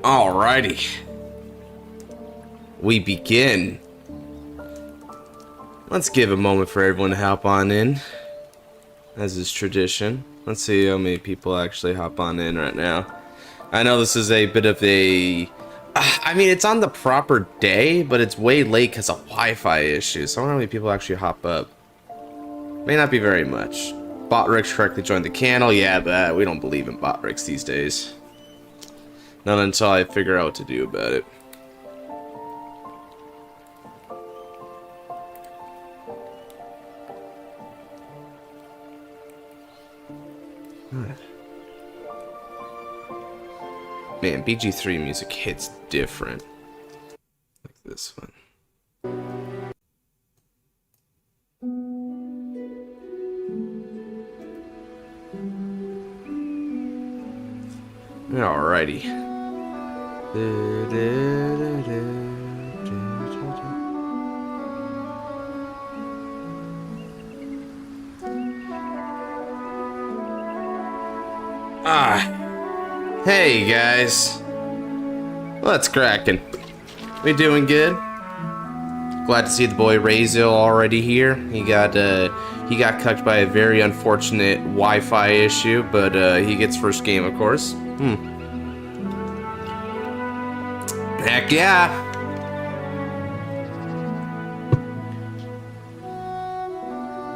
Alrighty. We begin. Let's give a moment for everyone to hop on in, as is tradition. Let's see how many people actually hop on in right now. I know this is a bit of a... I mean, it's on the proper day, but it's way late because of Wi-Fi issues. So I wonder how many people actually hop up. May not be very much. Botrix correctly joined the channel. Yeah, but we don't believe in Botrix these days. Not until I figure out what to do about it. Man, BG3 music hits different. Like this one. Alrighty. Hey guys, what's cracking? We doing good? Glad to see the boy Razil already here. He got cucked by a very unfortunate Wi-Fi issue, but he gets first game, of course. Heck yeah!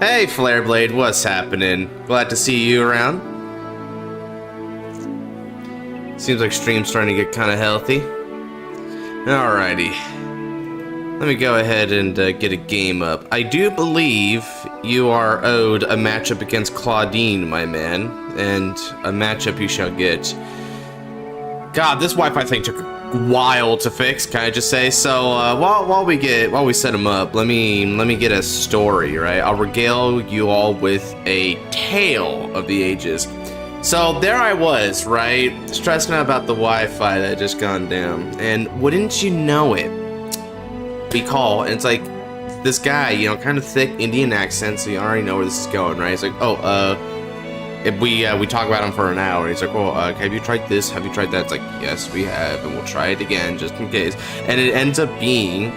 Hey Flareblade, what's happening? Glad to see you around. Seems like stream's starting to get kind of healthy. Alrighty. Let me go ahead and get a game up. I do believe you are owed a matchup against Claudine, my man. And a matchup you shall get. God, this Wi-Fi thing took a while to fix, can I just say? So while we set him up, let me get a story, right? I'll regale you all with a tale of the ages. So there I was, right, stressing out about the Wi-Fi that had just gone down, and wouldn't you know it, we call, and it's like, this guy, you know, kind of thick Indian accent, so you already know where this is going, right? He's like, oh, we talk about him for an hour. He's like, well, have you tried this? Have you tried that? It's like, yes, we have, and we'll try it again, just in case. And it ends up being,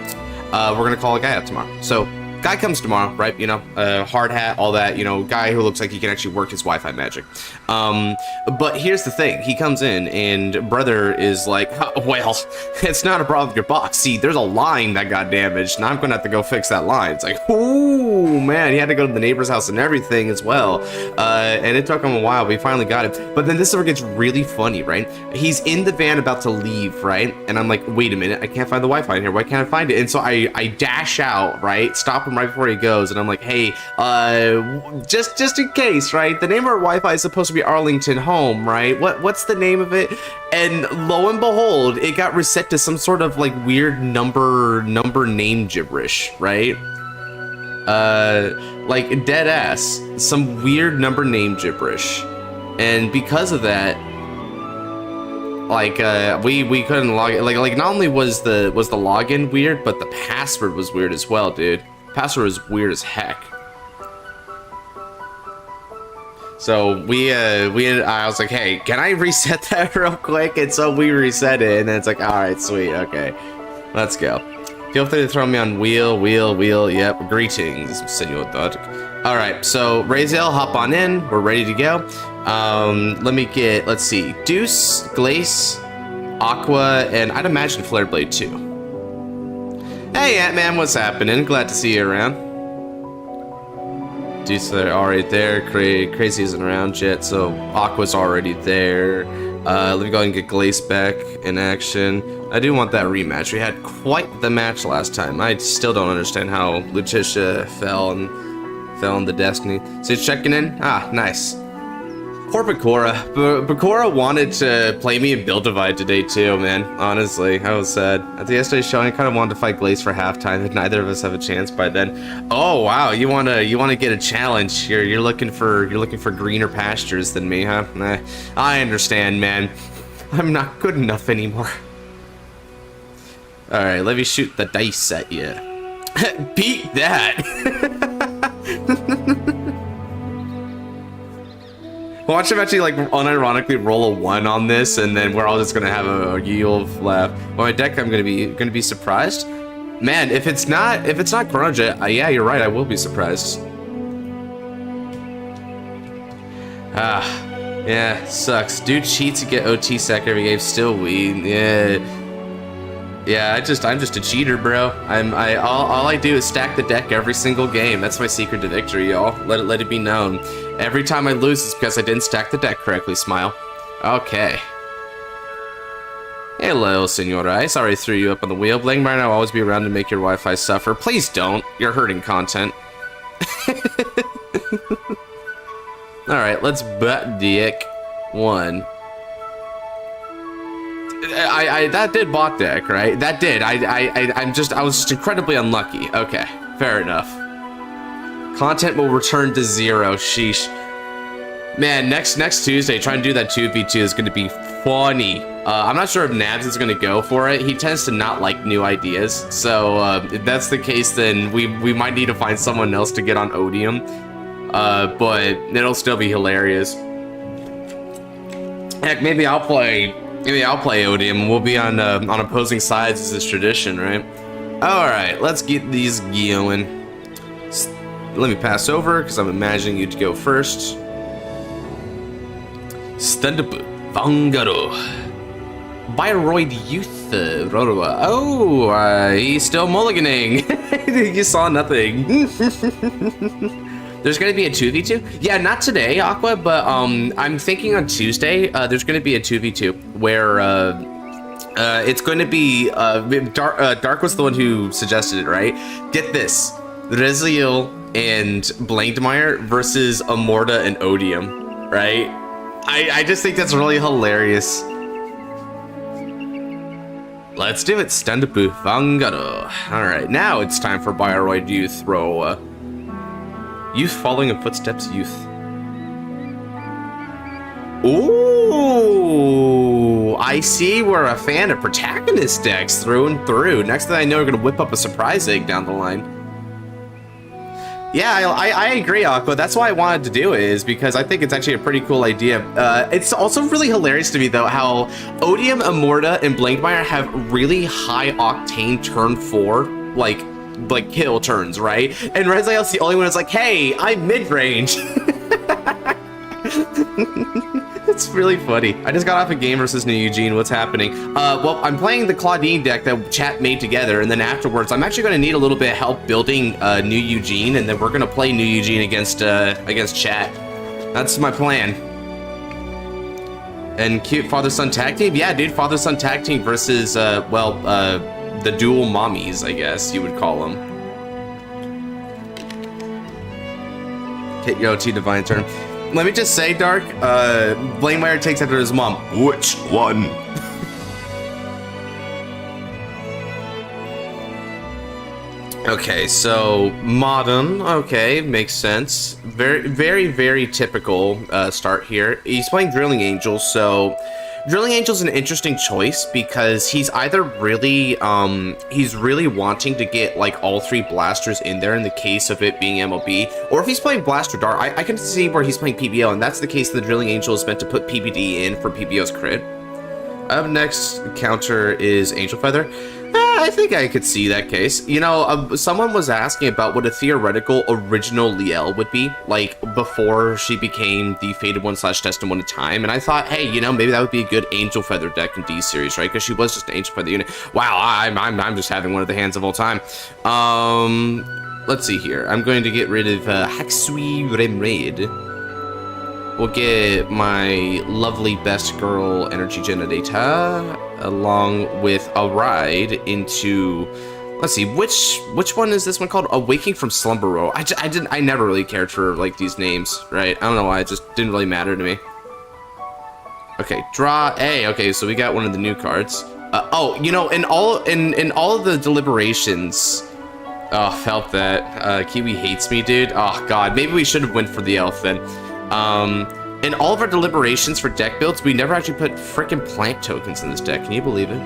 we're gonna call a guy up tomorrow. So, guy comes tomorrow, right? You know, hard hat, all that, you know, guy who looks like he can actually work his Wi-Fi magic. But here's the thing. He comes in and brother is like, well, it's not a problem with your box. See, there's a line that got damaged. Now I'm going to have to go fix that line. It's like, oh, man, he had to go to the neighbor's house and everything as well. And it took him a while, but he finally got it. But then this is where it gets really funny, right? He's in the van about to leave, right? And I'm like, wait a minute, I can't find the Wi-Fi in here. Why can't I find it? And so I dash out, right? Stop him right before he goes. And I'm like, hey, just in case, right? The name of our Wi-Fi is supposed to be Arlington Home, right? What's the name of it? And lo and behold, it got reset to some sort of like weird number name gibberish, right? Like dead ass, some weird number name gibberish. And because of that, like we couldn't log it. Like not only was the login weird, but the password was weird as well, dude. Password was weird as heck. So I was like, hey, can I reset that real quick? And so we reset it, and then it's like, all right, sweet, okay, let's go. Feel free to throw me on wheel. Yep, greetings, Senor Dodge. All right, so Raziel, hop on in. We're ready to go. Let's see, Deuce, Glace, Aqua, and I'd imagine Flareblade too. Hey, Ant-Man, what's happening? Glad to see you around. Deuce, they're already there. Crazy isn't around yet, so Aqua's already there. Let me go ahead and get Glace back in action. I do want that rematch. We had quite the match last time. I still don't understand how Lutetia fell in the Destiny. So he's checking in? Ah, nice. Poor Bakura. Bakura wanted to play me in Build Divide today too, man. Honestly, I was sad. At the yesterday's show, I kind of wanted to fight Glace for halftime, and neither of us have a chance by then. Oh wow, you wanna get a challenge? You're looking for greener pastures than me, huh? I understand, man. I'm not good enough anymore. Alright, let me shoot the dice at you. Beat that! Watch him actually, like, unironically roll a 1 on this, and then we're all just gonna have a Yugioh laugh. Well, my deck, I'm gonna be surprised. Man, if it's not Chrono Jet, yeah, you're right, I will be surprised. Yeah, sucks. Dude cheats to get OT sack every game, still weed. Yeah, I'm just a cheater, bro. All I do is stack the deck every single game. That's my secret to victory, y'all. Let it be known. Every time I lose, it's because I didn't stack the deck correctly. Smile. Okay. Hello, Senora. I sorry I threw you up on the wheel. Blangmire and I will always be around to make your Wi-Fi suffer. Please don't. You're hurting content. Alright, let's butt dick 1. That did bot deck, right? That did. I was just incredibly unlucky. Okay, fair enough. Content will return to 0. Sheesh. Man, next Tuesday, trying to do that 2v2 is going to be funny. I'm not sure if Nabs is going to go for it. He tends to not like new ideas. So if that's the case, then we might need to find someone else to get on Odium. But it'll still be hilarious. Heck, maybe I'll play Odium. We'll be on opposing sides as is tradition, right? Alright, let's get these going. Let me pass over, because I'm imagining you to go first. Untap, Vanguard. Bioroid Youth. Oh, he's still mulliganing. You saw nothing. There's gonna be a 2v2? Yeah, not today, Aqua, but I'm thinking on Tuesday, there's gonna be a 2v2 where it's going to be Dark was the one who suggested it, right? Get this. Reziel and Blankmeyer versus Amorta and Odium, right? I just think that's really hilarious. Let's do it. Untap, Vanguard. Alright, now it's time for Bioroid Youth. Throw Youth following in footsteps, Youth. Ooh, I see we're a fan of protagonist decks through and through. Next thing I know, we're gonna whip up a surprise egg down the line. Yeah, I agree, Aqua. That's why I wanted to do it, is because I think it's actually a pretty cool idea. It's also really hilarious to me, though, how Odium, Amorta, and Blankmeyer have really high octane turn 4, like kill turns, right? And Reziel's the only one that's like, hey, I'm mid-range. It's really funny. I just got off a game versus new Eugene. What's happening? Well, I'm playing the Claudine deck that chat made together, and then afterwards, I'm actually going to need a little bit of help building new Eugene, and then we're going to play new Eugene against chat. That's my plan. And cute father-son tag team? Yeah, dude, father-son tag team versus, the dual mommies, I guess you would call them. Hit your OT divine turn. Let me just say, Dark, Blankmeyer takes after his mom. Which one? Okay, so modern, okay, makes sense. Very typical start here. He's playing Drilling Angel, so Drilling Angel's an interesting choice because he's either really, he's really wanting to get like all 3 blasters in there in the case of it being MLB, or if he's playing Blaster Dart, I can see where he's playing PBO, and that's the case the Drilling Angel is meant to put PBD in for PBO's crit. Up next counter is Angel Feather. I think I could see that case. You know, someone was asking about what a theoretical original Liel would be, like, before she became the Fated One / Destined One at Time, and I thought, hey, you know, maybe that would be a good Angel Feather deck in D-Series, right? Because she was just an Angel Feather unit. Wow, I'm just having one of the hands of all time. Let's see here. I'm going to get rid of Haksui Remraid. We'll get my lovely best girl energy generator along with a ride into, let's see, which one is this one called? Awaking from Slumber Row. I never really cared for like these names, right? I don't know why, it just didn't really matter to me. Okay, draw A. Okay, so we got one of the new cards. Oh, you know, in all of the deliberations, oh, felt that. Kiwi hates me, dude. Oh god, maybe we should have went for the elf then. In all of our deliberations for deck builds, we never actually put frickin' plant tokens in this deck. Can you believe it?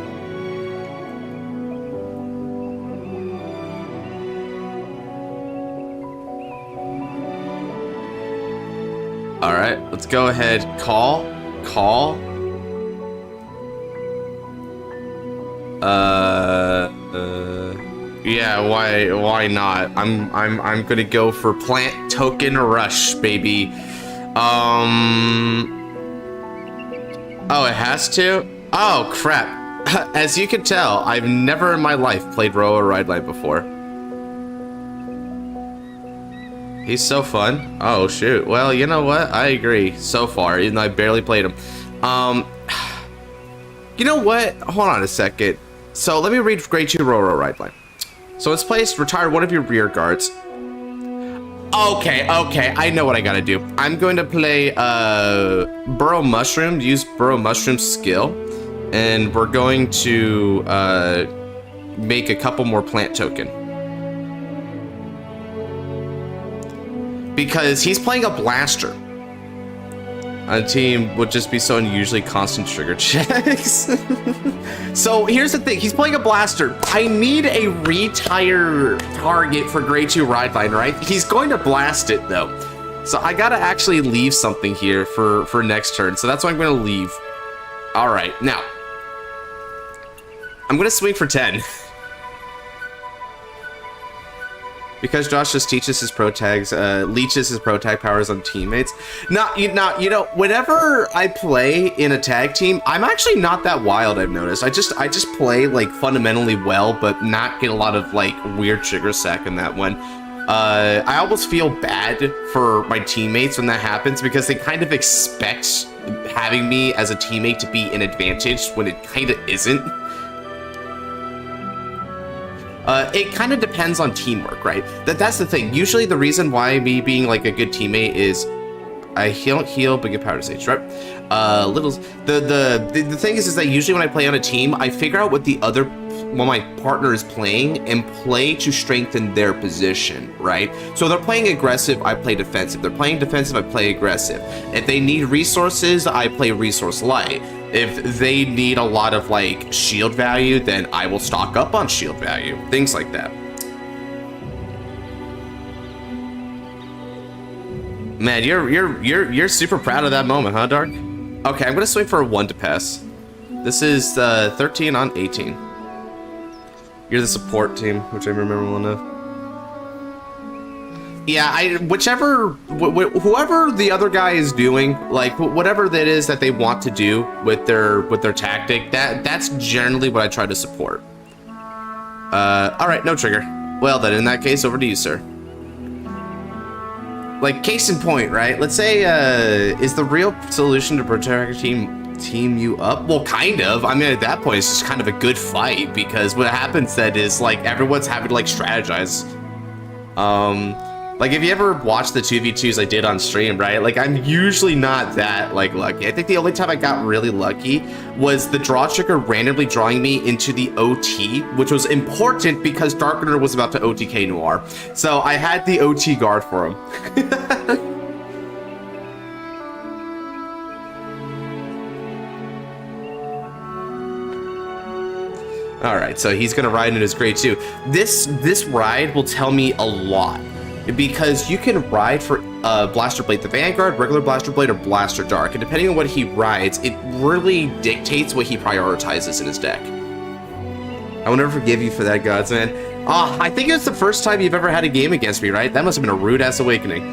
Alright, let's go ahead. Call. Yeah, why not? I'm gonna go for plant token rush, baby. Oh, it has to? Oh, crap. As you can tell, I've never in my life played Roa Rideline before. He's so fun. Oh, shoot. Well, you know what? I agree so far, even though I barely played him. You know what? Hold on a second. So let me read Grade 2 Roa Rideline. So it's placed, retire one of your rear guards. Okay, I know what I gotta do. I'm going to play Burrow Mushroom, use Burrow Mushroom skill, and we're going to make a couple more plant token. Because he's playing a blaster. A team would just be so unusually constant trigger checks. So here's the thing, he's playing a blaster. I need a retire target for Grade 2 Rideline, right? He's going to blast it though. So I gotta actually leave something here for next turn. So that's what I'm gonna leave. All right, now. I'm gonna swing for 10. Because Josh just teaches his pro tags, leeches his pro tag powers on teammates. Now, you know, whenever I play in a tag team, I'm actually not that wild, I've noticed. I just play like fundamentally well, but not get a lot of like weird trigger sack in that one. I almost feel bad for my teammates when that happens because they kind of expect having me as a teammate to be an advantage when it kind of isn't. It kind of depends on teamwork, right? That's the thing. Usually the reason why me being like a good teammate is I heal but get power to stage, right? The thing is that usually when I play on a team, I figure out what my partner is playing and play to strengthen their position, right? So if they're playing aggressive, I play defensive. They're playing defensive, I play aggressive. If they need resources, I play resource light. If they need a lot of like shield value, then I will stock up on shield value. Things like that. Man, you're super proud of that moment, huh, Dark? Okay, I'm gonna swing for a 1 to pass. This is 13 on 18. You're the support team, which I remember well enough. Yeah, whoever the other guy is doing, like whatever that is that they want to do with their tactic, that's generally what I try to support. All right, no trigger. Well then, in that case, over to you, sir. Like case in point, right? Let's say, is the real solution to protect team you up? Well, kind of. I mean, at that point, it's just kind of a good fight because what happens then is like everyone's having to like strategize. Like if you ever watched the 2v2s I did on stream, right? Like I'm usually not that like lucky. I think the only time I got really lucky was the draw trigger randomly drawing me into the OT, which was important because Darkener was about to OTK Noir. So I had the OT guard for him. All right, so he's gonna ride in his grade 2. This ride will tell me a lot. Because you can ride for Blaster Blade the Vanguard, regular Blaster Blade, or Blaster Dark, and depending on what he rides, it really dictates what he prioritizes in his deck. I will never forgive you for that, Gods, man. I think it's the first time you've ever had a game against me, right? That must have been a rude-ass awakening.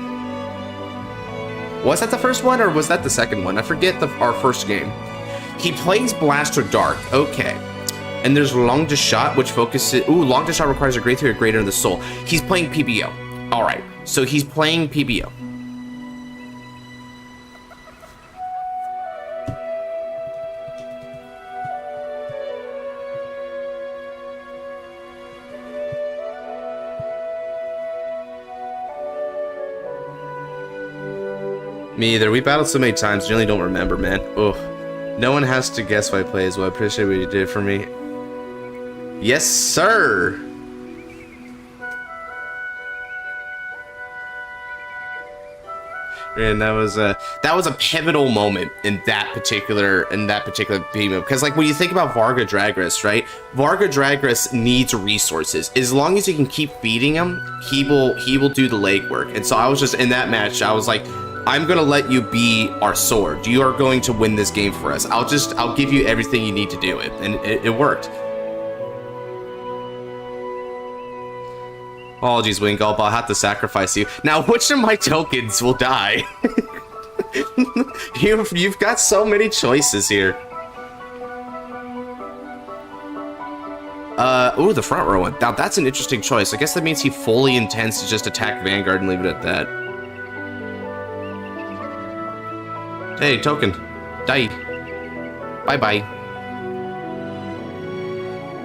Was that the first one, or was that the second one? I forget our first game. He plays Blaster Dark, okay. And there's Long to Shot, which focuses... Ooh, Long to Shot requires a grade 3 or greater in the soul. He's playing PBO. All right, so he's playing PBO. Me either. We battled so many times, generally don't remember, man. Oh, no one has to guess what I play as well. I appreciate what you did for me. Yes, sir. And that was a pivotal moment in that particular beam up, because like when you think about Varga Dragras, right? Varga Dragras needs resources. As long as you can keep feeding him, he will do the legwork. And so I was just in that match, I was like, I'm gonna let you be our sword. You are going to win this game for us. I'll give you everything you need to do it, and it worked. Oh geez, Wingulp, I'll have to sacrifice you. Now, which of my tokens will die? You've got so many choices here. Ooh, the front row one. Now, that's an interesting choice. I guess that means he fully intends to just attack Vanguard and leave it at that. Hey, token. Die. Bye-bye.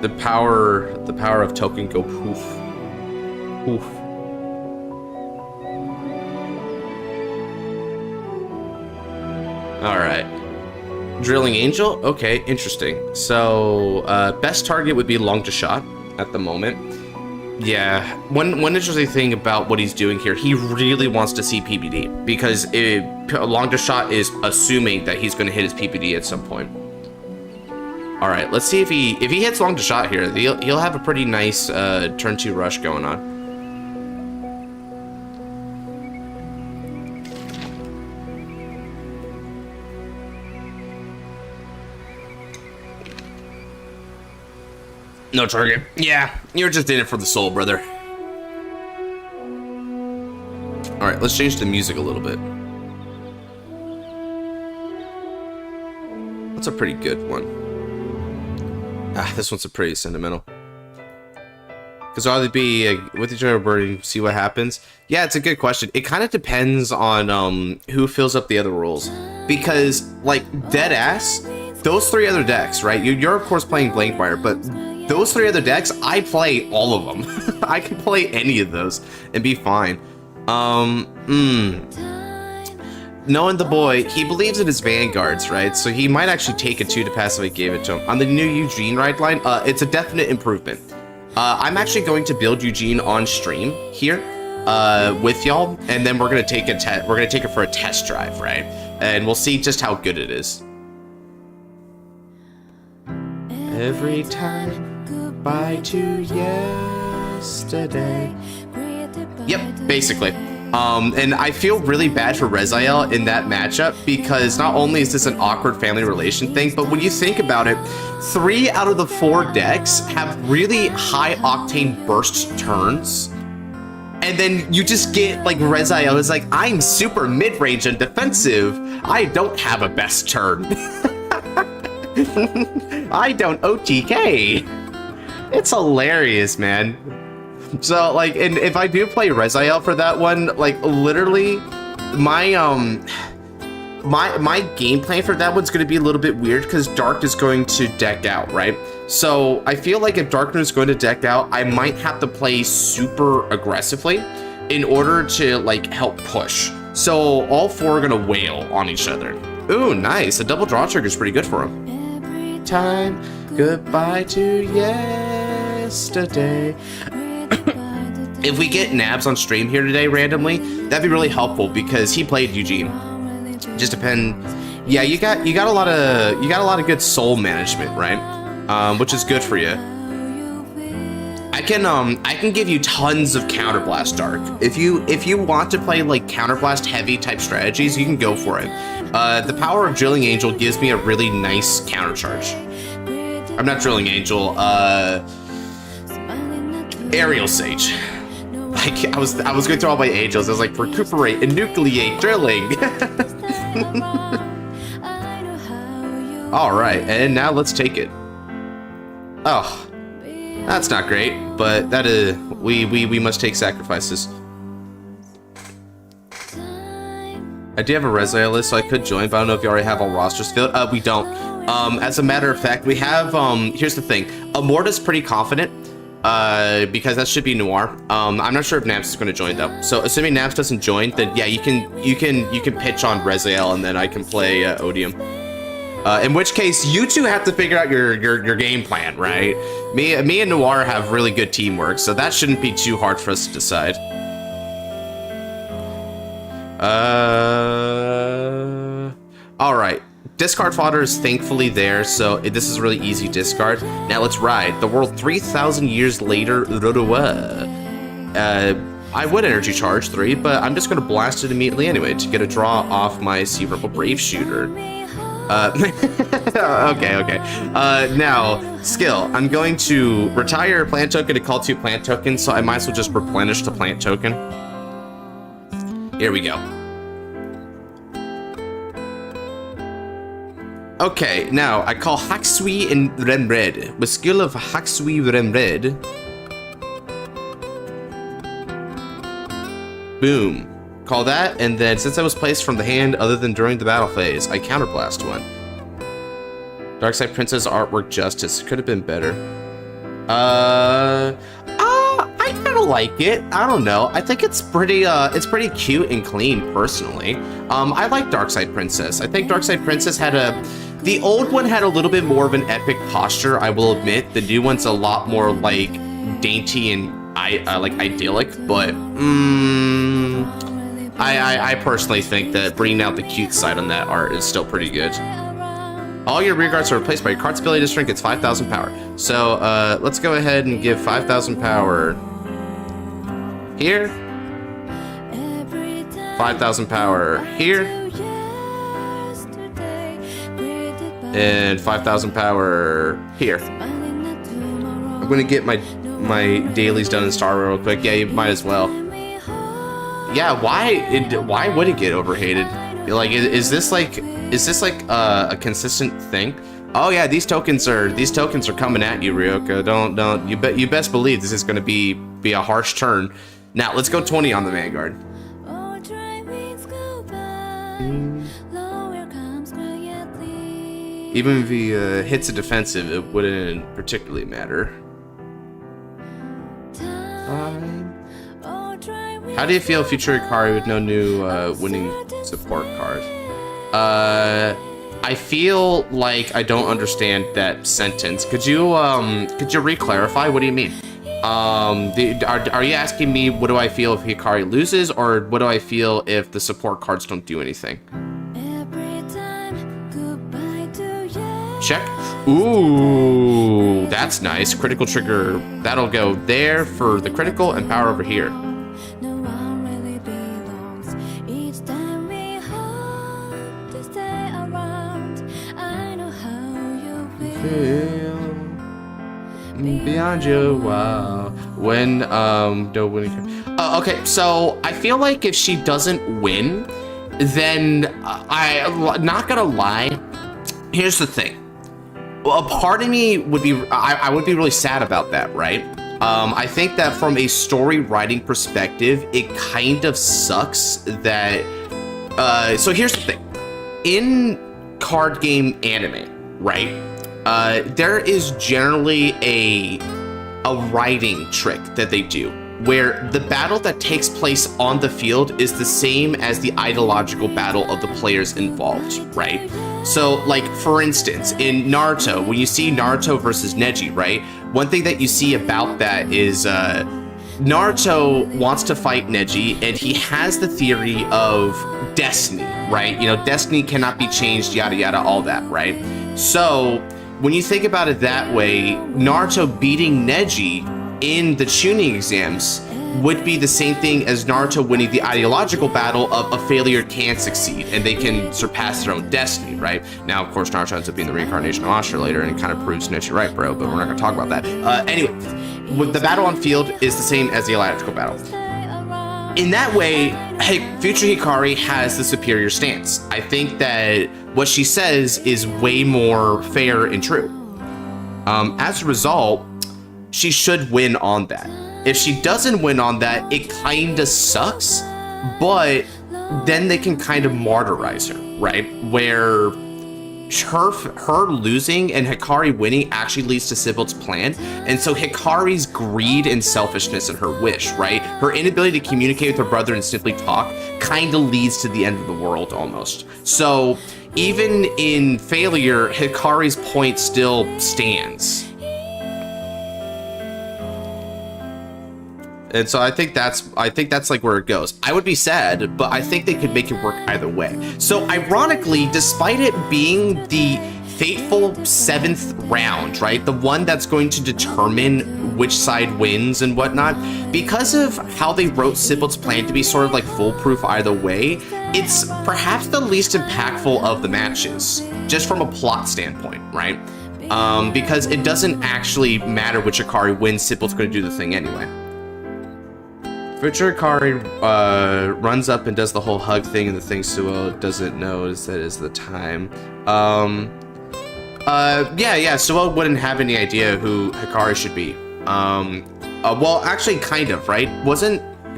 The power of token go poof. Oof. Alright. Drilling Angel? Okay, interesting. So, best target would be Long to Shot at the moment. Yeah, one interesting thing about what he's doing here, he really wants to see PBD, because Long to Shot is assuming that he's going to hit his PBD at some point. Alright, let's see if he hits Long to Shot here, he'll have a pretty nice turn 2 rush going on. No target. Yeah, you're just in it for the soul, brother. Alright, let's change the music a little bit. That's a pretty good one. Ah, this one's a pretty sentimental. Because either be with each other burning, see what happens. Yeah, it's a good question. It kind of depends on who fills up the other roles. Because, like, deadass, those 3 other decks, right? You're of course playing Blankfire, but those 3 other decks, I play all of them. I can play any of those and be fine. Knowing the boy, he believes in his Vanguards, right? So he might actually take a 2 to pass if I gave it to him. On the new Eugene ride line, it's a definite improvement. I'm actually going to build Eugene on stream here with y'all, and then we're gonna take it for a test drive, right? And we'll see just how good it is. Every time. Goodbye to yesterday. Yep, basically. And I feel really bad for Rezael in that matchup, because not only is this an awkward family relation thing, but when you think about it, 3 out of the 4 decks have really high octane burst turns. And then you just get like Rezael is like, I'm super mid-range and defensive. I don't have a best turn. I don't OTK. It's hilarious, man. So, like, and if I do play Rezael for that one, like, literally, my game plan for that one's gonna be a little bit weird, because Dark is going to deck out, right? So, I feel like if Darkner is going to deck out, I might have to play super aggressively in order to, like, help push. So, all 4 are gonna wail on each other. Ooh, nice. A double draw trigger is pretty good for him. Every time, goodbye to yesterday. If we get Nabs on stream here today randomly, that'd be really helpful, because he played Eugene. Just depend. Yeah, you got a lot of good soul management, right? Which is good for you. I can give you tons of Counterblast Dark. If you want to play like Counterblast heavy type strategies, you can go for it. The power of Drilling Angel gives me a really nice countercharge. I'm not Drilling Angel, Aerial Sage. Like, I was going through all my angels. I was like, recuperate, enucleate, drilling. All right, and now let's take it. Oh, that's not great, but that is we must take sacrifices. I do have a Rezael list, so I could join, but I don't know if you already have all rosters filled. We don't. As a matter of fact, we have. Here's the thing. Amorta's pretty confident. Because that should be Noir. I'm not sure if Nabs is going to join though. So assuming Nabs doesn't join, then yeah, you can pitch on Rezael, and then I can play Odium. In which case, you two have to figure out your game plan, right? Me and Noir have really good teamwork, so that shouldn't be too hard for us to decide. Alright. Discard fodder is thankfully there, so this is a really easy discard. Now let's ride. The world 3,000 years later. I would energy charge 3, but I'm just going to blast it immediately anyway to get a draw off my Sea Rebel Brave Shooter. Okay. Now, skill. I'm going to retire a plant token to call 2 plant tokens, so I might as well just replenish the plant token. Here we go. Okay, now I call Haksui and Remred. With skill of Haksui Remred. Boom. Call that, and then since I was placed from the hand other than during the battle phase, I counterblast 1. Darkside Princess artwork justice. Could have been better. I kind of like it. I don't know. I think it's pretty cute and clean, personally. I like Darkside Princess. I think Darkside Princess had the old one had a little bit more of an epic posture, I will admit. The new one's a lot more, like, dainty and, like, idyllic, but, I personally think that bringing out the cute side on that art is still pretty good. All your rear guards are replaced by your card's ability to shrink. It's 5,000 power. So, let's go ahead and give 5,000 power here. 5,000 power here. And 5,000 power here. I'm gonna get my dailies done in Star real quick. Yeah, you might as well. Yeah, why would it get overhated? Like, is this like a consistent thing? Oh yeah, these tokens are coming at you, Ryoko. Don't you best believe this is gonna be a harsh turn. Now let's go 20 on the Vanguard. Even if he hits a defensive, it wouldn't particularly matter. How do you feel future Ikari with no new winning support card? I feel like I don't understand that sentence. Could you re-clarify? What do you mean? Are you asking me what do I feel if Hikari loses, or what do I feel if the support cards don't do anything? Check. Ooh, that's nice. Critical trigger. That'll go there for the critical and power over here. Beyond you, wow. When no winning. Okay, so I feel like if she doesn't win, then I'm not gonna lie. Here's the thing. Well, a part of me would be I would be really sad about that, right? I think that from a story writing perspective, it kind of sucks that. So here's the thing. In card game anime, right? There is generally a writing trick that they do, where the battle that takes place on the field is the same as the ideological battle of the players involved, right? So, like, for instance, in Naruto, when you see Naruto versus Neji, right? One thing that you see about that is Naruto wants to fight Neji, and he has the theory of destiny, right? You know, destiny cannot be changed, yada yada, all that, right? So, when you think about it that way, Naruto beating Neji in the tuning exams would be the same thing as Naruto winning the ideological battle of a failure can succeed and they can surpass their own destiny, right? Now, of course, Naruto ends up being the reincarnation of Ashura later, and it kind of proves Neji right, bro, but we're not going to talk about that. Anyway, the battle on field is the same as the ideological battle. In that way, future Hikari has the superior stance. I think that what she says is way more fair and true. As a result, she should win on that. If she doesn't win on that, it kind of sucks, but then they can kind of martyrize her, right? Where her losing and Hikari winning actually leads to Sibyl's plan, and so Hikari's greed and selfishness and her wish, right? Her inability to communicate with her brother and simply talk kind of leads to the end of the world almost. So even in failure, Hikari's point still stands. And so I think that's like where it goes. I would be sad, but I think they could make it work either way. So ironically, despite it being the fateful 7th round, right? The one that's going to determine which side wins and whatnot, because of how they wrote Sybil's plan to be sort of like foolproof either way, it's perhaps the least impactful of the matches, just from a plot standpoint, right? Because it doesn't actually matter which Akari wins, Sybil's going to do the thing anyway. Future Akari runs up and does the whole hug thing, and the thing Suo doesn't know is that is the time. Yeah, Suo wouldn't have any idea who Hikari should be. Well, actually, kind of, right?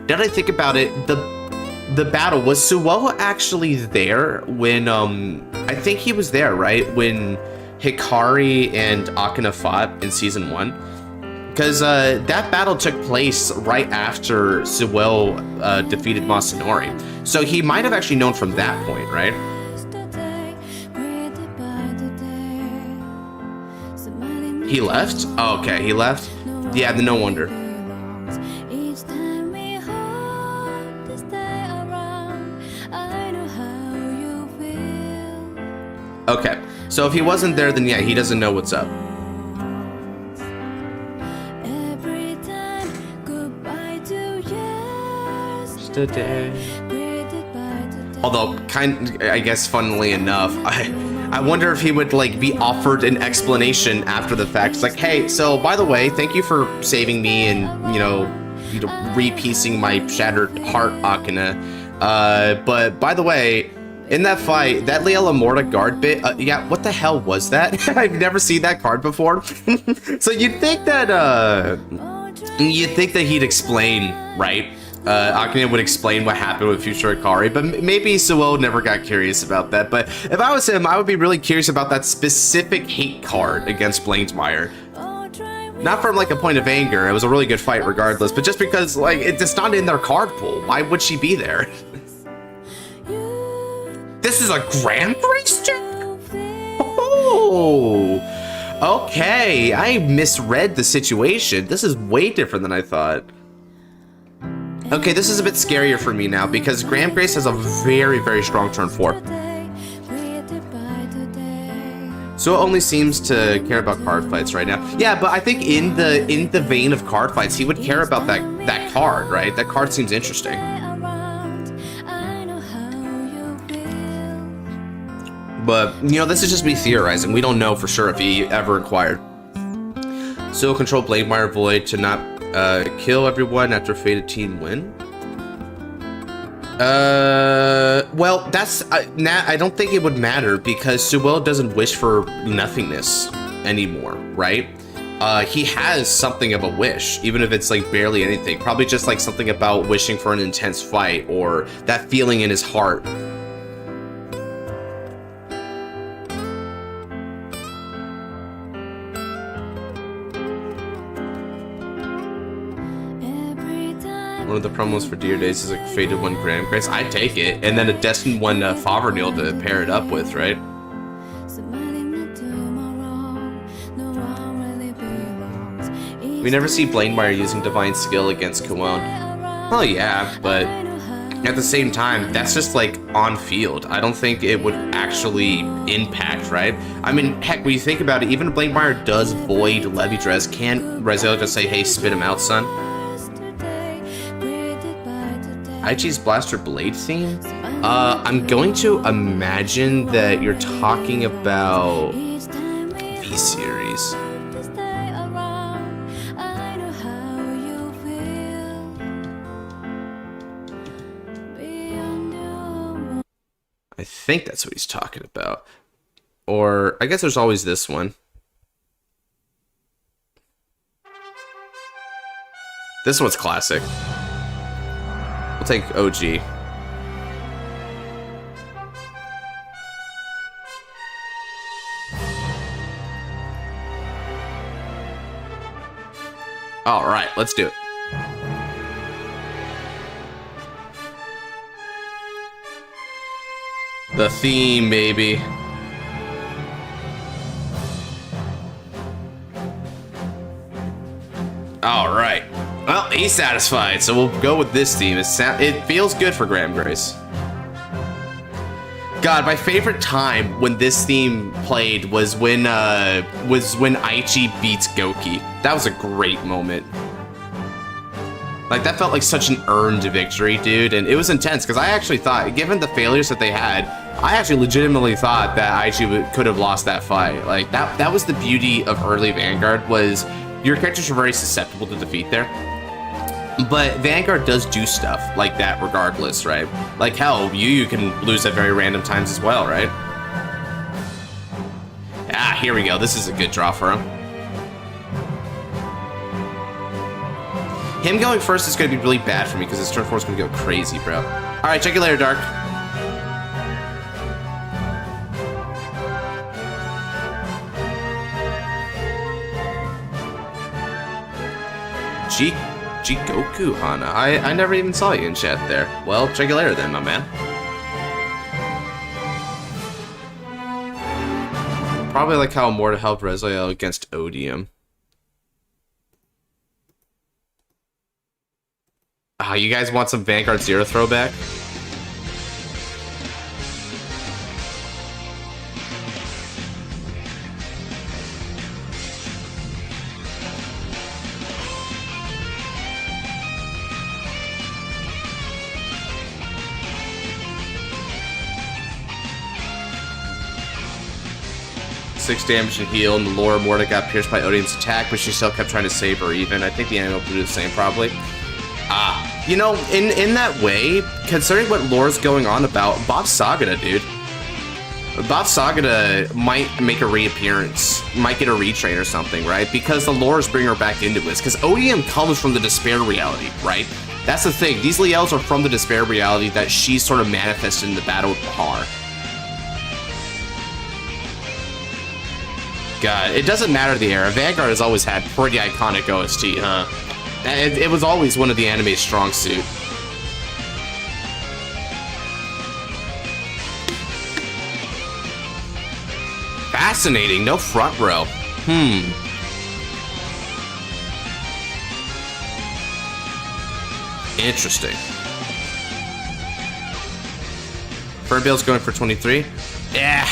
Did I think about it, the battle, was Suo actually there when, I think he was there, right? When Hikari and Akane fought in Season 1? Because that battle took place right after Suo defeated Masanori. So he might have actually known from that point, right? He left? Oh, okay, he left? Yeah, no wonder. Okay, so if he wasn't there, then yeah, he doesn't know what's up. Although, I guess, funnily enough, I wonder if he would like be offered an explanation after the fact. It's like, hey, so by the way, thank you for saving me and you know repiecing my shattered heart, Akane. But by the way, in that fight, that Leela Morta guard bit, yeah, what the hell was that? I've never seen that card before. So you'd think that he'd explain, right? Akane would explain what happened with Future Akari, but maybe Suo never got curious about that. But if I was him, I would be really curious about that specific hate card against Blainsmeyer. Not from like a point of anger, it was a really good fight regardless, but just because like it's not in their card pool. Why would she be there? This is a Grand Prix check? Oh, okay, I misread the situation. This is way different than I thought. Okay, this is a bit scarier for me now because Grand Grace has a very, very strong turn 4. So it only seems to care about card fights right now. Yeah, but I think in the vein of card fights, he would care about that card, right? That card seems interesting. But, you know, this is just me theorizing. We don't know for sure if he ever acquired. So control Blainsmeyer Void to not kill everyone after Fated Team win? Well, that's... I don't think it would matter because Suo doesn't wish for nothingness anymore, right? He has something of a wish, even if it's like barely anything. Probably just like something about wishing for an intense fight or that feeling in his heart. One of the promos for Dear Days is like Fated 1 Grand Grace. I'd take it. And then a Destined 1 Favernil to pair it up with, right? We never see Blainsmeyer using Divine Skill against Kuon. Well, yeah, but at the same time, that's just like on field. I don't think it would actually impact, right? I mean, heck, when you think about it, even if Blainsmeyer does void Overdress, can't Raziel just say, hey, spit him out, son? Aichi's Blaster Blade theme? I'm going to imagine that you're talking about V-Series. I think that's what he's talking about. Or, I guess there's always this one. This one's classic. We'll take OG. All right, let's do it. The theme, baby. All right. Well, he's satisfied, so we'll go with this team. It feels good for Graham Grace. God, my favorite time when this theme played was when Aichi beats Goki. That was a great moment. Like, that felt like such an earned victory, dude, and it was intense, because I actually thought, given the failures that they had, I actually legitimately thought that Aichi could have lost that fight. Like, that was the beauty of early Vanguard, was your characters were very susceptible to defeat there. But Vanguard does do stuff like that regardless, right? Like, hell, you can lose at very random times as well, right? Ah, here we go. This is a good draw for him. Him going first is going to be really bad for me because his turn 4 is going to go crazy, bro. All right, check you later, Dark. Jigoku Hana. I never even saw you in chat there. Well, check you later then, my man. Probably like how Morta helped Rezoil against Odium. Ah, you guys want some Vanguard Zero throwback? Six damage and heal, and the Laura Morta got pierced by Odium's attack, but she still kept trying to save her even. I think the anime will do the same, probably. You know, in that way, considering what lore's going on about Bob Sagata, dude. Bob Sagata might make a reappearance, might get a retrain or something, right? Because the lores bring her back into this. Because Odium comes from the Despair reality, right? That's the thing. These Liels are from the Despair reality that she sort of manifested in the Battle of Bahar. God, it doesn't matter the era. Vanguard has always had pretty iconic OST, huh? It was always one of the anime's strong suit. Fascinating, no front row. Interesting. Fernbale's going for 23? Yeah,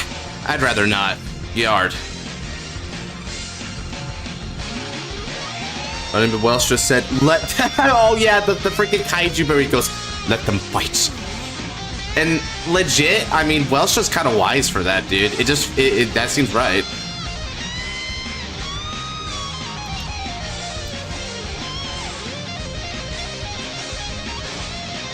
I'd rather not. Yard. I mean, Welsh just said, let... oh, yeah, the freaking kaiju berry goes, let them fight. And legit, I mean, Welsh is kind of wise for that, dude. That seems right.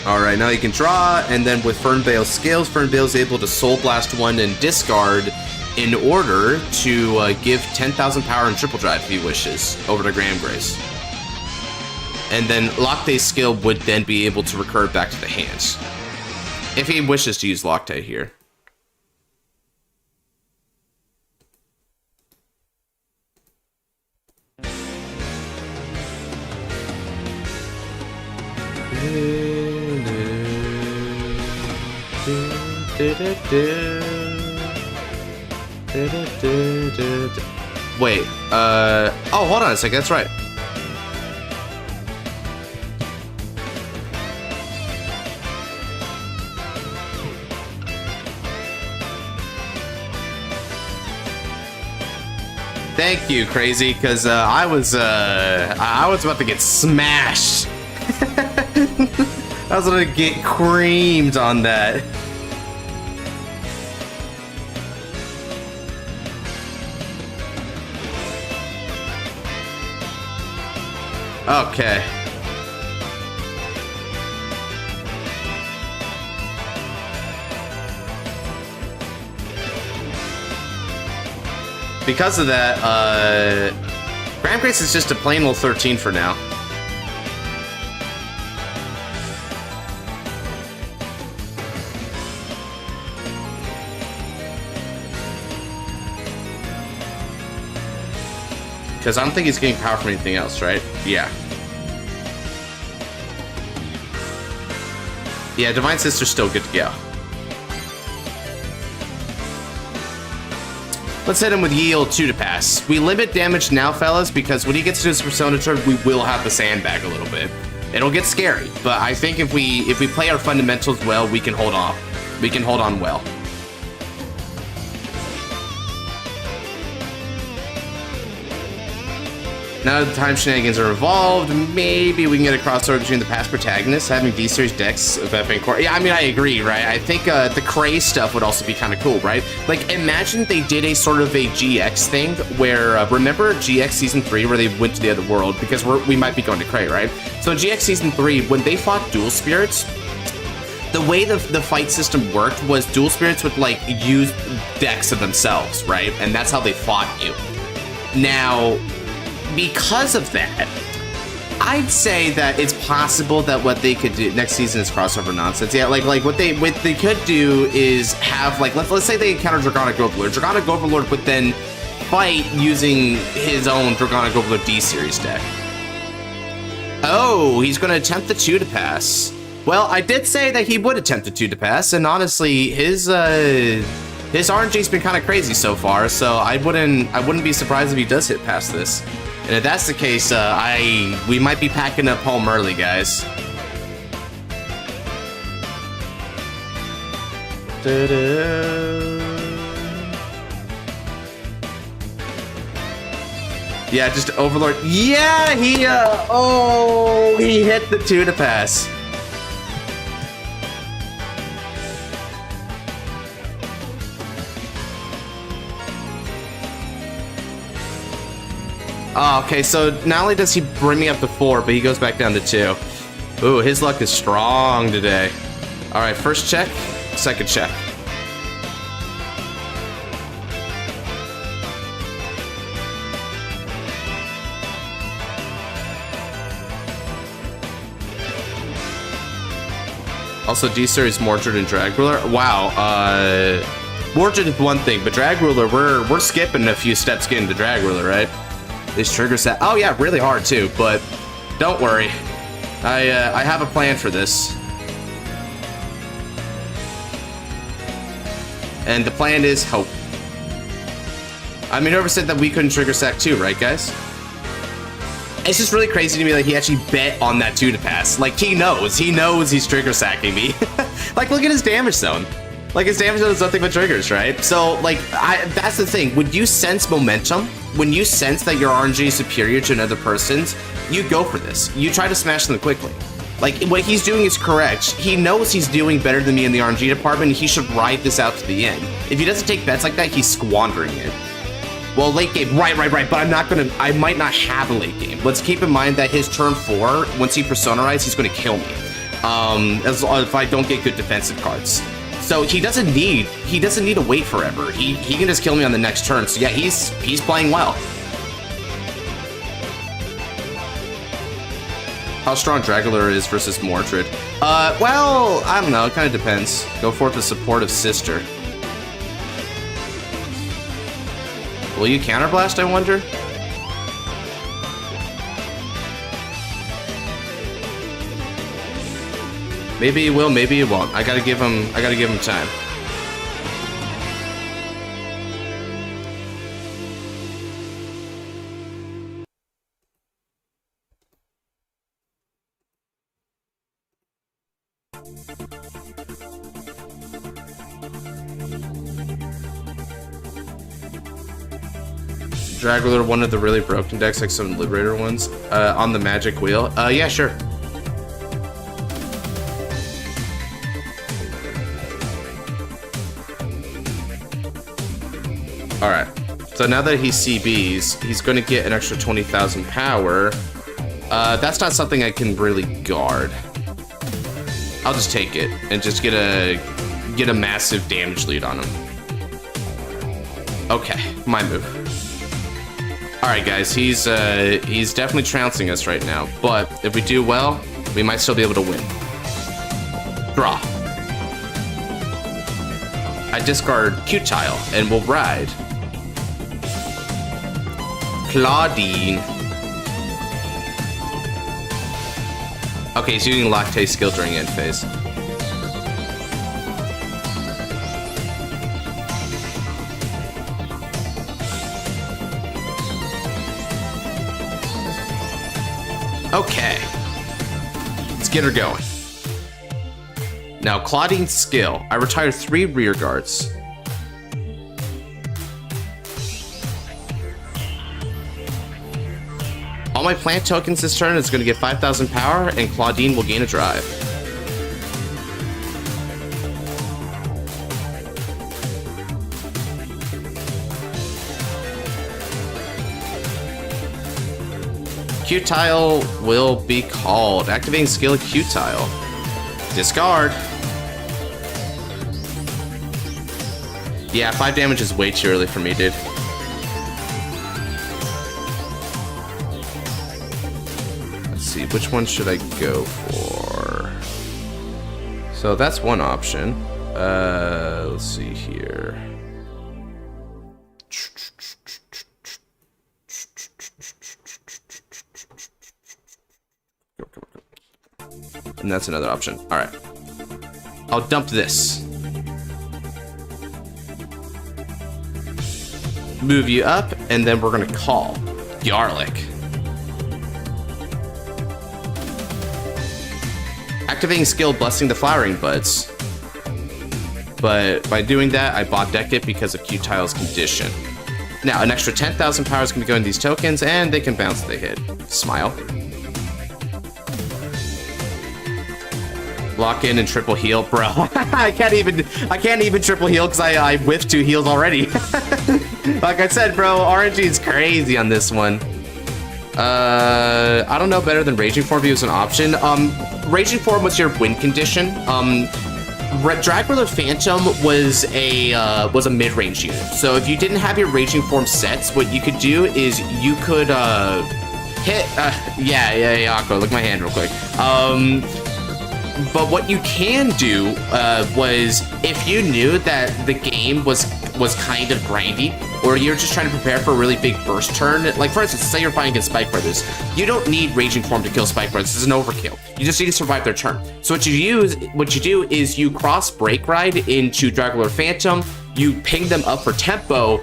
Alright, now you can draw, and then with Fernbale's skills, Fernbale's able to Soul Blast one and discard in order to give 10,000 power and triple drive if he wishes over to Graham Grace. And then Locte's skill would then be able to recur back to the hands if he wishes to use Locte here. Wait, oh, hold on a second, that's right. Thank you, Crazy, because I was about to get smashed. I was gonna get creamed on that. Okay. Because of that, Graham Grace is just a plain old 13 for now. Because I don't think he's getting power from anything else, right? Yeah. Yeah, Divine Sister's still good to go. Let's hit him with Yield 2 to pass. We limit damage now, fellas, because when he gets to his Persona turn, we will have to sandbag a little bit. It'll get scary, but I think if we play our fundamentals well, we can hold on. We can hold on well. Now that the time shenanigans are involved, maybe we can get a crossover between the past protagonists, having D-Series decks of Vanguard. Yeah, I mean, I agree, right? I think the Cray stuff would also be kind of cool, right? Like, imagine they did a sort of a GX thing where, remember GX Season 3 where they went to the other world? Because we might be going to Cray, right? So in GX Season 3, when they fought Dual Spirits, the way the fight system worked was Dual Spirits would, like, use decks of themselves, right? And that's how they fought you. Now, because of that, I'd say that it's possible that what they could do next season is crossover nonsense. Yeah, like what they could do is have, like, let's say they encounter Dragonic Overlord. Dragonic Overlord would then fight using his own Dragonic Overlord D-Series deck. Oh, he's going to attempt the 2 to pass. Well, I did say that he would attempt the 2 to pass, and honestly, his RNG's been kind of crazy so far, so I wouldn't be surprised if he does hit past this. And if that's the case, we might be packing up home early, guys. Yeah, just Overlord. Yeah, he hit the 2 to pass. Oh, okay, so not only does he bring me up to 4, but he goes back down to 2. Ooh, his luck is strong today. All right, first check, second check. Also, D-Series Mordred and Drag Ruler. Wow, Mordred is one thing, but Drag Ruler, we're skipping a few steps getting to Drag Ruler, right? Is trigger set? Oh yeah, really hard too, but don't worry. I have a plan for this. And the plan is hope. I mean, whoever said that we couldn't trigger sack too, right guys? It's just really crazy to me that he actually bet on that 2 to pass. Like, he knows he's trigger sacking me. Like, look at his damage zone. Like, his damage zone is nothing but triggers, right? So, like, that's the thing. When you sense momentum, when you sense that your RNG is superior to another person's, you go for this. You try to smash them quickly. Like, what he's doing is correct. He knows he's doing better than me in the RNG department, and he should ride this out to the end. If he doesn't take bets like that, he's squandering it. Well, late game, right, but I might not have a late game. Let's keep in mind that his turn 4, once he Personarizes, he's gonna kill me. If I don't get good defensive cards. So he doesn't need to wait forever. He can just kill me on the next turn. So yeah, he's playing well. How strong Dragula is versus Mordred? Well, I don't know. It kind of depends. Go forth a supportive sister. Will you counterblast, I wonder? Maybe he will, maybe he won't. I gotta give him time. Dragula, one of the really broken decks, like some Liberator ones, on the Magic Wheel. Yeah, sure. Alright, so now that he CBs, he's going to get an extra 20,000 power. That's not something I can really guard. I'll just take it and just get a massive damage lead on him. Okay, my move. Alright guys, he's definitely trouncing us right now, but if we do well, we might still be able to win. Draw. I discard Q-Tile and we'll ride. Claudine. Okay, he's using Lactate skill during end phase. Okay. Let's get her going. Now, Claudine's skill. I retired 3 rear guards. All my plant tokens this turn is going to get 5,000 power, and Claudine will gain a drive. Q-Tile will be called. Activating skill Q-Tile. Discard. Yeah, 5 damage is way too early for me, dude. Let's see, which one should I go for? So that's one option. Let's see here. And that's another option. All right. I'll dump this. Move you up, and then we're going to call Garlic. Activating skill Blessing the Flowering Buds. But by doing that, I bought decked it because of Q-Tile's condition. Now, an extra 10,000 power is going to go in these tokens, and they can bounce the hit. Smile. Lock in and triple heal, bro. I can't even triple heal because I whiffed 2 heals already. Like I said, bro, RNG is crazy on this one. I don't know better than Raging Form view as an option. Raging Form was your win condition. Dragula Phantom was a mid-range unit. So if you didn't have your Raging Form sets, what you could do is you could hit. Yeah, Aqua. Look at my hand real quick. But what you can do was, if you knew that the game was kind of grindy, or you're just trying to prepare for a really big burst turn, like for instance, say you're fighting against Spike Brothers, you don't need Raging Form to kill Spike Brothers. This is an overkill. You just need to survive their turn. So what you do is you cross Break Ride into Dragula Phantom, you ping them up for tempo,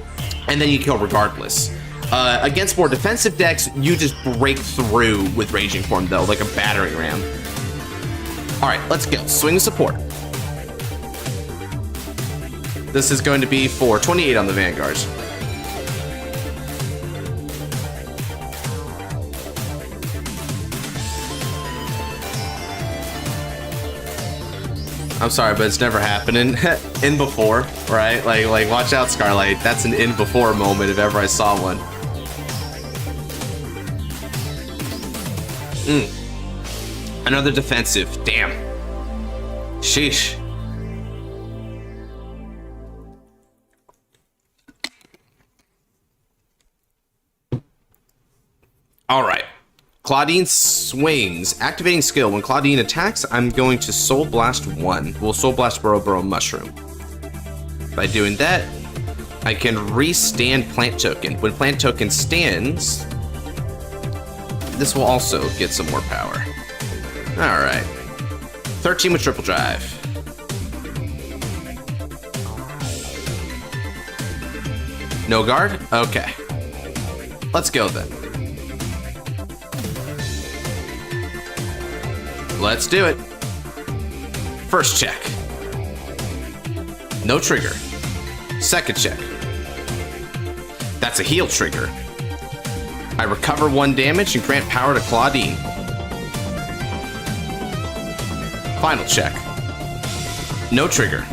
and then you kill regardless. Against more defensive decks, you just break through with Raging Form though, like a battering ram. Alright, let's go. Swing support. This is going to be for 28 on the Vanguard. I'm sorry, but it's never happening. In before, right? Like watch out, Scarlight. That's an in before moment if ever I saw one. Another defensive. Damn. Sheesh. All right. Claudine swings. Activating skill. When Claudine attacks, I'm going to Soul Blast 1. We'll Soul Blast Burrow Mushroom. By doing that, I can re-stand Plant Token. When Plant Token stands, this will also get some more power. All right. 13 with Triple Drive. No guard? Okay. Let's go then. Let's do it. First check. No trigger. Second check. That's a heal trigger. I recover 1 damage and grant power to Claudine. Final check. No trigger.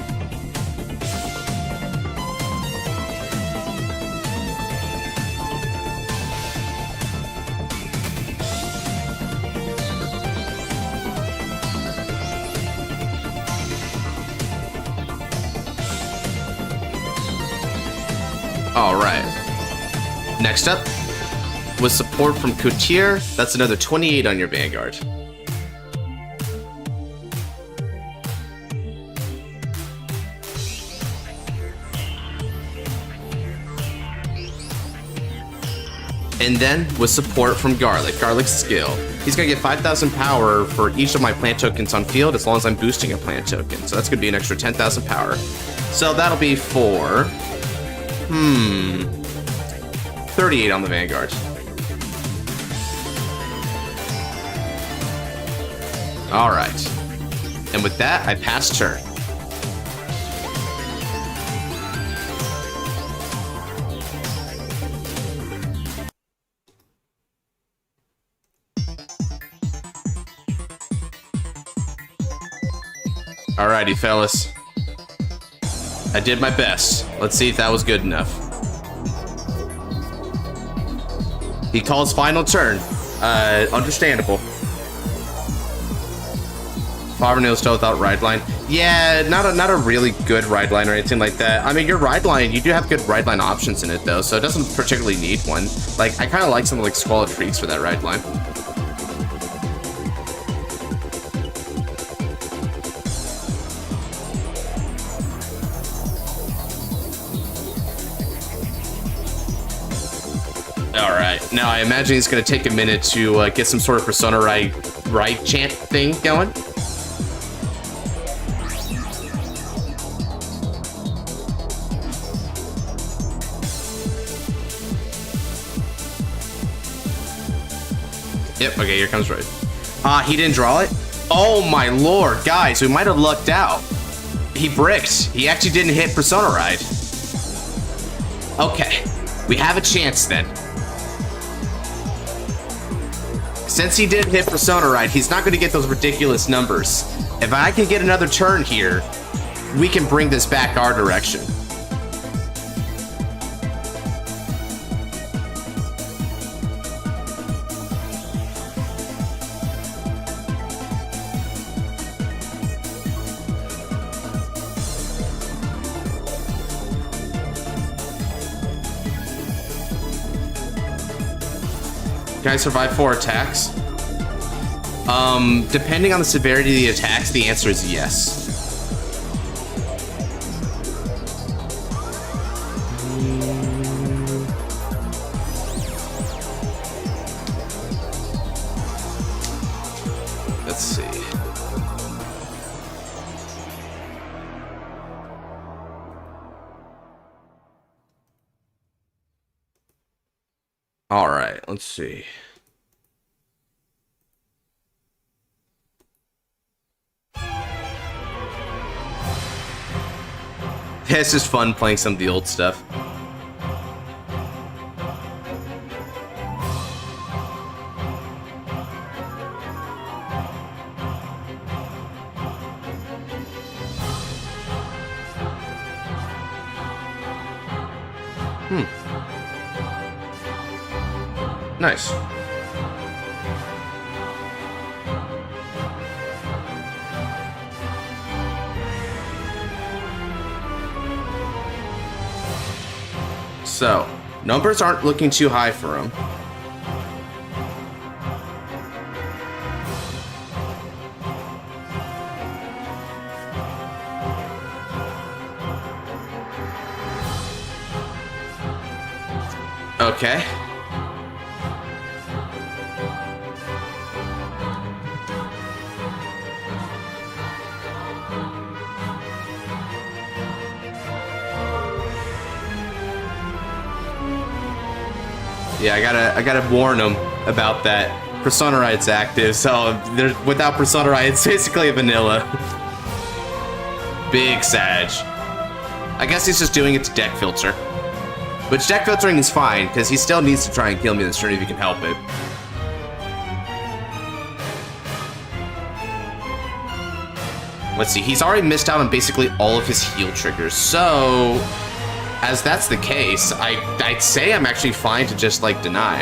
All right. Next up, with support from Coutier, that's another 28 on your Vanguard. And then with support from Garlic's skill, he's gonna get 5,000 power for each of my plant tokens on field as long as I'm boosting a plant token. So that's gonna be an extra 10,000 power. So that'll be for 38 on the Vanguard. Alright. And with that, I pass turn. Alrighty, fellas. I did my best. Let's see if that was good enough. He calls final turn. Understandable. Farmville still without ride line. Yeah, not a really good ride line or anything like that. I mean, your ride line, you do have good ride line options in it though, so it doesn't particularly need one. Like, I kind of like something like Squalid Freaks for that ride line. Alright, now I imagine it's going to take a minute to get some sort of Persona ride chant thing going. Yep, okay, here comes Road. He didn't draw it? Oh my lord, guys, we might have lucked out. He bricked. He actually didn't hit Persona Ride. Okay, we have a chance then. Since he didn't hit Persona Ride, he's not going to get those ridiculous numbers. If I can get another turn here, we can bring this back our direction. Can I survive 4 attacks? Depending on the severity of the attacks, the answer is yes. Let's see. All right, let's see. It's just fun playing some of the old stuff. Nice. So, numbers aren't looking too high for him. Okay. Yeah, I gotta warn them about that. Persona Ride's active, so without Persona Ride, it's basically a vanilla. Big Sag. I guess he's just doing it to deck filter. Which deck filtering is fine, because he still needs to try and kill me this turn if he can help it. Let's see, he's already missed out on basically all of his heal triggers, so... as that's the case, I'd say I'm actually fine to just, like, deny.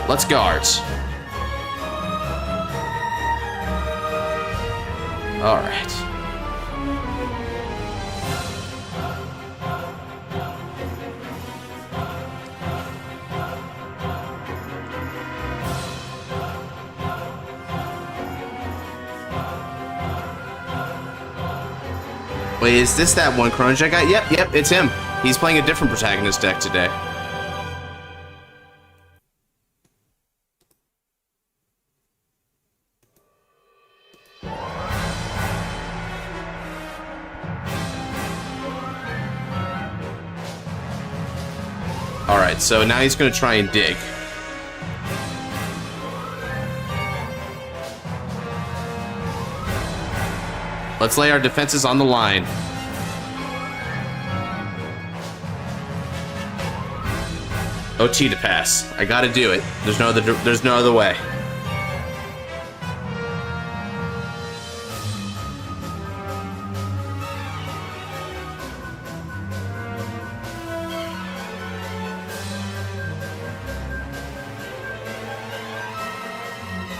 Let's guard. Alright. Wait, is this that one Chrono Jet guy? Yep, it's him. He's playing a different protagonist deck today. Alright, so now he's going to try and dig. Let's lay our defenses on the line. OT to pass. I gotta do it. There's no other way.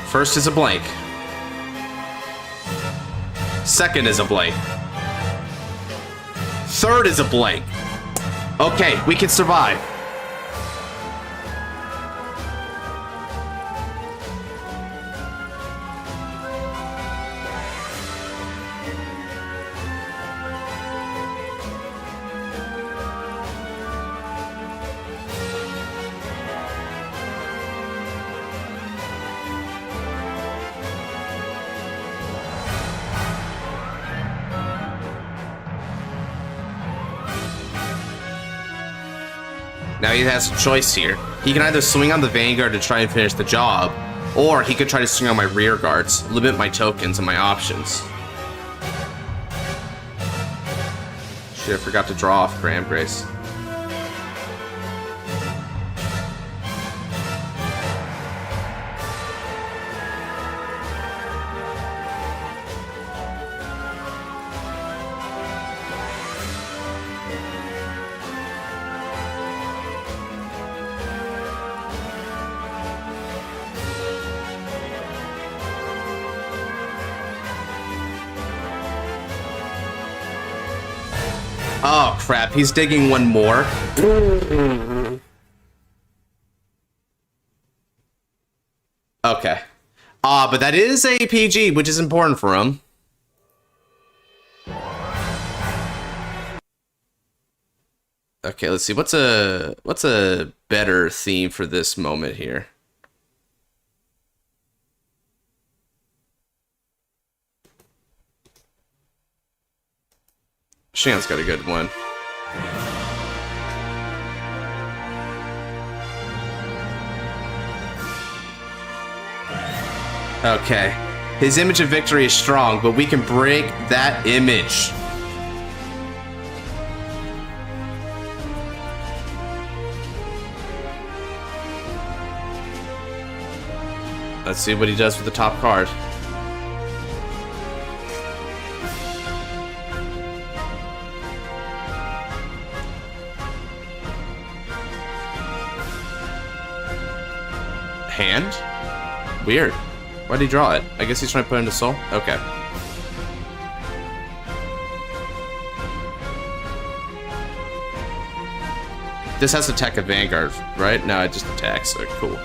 First is a blank. Second is a blank. Third is a blank. Okay, we can survive. Now he has a choice here. He can either swing on the Vanguard to try and finish the job, or he could try to swing on my rear guards, limit my tokens and my options. Shit, I forgot to draw off Graham Grace. Oh crap, he's digging one more. Okay. But that is a PG, which is important for him. Okay, let's see. What's a better theme for this moment here? Shan's got a good one. Okay. His image of victory is strong, but we can break that image. Let's see what he does with the top card. Hand? Weird. Why'd he draw it? I guess he's trying to put it into soul? Okay. This has to attack a Vanguard, right? No, it just attacks. So cool.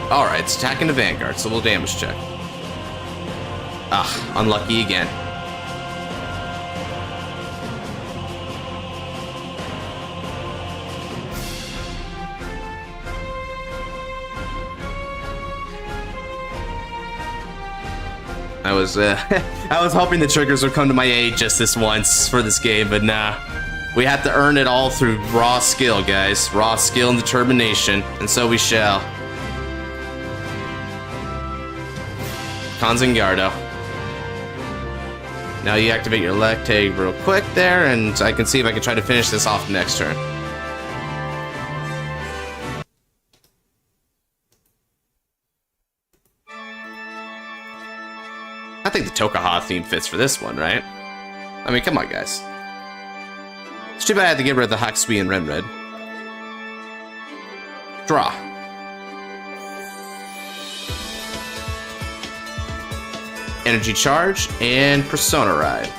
Alright, it's attacking the Vanguard, so we'll damage check. Ah, unlucky again. I was hoping the triggers would come to my aid just this once for this game, but nah. We have to earn it all through raw skill, guys. Raw skill and determination, and so we shall. Conzingardo. Now you activate your leg tag real quick there, and I can see if I can try to finish this off next turn. I think the Tokaha theme fits for this one, right? I mean, come on, guys. It's too bad I had to get rid of the Hakusui and Renred. Draw. Energy Charge and Persona Ride.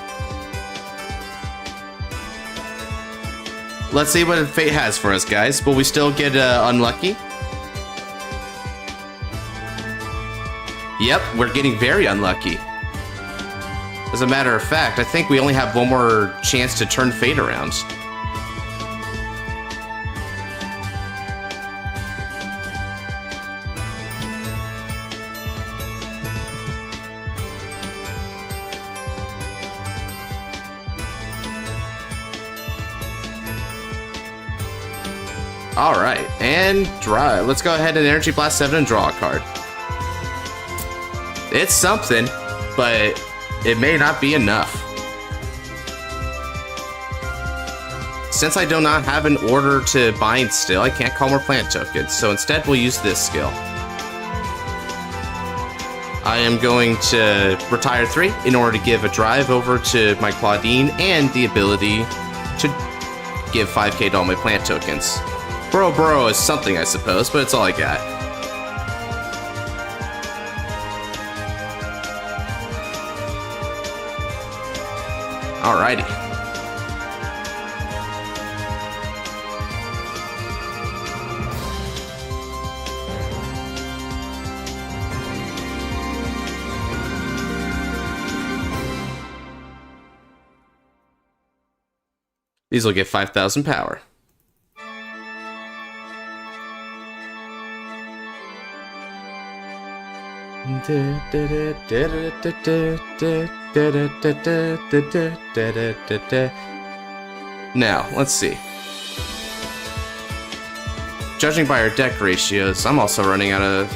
Let's see what Fate has for us, guys. Will we still get unlucky? Yep, we're getting very unlucky. As a matter of fact, I think we only have one more chance to turn Fate around. Alright, and draw. Let's go ahead and Energy Blast 7 and draw a card. It's something, but it may not be enough. Since I do not have an order to bind still, I can't call more plant tokens, so instead we'll use this skill. I am going to retire 3 in order to give a drive over to my Claudine and the ability to give 5k to all my plant tokens. Bro is something, I suppose, but it's all I got. Alrighty. These will get 5,000 power. Now, let's see. Judging by our deck ratios, I'm also running out of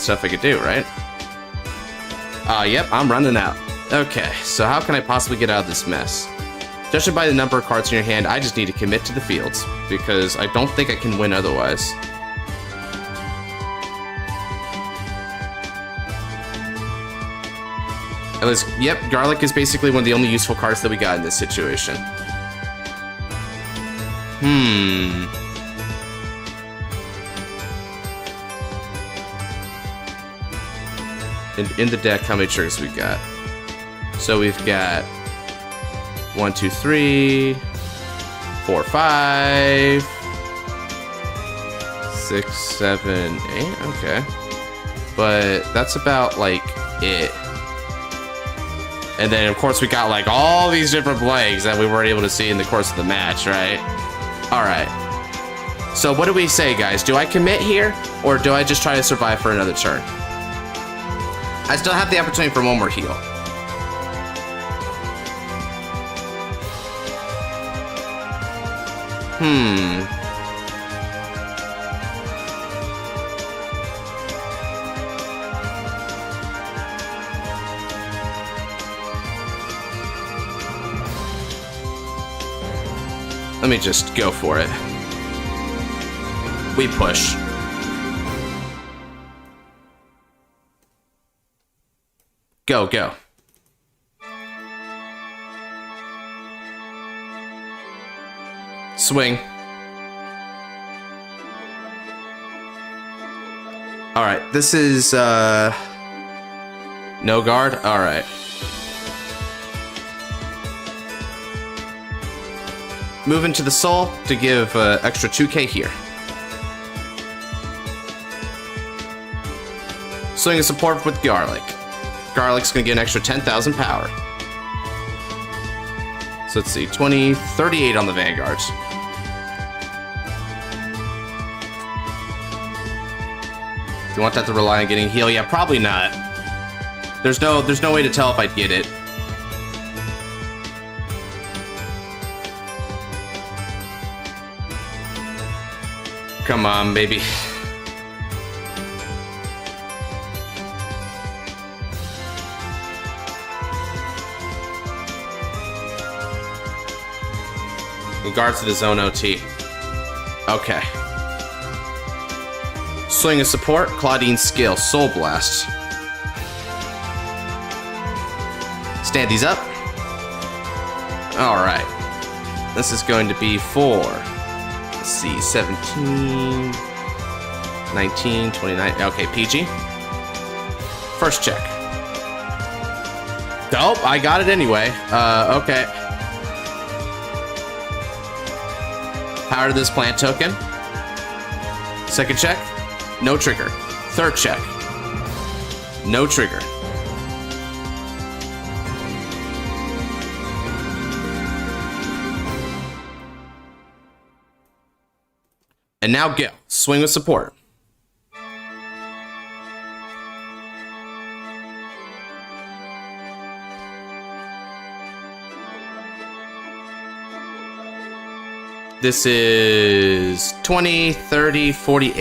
stuff I could do, right? Yep, I'm running out. Okay, so how can I possibly get out of this mess? Judging by the number of cards in your hand, I just need to commit to the fields, because I don't think I can win otherwise. At least, yep, Garlic is basically one of the only useful cards that we got in this situation. In the deck, how many triggers we got? So we've got 1, 2, 3, 4, 5, 6, 7, 8. Okay, but that's about like it. And then of course we got like all these different legs that we weren't able to see in the course of the match, right? All right. So what do we say, guys? Do I commit here, or do I just try to survive for another turn? I still have the opportunity for one more heal. Let me just go for it. We push. Go, go. Swing. Alright, this is, no guard? Alright. Move into the soul to give extra 2k here. Swing a support with Garlic. Garlic's gonna get an extra 10,000 power. So let's see, 20, 38 on the Vanguards. Do you want that to rely on getting heal? Yeah, probably not. There's no way to tell if I'd get it. Come on, baby. Regards to the zone OT. Okay. Swing a support, Claudine's skill, Soul Blast. Stand these up. Alright. This is going to be for, let's see, 17, 19, 29. Okay, PG. First check. Nope, I got it anyway. Okay. Power to this plant token. Second check. No trigger. Third check. No trigger. And now go. Swing with support. This is 20, 30, 48.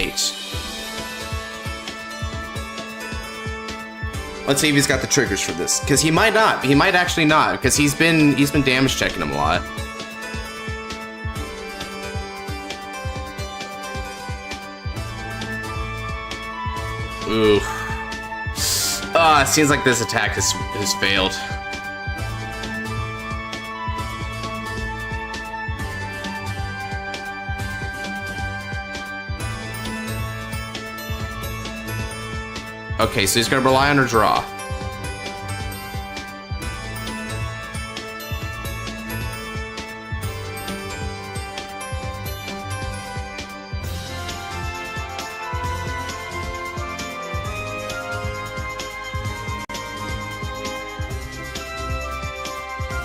Let's see if he's got the triggers for this, because he might not. He might actually not, because he's been damage checking him a lot. Ooh. Ah, it seems like this attack has failed. Okay, so he's gonna rely on her draw.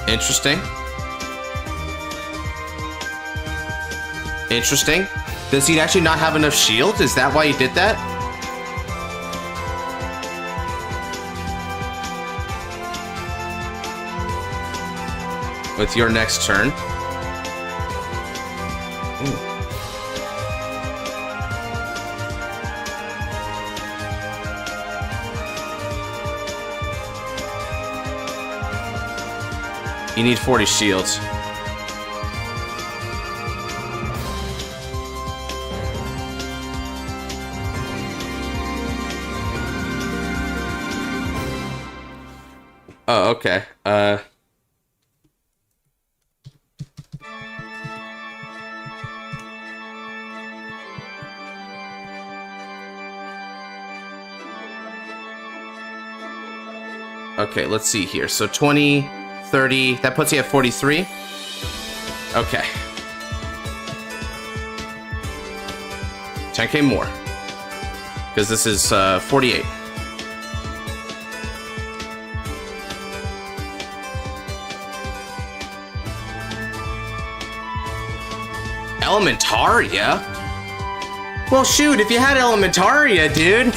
Interesting. Interesting. Does he actually not have enough shield? Is that why he did that? With your next turn. Ooh. You need 40 shields. Oh, okay. Okay, let's see here. So 20, 30, that puts you at 43. Okay. 10k more. Because this is 48. Elementaria? Well, shoot, if you had Elementaria, dude.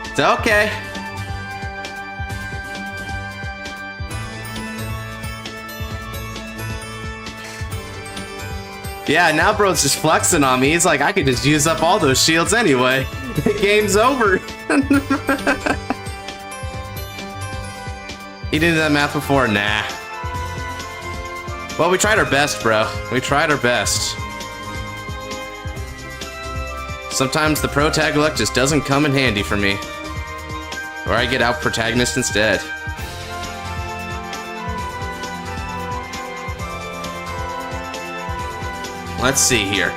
It's okay. Yeah, now bro's just flexing on me. He's like, I could just use up all those shields anyway. The game's over. He did that math before? Nah. Well, we tried our best, bro. We tried our best. Sometimes the pro tag luck just doesn't come in handy for me. Or I get out protagonist instead. Let's see here.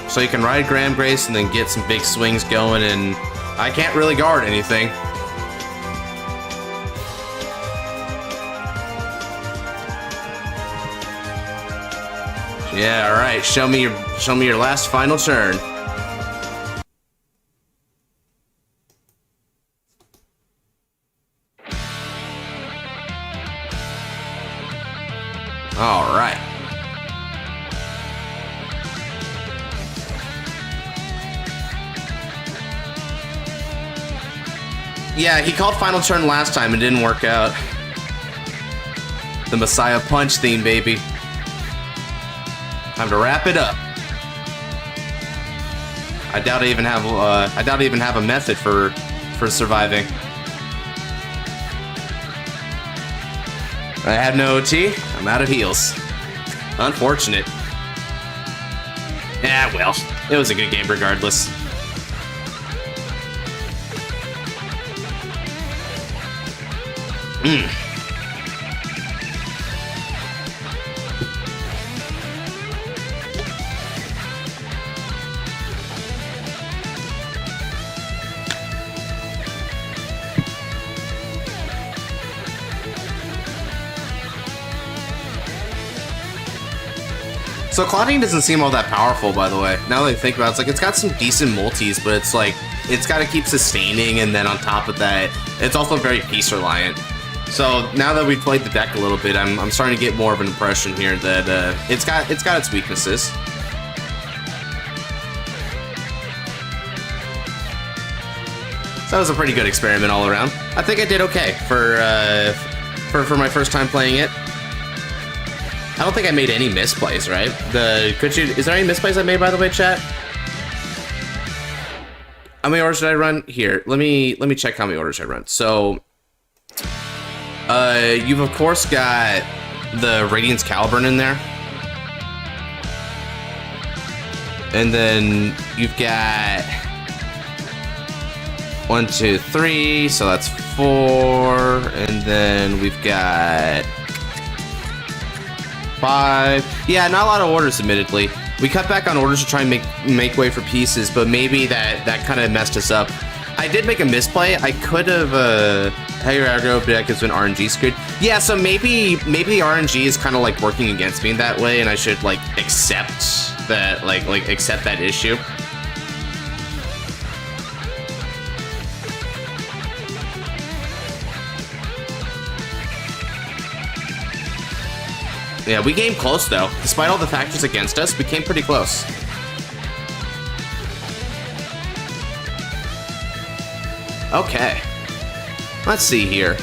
So you can ride Graham Grace and then get some big swings going, and I can't really guard anything. Yeah, all right. Show me your last final turn. All right. Yeah, he called final turn last time. It didn't work out. The Messiah punch theme, baby. Time to wrap it up. I doubt I even have a method for surviving. I have no OT. I'm out of heals. Unfortunate. Yeah, well, it was a good game regardless. So Claudine doesn't seem all that powerful, by the way. Now that I think about it, it's like it's got some decent multis, but it's like it's got to keep sustaining, and then on top of that, it's also very piece reliant. So now that we've played the deck a little bit, I'm starting to get more of an impression here that it's got its weaknesses. So that was a pretty good experiment all around. I think I did okay for my first time playing it. I don't think I made any misplays, right? Is there any misplays I made, by the way, chat? How many orders did I run? Here, let me check how many orders I run. So, you've of course got the Radiance Caliburn in there. And then you've got 1, 2, 3, so that's 4, and then we've got 5. Yeah, not a lot of orders, admittedly. We cut back on orders to try and make way for pieces, but maybe that kind of messed us up. I did make a misplay. I could have how your aggro deck has been RNG screwed. Yeah, so maybe the RNG is kind of like working against me in that way, and I should like accept that accept that issue. Yeah, we came close though. Despite all the factors against us, we came pretty close. Okay. Let's see here.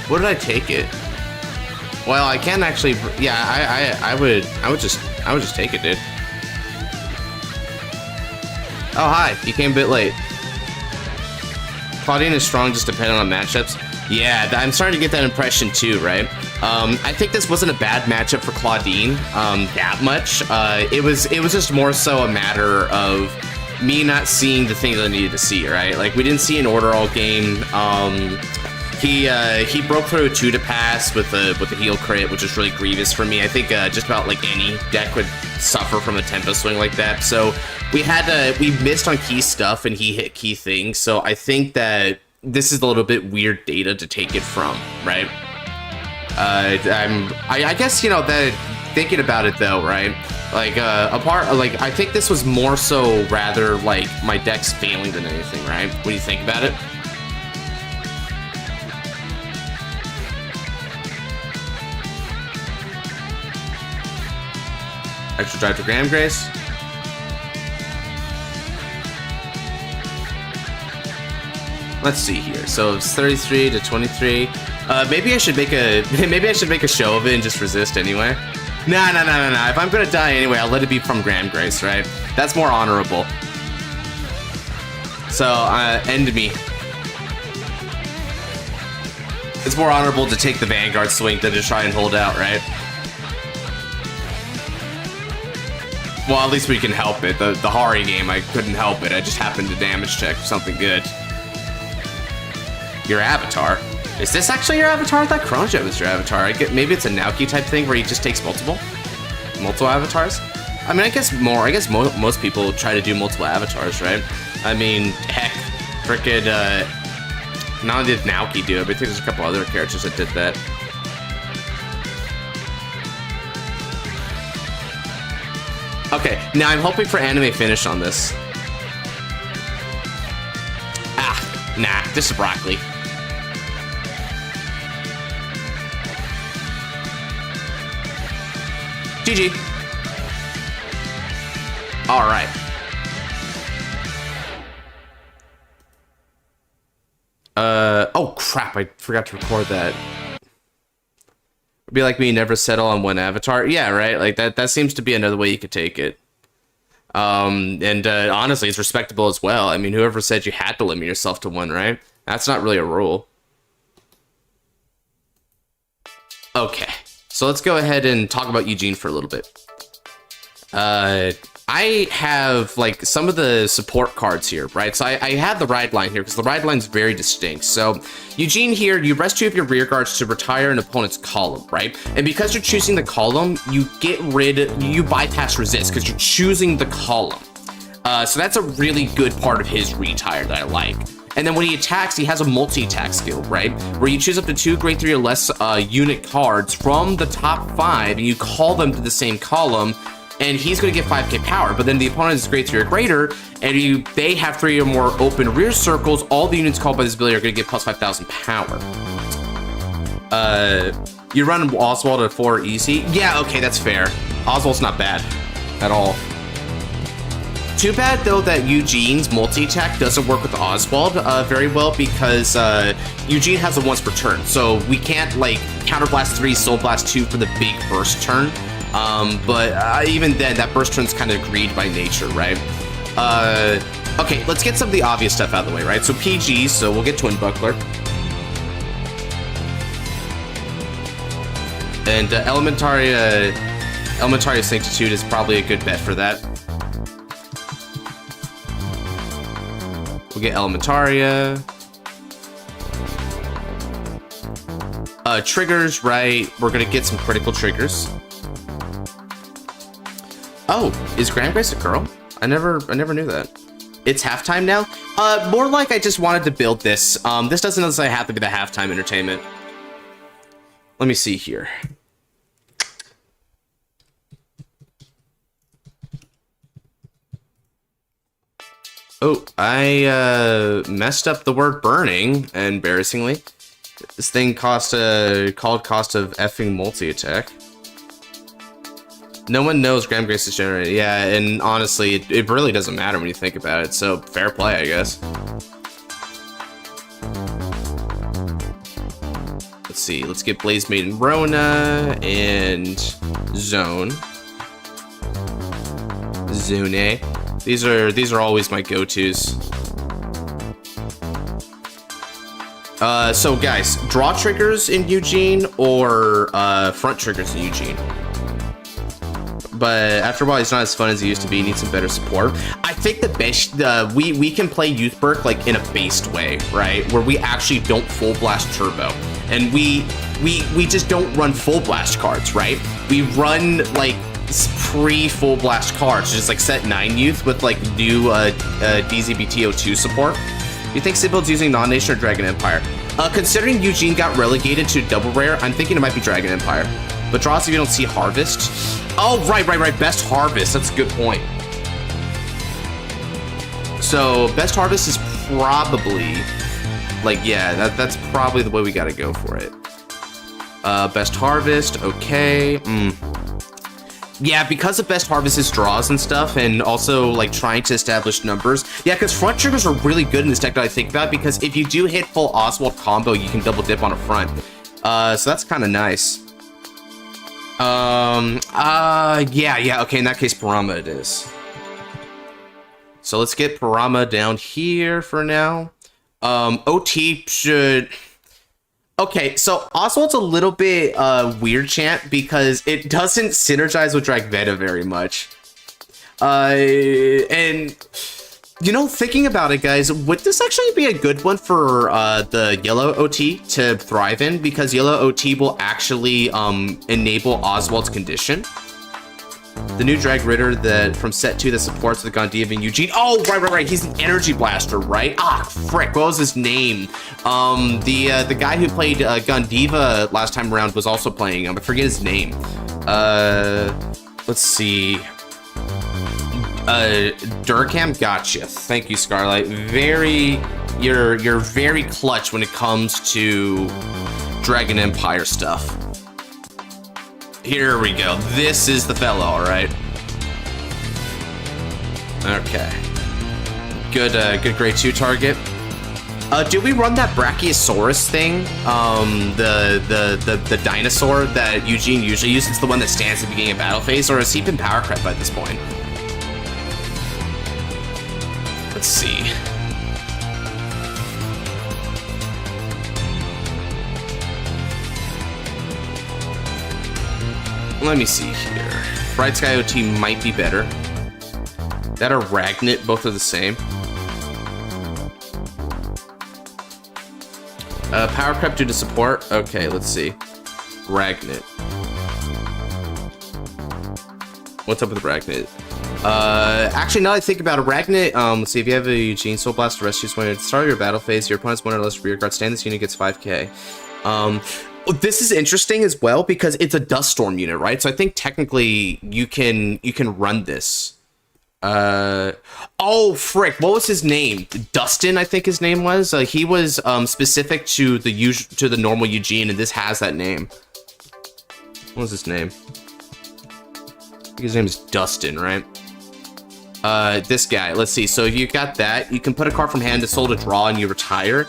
What did I take it? Well, I can't actually. Yeah, I would just take it, dude. Oh, hi. You came a bit late. Claudine is strong, just depending on matchups. Yeah, I'm starting to get that impression too, right? I think this wasn't a bad matchup for Claudine, that much. It was just more so a matter of me not seeing the things I needed to see, right? Like, we didn't see an order all game. He broke through a 2 to pass with a heal crit, which is really grievous for me. I think just about like any deck would suffer from a tempo swing like that. So we missed on key stuff and he hit key things. So I think that this is a little bit weird data to take it from, right? I guess, you know, that thinking about it though, right? Like, I think this was more so rather like my deck's failing than anything, right? What do you think about it? Extra drive to Graham Grace. Let's see here. So it's 33 to 23. Maybe I should make a show of it and just resist anyway. Nah. If I'm gonna die anyway, I'll let it be from Graham Grace, right? That's more honorable. So end me. It's more honorable to take the Vanguard swing than to try and hold out, right? Well, at least we can help it. The Hari game, I couldn't help it. I just happened to damage check something good. Your avatar? Is this actually your avatar? I thought Chronojet was your avatar. Maybe it's a Naoki type thing where he just takes multiple avatars. I mean, I guess most people try to do multiple avatars, right? I mean, heck, frickin' not only did Naoki do it, but I think there's a couple other characters that did that. Okay, now I'm hoping for anime finish on this. Ah, nah, this is broccoli. GG. All right. Oh crap! I forgot to record that. It'd be like me never settle on one avatar. Yeah, right. Like that seems to be another way you could take it. And honestly, it's respectable as well. I mean, whoever said you had to limit yourself to one, right? That's not really a rule. Okay, so let's go ahead and talk about Eugene for a little bit. I have like some of the support cards here, right? So I have the ride line here because the ride line's very distinct. So Eugene here, you rest 2 of your rear guards to retire an opponent's column, right? And because you're choosing the column, you bypass resist because you're choosing the column. So that's a really good part of his retire that I like. And then when he attacks, he has a multi-attack skill, right? Where you choose up to 2 grade 3 or less unit cards from the top 5 and you call them to the same column, and he's going to get 5k power. But then the opponent is grade 3 or greater, and they have 3 or more open rear circles. All the units called by this ability are going to get plus 5,000 power. You run Oswald at 4 easy. Yeah, okay, that's fair. Oswald's not bad at all. too bad though that Eugene's multi-attack doesn't work with Oswald very well, because Eugene has a once per turn, so we can't like counterblast 3, soul blast 2 for the big burst turn. But even then, that burst turn's kind of greed by nature, right? Okay, let's get some of the obvious stuff out of the way, right? So PG, so we'll get Twin Buckler. And Elementaria Sanctitude is probably a good bet for that. We'll get Elementaria. Triggers, right? We're gonna get some critical triggers. Oh, is Grand Grace a girl? I never knew that. It's halftime now? More like I just wanted to build this. This doesn't necessarily have to be the halftime entertainment. Let me see here. Oh, I messed up the word burning, embarrassingly. This thing cost called cost of effing multi-attack. No one knows Graham Grace is generated. Yeah, and honestly, it really doesn't matter when you think about it, so fair play, I guess. Let's see, let's get Blaze Maiden Rona and Zone. Zune. These are always my go-tos. So guys, draw triggers in Eugene or front triggers in Eugene. But after a while, he's not as fun as he used to be. He needs some better support. I think the best, we can play Youth Burk like in a based way, right? Where we actually don't full blast turbo, and we just don't run full blast cards, right? We run like pre full blast cards, just like set 9 Youth with like new DZBT02 support. You think Sibyl's using non-nation or Dragon Empire? Considering Eugene got relegated to double rare, I'm thinking it might be Dragon Empire. But draws if you don't see Harvest. Oh, right. Best Harvest. That's a good point. So, Best Harvest is probably, like, yeah, that's probably the way we gotta go for it. Best Harvest, okay. Yeah, because of Best Harvest is draws and stuff, and also, like, trying to establish numbers. Yeah, because front triggers are really good in this deck that I think about, because if you do hit full Oswald combo, you can double dip on a front. So that's kind of nice. Yeah, okay, in that case, Parama it is. So let's get Parama down here for now. OT should... Okay, so Oswald's a little bit weird chant because it doesn't synergize with Dragveta very much. And you know, thinking about it, guys, would this actually be a good one for the yellow OT to thrive in? Because yellow OT will actually enable Oswald's condition. The new Drag Ritter that from set 2 that supports the Gondiva and Eugene. Oh, right. He's an energy blaster, right? Ah, frick. What was his name? The guy who played Gondiva last time around was also playing him. I forget his name. Let's see. Durkam, gotcha. Thank you, Scarlight. You're very clutch when it comes to Dragon Empire stuff. Here we go. This is the fellow, all right. Okay. Good grade 2 target. Do we run that Brachiosaurus thing? The dinosaur that Eugene usually uses? It's the one that stands at the beginning of battle phase, or has he been power crept by this point? Let's see. Let me see here. Bright Sky OT might be better. That or Ragnit, both are the same. Power crept due to support. Okay, let's see. Ragnit. What's up with Ragnit? Actually, now that I think about it, Ragnit, let's see, if you have a Eugene Soul Blast, rescue when at the start of your battle phase, your opponent's one or less rear guard stand, this unit gets 5k. This is interesting as well because it's a Dust Storm unit, right? So I think technically you can run this. Oh frick, what was his name? Dustin, I think his name was. He was specific to the normal Eugene, and this has that name. What was his name? I think his name is Dustin, right? This guy. Let's see. So if you got that, you can put a card from hand to soul to draw and you retire.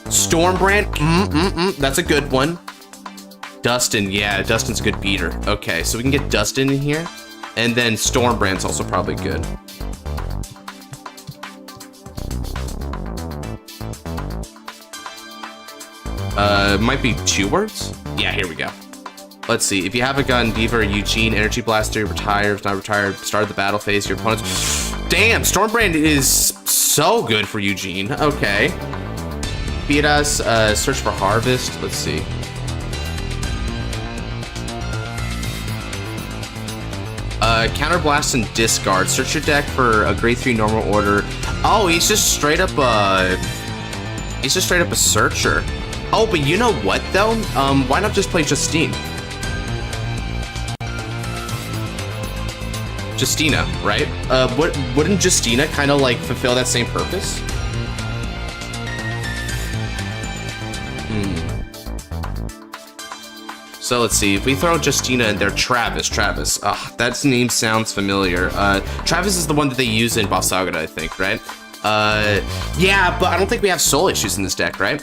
Stormbrand. That's a good one. Dustin. Yeah, Dustin's a good beater. Okay, so we can get Dustin in here. And then Stormbrand's also probably good. Might be 2 words? Yeah, here we go. Let's see. If you have a gun, Beaver, Eugene, Energy Blaster, retire. If not retired, start the battle phase. Your opponent's... Damn, Stormbrand is so good for Eugene. Okay. Beat us. Search for Harvest. Let's see. Counterblast and discard. Search your deck for a grade 3 normal order. Oh, he's just straight up a searcher. Oh, but you know what though? Why not just play Justine? Justina, right? Wouldn't Justina kind of like fulfill that same purpose? So let's see, if we throw Justina in there, Travis. That name sounds familiar. Travis is the one that they use in Boss Saga, I think, right? Yeah, but I don't think we have soul issues in this deck, right?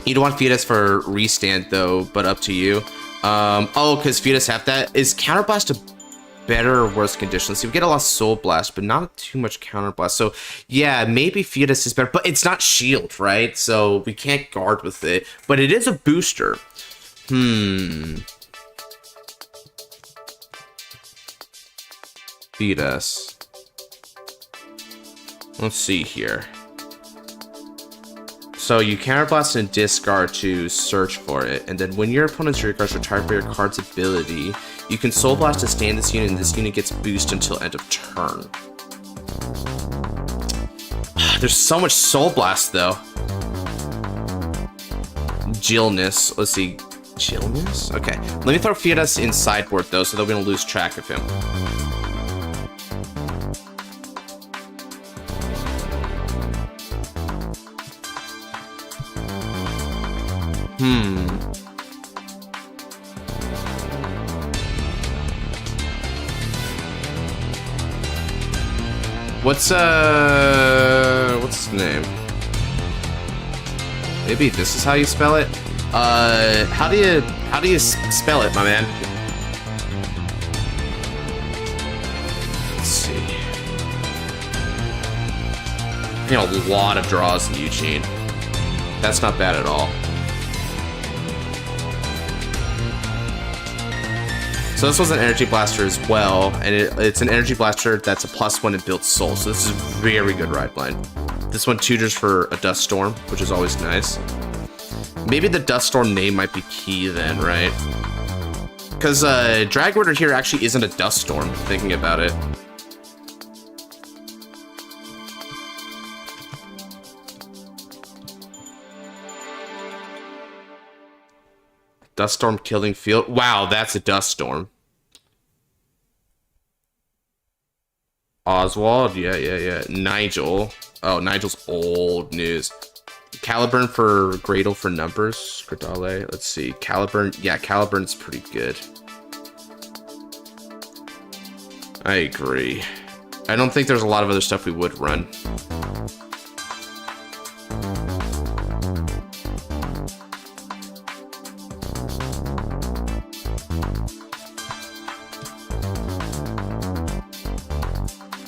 You don't want Fetus for restand though, but up to you. Oh, because Fetus have that. Is Counterblast a better or worse condition? So we get a lot of Soul Blast, but not too much Counterblast. So yeah, maybe Fetus is better, but it's not shield, right? So we can't guard with it, but it is a booster. Fetus. Let's see here. So you counterblast and discard to search for it, and then when your opponent's recards retire for your card's ability, you can Soul Blast to stand this unit, and this unit gets boosted until end of turn. There's so much Soul Blast though. Jillness. Let's see. Jillness? Okay. Let me throw Fetus in sideboard though, so that we don't lose track of him. What's his name? Maybe this is how you spell it? How do you spell it, my man? Let's see. You know, a lot of draws in Eugene. That's not bad at all. So this was an Energy Blaster as well, and it's an Energy Blaster that's a +1 and built Soul, so this is a very good ride line. This one tutors for a Dust Storm, which is always nice. Maybe the Dust Storm name might be key then, right? Because Drag Order here actually isn't a Dust Storm, thinking about it. Dust Storm Killing Field. Wow, that's a Dust Storm. Oswald, yeah. Nigel. Oh, Nigel's old news. Caliburn for Gradle for numbers. Gradale. Let's see. Caliburn. Yeah, Caliburn's pretty good. I agree. I don't think there's a lot of other stuff we would run.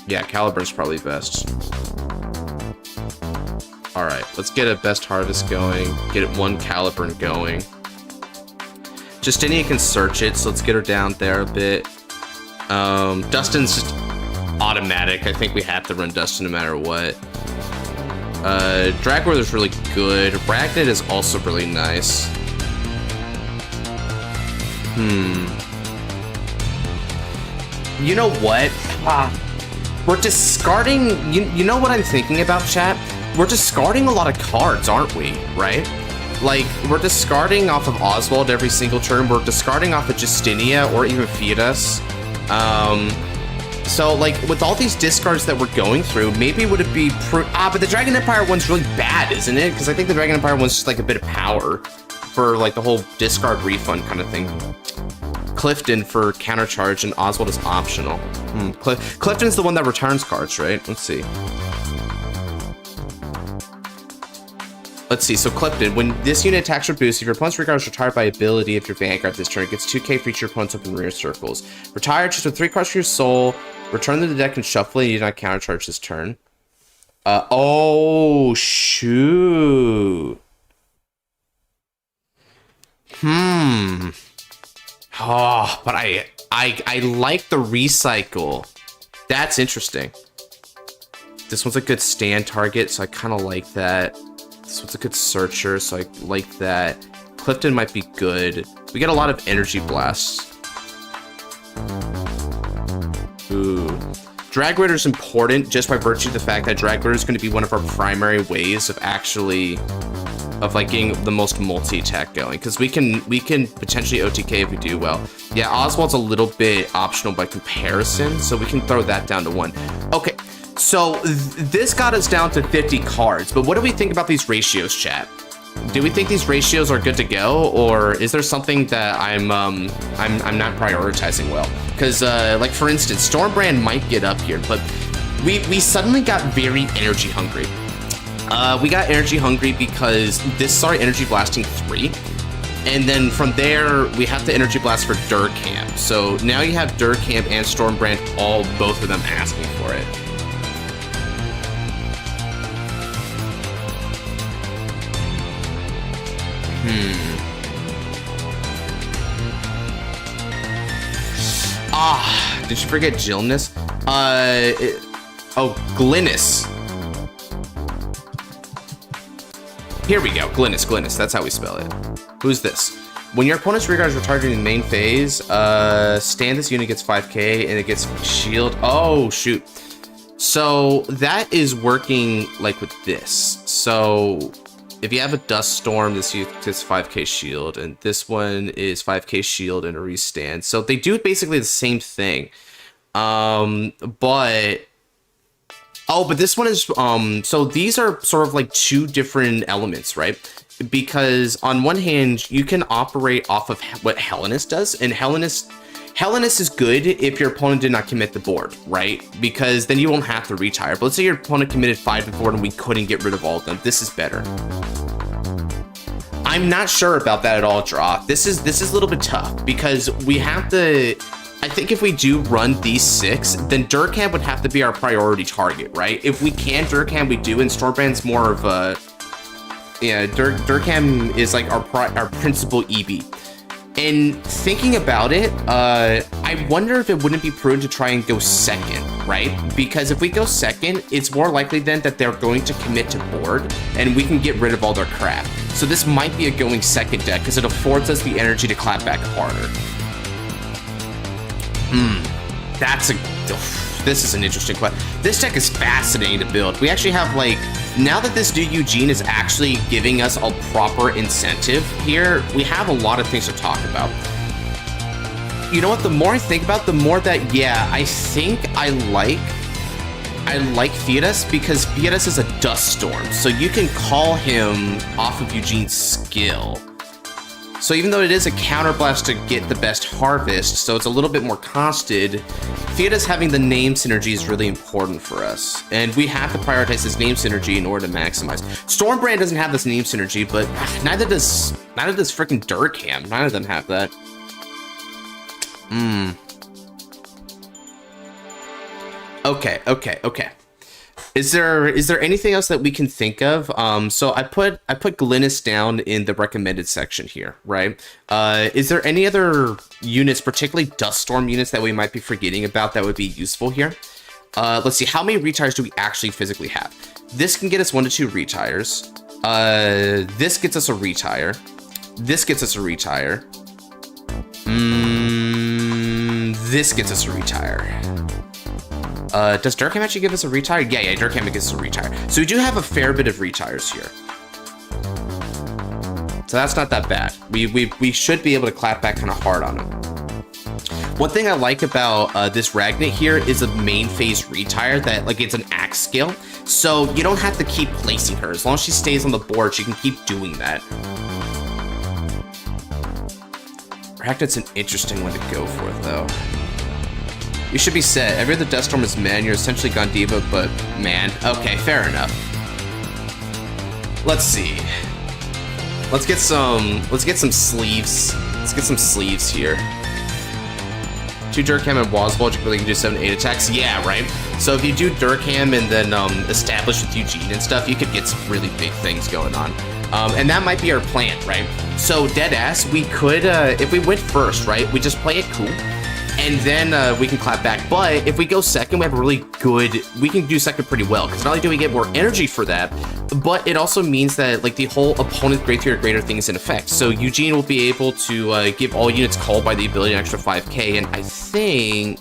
Yeah, Caliburn's probably best. Alright, let's get a best harvest going. Get one Caliburn going. Justinia can search it, so let's get her down there a bit. Dustin's just automatic. I think we have to run Dustin no matter what. Dragworther's really good. Ragnit is also really nice. You know what? We're discarding... You know what I'm thinking about, chat? We're discarding a lot of cards, aren't we? Right? Like, we're discarding off of Oswald every single turn. We're discarding off of Justinia or even Fetus. So, like, with all these discards that we're going through, maybe would it be... but the Dragon Empire one's really bad, isn't it? Because I think the Dragon Empire one's just, like, a bit of power for, like, the whole discard refund kind of thing. Clifton for counter charge, and Oswald is optional. Clifton's the one that returns cards, right? Let's see. Let's see, so Clifton, when this unit attacks or boosts, if your opponent's Vanguard is retired by ability, if your Vanguard this turn, it gets 2k for each of your opponent's open rear circles. Retire, choose with 3 cards from your soul, return to the deck and shuffle it, you do not countercharge this turn. Oh, shoot. Oh, but I like the recycle. That's interesting. This one's a good stand target, so I kind of like that. This one's a good searcher, so I like that. Clifton might be good. We get a lot of energy blasts. Ooh. Drag Ridder's important just by virtue of the fact that Drag Ridder is going to be one of our primary ways of actually like getting the most multi-attack going, because we can potentially OTK if we do well. Yeah, Oswald's a little bit optional by comparison, so we can throw that down to 1. Okay. So this got us down to 50 cards, but what do we think about these ratios, chat? Do we think these ratios are good to go, or is there something that I'm not prioritizing well? Because like for instance, Stormbrand might get up here, but we suddenly got very energy hungry. We got energy hungry because this is our energy blasting 3. And then from there, we have the energy blast for Durkamp. So now you have Durkamp and Stormbrand, both of them asking for it. Did you forget Gilness? Glynis. Here we go, Glynis, that's how we spell it. Who's this? When your opponent's Vanguard is retired during the main phase, stand this unit gets 5k and it gets shield. Oh, shoot. So that is working like with this. So if you have a Dust Storm, this gets 5k shield, and this one is 5k shield and a restand. So they do basically the same thing. But this one is, so these are sort of like 2 different elements, right? Because on one hand, you can operate off of what Hellenist does, and Hellenist is good if your opponent did not commit the board, right? Because then you won't have to retire. But let's say your opponent committed 5 to 4 and we couldn't get rid of all of them. This is better. I'm not sure about that at all, Draw. This is a little bit tough because we have to. I think if we do run these 6, then Durkamp would have to be our priority target, right? If we can Durkamp, we do, and Stormbrand's more of a, yeah, Durkamp is like our principal EB. And thinking about it, I wonder if it wouldn't be prudent to try and go second, right? Because if we go second, it's more likely then that they're going to commit to board, and we can get rid of all their crap. So this might be a going second deck, because it affords us the energy to clap back harder. This is an interesting question. This deck is fascinating to build. We actually have, like, now that this new Eugene is actually giving us a proper incentive here, we have a lot of things to talk about. You know what, the more I think about, the more that, yeah, I think I like Theodos, because Theodos is a Dust Storm, so you can call him off of Eugene's skill. So even though it is a counterblast to get the best harvest, so it's a little bit more costed, Theodos having the name synergy is really important for us. And we have to prioritize this name synergy in order to maximize. Stormbrand doesn't have this name synergy, but neither does freaking Durkamp. None of them have that. Okay. Is there anything else that we can think of? So I put Glynis down in the recommended section here, right? Is there any other units, particularly Dust Storm units, that we might be forgetting about that would be useful here? Let's see, how many retires do we actually physically have? This can get us 1 to 2 retires. This gets us a retire. This gets us a retire. This gets us a retire. Does Durkamp actually give us a retire? Yeah, Durkamp gives us a retire. So we do have a fair bit of retires here. So that's not that bad. We should be able to clap back kind of hard on them. One thing I like about this Ragnit here is a main phase retire that, like, it's an axe skill. So you don't have to keep placing her. As long as she stays on the board, she can keep doing that. Ragnar's an interesting one to go for, though. You should be set. Every other Death Storm is man. You're essentially Gondiva, but man. Okay, fair enough. Let's see. Let's get some sleeves. Let's get some sleeves here. 2 Durkham and Waswald, you really can do 7-8 attacks. Yeah, right? So if you do Durkham and then establish with Eugene and stuff, you could get some really big things going on. And that might be our plan, right? So deadass, we could, if we went first, right, we just play it cool, and then we can clap back. But if we go second, we have a really good, we can do second pretty well, because not only do we get more energy for that, but it also means that like the whole opponent's grade 3 or greater thing is in effect. So Eugene will be able to give all units called by the ability an extra 5k, and I think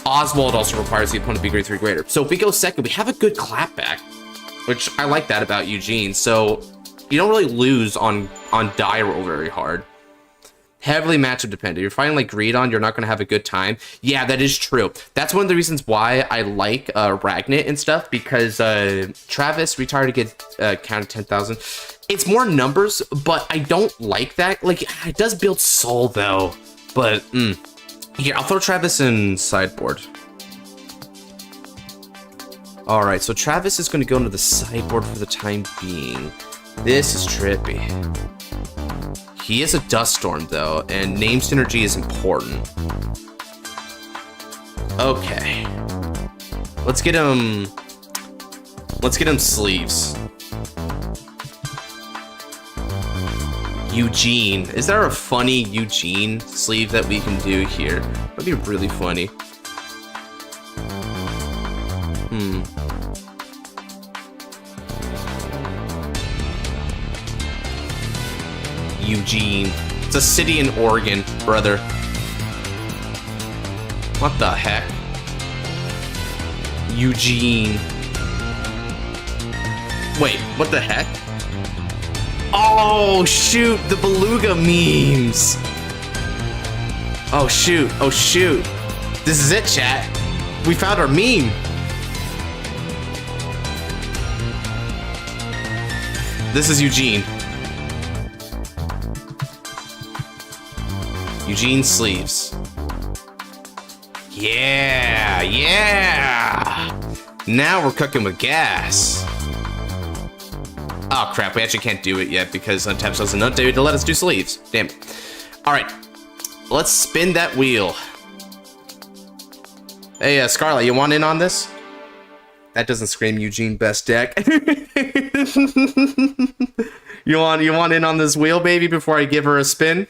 Oswald also requires the opponent to be grade 3 greater. So if we go second, we have a good clapback, which I like that about Eugene. So you don't really lose on die roll very hard. Heavily matchup dependent. You're fighting like Greedon, you're not going to have a good time. Yeah, that is true. That's one of the reasons why I like Ragnit and stuff, because Travis retired to get counted 10,000. It's more numbers, but I don't like that. Like, it does build soul though. But here, I'll throw Travis in sideboard. All right, so Travis is going to go into the sideboard for the time being. This is trippy. He is a Dust Storm though, and name synergy is important. Okay. Let's get him sleeves. Eugene. Is there a funny Eugene sleeve that we can do here? That'd be really funny. Eugene. It's a city in Oregon, brother. What the heck? Eugene. Wait, what the heck? Oh, shoot, the Beluga memes. Oh, shoot, oh, shoot. This is it, chat. We found our meme. This is Eugene. Eugene sleeves. Yeah, yeah. Now we're cooking with gas. Oh crap, we actually can't do it yet because Untap doesn't update to let us do sleeves. Damn it. Alright, let's spin that wheel. Hey, Scarlet, you want in on this? That doesn't scream Eugene best deck. You want in on this wheel, baby, before I give her a spin?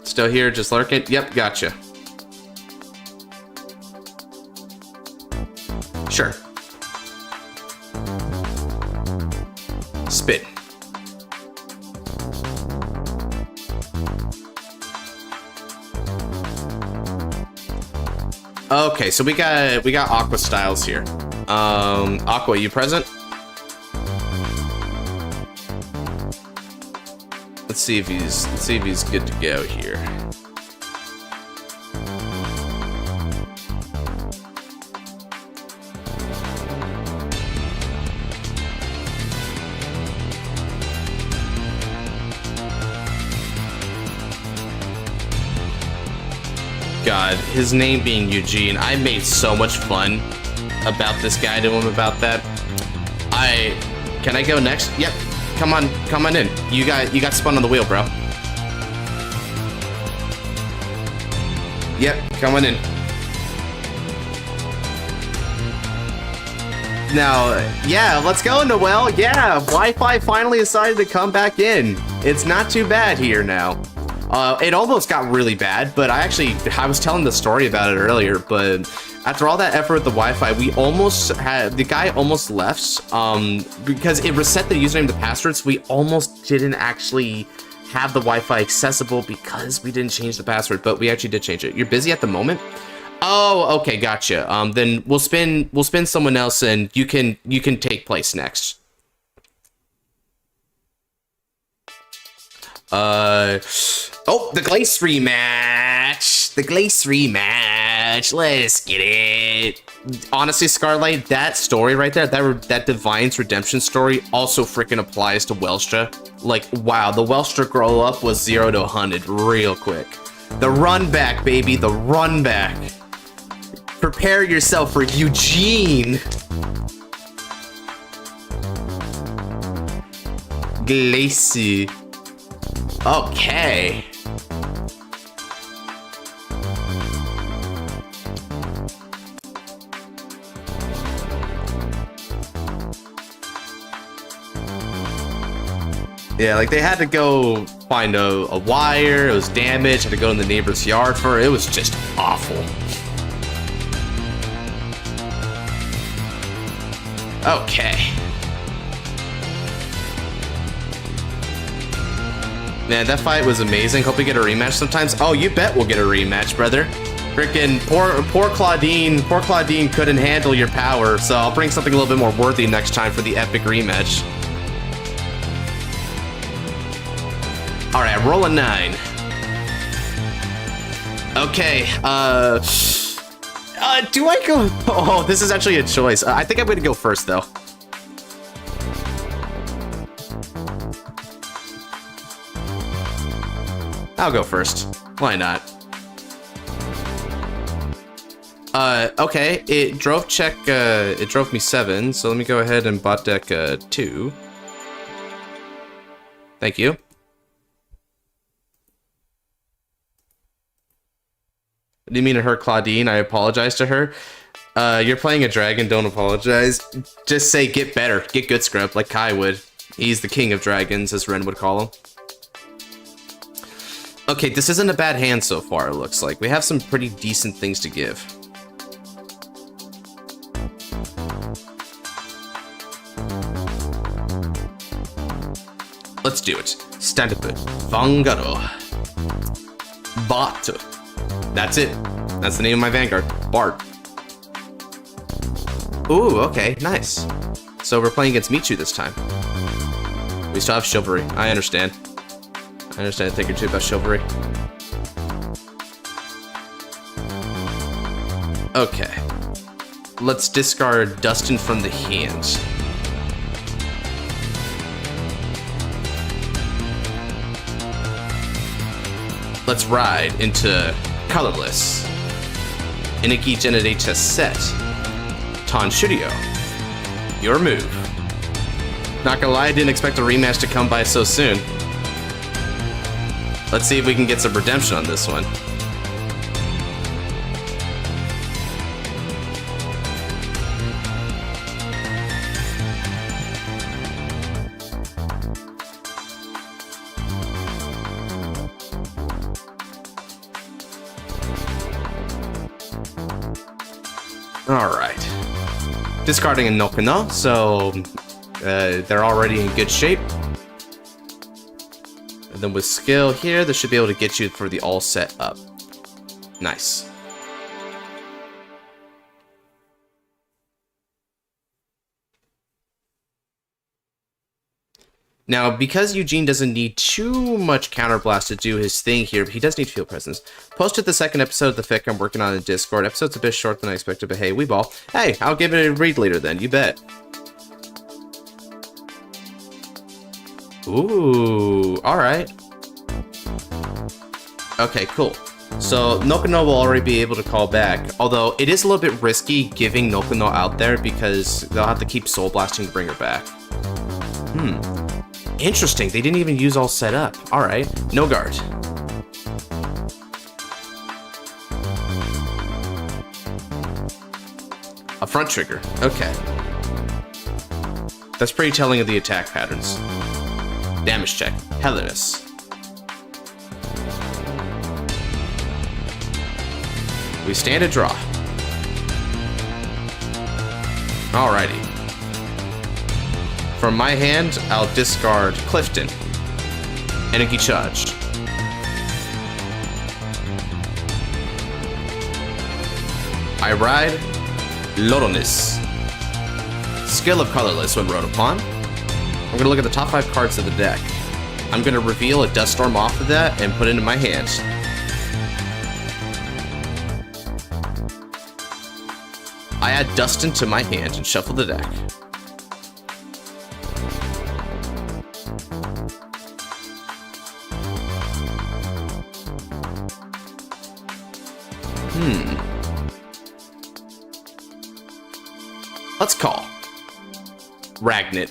Still here, just lurking? Yep, gotcha. Sure. Spin. Okay, so we got Aqua Styles here. Aqua, you present? Let's see if he's good to go here. God, his name being Eugene, I made so much fun about this guy to him about that. Can I go next? Yep. Come on in. You got spun on the wheel, bro. Yep, come on in. Now, yeah, let's go, Noel. Yeah, Wi-Fi finally decided to come back in. It's not too bad here now. It almost got really bad, but I was telling the story about it earlier, but after all that effort with the Wi-Fi, the guy almost left, because it reset the username to password, so we almost didn't actually have the Wi-Fi accessible because we didn't change the password, but we actually did change it. You're busy at the moment? Oh, okay, gotcha. Then we'll spin someone else and you can take place next. Oh, the Glace rematch! The Glace rematch! rematch. Let's get it. Honestly, Scarlight, that story right there, that Divine's redemption story also freaking applies to Welstra. Like, wow, the Welstra grow up was 0 to 100 real quick. The run back, baby, the run back. Prepare yourself for Eugene. Glacy. Okay. Yeah, like they had to go find a wire, it was damaged, had to go in the neighbor's yard for it. It was just awful. Okay. Man, that fight was amazing. Hope we get a rematch sometimes. Oh, you bet we'll get a rematch, brother. Frickin' poor Claudine couldn't handle your power, so I'll bring something a little bit more worthy next time for the epic rematch. Alright, roll a 9. Okay, do I go? Oh, this is actually a choice. I think I'm gonna go first, though. I'll go first. Why not? Okay, it drove me 7, so let me go ahead and bot deck 2. Thank you. I didn't mean to hurt Claudine. I apologize to her. You're playing a dragon, don't apologize. Just say get better. Get good, Scrub, like Kai would. He's the king of dragons, as Ren would call him. Okay, this isn't a bad hand so far, it looks like. We have some pretty decent things to give. Let's do it. Stand up. Vanguard. Bot. That's it. That's the name of my Vanguard. Bart. Ooh, okay, nice. So we're playing against Michu this time. We still have Chivalry. I understand. I understand a thing or two about Chivalry. Okay. Let's discard Dustin from the hand. Let's ride into Colorless. Iniki Generate set. Tanshurio. Your move. Not gonna lie, I didn't expect a rematch to come by so soon. Let's see if we can get some redemption on this one. Alright. Discarding a Nokino, so they're already in good shape. And then with skill here, this should be able to get you for the all set up. Nice. Now, because Eugene doesn't need too much counterblast to do his thing here, but he does need field presence. Posted the second episode of the fic I'm working on in Discord. Episode's a bit short than I expected, but hey, we ball. Hey, I'll give it a read later then, you bet. Ooh, alright. Okay, cool. So, Nokino will already be able to call back, although it is a little bit risky giving Nokino out there because they'll have to keep soul blasting to bring her back. Interesting, they didn't even use all set up. Alright, no guard. A front trigger, okay. That's pretty telling of the attack patterns. Damage check, Hellenus. We stand a draw. Alrighty. From my hand, I'll discard Clifton. Energy charge. I ride Lodonis. Skill of Colorless when rode upon. I'm gonna look at the top 5 cards of the deck. I'm gonna reveal a Dust Storm off of that and put it in my hand. I add Dustin to my hand and shuffle the deck. Let's call. Ragnit.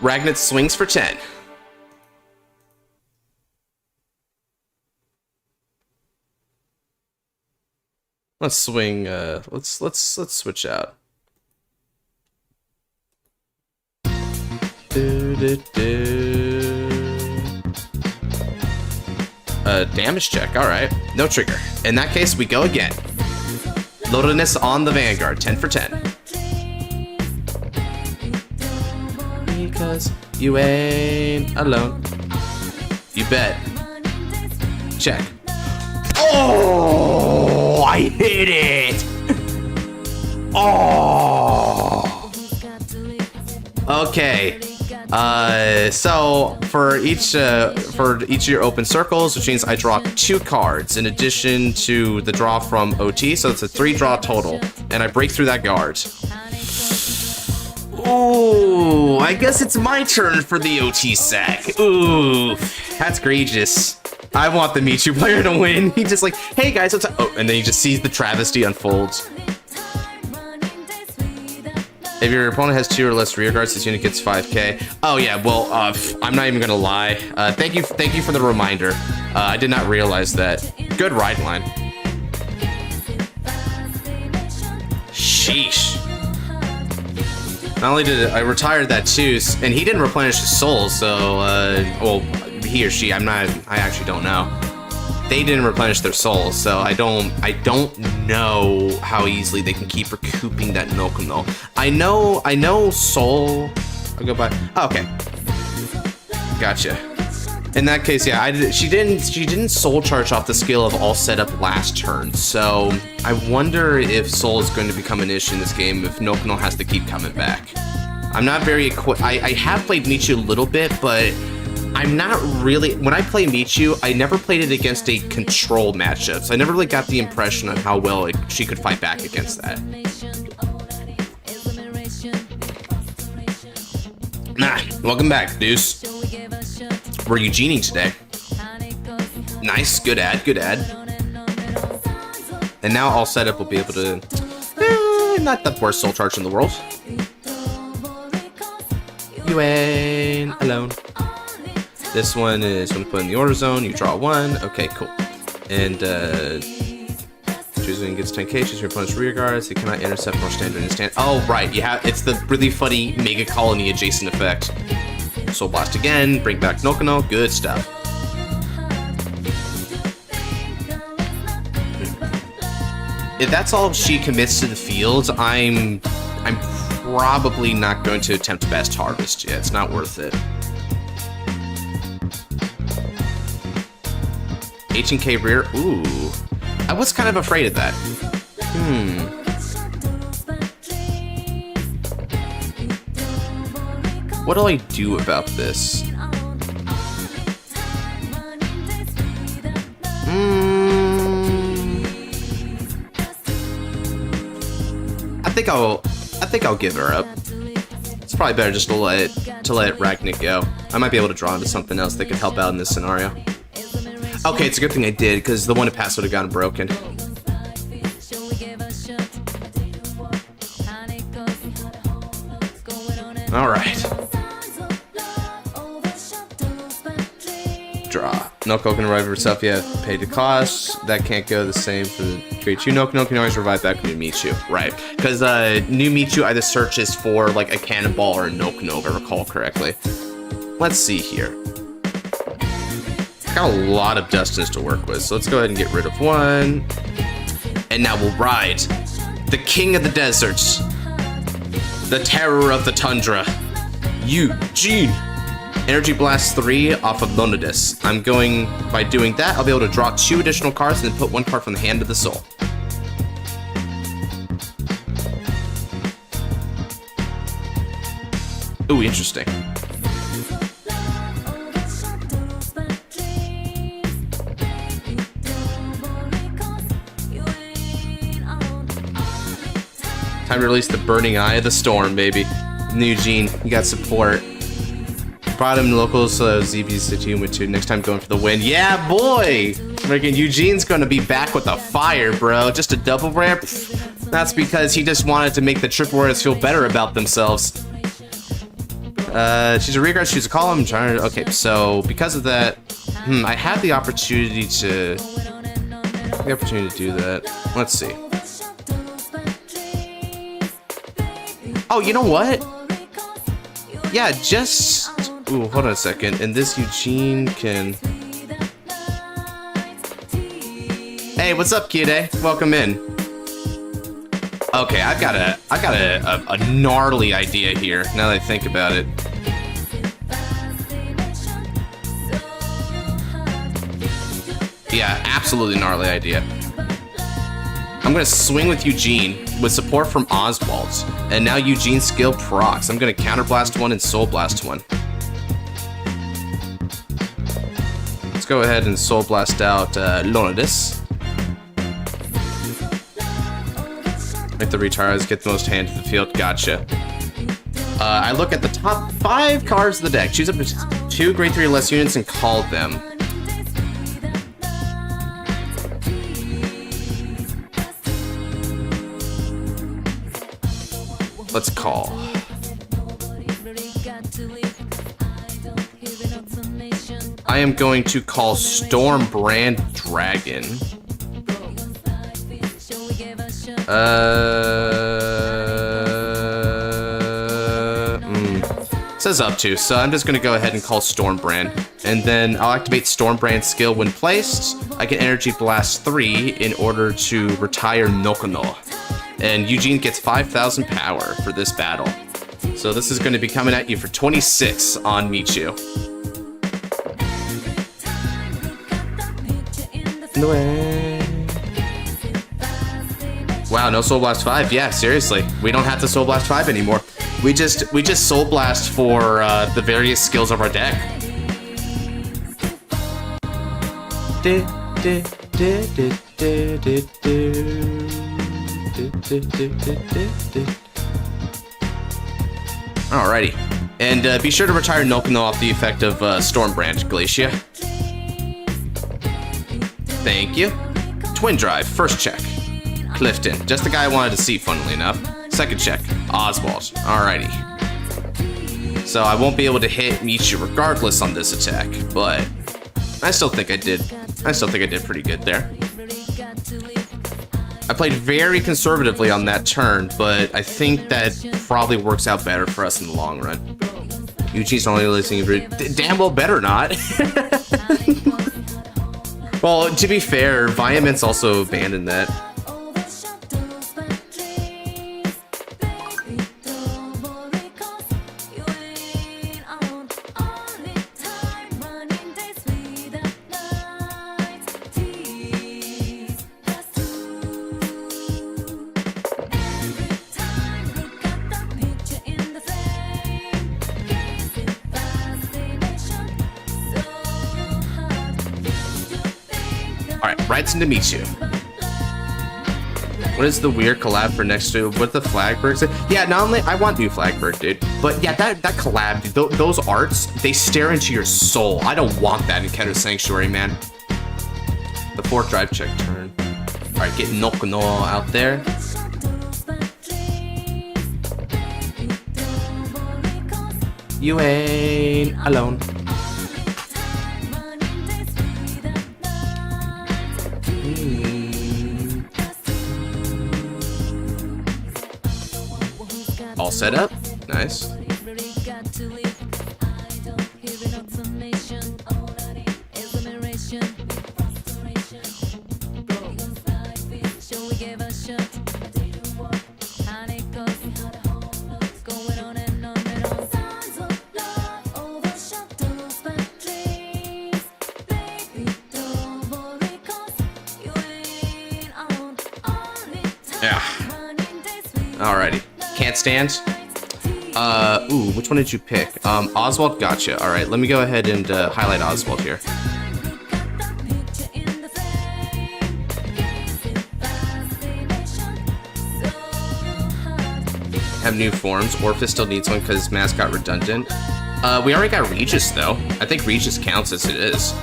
Ragnit swings for 10. Let's swing, let's switch out. Damage check, alright. No trigger. In that case, we go again. Loadedness on the Vanguard, 10 for 10. Because you ain't alone. You bet. Check. Oh, I hit it. Oh. Okay. So for each of your open circles, which means I draw 2 cards in addition to the draw from OT, so it's a 3 draw total, and I break through that guard. Ooh, I guess it's my turn for the OT sack. Ooh, that's egregious. I want the Michu player to win. He just like, hey guys, what's up? Oh, and then he just sees the travesty unfolds. If your opponent has 2 or less rear guards, this unit gets 5k. Oh yeah, well, I'm not even gonna lie. Thank you for the reminder. I did not realize that. Good ride line. Sheesh. Not only did I retired that too, and he didn't replenish his soul, so, well, he or she, I actually don't know. They didn't replenish their souls, so I don't know how easily they can keep recouping that Nokuno. I know soul. I'll go by. Oh, okay. Gotcha. In that case, yeah, she didn't soul charge off the skill of all set up last turn, so I wonder if soul is going to become an issue in this game if Nokuno has to keep coming back. I'm not very equipped. I have played Michu a little bit, but I'm not really, when I play Michu, I never played it against a control matchup, so I never really got the impression of how well she could fight back against that. Nah, welcome back, Deuce. We're Eugening today. Nice, good ad, good ad. And now all set up will be able to, not the worst soul charge in the world. You ain't alone. This one is when you put in the order zone, you draw 1. Okay, cool. And choosing gets 10k, choose your opponent's rear guards. They cannot intercept nor stand in his stand. Oh, right, you have, it's the really funny Mega Colony adjacent effect. Soul Blast again, bring back Nokuno, good stuff. If that's all she commits to the field, I'm probably not going to attempt Best Harvest yet. It's not worth it. 18k rear. Ooh. I was kind of afraid of that. What do I do about this? I think I'll give her up. It's probably better just to let Ragnit go. I might be able to draw into something else that could help out in this scenario. Okay, it's a good thing I did, because the one that passed would have gotten broken. Alright. Draw. Noko can revive herself, yeah, pay the cost. That can't go the same for the create you. Noko can always revive back new Michu. Right. Because new Michu either searches for like a cannonball or a Nokuno, if I recall correctly. Let's see here. Got a lot of Dustins to work with, so let's go ahead and get rid of 1. And now we'll ride the king of the deserts, the terror of the tundra, Eugene. Energy Blast 3 off of Lonidus. I'm going, by doing that, I'll be able to draw 2 additional cards and then put 1 card from the hand of the soul. Ooh, interesting. Time to release the burning eye of the storm, baby. Eugene, you got support. Bottom locals, ZB City with 2. Next time going for the win. Yeah, boy! Freaking Eugene's gonna be back with the fire, bro. Just a double rare? That's because he just wanted to make the triple rares feel better about themselves. She's a regard, she's a column. Okay, so because of that, I had the opportunity to do that. Let's see. Oh, you know what? Yeah, just... Ooh, hold on a second. And this Eugene can... Hey, what's up, kid? Welcome in. Okay, I've got a gnarly idea here, now that I think about it. Yeah, absolutely gnarly idea. I'm gonna swing with Eugene with support from Oswald, and now Eugene's skill procs. I'm gonna counterblast one and soul blast one. Let's go ahead and soul blast out Leonidas. Make the retires, get the most hand to the field. Gotcha. I look at the top 5 cards of the deck, choose up to 2 grade 3 or less units and call them. Let's call. I am going to call Stormbrand Dragon. Says up to, so I'm just gonna go ahead and call Stormbrand, and then I'll activate Stormbrand's skill when placed. I can Energy Blast 3 in order to retire Nokono. And Eugene gets 5,000 power for this battle. So this is going to be coming at you for 26 on Michu. Wow, no Soul Blast 5. Yeah, seriously. We don't have to Soul Blast 5 anymore. We just Soul Blast for the various skills of our deck. Alrighty. And be sure to retire Nokono off the effect of Stormbrand, Glacia. Thank you. Twin Drive, first check. Clifton, just the guy I wanted to see, funnily enough. Second check, Oswald. Alrighty. So I won't be able to hit Michu regardless on this attack, but I still think I did pretty good there. I played very conservatively on that turn, but I think that probably works out better for us in the long run. Eugene's only listening. Damn well better not. Well, to be fair, Viament's also abandoned that. Rights into Michu. What is the weird collab for next to what the Flagbird? Yeah, not only I want new Flagbird, dude, but yeah, that collab, dude, those arts, they stare into your soul. I don't want that in Kenner Sanctuary, man. The 4th drive check turn. All right, get Nokono out there. You ain't alone. All set up. Nice. Yeah. Alrighty. Can't stand. Ooh, which one did you pick? Oswald, gotcha. Alright, let me go ahead and highlight Oswald here. have new forms. Orphis still needs one because mascot redundant. We already got Regis though. I think Regis counts as it is.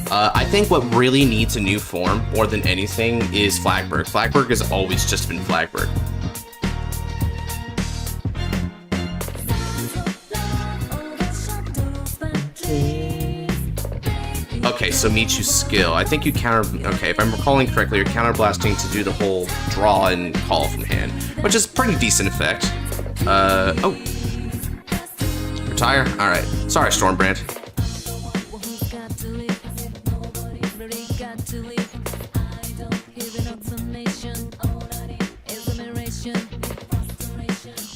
I think what really needs a new form more than anything is Flagberg. Flagberg has always just been Flagberg. Okay, so Michu's skill. I think you counter... Okay, if I'm recalling correctly, you're counterblasting to do the whole draw and call from hand, which is pretty decent effect. Oh. Retire? Alright. Sorry, Stormbrand.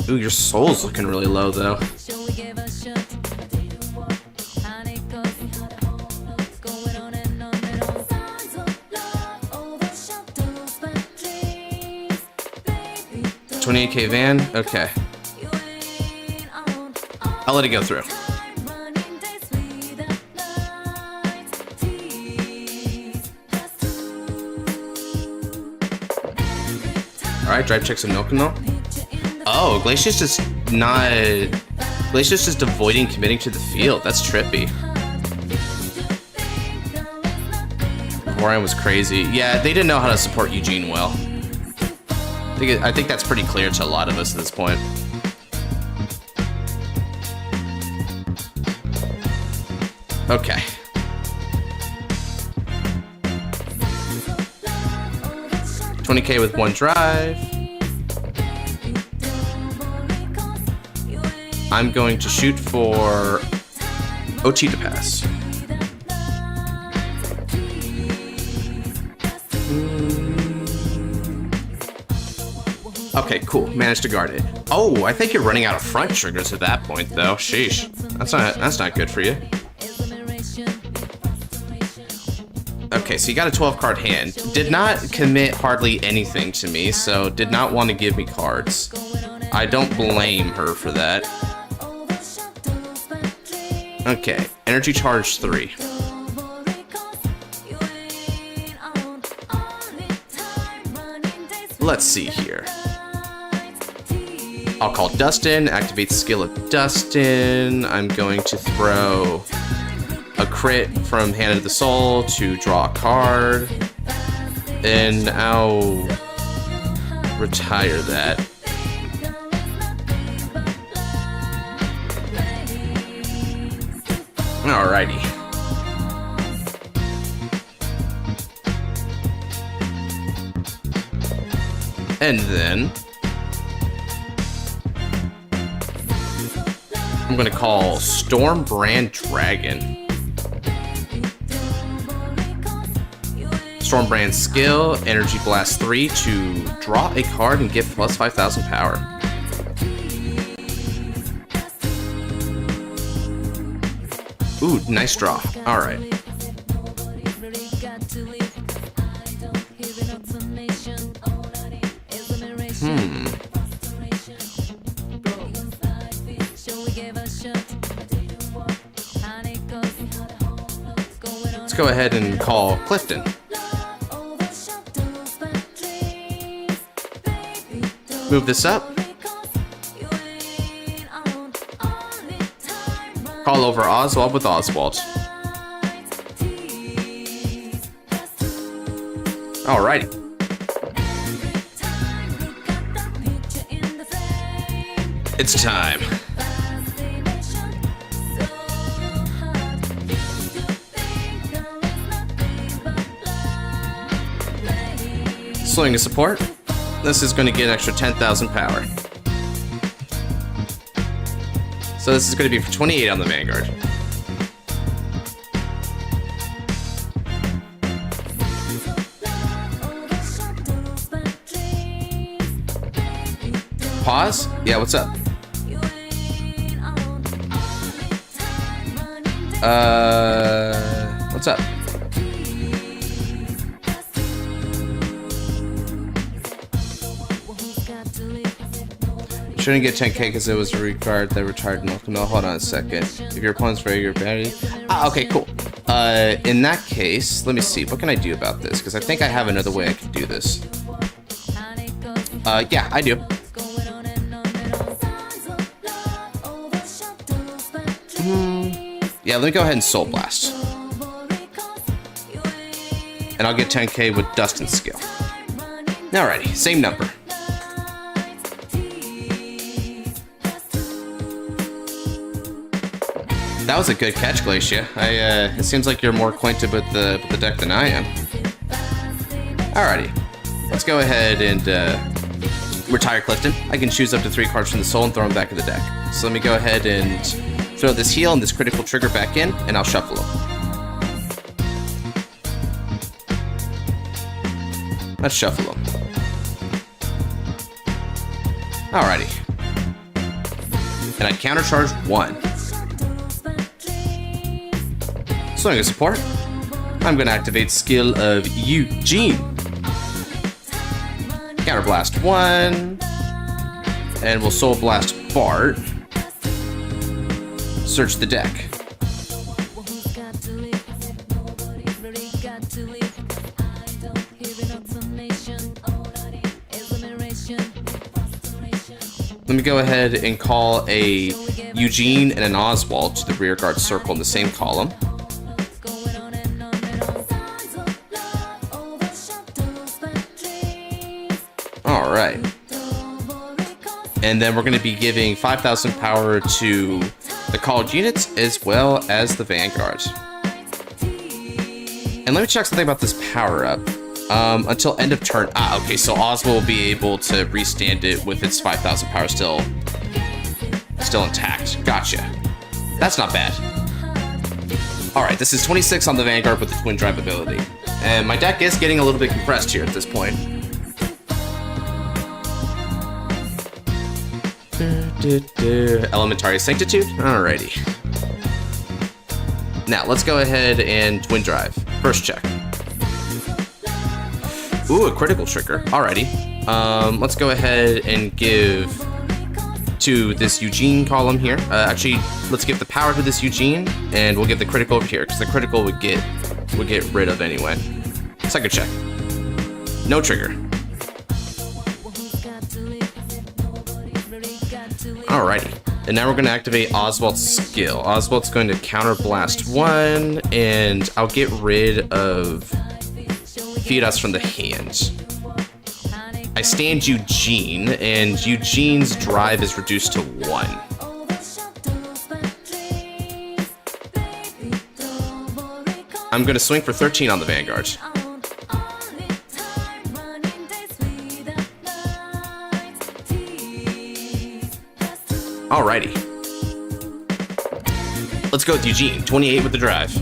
Ooh, your soul's looking really low, though. $28K Van? Okay. I'll let it go through. Alright, drive checks and Nokano. Oh, Glacier's just not... Glacier's just avoiding committing to the field. That's trippy. Orion was crazy. Yeah, they didn't know how to support Eugene well. I think that's pretty clear to a lot of us at this point. Okay. $20K with one drive. I'm going to shoot for OT to pass. Okay, cool. Managed to guard it. Oh, I think you're running out of front triggers at that point, though. Sheesh. That's not good for you. Okay, so you got a 12-card hand. Did not commit hardly anything to me, so did not want to give me cards. I don't blame her for that. Okay, energy charge 3. Let's see here. I'll call Dustin, activate the skill of Dustin. I'm going to throw a crit from Hand of the Soul to draw a card. And I'll retire that. Alrighty. And then I'm gonna call Stormbrand Dragon. Stormbrand skill, Energy Blast 3 to draw a card and get plus 5,000 power. Ooh, nice draw. Alright. Let's go ahead and call Clifton. Move this up. Call over Oswald with Oswald. Alrighty. It's time. Swing a support. This is going to get an extra 10,000 power. So this is going to be for 28 on the Vanguard. Pause? Yeah, what's up? What's up? Shouldn't get 10K because it was a recard that retired no. Hold on a second. If your opponent's regular battery. Ah, okay, cool. In that case, let me see. What can I do about this? Because I think I have another way I can do this. Yeah, I do. Yeah, let me go ahead and Soul Blast. And I'll get 10k with Dust and Skill. Alrighty, same number. That was a good catch, Glacia. It seems like you're more acquainted with the deck than I am. Alrighty, let's go ahead and retire Clifton. I can choose up to 3 cards from the soul and throw them back in the deck. So let me go ahead and throw this heal and this critical trigger back in, and I'll shuffle them. Let's shuffle them. Alrighty. And I countercharge 1. Swing of support. I'm going to activate skill of Eugene. Counterblast 1. And we'll Soul Blast Bart. Search the deck. Let me go ahead and call a Eugene and an Oswald to the rear guard circle in the same column. Alright. And then we're going to be giving 5,000 power to the called units as well as the Vanguard. And let me check something about this power up. Until end of turn. Ah, okay, so Oswald will be able to restand it with its 5,000 power still intact. Gotcha. That's not bad. Alright, this is 26 on the Vanguard with the Twin Drive ability. And my deck is getting a little bit compressed here at this point. Elementary Sanctitude? Alrighty. Now, let's go ahead and Twin Drive. First check. Ooh, a critical trigger. Alrighty. Let's go ahead and give to this Eugene column here. Actually, let's give the power to this Eugene, and we'll give the critical over here, because the critical would get rid of anyway. Second check. No trigger. Alrighty. And now we're going to activate Oswald's skill. Oswald's going to counterblast 1, and I'll get rid of Feed Us from the hand. I stand Eugene, and Eugene's drive is reduced to 1. I'm going to swing for 13 on the Vanguard. Alrighty. Let's go with Eugene, 28 with the drive.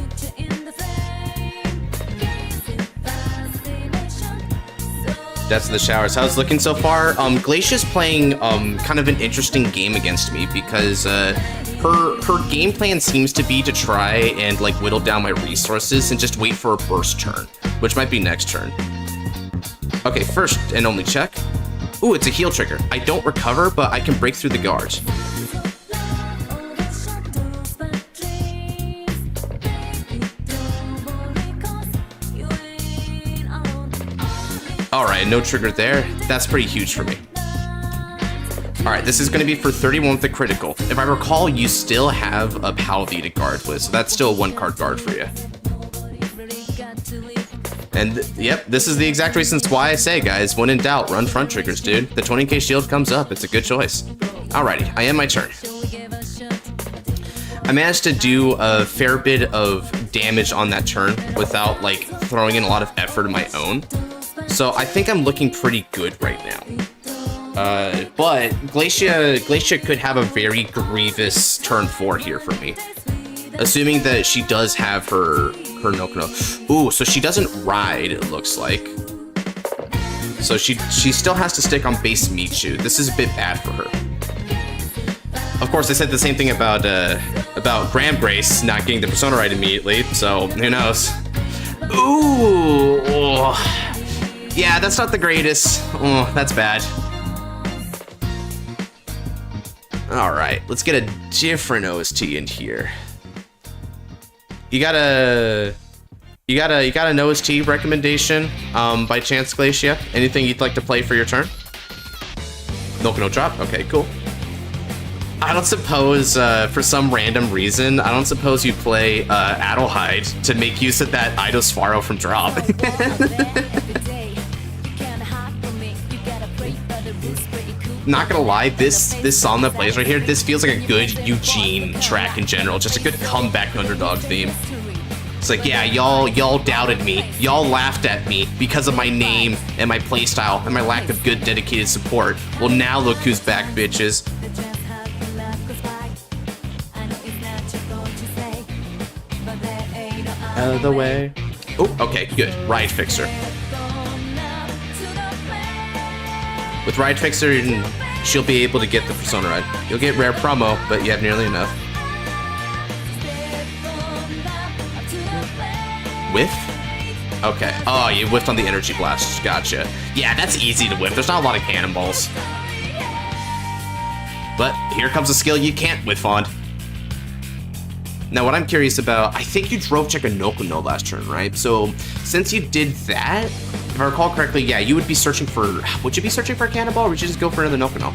Deaths in the Showers. How's it looking so far? Glacia's playing kind of an interesting game against me because her game plan seems to be to try and like whittle down my resources and just wait for a burst turn, which might be next turn. Okay, first and only check. Ooh, it's a heal trigger. I don't recover, but I can break through the guard. Alright, no trigger there. That's pretty huge for me. Alright, this is going to be for 31 with the critical. If I recall, you still have a Palvi to guard with, so that's still a 1-card guard for you. And, yep, this is the exact reasons why I say, guys, when in doubt, run front triggers, dude. The 20k shield comes up. It's a good choice. Alrighty, I end my turn. I managed to do a fair bit of damage on that turn without, like, throwing in a lot of effort of my own. So I think I'm looking pretty good right now. But Glacia could have a very grievous turn 4 here for me. Assuming that she does have her no. Ooh, so she doesn't ride, it looks like. So she still has to stick on base Michu. This is a bit bad for her. Of course, I said the same thing about Grand Brace not getting the Persona right immediately, so who knows. Ooh. Oh. Yeah, that's not the greatest. Oh, that's bad. Alright, let's get a different OST in here. You got an OST recommendation by chance, Glacia? Anything you'd like to play for your turn? No drop? Okay, cool. I don't suppose, for some random reason, I don't suppose you play outage to make use of that Idospharo from drop. Not gonna lie, this song that plays right here, this feels like a good Eugene track in general, just a good comeback underdog theme. It's like, yeah, y'all doubted me, y'all laughed at me because of my name and my playstyle and my lack of good dedicated support. Well, now look who's back, bitches. Out of the way. Oh, okay, good. Ride Fixer. With Ride Fixer, she'll be able to get the Persona Ride. You'll get rare promo, but you have nearly enough. Whiff? Okay. Oh, you whiffed on the Energy Blast. Gotcha. Yeah, that's easy to whiff. There's not a lot of cannonballs. But here comes a skill you can't whiff on. Now, what I'm curious about, I think you drove check a Nokono last turn, right? So, since you did that, if I recall correctly, yeah, you would be searching for, would you be searching for a cannonball, or would you just go for another Nokono?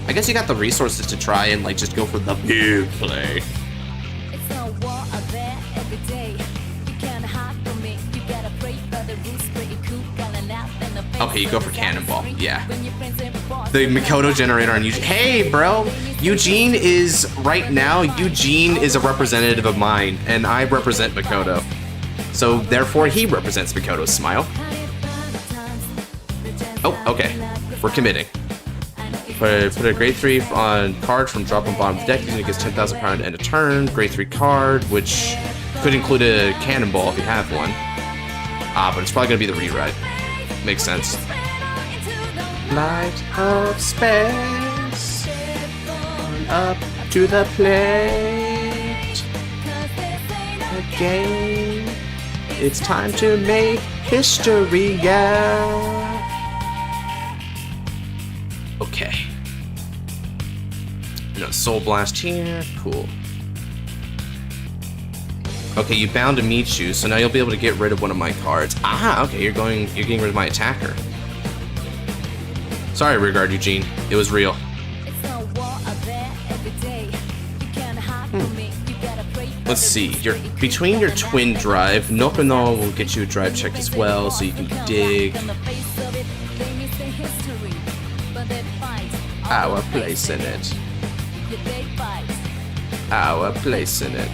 I guess you got the resources to try and, like, just go for the big play. Okay, you go for cannonball, yeah. The Mikoto generator on Eugene. Hey, bro! Eugene is, right now, Eugene is a representative of mine, and I represent Mikoto. So, therefore, he represents Mikoto's smile. Oh, okay. We're committing. Put a grade 3 on card from drop on bottom of the deck, using it gets 10,000 power to end a turn. Grade 3 card, which could include a cannonball if you have one. But it's probably going to be the rewrite. Makes sense. Light of space, up to the plate. Again, it's time to make history, yeah. Okay. Soul Blast here, cool. Okay, you bound to meet you, so now you'll be able to get rid of one of my cards. Ah, okay, you're getting rid of my attacker. Sorry, Rearguard Eugene. It was real. Let's see. Between your twin drive, Nokono will get you a drive check as well, so you can dig. Our place in it. Our place in it.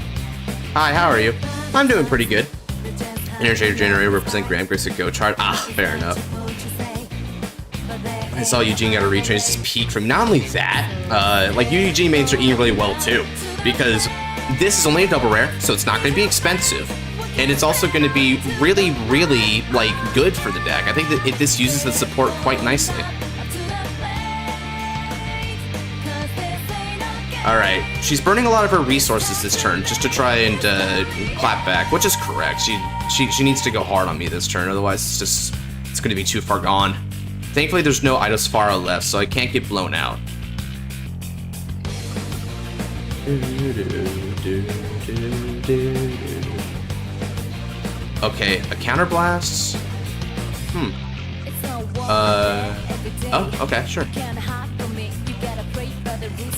Hi, how are you? I'm doing pretty good. Energy Generator represent Grand Grace Go chart. Ah, fair enough. I saw Eugene got a retrace this peak from not only that, like Eugene mains are eating really well too, because this is only a double rare, so it's not going to be expensive, and it's also going to be really, really like good for the deck. I think that this uses the support quite nicely. Alright, she's burning a lot of her resources this turn just to try and clap back, which is correct. She needs to go hard on me this turn, otherwise it's going to be too far gone. Thankfully, there's no Idospharo left, so I can't get blown out. Okay, a counterblast? Oh, okay, sure.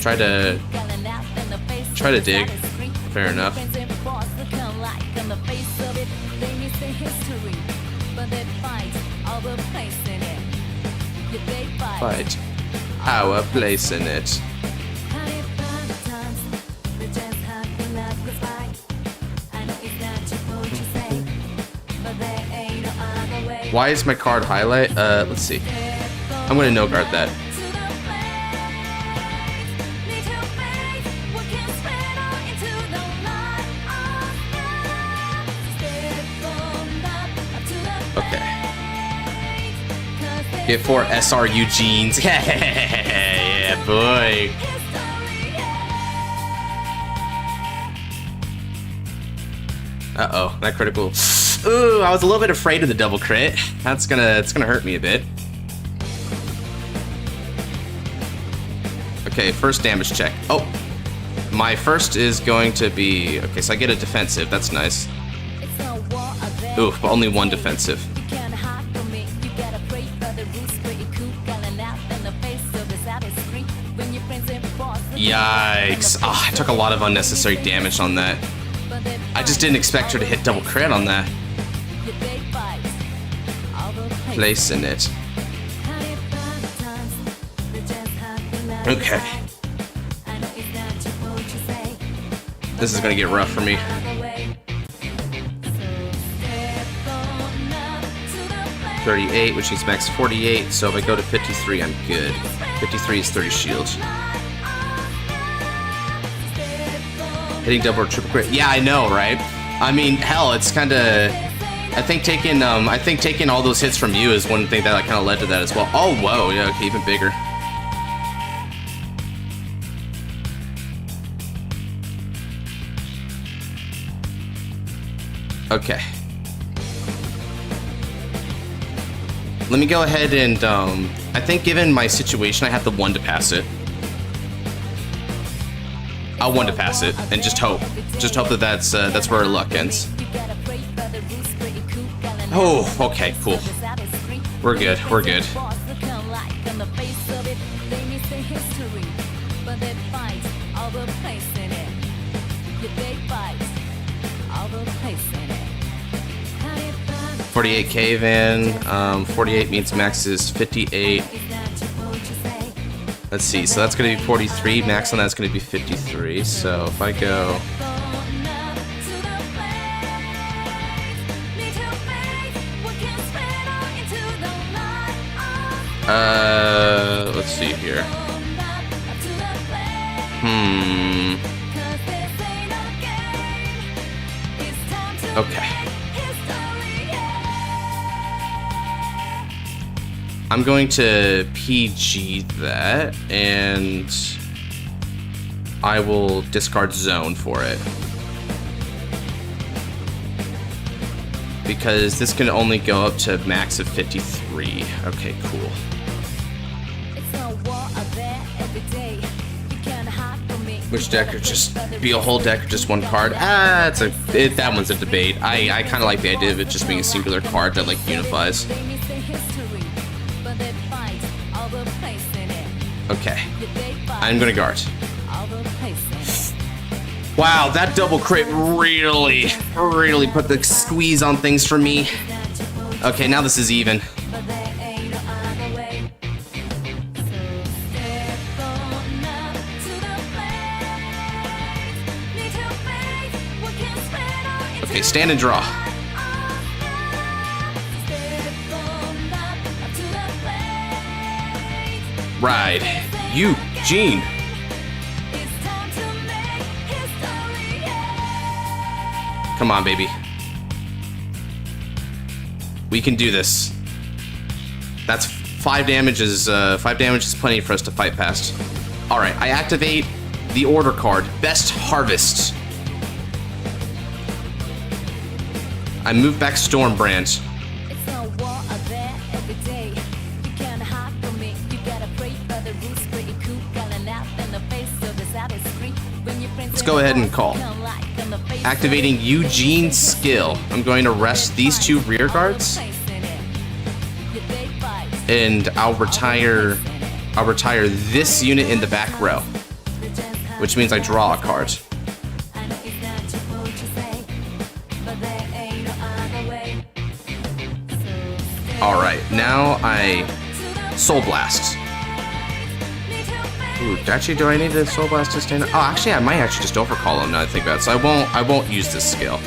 Try to dig. Fair enough. Fight our place in it. Why is my card highlight? Let's see. I'm gonna no guard that. Get 4 SR Eugenes. Yeah, boy. Uh-oh, that critical. Ooh, I was a little bit afraid of the double crit. It's gonna hurt me a bit. Okay, first damage check. Oh, my first is going to be, okay, so I get a defensive. That's nice. Ooh, but only one defensive. Yikes. Ah, I took a lot of unnecessary damage on that. I just didn't expect her to hit double crit on that. Placing it. Okay. This is gonna get rough for me. 38, which means max 48, so if I go to 53, I'm good. 53 is 30 shield. Hitting double or triple crit. Yeah, I know, right? I mean, hell, it's kinda... I think taking all those hits from you is one thing that kinda led to that as well. Oh, whoa, yeah, okay, even bigger. Okay. Let me go ahead and, I think given my situation, I have the 1 to pass it. I'll 1 to pass it, and just hope. Just hope that that's where our luck ends. Oh, okay, cool. We're good, we're good. $48K Van, 48 means max is 58. Let's see, so that's gonna be 43, max on that's gonna be 53, so if I go... let's see here. Okay. I'm going to PG that, and I will discard Zone for it. Because this can only go up to max of 53. Okay, cool. Which deck, or just be a whole deck or just one card? Ah, that one's a debate. I kind of like the idea of it just being a singular card that like unifies. Okay, I'm gonna guard. Wow, that double crit really put the squeeze on things for me. Okay, now this is even. Okay, stand and draw. Ride. Eugene. Come on, baby. We can do this. That's 5 damage is 5 damage is plenty for us to fight past. All right, I activate the order card, Best Harvest. I move back Stormbrand. Let's go ahead and call. Activating Eugene's skill. I'm going to rest these 2 rear guards. And I'll retire this unit in the back row. Which means I draw a card. Alright, now I Soul Blast. Ooh, actually, do I need to Soul Blast to stand up? Oh, actually, I might actually just overcall him now that I think about it. So I won't use this skill.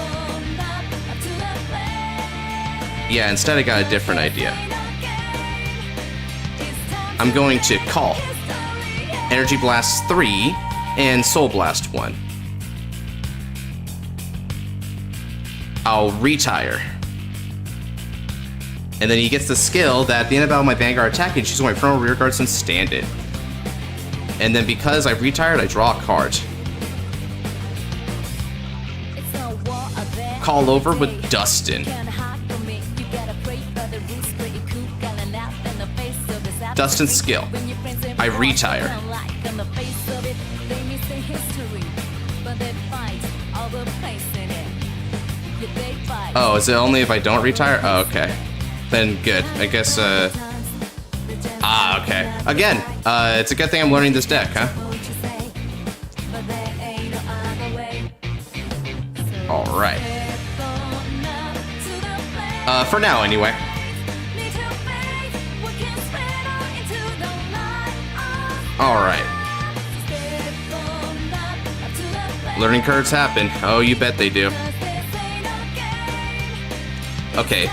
Yeah, instead I got a different idea. I'm going to call. Energy Blast 3 and Soul Blast 1. I'll retire. And then he gets the skill that at the end of battle my Vanguard attack, and choose my front or rear guards and stand it. And then because I've retired, I draw a card. Call over with Dustin. Dustin's skill. I retire. Oh, is it only if I don't retire? Oh, okay. Then good. I guess, okay. Again, it's a good thing I'm learning this deck, huh? For now, anyway. Alright. Learning curves happen. Oh, you bet they do. Okay.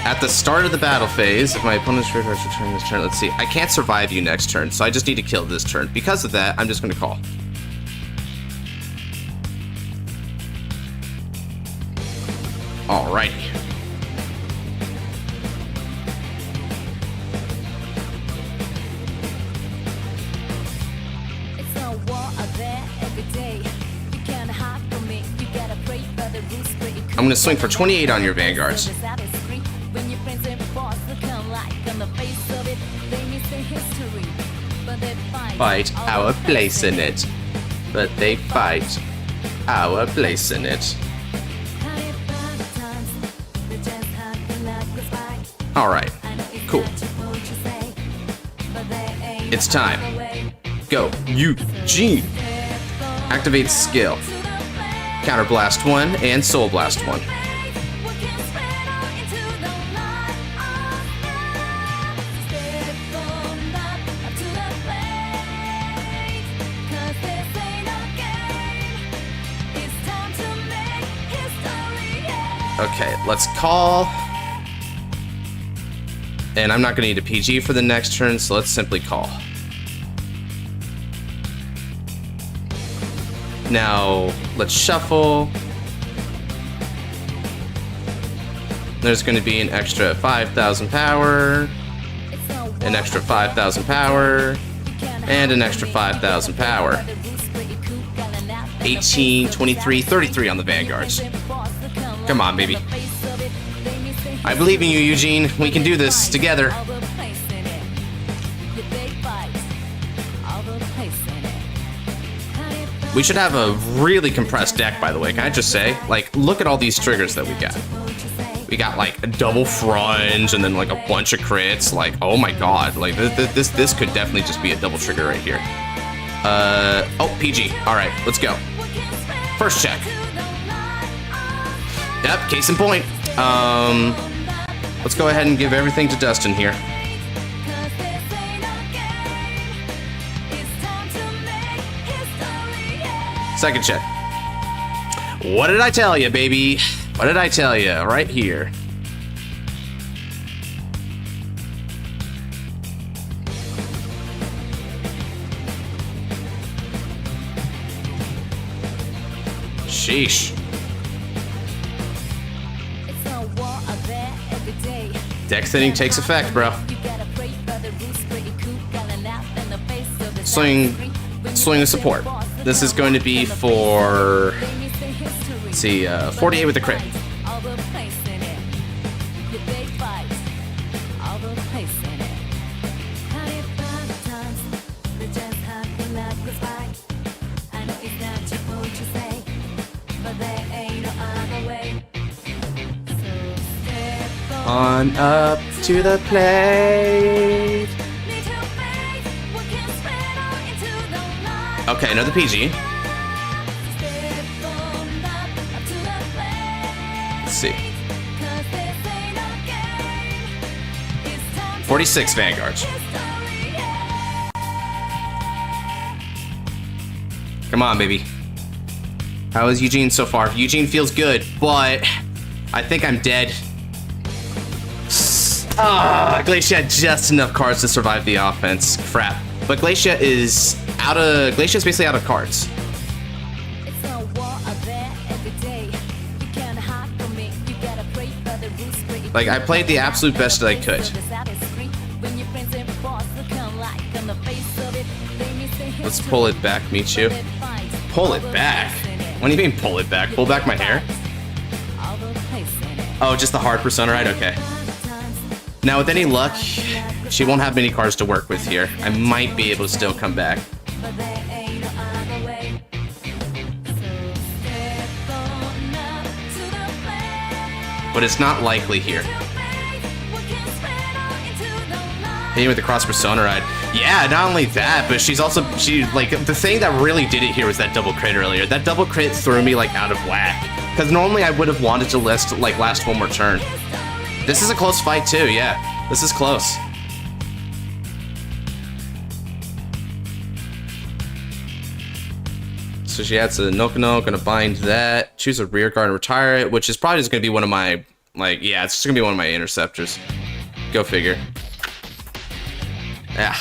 At the start of the battle phase, if my opponent's return this turn, let's see. I can't survive you next turn, so I just need to kill this turn. Because of that, I'm just going to call. Alrighty. I'm gonna swing for 28 on your Vanguards. Fight our place in it. But they fight our place in it. Alright, cool. It's time. Go, Eugene! Activate skill. Counter Blast 1 and Soul Blast 1. Okay, let's call. And I'm not going to need a PG for the next turn, so let's simply call. Now, let's shuffle. There's going to be an extra 5,000 power, an extra 5,000 power, and an extra 5,000 power. 18, 23, 33 on the Vanguards. Come on, baby. I believe in you, Eugene. We can do this together. We should have a really compressed deck, by the way. Can I just say? Like, look at all these triggers that we got. We got, like, a double frunge and then, like, a bunch of crits. Like, oh my god. Like, this could definitely just be a double trigger right here. Oh, PG. Alright, let's go. First check. Yep, case in point. Let's go ahead and give everything to Dustin here. Second check. What did I tell you, baby? What did I tell you? Right here. Sheesh. Deck thinning takes effect, bro. Swing the support. This is going to be for, let's see, 48 with the crit. On up to the plate. Okay, another PG. Let's see. 46 Vanguards. Come on, baby. How is Eugene so far? Eugene feels good, but I think I'm dead. Glacia had just enough cards to survive the offense. Crap. But Glacia is basically out of cards. Like, I played the absolute best that I could. Let's pull it back, Michu. Pull it back? What do you mean pull it back? Pull back my hair? Oh, just the hard persona, right? Okay. Now, with any luck, she won't have many cards to work with here. I might be able to still come back. But it's not likely here. Hitting with the cross persona ride. Yeah, not only that, but the thing that really did it here was that double crit earlier. That double crit threw me, like, out of whack. Because normally I would have wanted to last one more turn. This is a close fight too, yeah. This is close. So she adds a Nokono, gonna bind that, choose a rear guard and retire it, which is probably just gonna be one of my, like, yeah, it's just gonna be one of my interceptors. Go figure. Yeah.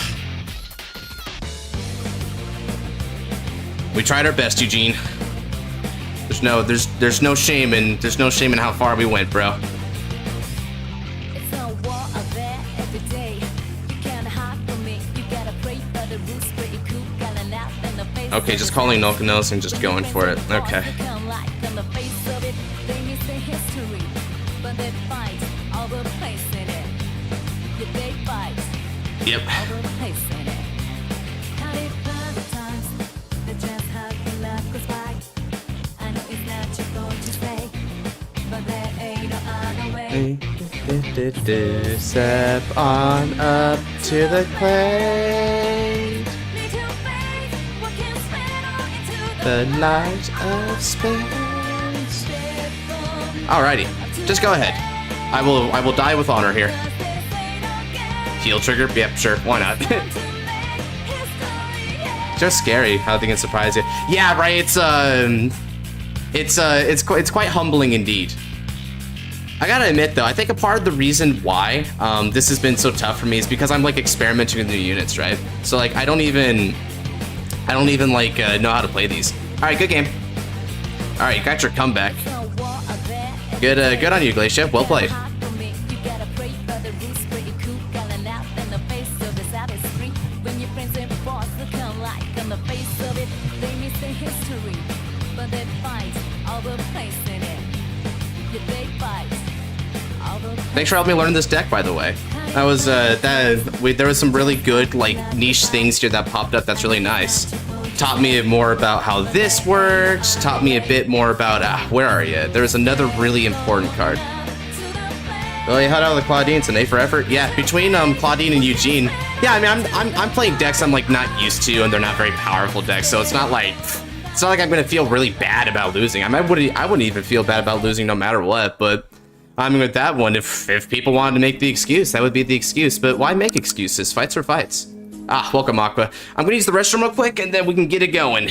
We tried our best, Eugene. There's no shame in how far we went, bro. Okay, just calling Nokonos and just going for it. Okay. Yep. Step on up to the plate. The light of space. Alrighty, just go ahead. I will die with honor here. Heal trigger? Yep, sure. Why not? Just scary how they can surprise you. Yeah, right. It's quite humbling indeed. I gotta admit though, I think a part of the reason why this has been so tough for me is because I'm like experimenting with new units, right? So like I don't even like know how to play these. All right, good game. All right, you got your comeback. Good on you, Glacia. Well played. Thanks for helping me learn this deck, by the way. That was there was some really good like niche things here that popped up. That's really nice. Taught me more about how this works. Taught me a bit more about where are you? There was another really important card. Well, you had out of the Claudine, so an A for effort. Yeah, between Claudine and Eugene. Yeah, I mean I'm playing decks I'm like not used to, and they're not very powerful decks, so it's not like I'm gonna feel really bad about losing. I wouldn't even feel bad about losing no matter what, but. I mean, with that one, if people wanted to make the excuse, that would be the excuse. But why make excuses? Fights are fights. Ah, welcome, Aqua. I'm gonna use the restroom real quick, and then we can get it going.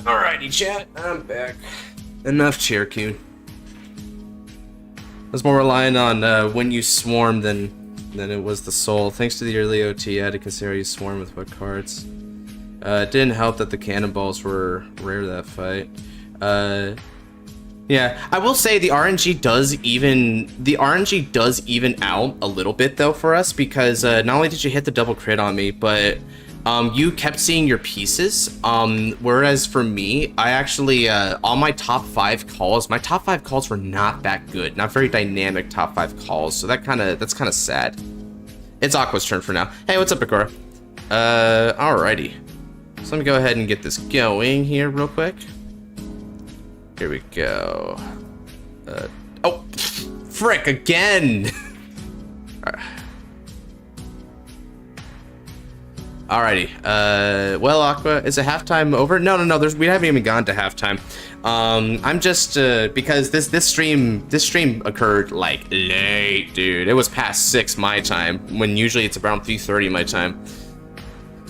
Alrighty, chat. I'm back. Enough Cherokee. I was more relying on when you swarm than it was the soul. Thanks to the early OT, I had to consider you swarm with what cards. It didn't help that the cannonballs were rare that fight. Yeah, I will say the RNG does even out a little bit though for us, because not only did you hit the double crit on me, but you kept seeing your pieces. Whereas for me, I actually all my top 5 calls, were not that good, not very dynamic top 5 calls. So that's kind of sad. It's Aqua's turn for now. Hey, what's up, Ikora? Alrighty. So let me go ahead and get this going here real quick. Here we go. Oh, frick, again! Alrighty. Well, Aqua, is it halftime over? No, we haven't even gone to halftime. I'm just, because this stream occurred, like, late, dude. It was past 6 my time, when usually it's around 3:30 my time.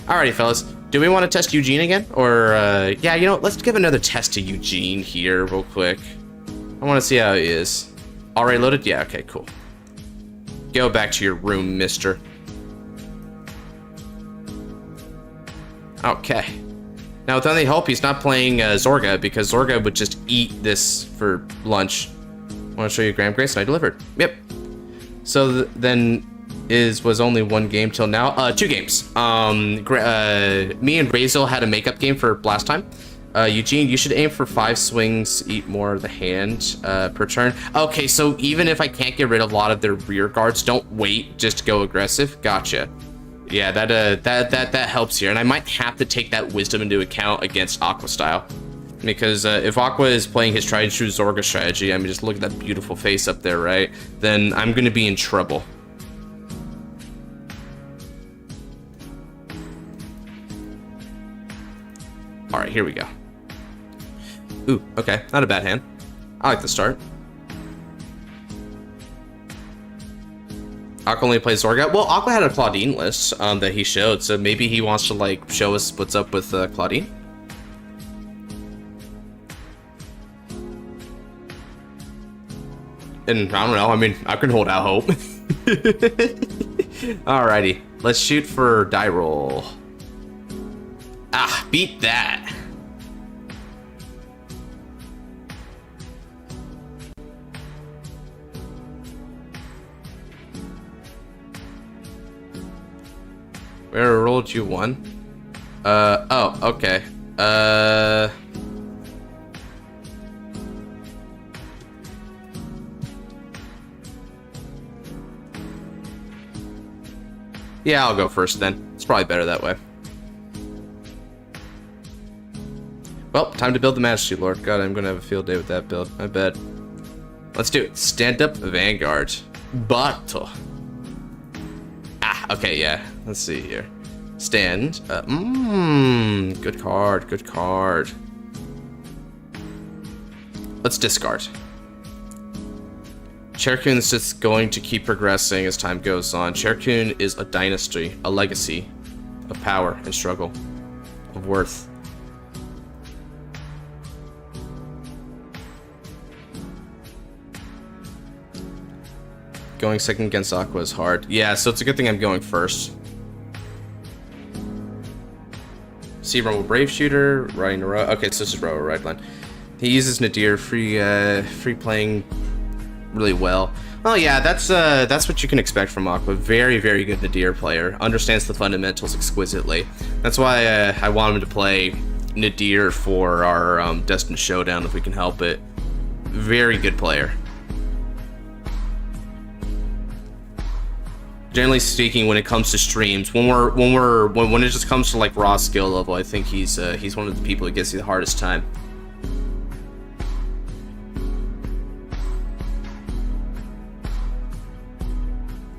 Alrighty, fellas. Do we want to test Eugene again? Or, yeah, you know, let's give another test to Eugene here real quick. I want to see how he is. Already loaded? Yeah, okay, cool. Go back to your room, mister. Okay. Now, with any help, he's not playing Zorga, because Zorga would just eat this for lunch. I want to show you Graham Grace, and I delivered. Yep. So then... was only 1 game till now. 2 games. Me and Razel had a makeup game for last time. Eugene, you should aim for 5 swings, eat more of the hand per turn. Okay, so even if I can't get rid of a lot of their rear guards, don't wait, just go aggressive. Gotcha. Yeah, that helps here, and I might have to take that wisdom into account against Aqua style. Because if Aqua is playing his tried and true Zorga strategy, I mean, just look at that beautiful face up there, right? Then I'm gonna be in trouble. Alright, here we go. Ooh, okay, not a bad hand. I like the start. Aqua only plays Zorga. Well, Aqua had a Claudine list that he showed, so maybe he wants to, like, show us what's up with Claudine. And I don't know, I mean, I can hold out hope. Alrighty, let's shoot for die roll. Ah, beat that. Where rolled you 1? Oh, okay. Yeah, I'll go first then. It's probably better that way. Well, time to build the Majesty Lord. God, I'm gonna have a field day with that build. I bet. Let's do it. Stand up Vanguard. Battle. Ah, okay, yeah. Let's see here. Stand. Good card. Good card. Let's discard. Cherokee is just going to keep progressing as time goes on. Cherokee is a dynasty, a legacy of power and struggle, of worth. Going second against Aqua is hard. Yeah, so it's a good thing I'm going first. See Rumble Brave Shooter, riding a row. Okay, so this is row right line. He uses Nadir free playing really well. Oh yeah, that's what you can expect from Aqua. Very, very good Nadir player. Understands the fundamentals exquisitely. That's why I want him to play Nadir for our Destined Showdown if we can help it. Very good player. Generally speaking, when it comes to streams, when it just comes to like raw skill level, I think he's one of the people that gets you the hardest time.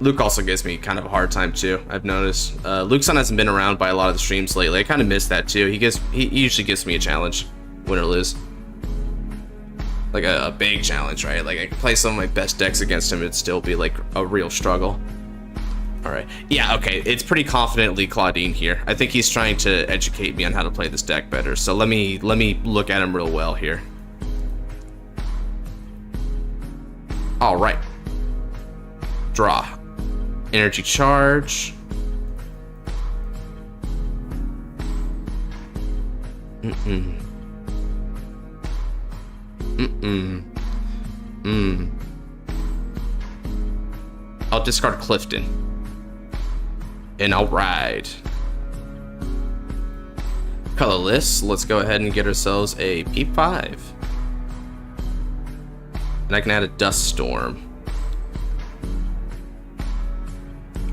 Luke also gives me kind of a hard time too, I've noticed. Luke's son hasn't been around by a lot of the streams lately. I kind of miss that too. He usually gives me a challenge, win or lose. Like a big challenge, right? Like I can play some of my best decks against him, it'd still be like a real struggle. Alright. Yeah, okay. It's pretty confidently Claudine here. I think he's trying to educate me on how to play this deck better. So let me look at him real well here. Alright. Draw. Energy charge. I'll discard Clifton. And I'll ride. Colorless, let's go ahead and get ourselves a P5. And I can add a Dust Storm.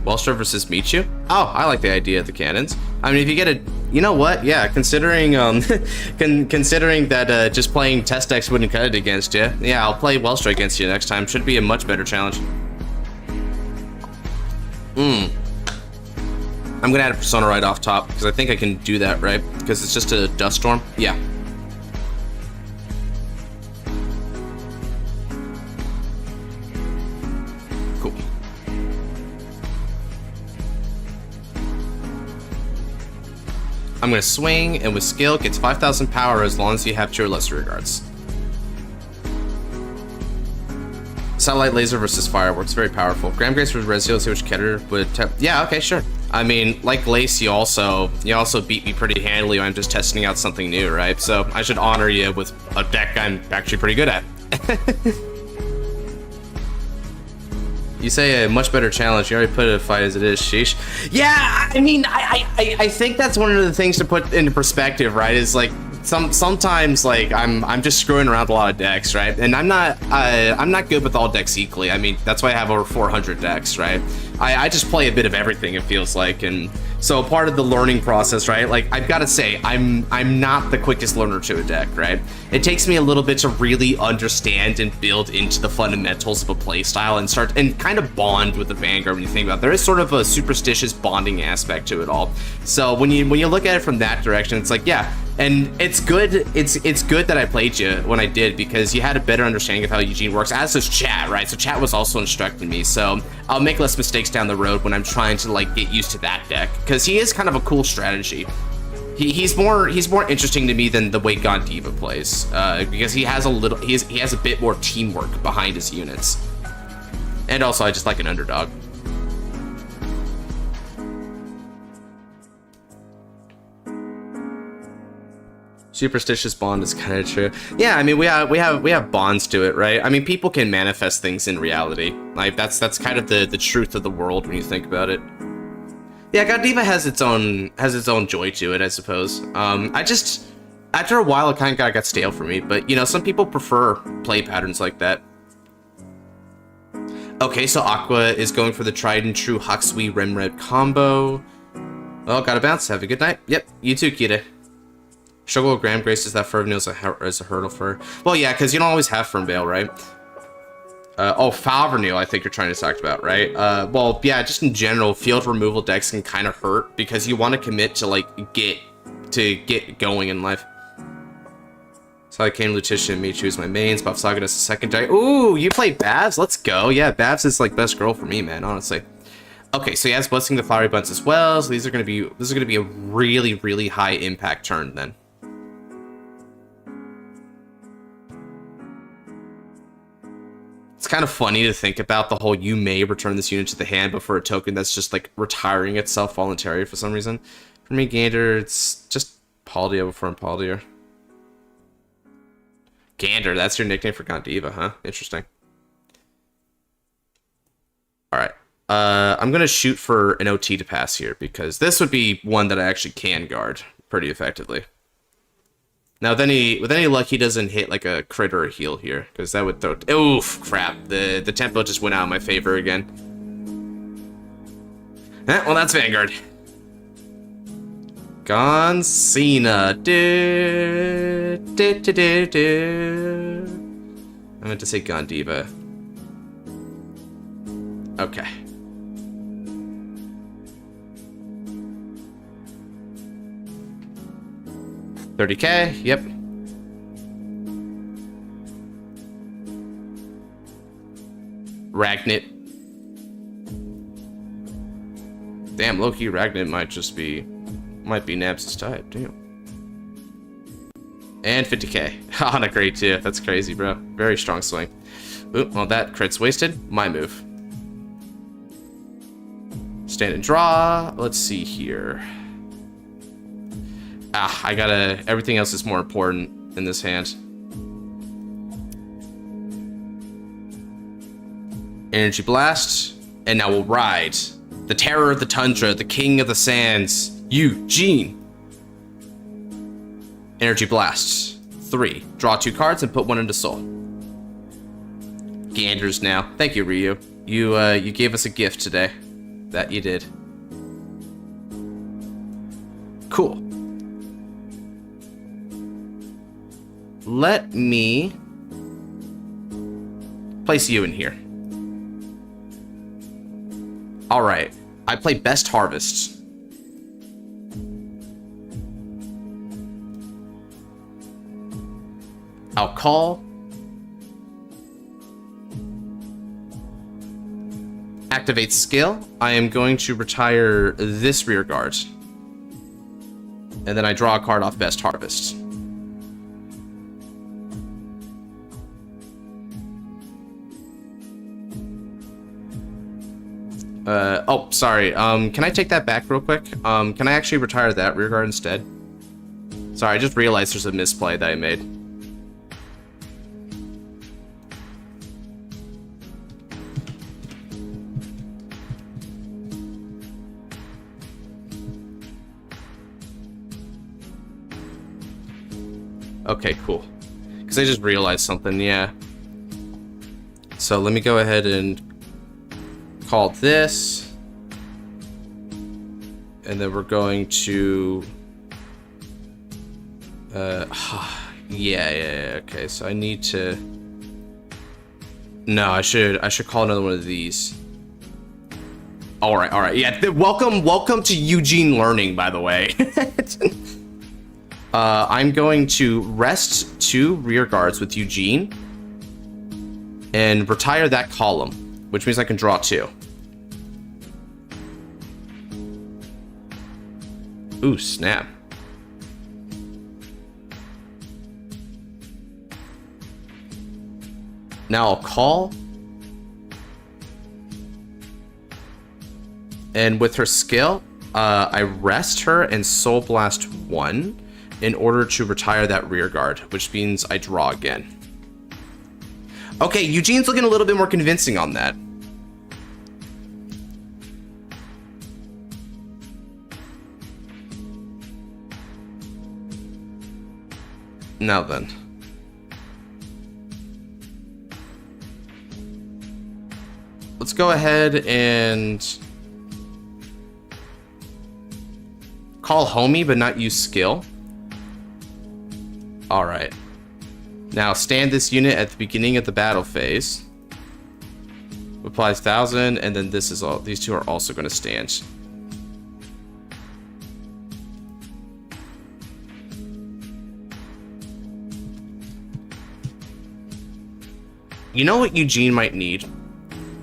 Wellstar versus Michu? Oh, I like the idea of the cannons. I mean, if you get a... You know what? Yeah, considering considering that just playing test decks wouldn't cut it against you. Yeah, I'll play Wellstar against you next time. Should be a much better challenge. I'm gonna add a Persona right off top, because I think I can do that, right? Because it's just a Dust Storm. Yeah. Cool. I'm gonna swing, and with skill, gets 5,000 power as long as you have 2 or lesser regards. Satellite laser versus fireworks, very powerful. Graham Grace versus Rezio, see which Keter would... Yeah, okay, sure. I mean, like Lace, you also beat me pretty handily when I'm just testing out something new, right? So I should honor you with a deck I'm actually pretty good at. You say a much better challenge. You already put it a fight as it is. Sheesh. Yeah, I mean, I think that's one of the things to put into perspective, right? Is like sometimes like I'm just screwing around with a lot of decks, right? And I'm not good with all decks equally. I mean, that's why I have over 400 decks, right? I just play a bit of everything, it feels like, and so part of the learning process, right? Like, I've got to say, I'm not the quickest learner to a deck, right? It takes me a little bit to really understand and build into the fundamentals of a playstyle and start and kind of bond with the Vanguard when you think about it. There is sort of a superstitious bonding aspect to it all. So when you look at it from that direction, it's like, yeah. And it's good. It's good that I played you when I did, because you had a better understanding of how Eugene works, as does Chat, right? So Chat was also instructing me, so I'll make less mistakes down the road when I'm trying to like get used to that deck, because he is kind of a cool strategy. He's more interesting to me than the way Gondiva plays, because he has a bit more teamwork behind his units, and also I just like an underdog. Superstitious bond is kind of true. Yeah, I mean, we have bonds to it, right? I mean, people can manifest things in reality. Like that's kind of the truth of the world when you think about it. Yeah, Godiva has its own joy to it, I suppose. I just, after a while, it kind of got stale for me. But you know, some people prefer play patterns like that. Okay, so Aqua is going for the tried and true Huxley Remred combo. Well, gotta bounce. Have a good night. Yep, you too, Kita. Struggle with Graham Grace is that Fervnil is a hurdle for... Well, yeah, because you don't always have Fernvale, right? Oh, Falvernil, I think you're trying to talk about, right? Well, yeah, just in general, field removal decks can kind of hurt because you want to commit to, like, get going in life. So I came Lutetia and Michu as my mains, Buff Saga as a secondary. Ooh, you play Babs? Let's go. Yeah, Babs is, like, best girl for me, man, honestly. Okay, so he has Blessing the Flowery Buds as well, so this is gonna be a really, really high impact turn then. It's kind of funny to think about the whole you may return this unit to the hand, but for a token that's just like retiring itself voluntarily for some reason. For me, Gander, it's just Paldia before Paldia. Gander, that's your nickname for Gondiva, huh? Interesting. Alright. I'm gonna shoot for an OT to pass here, because this would be one that I actually can guard pretty effectively. Now, with any luck, he doesn't hit like a crit or a heal here, because that would throw... Oof, crap. The tempo just went out in my favor again. Well, that's Vanguard. Gone Cena. I meant to say Gondiva. Okay. $30K, yep. Ragnit. Damn, low-key Ragnant might be Nabs' type, damn. And 50k on a grade 2. That's crazy, bro. Very strong swing. Oop, well, that crit's wasted. My move. Stand and draw. Let's see here. I gotta... Everything else is more important in this hand. Energy Blast. And now we'll ride. The Terror of the Tundra, the King of the Sands, Eugene. Energy Blast. 3. Draw 2 cards and put 1 into Soul. Ganders now. Thank you, Ryu. You gave us a gift today. That you did. Cool. Let me place you in here. Alright. I play Best Harvest. I'll call. Activate skill. I am going to retire this rear guard. And then I draw a card off Best Harvest. Oh, sorry. Can I take that back real quick? Can I actually retire that rear guard instead? Sorry, I just realized there's a misplay that I made. Okay, cool. Because I just realized something, yeah. So let me go ahead and call this. And then we're going to... yeah, okay, so I need to... No, I should call another one of these. Alright, yeah, welcome to Eugene Learning, by the way. I'm going to rest 2 rear guards with Eugene and retire that column, which means I can draw 2. Ooh, snap. Now I'll call. And with her skill, I rest her and Soul Blast 1. In order to retire that rear guard, which means I draw again. Okay, Eugene's looking a little bit more convincing on that. Now then. Let's go ahead and call homie, but not use skill. Alright. Now stand this unit at the beginning of the battle phase. Applies 1,000, and then this is all. These 2 are also going to stand. You know what Eugene might need?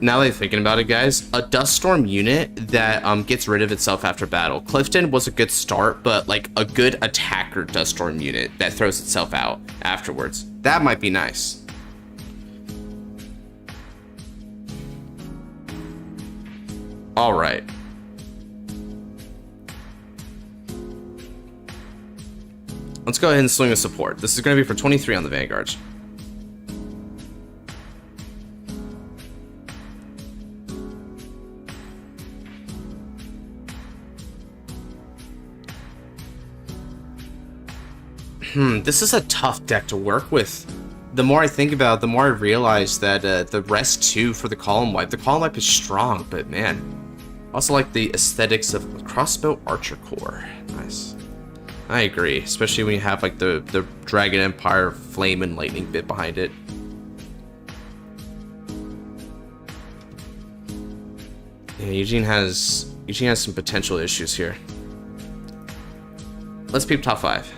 Now that I'm thinking about it, guys, a Dust Storm unit that gets rid of itself after battle. Clifton was a good start, but like a good attacker Dust Storm unit that throws itself out afterwards. That might be nice. All right. Let's go ahead and swing a support. This is going to be for 23 on the Vanguard. This is a tough deck to work with. The more I think about it, the more I realize that the rest 2 for the column wipe. The column wipe is strong, but man. I also like the aesthetics of Crossbow Archer Core. Nice. I agree, especially when you have like the Dragon Empire Flame and Lightning bit behind it. Yeah, Eugene has some potential issues here. Let's peep top 5.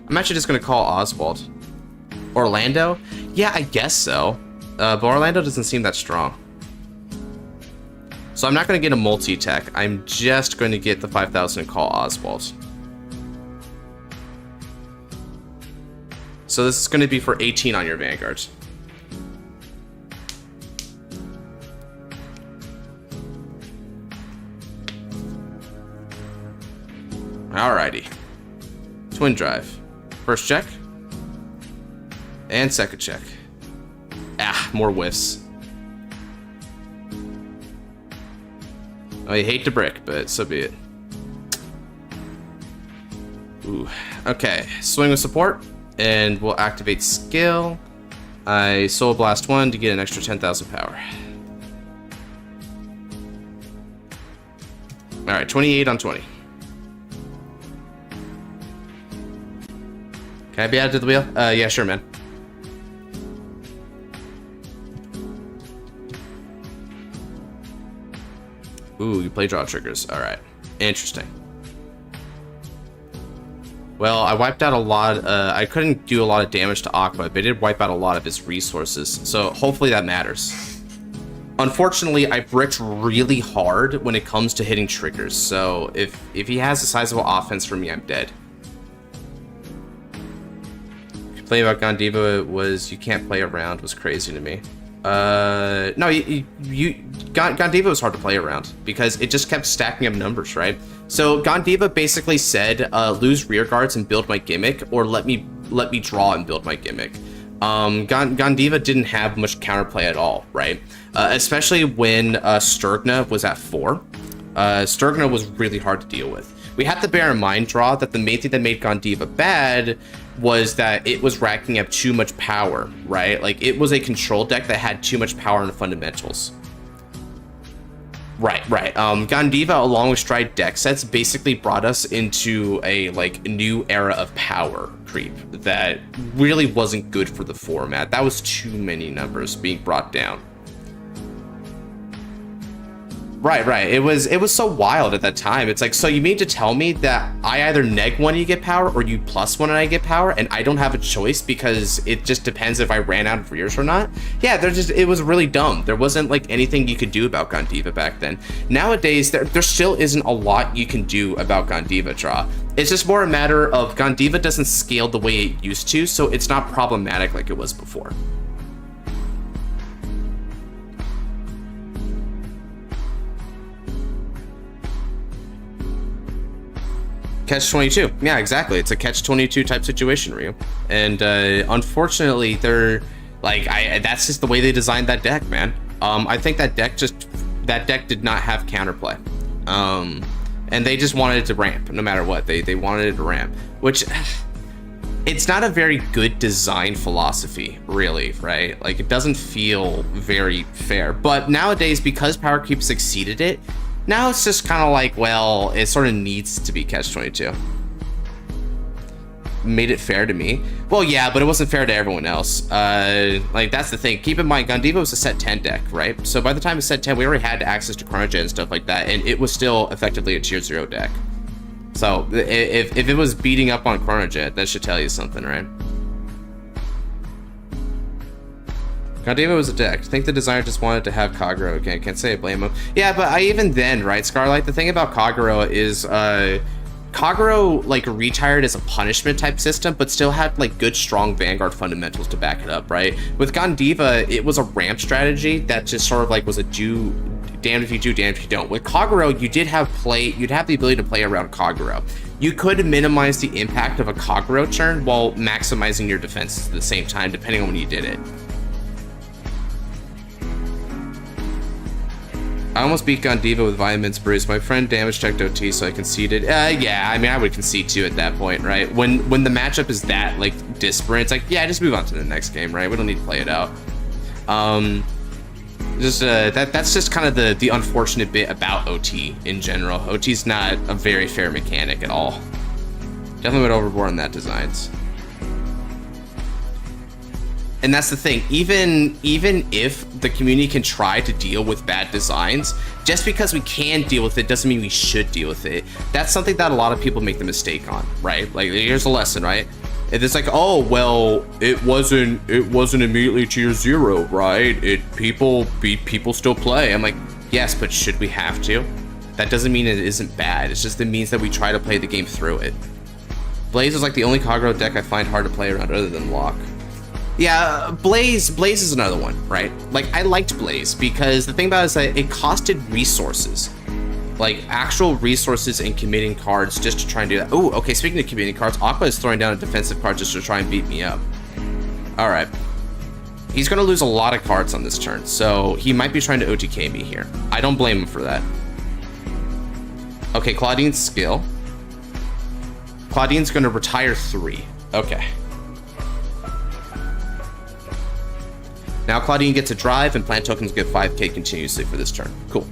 I'm actually just gonna call Oswald. Orlando? Yeah, I guess so. But Orlando doesn't seem that strong. So I'm not gonna get a multi-tech. I'm just going to get the 5,000 and call Oswald. So this is gonna be for 18 on your Vanguard. Alrighty. Twin drive. First check. And second check. Ah, more whiffs. I hate to brick, but so be it. Ooh. Okay, swing with support, and we'll activate skill. I Soul Blast 1 to get an extra 10,000 power. Alright, 28 on 20. Can I be added to the wheel? Yeah, sure, man. Ooh, you play draw triggers. Alright. Interesting. Well, I wiped out a lot. I couldn't do a lot of damage to Aqua, but I did wipe out a lot of his resources. So hopefully that matters. Unfortunately, I bricked really hard when it comes to hitting triggers. So if he has a sizable offense for me, I'm dead. Playing about Gondiva was you can't play around was crazy to me. No, Gondiva was hard to play around because it just kept stacking up numbers, right? So Gondiva basically said, lose rear guards and build my gimmick, or let me draw and build my gimmick. Gondiva didn't have much counterplay at all, right? Especially when Sturgna was at 4. Sturgna was really hard to deal with. We have to bear in mind, Draw, that the main thing that made Gondiva bad was that it was racking up too much power, right? Like, it was a control deck that had too much power in the fundamentals. Right. Gondiva, along with Stride deck sets, basically brought us into a, like, new era of power creep that really wasn't good for the format. That was too many numbers being brought down. Right. It was so wild at that time. It's like, so you mean to tell me that I either neg one and you get power, or you plus one and I get power, and I don't have a choice because it just depends if I ran out of rears or not? Yeah, it was really dumb. There wasn't like anything you could do about Gondiva back then. Nowadays, there still isn't a lot you can do about Gondiva, Draw. It's just more a matter of Gondiva doesn't scale the way it used to, so it's not problematic like it was before. Catch-22. Yeah, exactly. It's a catch-22 type situation, Ryu. And unfortunately, that's just the way they designed that deck, man. I think that deck did not have counterplay. And they just wanted it to ramp, no matter what. They wanted it to ramp, which it's not a very good design philosophy, really, right? Like, it doesn't feel very fair. But nowadays, because Power Creep succeeded it, now it's just kind of like, well, it sort of needs to be Catch-22. Made it fair to me. Well, yeah, but it wasn't fair to everyone else. Like, that's the thing. Keep in mind, Gondiva was a set 10 deck, right? So by the time it's set 10, we already had access to Chronojet and stuff like that, and it was still effectively a tier 0 deck. So if it was beating up on Chronojet, that should tell you something, right? Gondiva was a deck. I think the designer just wanted to have Kagero again. Can't say I blame him. Yeah, but even then, right, Scarlight, the thing about Kagero is Kagero like retired as a punishment type system, but still had like good strong Vanguard fundamentals to back it up, right? With Gondiva, it was a ramp strategy that just sort of like was a damned if you do, damned if you don't. With Kagero, you'd have the ability to play around Kagero. You could minimize the impact of a Kagero turn while maximizing your defenses at the same time, depending on when you did it. I almost beat Gondiva with Vitamins Bruce. My friend damage checked OT, so I conceded. Yeah, I mean, I would concede too at that point, right? When the matchup is that, like, disparate, it's like, yeah, just move on to the next game, right? We don't need to play it out. That's just kind of the unfortunate bit about OT in general. OT's not a very fair mechanic at all. Definitely went overboard on that designs. And that's the thing, even if the community can try to deal with bad designs, just because we can deal with it doesn't mean we should deal with it. That's something that a lot of people make the mistake on, right? Like, here's a lesson, right? If it's like, oh well, it wasn't immediately tier 0, right? People still play. I'm like, yes, but should we have to? That doesn't mean it isn't bad. It's just it means that we try to play the game through it. Blaze is like the only Kagero deck I find hard to play around other than Lock. Yeah, Blaze is another one, right? Like, I liked Blaze because the thing about it is that it costed resources. Like, actual resources in committing cards just to try and do that. Oh, okay, speaking of committing cards, Aqua is throwing down a defensive card just to try and beat me up. Alright. He's going to lose a lot of cards on this turn, so he might be trying to OTK me here. I don't blame him for that. Okay, Claudine's skill. Claudine's going to retire 3. Okay. Now Claudine gets a drive, and plant tokens get 5k continuously for this turn. Cool.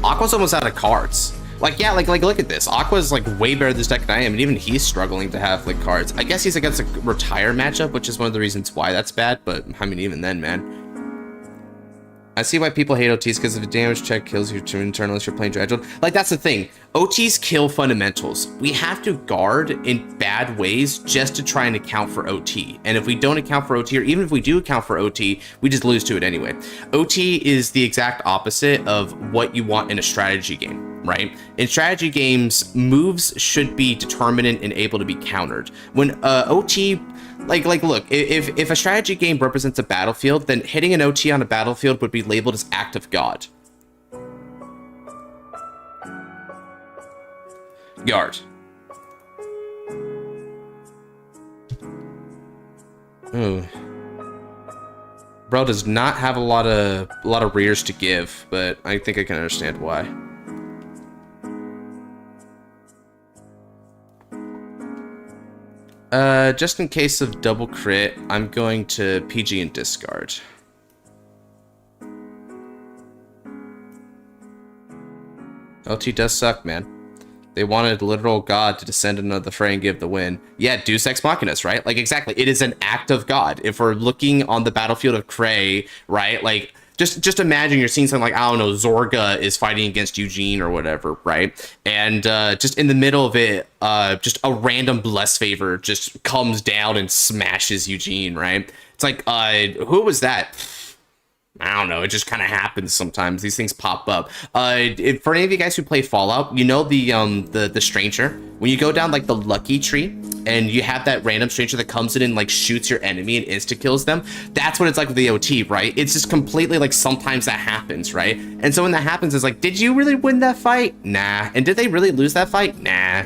Aqua's almost out of cards. Like, yeah, like look at this. Aqua's like way better this deck than I am, and even he's struggling to have like cards. I guess he's against a retire matchup, which is one of the reasons why that's bad, but I mean, even then, man. I see why people hate OTs, because if a damage check kills you to internal if you're playing Dreadnought. Like, that's the thing. OTs kill fundamentals. We have to guard in bad ways just to try and account for OT. And if we don't account for OT, or even if we do account for OT, we just lose to it anyway. OT is the exact opposite of what you want in a strategy game, right? In strategy games, moves should be determinate and able to be countered. When OT... Like, look, if a strategy game represents a battlefield, then hitting an OT on a battlefield would be labeled as act of God. Guard. Ooh. Bro does not have a lot of rears to give, but I think I can understand why. Just in case of double crit, I'm going to PG and discard. LT does suck, man. They wanted literal God to descend into the fray and give the win. Yeah, Deus Ex Machinas, right? Like, exactly. It is an act of God. If we're looking on the battlefield of Cray, right? Like, just imagine you're seeing something like, I don't know, Zorga is fighting against Eugene or whatever, right? And just in the middle of it, just a random bless favor just comes down and smashes Eugene, right? It's like, who was that? I don't know. It just kind of happens sometimes. These things pop up. For any of you guys who play Fallout, you know the Stranger. When you go down like the lucky tree and you have that random Stranger that comes in and like shoots your enemy and insta kills them, that's what it's like with the OT, right? It's just completely like sometimes that happens, right? And so when that happens, it's like, did you really win that fight? Nah. And did they really lose that fight? Nah.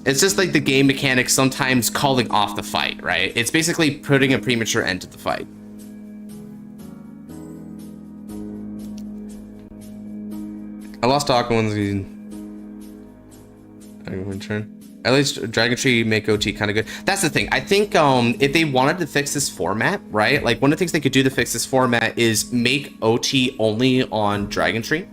It's just like the game mechanics sometimes calling off the fight, right? It's basically putting a premature end to the fight. I lost Aqua one turn. At least Dragon Tree make OT kind of good. That's the thing. I think if they wanted to fix this format, right? Like one of the things they could do to fix this format is make OT only on Dragon Tree.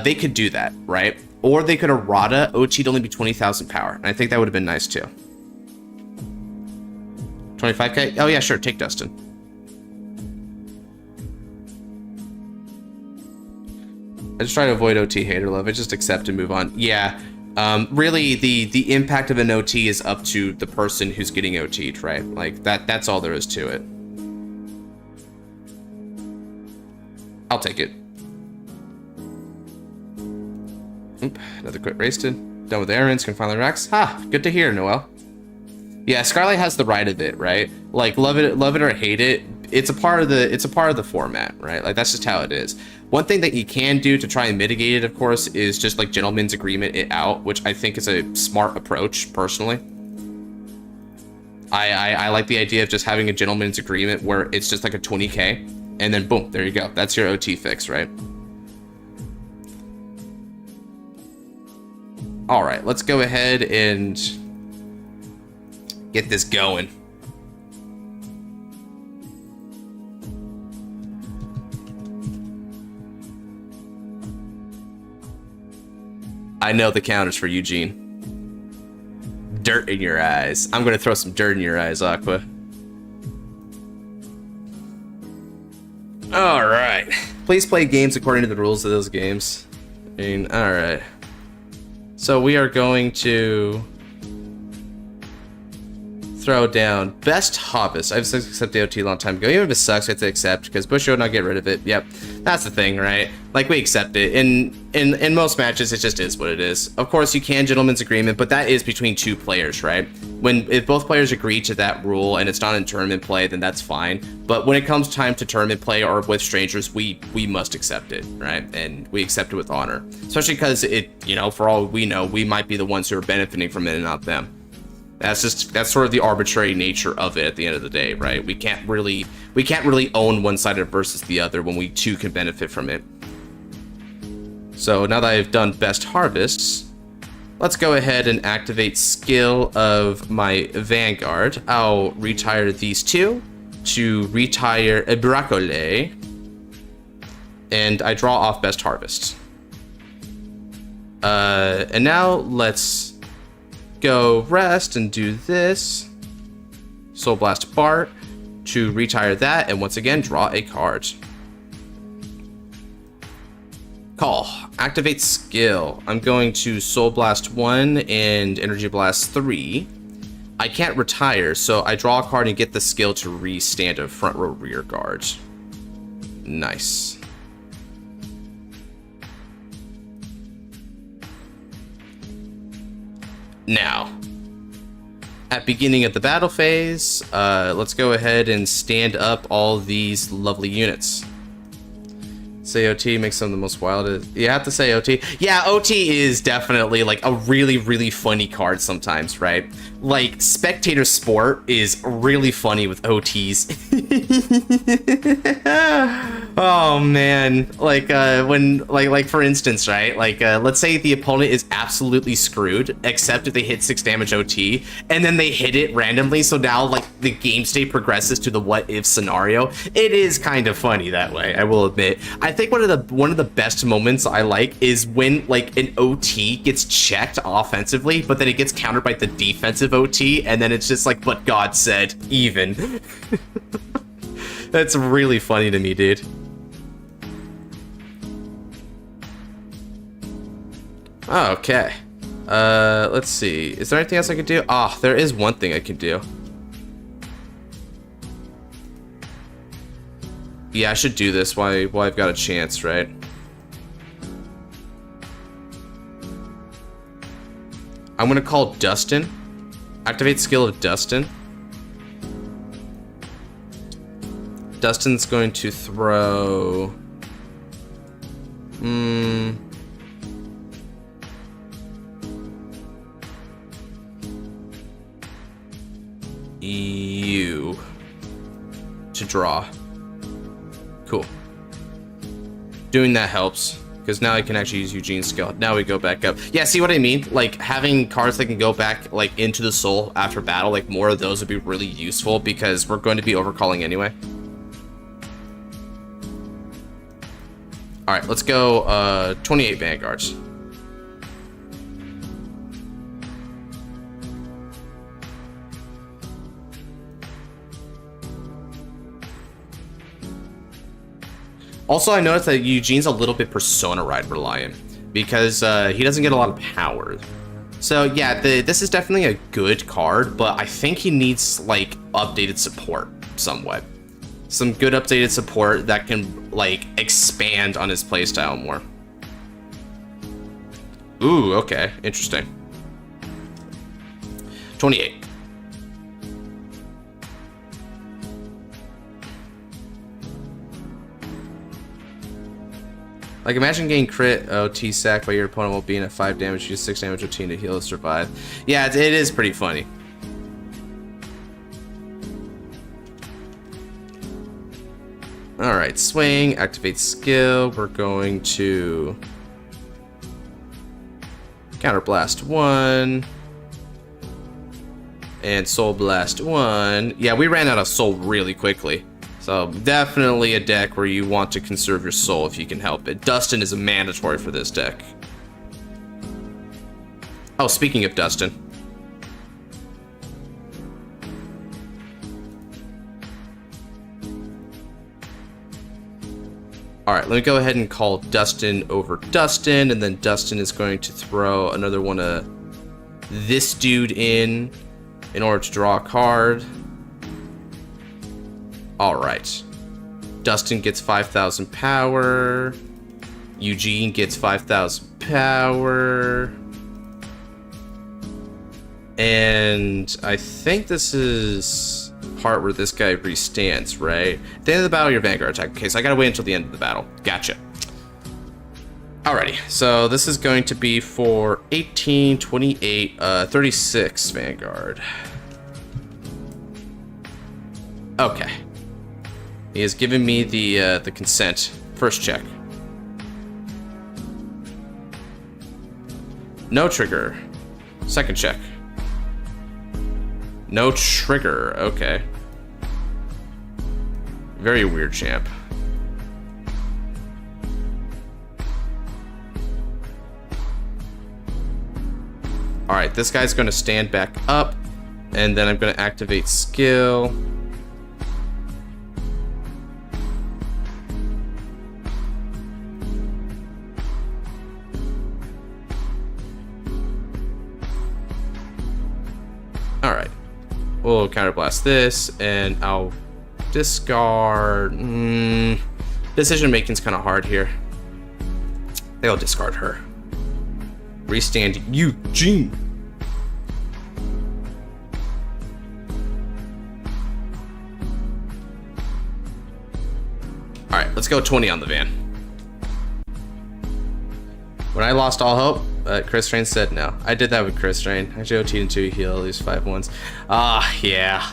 They could do that, right? Or they could errata OT to only be 20,000 power. And I think that would have been nice too. 25k? Oh yeah, sure. Take Dustin. I just try to avoid OT hater love. I just accept and move on. Yeah, really, the impact of an OT is up to the person who's getting OT'd, right? Like that's all there is to it. I'll take it. Oop, another crit wasted. Done with errands, can finally relax. Ha, good to hear, Noel. Yeah, Scarlet has the right of it, right? Like love it or hate it. It's a part of the format, right? Like that's just how it is. One thing that you can do to try and mitigate it, of course, is just like gentleman's agreement it out, which I think is a smart approach, personally. I like the idea of just having a gentleman's agreement where it's just like a 20k, and then boom, there you go. That's your OT fix, right? All right, let's go ahead and get this going. I know the counters for Eugene. Dirt in your eyes. I'm gonna throw some dirt in your eyes, Aqua. All right. Please play games according to the rules of those games. I mean, all right. So we are going to throw down best hobbyist. I've accepted AOT a long time ago. Even if it sucks, we have to accept because Busho would not get rid of it. Yep, that's the thing, right? Like, we accept it. In most matches, it just is what it is. Of course, you can gentleman's agreement, but that is between 2 players, right? If both players agree to that rule and it's not in tournament play, then that's fine. But when it comes time to tournament play or with strangers, we must accept it, right? And we accept it with honor, especially because it, you know, for all we know, we might be the ones who are benefiting from it and not them. That's sort of the arbitrary nature of it at the end of the day, right? We can't really own one side versus the other when we too can benefit from it. So now that I've done best harvests, let's go ahead and activate skill of my Vanguard. I'll retire these 2 to retire a Bracole, and I draw off best harvest. And now let's go rest and do this. Soul Blast Bart to retire that, and once again draw a card. Call. Activate skill. I'm going to Soul Blast 1 and Energy Blast 3. I can't retire, so I draw a card and get the skill to re-stand a front row rear guard. Nice. Now, at beginning of the battle phase, let's go ahead and stand up all these lovely units. Say OT makes some of the most wild. You have to say OT. Yeah, OT is definitely like a really, really funny card sometimes, right? Like, Spectator Sport is really funny with OTs. Oh man, like when like for instance, right? Like let's say the opponent is absolutely screwed, except if they hit 6 damage OT, and then they hit it randomly. So now like the game state progresses to the what if scenario. It is kind of funny that way, I will admit. I think one of the best moments I like is when like an OT gets checked offensively, but then it gets countered by the defensive OT, and then it's just like, but God said even. That's really funny to me, dude. Okay. Let's see. Is there anything else I can do? Ah, there is one thing I can do. Yeah, I should do this while I've got a chance, right? I'm gonna call Dustin. Activate skill of Dustin. Dustin's going to throw... You to draw. Cool. Doing that helps, because now I can actually use Eugene's skill. Now we go back up. Yeah, see what I mean? Like, having cards that can go back, like, into the soul after battle, like, more of those would be really useful, because we're going to be overcalling anyway. Alright, let's go, 28 Vanguards. Also, I noticed that Eugene's a little bit Persona Ride reliant, because he doesn't get a lot of power. So yeah, this is definitely a good card, but I think he needs like updated support somewhat. Some good updated support that can like expand on his playstyle more. Ooh, okay, interesting. 28. Like, imagine getting crit OT sacked by your opponent while being at 5 damage, use 6 damage OT to heal to survive. Yeah, it is pretty funny. Alright, swing, activate skill. We're going to Counter Blast 1. And Soul Blast 1. Yeah, we ran out of soul really quickly. So definitely a deck where you want to conserve your soul if you can help it. Dustin is a mandatory for this deck. Oh, speaking of Dustin. Alright, let me go ahead and call Dustin over Dustin, and then Dustin is going to throw another one of this dude in. in order to draw a card. Alright. Dustin gets 5,000 power. Eugene gets 5,000 power. And I think this is part where this guy restands, right? At the end of the battle, your Vanguard attack. Okay, so I gotta wait until the end of the battle. Gotcha. Alrighty, so this is going to be for 18, 28, 36 Vanguard. Okay. He has given me the consent. First check. No trigger. Second check. No trigger. Okay. Very weird champ. Alright, this guy's going to stand back up, and then I'm going to activate skill. Alright, we'll counterblast this, and I'll discard... Decision making's kind of hard here. I think I'll discard her. Restand Eugene. Alright, let's go 20 on the van. When I lost all hope, Chris Train said no. I did that with Chris Train. I OT'd into a heal, lose 5 ones. Ah, yeah.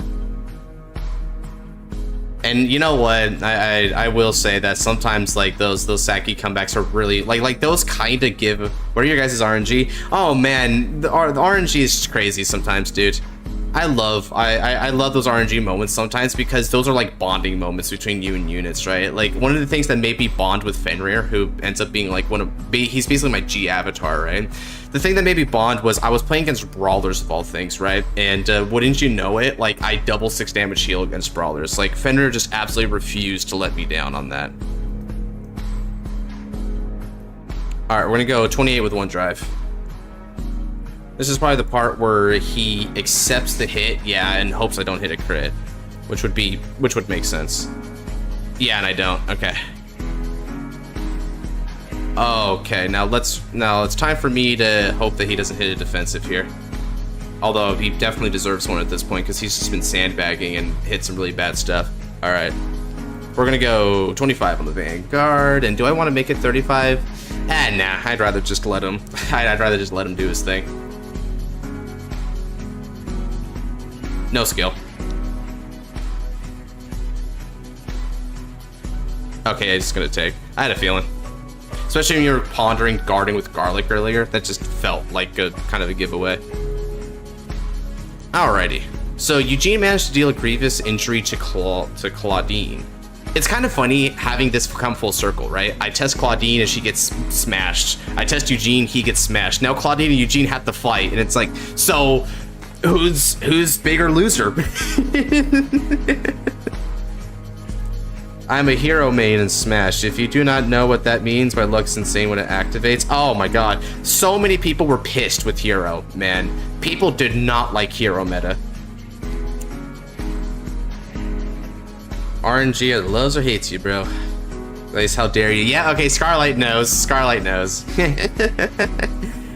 And you know what? I will say that sometimes like those Saki comebacks are really like those kind of give. What are your guys' RNG? Oh man, the RNG is just crazy sometimes, dude. I love those RNG moments sometimes because those are like bonding moments between you and units, right? Like one of the things that made me bond with Fenrir, who ends up being like he's basically my G avatar, right? The thing that made me bond was I was playing against brawlers of all things, right? And wouldn't you know it, like I double 6 damage heal against brawlers. Like Fenrir just absolutely refused to let me down on that. All right, we're gonna go 28 with 1 drive. This is probably the part where he accepts the hit, yeah, and hopes I don't hit a crit, which would make sense. Yeah, and I don't. Okay. Okay, now it's time for me to hope that he doesn't hit a defensive here. Although he definitely deserves one at this point because he's just been sandbagging and hit some really bad stuff. All right, we're gonna go 25 on the Vanguard, and do I want to make it 35? Nah, I'd rather just let him. I'd rather just let him do his thing. No skill. Okay, I'm just gonna take. I had a feeling. Especially when you were pondering guarding with garlic earlier, that just felt like a kind of a giveaway. Alrighty. So Eugene managed to deal a grievous injury to Claudine. It's kind of funny having this come full circle, right? I test Claudine and she gets smashed. I test Eugene, he gets smashed. Now Claudine and Eugene have to fight, and it's like, so who's bigger loser? I'm a hero main in Smash. If you do not know what that means, my luck's insane when it activates. Oh my god. So many people were pissed with hero, man. People did not like hero meta. RNG either loves or hates you, bro. At least how dare you. Yeah, okay, Scarlight knows. Scarlight knows.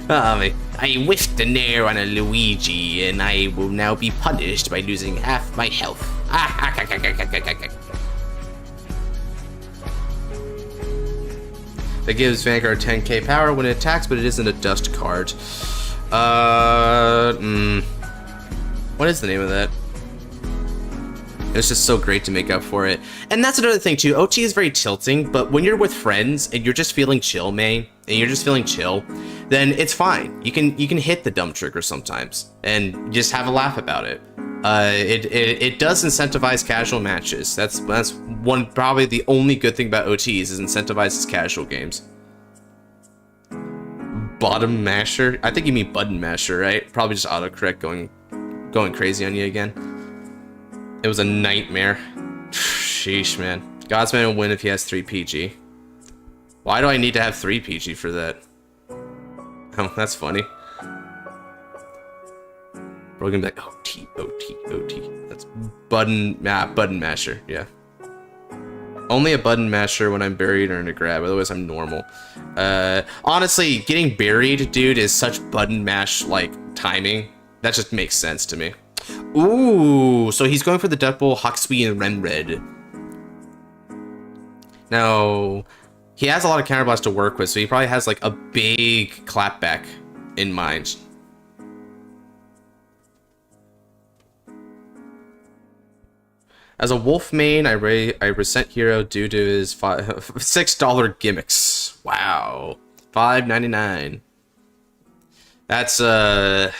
I whiffed a nair on a Luigi, and I will now be punished by losing half my health. That gives Vanguard 10k power when it attacks, but it isn't a dust card. What is the name of that? It's just so great to make up for it. And that's another thing too, OT is very tilting, but when you're with friends and you're just feeling chill, man, and you're just feeling chill, then it's fine. You can hit the dumb trigger sometimes and just have a laugh about it. It does incentivize casual matches. That's one, probably the only good thing about OTs is incentivizes casual games. Bottom masher? I think you mean button masher, right? Probably just autocorrect going crazy on you again. It was a nightmare. Sheesh, man. Godsman will win if he has 3 PG. Why do I need to have 3 PG for that? Oh, that's funny. We're gonna be like, OT, OT, OT. That's button masher, yeah. Only a button masher when I'm buried or in a grab, otherwise I'm normal. Honestly, getting buried, dude, is such button mash, like, timing. That just makes sense to me. Ooh, so he's going for the Duck Bowl, Hawksby, and Renred. Now, he has a lot of counterblast to work with, so he probably has, like, a big clapback in mind. As a wolf main, I resent hero due to his $6 gimmicks. Wow, $5.99. That's I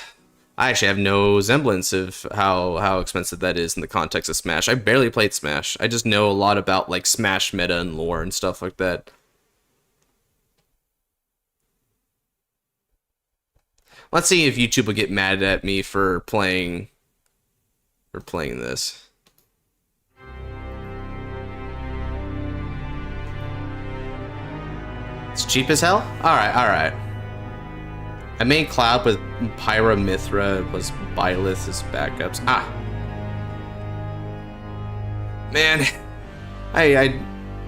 actually have no semblance of how expensive that is in the context of Smash. I barely played Smash. I just know a lot about like Smash meta and lore and stuff like that. Let's see if YouTube will get mad at me for playing this. It's cheap as hell? Alright, alright. I made Cloud with Pyra Mithra was Byleth as backups. Ah. Man.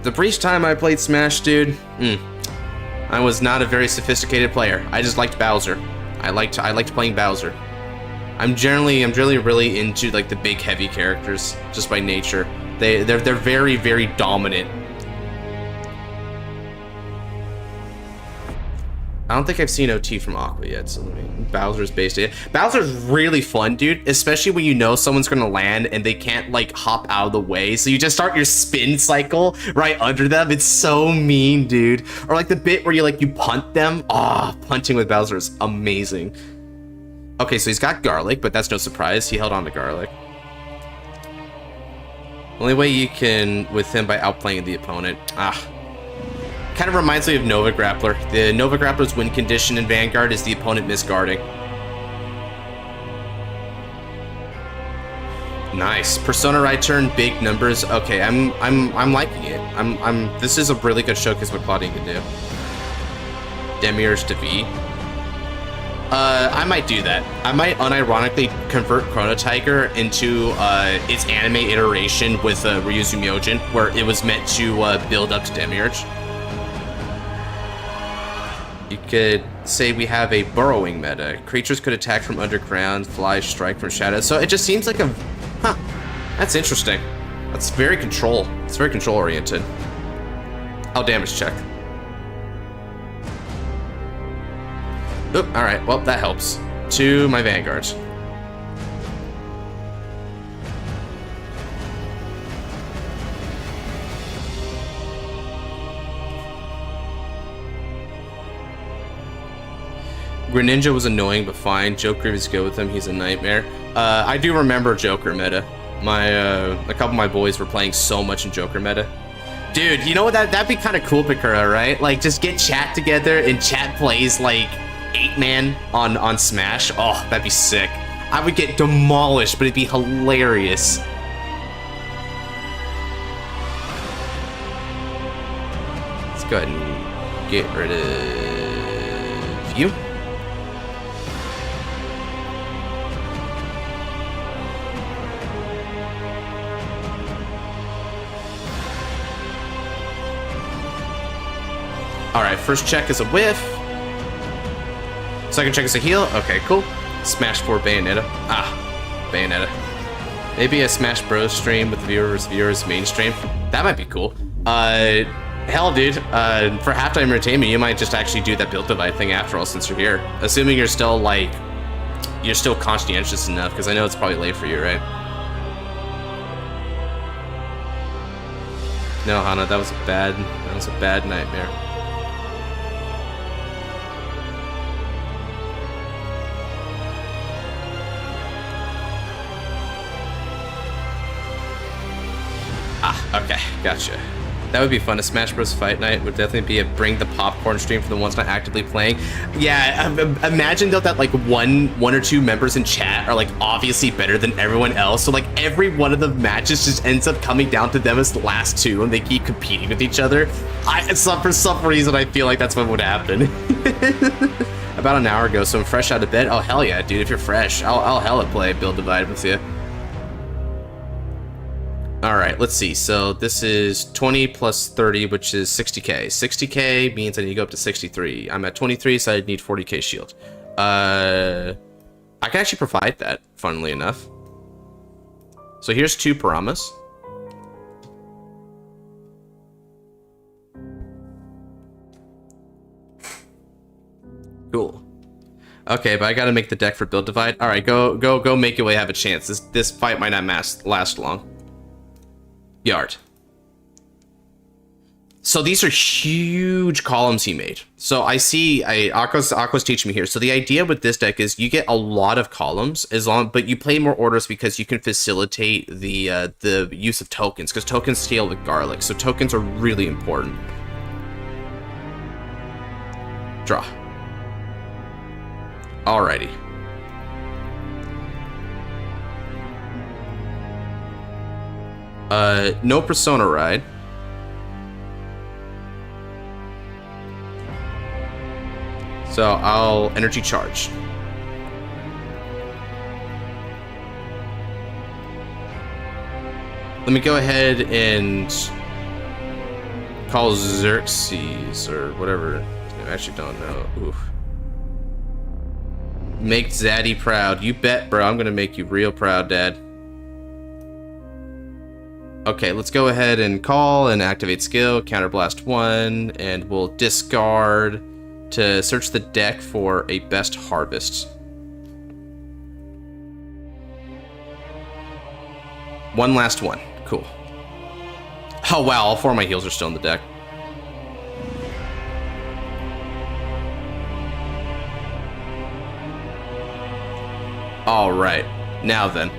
The brief time I played Smash, dude, I was not a very sophisticated player. I just liked Bowser. I liked playing Bowser. I'm generally really into like the big heavy characters, just by nature. They're very, very dominant. I don't think I've seen OT from Aqua yet, so let me... Bowser's based it. Bowser's really fun, dude, especially when you know someone's gonna land and they can't, like, hop out of the way, so you just start your spin cycle right under them. It's so mean, dude. Or, like, the bit where you punt them. Ah, punting with Bowser is amazing. Okay, so he's got Garlic, but that's no surprise. He held on to Garlic. Only way you can with him by outplaying the opponent. Ah. Kind of reminds me of Nova Grappler. The Nova Grappler's win condition in Vanguard is the opponent misguarding. Nice. Persona right turn, big numbers. Okay, I'm liking it. This is a really good showcase what Claudine can do. Demiurge to V. I might do that. I might unironically convert Chrono Tiger into its anime iteration with Ryuzu Myojin, where it was meant to build up to Demiurge. You could say we have a burrowing meta. Creatures could attack from underground, fly, strike from shadows. So it just seems like a... Huh. That's interesting. That's very control. It's very control oriented. I'll damage check. Oop, alright. Well, that helps. To my Vanguards. Greninja was annoying, but fine. Joker is good with him. He's a nightmare. I do remember Joker meta. A couple of my boys were playing so much in Joker meta. Dude, you know what? That'd be kind of cool, Pikura, right? Like, just get chat together and chat plays like 8-man on Smash. Oh, that'd be sick. I would get demolished, but it'd be hilarious. Let's go ahead and get rid of you. Alright, first check is a whiff. Second check is a heal. Okay, cool. Smash 4 Bayonetta. Ah, Bayonetta. Maybe a Smash Bros stream with viewers mainstream. That might be cool. Hell, dude. For halftime entertainment, you might just actually do that build divide thing after all, since you're here. Assuming you're still, like, you're still conscientious enough, because I know it's probably late for you, right? No, Hana, that was a bad nightmare. Ah, okay, gotcha. That would be fun. A Smash Bros. Fight night would definitely be a bring the popcorn stream for the ones not actively playing. Yeah, imagine though that like one or two members in chat are like obviously better than everyone else. So like every one of the matches just ends up coming down to them as the last two, and they keep competing with each other. For some reason, I feel like that's what would happen. about an hour ago, so I'm fresh out of bed. Oh, hell yeah, dude, if you're fresh, I'll hella play Build Divide with you. Alright, let's see. So this is 20 plus 30, which is 60k. 60k means I need to go up to 63. I'm at 23, so I need 40k shield. I can actually provide that, funnily enough. So here's 2 Paramas. Cool. Okay, but I gotta make the deck for Build Divide. Alright, go make your way, have a chance. This fight might not last long. Yard. So these are huge columns he made. So I see, Aqua's teaching me here. So the idea with this deck is you get a lot of columns but you play more orders because you can facilitate the use of tokens, because tokens scale with garlic. So tokens are really important. Draw. Alrighty. No Persona Ride. So I'll Energy Charge. Let me go ahead and call Xerxes or whatever. I actually don't know. Oof. Make Zaddy proud. You bet, bro. I'm gonna make you real proud, Dad. Okay, let's go ahead and call and activate skill, Counterblast 1, and we'll discard to search the deck for a best harvest. One last one. Cool. Oh wow, all 4 of my heals are still in the deck. Alright, now then.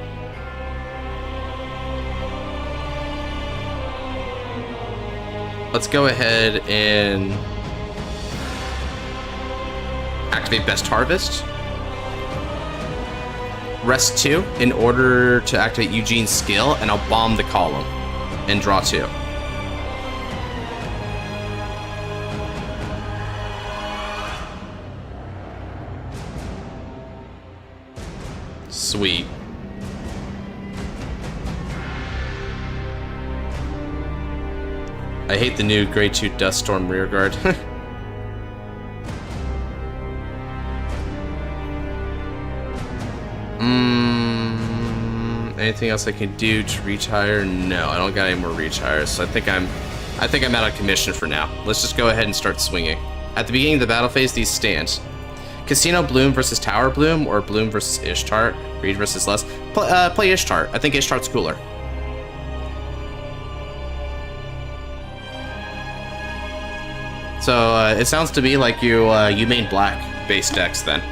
Let's go ahead and activate Best Harvest. Rest 2 in order to activate Eugene's skill, and I'll bomb the column and draw 2. Sweet. I hate the new Grade 2 Duststorm Rearguard. Anything else I can do to reach higher? No, I don't got any more reach higher, so I think I'm out of commission for now. Let's just go ahead and start swinging. At the beginning of the battle phase, these stand. Casino Bloom versus Tower Bloom, or Bloom versus Ishtar. Reed versus Les. Play Ishtar. I think Ishtar's cooler. So it sounds to me like you made black base decks then.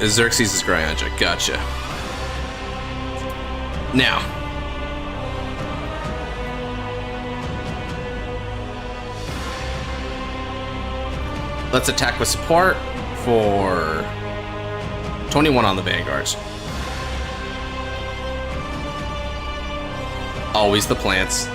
Xerxes is Gryanja. Gotcha. Now. Let's attack with support for 21 on the Vanguards. Always the plants.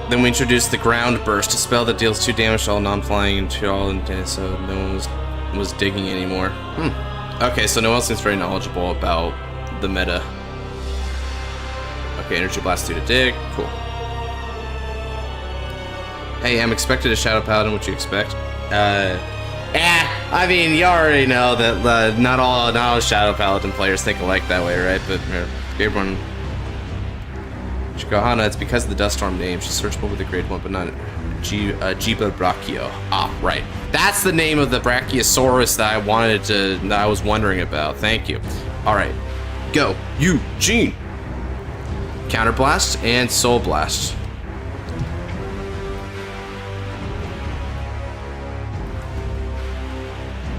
Then we introduced the Ground Burst, a spell that deals 2 damage to all non-flying and to all, so no one was digging anymore. Okay, so no one seems very knowledgeable about the meta. Okay, Energy Blast 2 to dig. Cool. Hey, I'm expected a Shadow Paladin. What you expect? I mean, you already know that not all Shadow Paladin players think alike that way, right? But everyone. Chikahana, it's because of the Duststorm name. She's searchable with the grade 1, but not Jiba Brachio. Ah, right. That's the name of the Brachiosaurus that I was wondering about. Thank you. Alright. Go. Eugene! Counterblast and Soul Blast.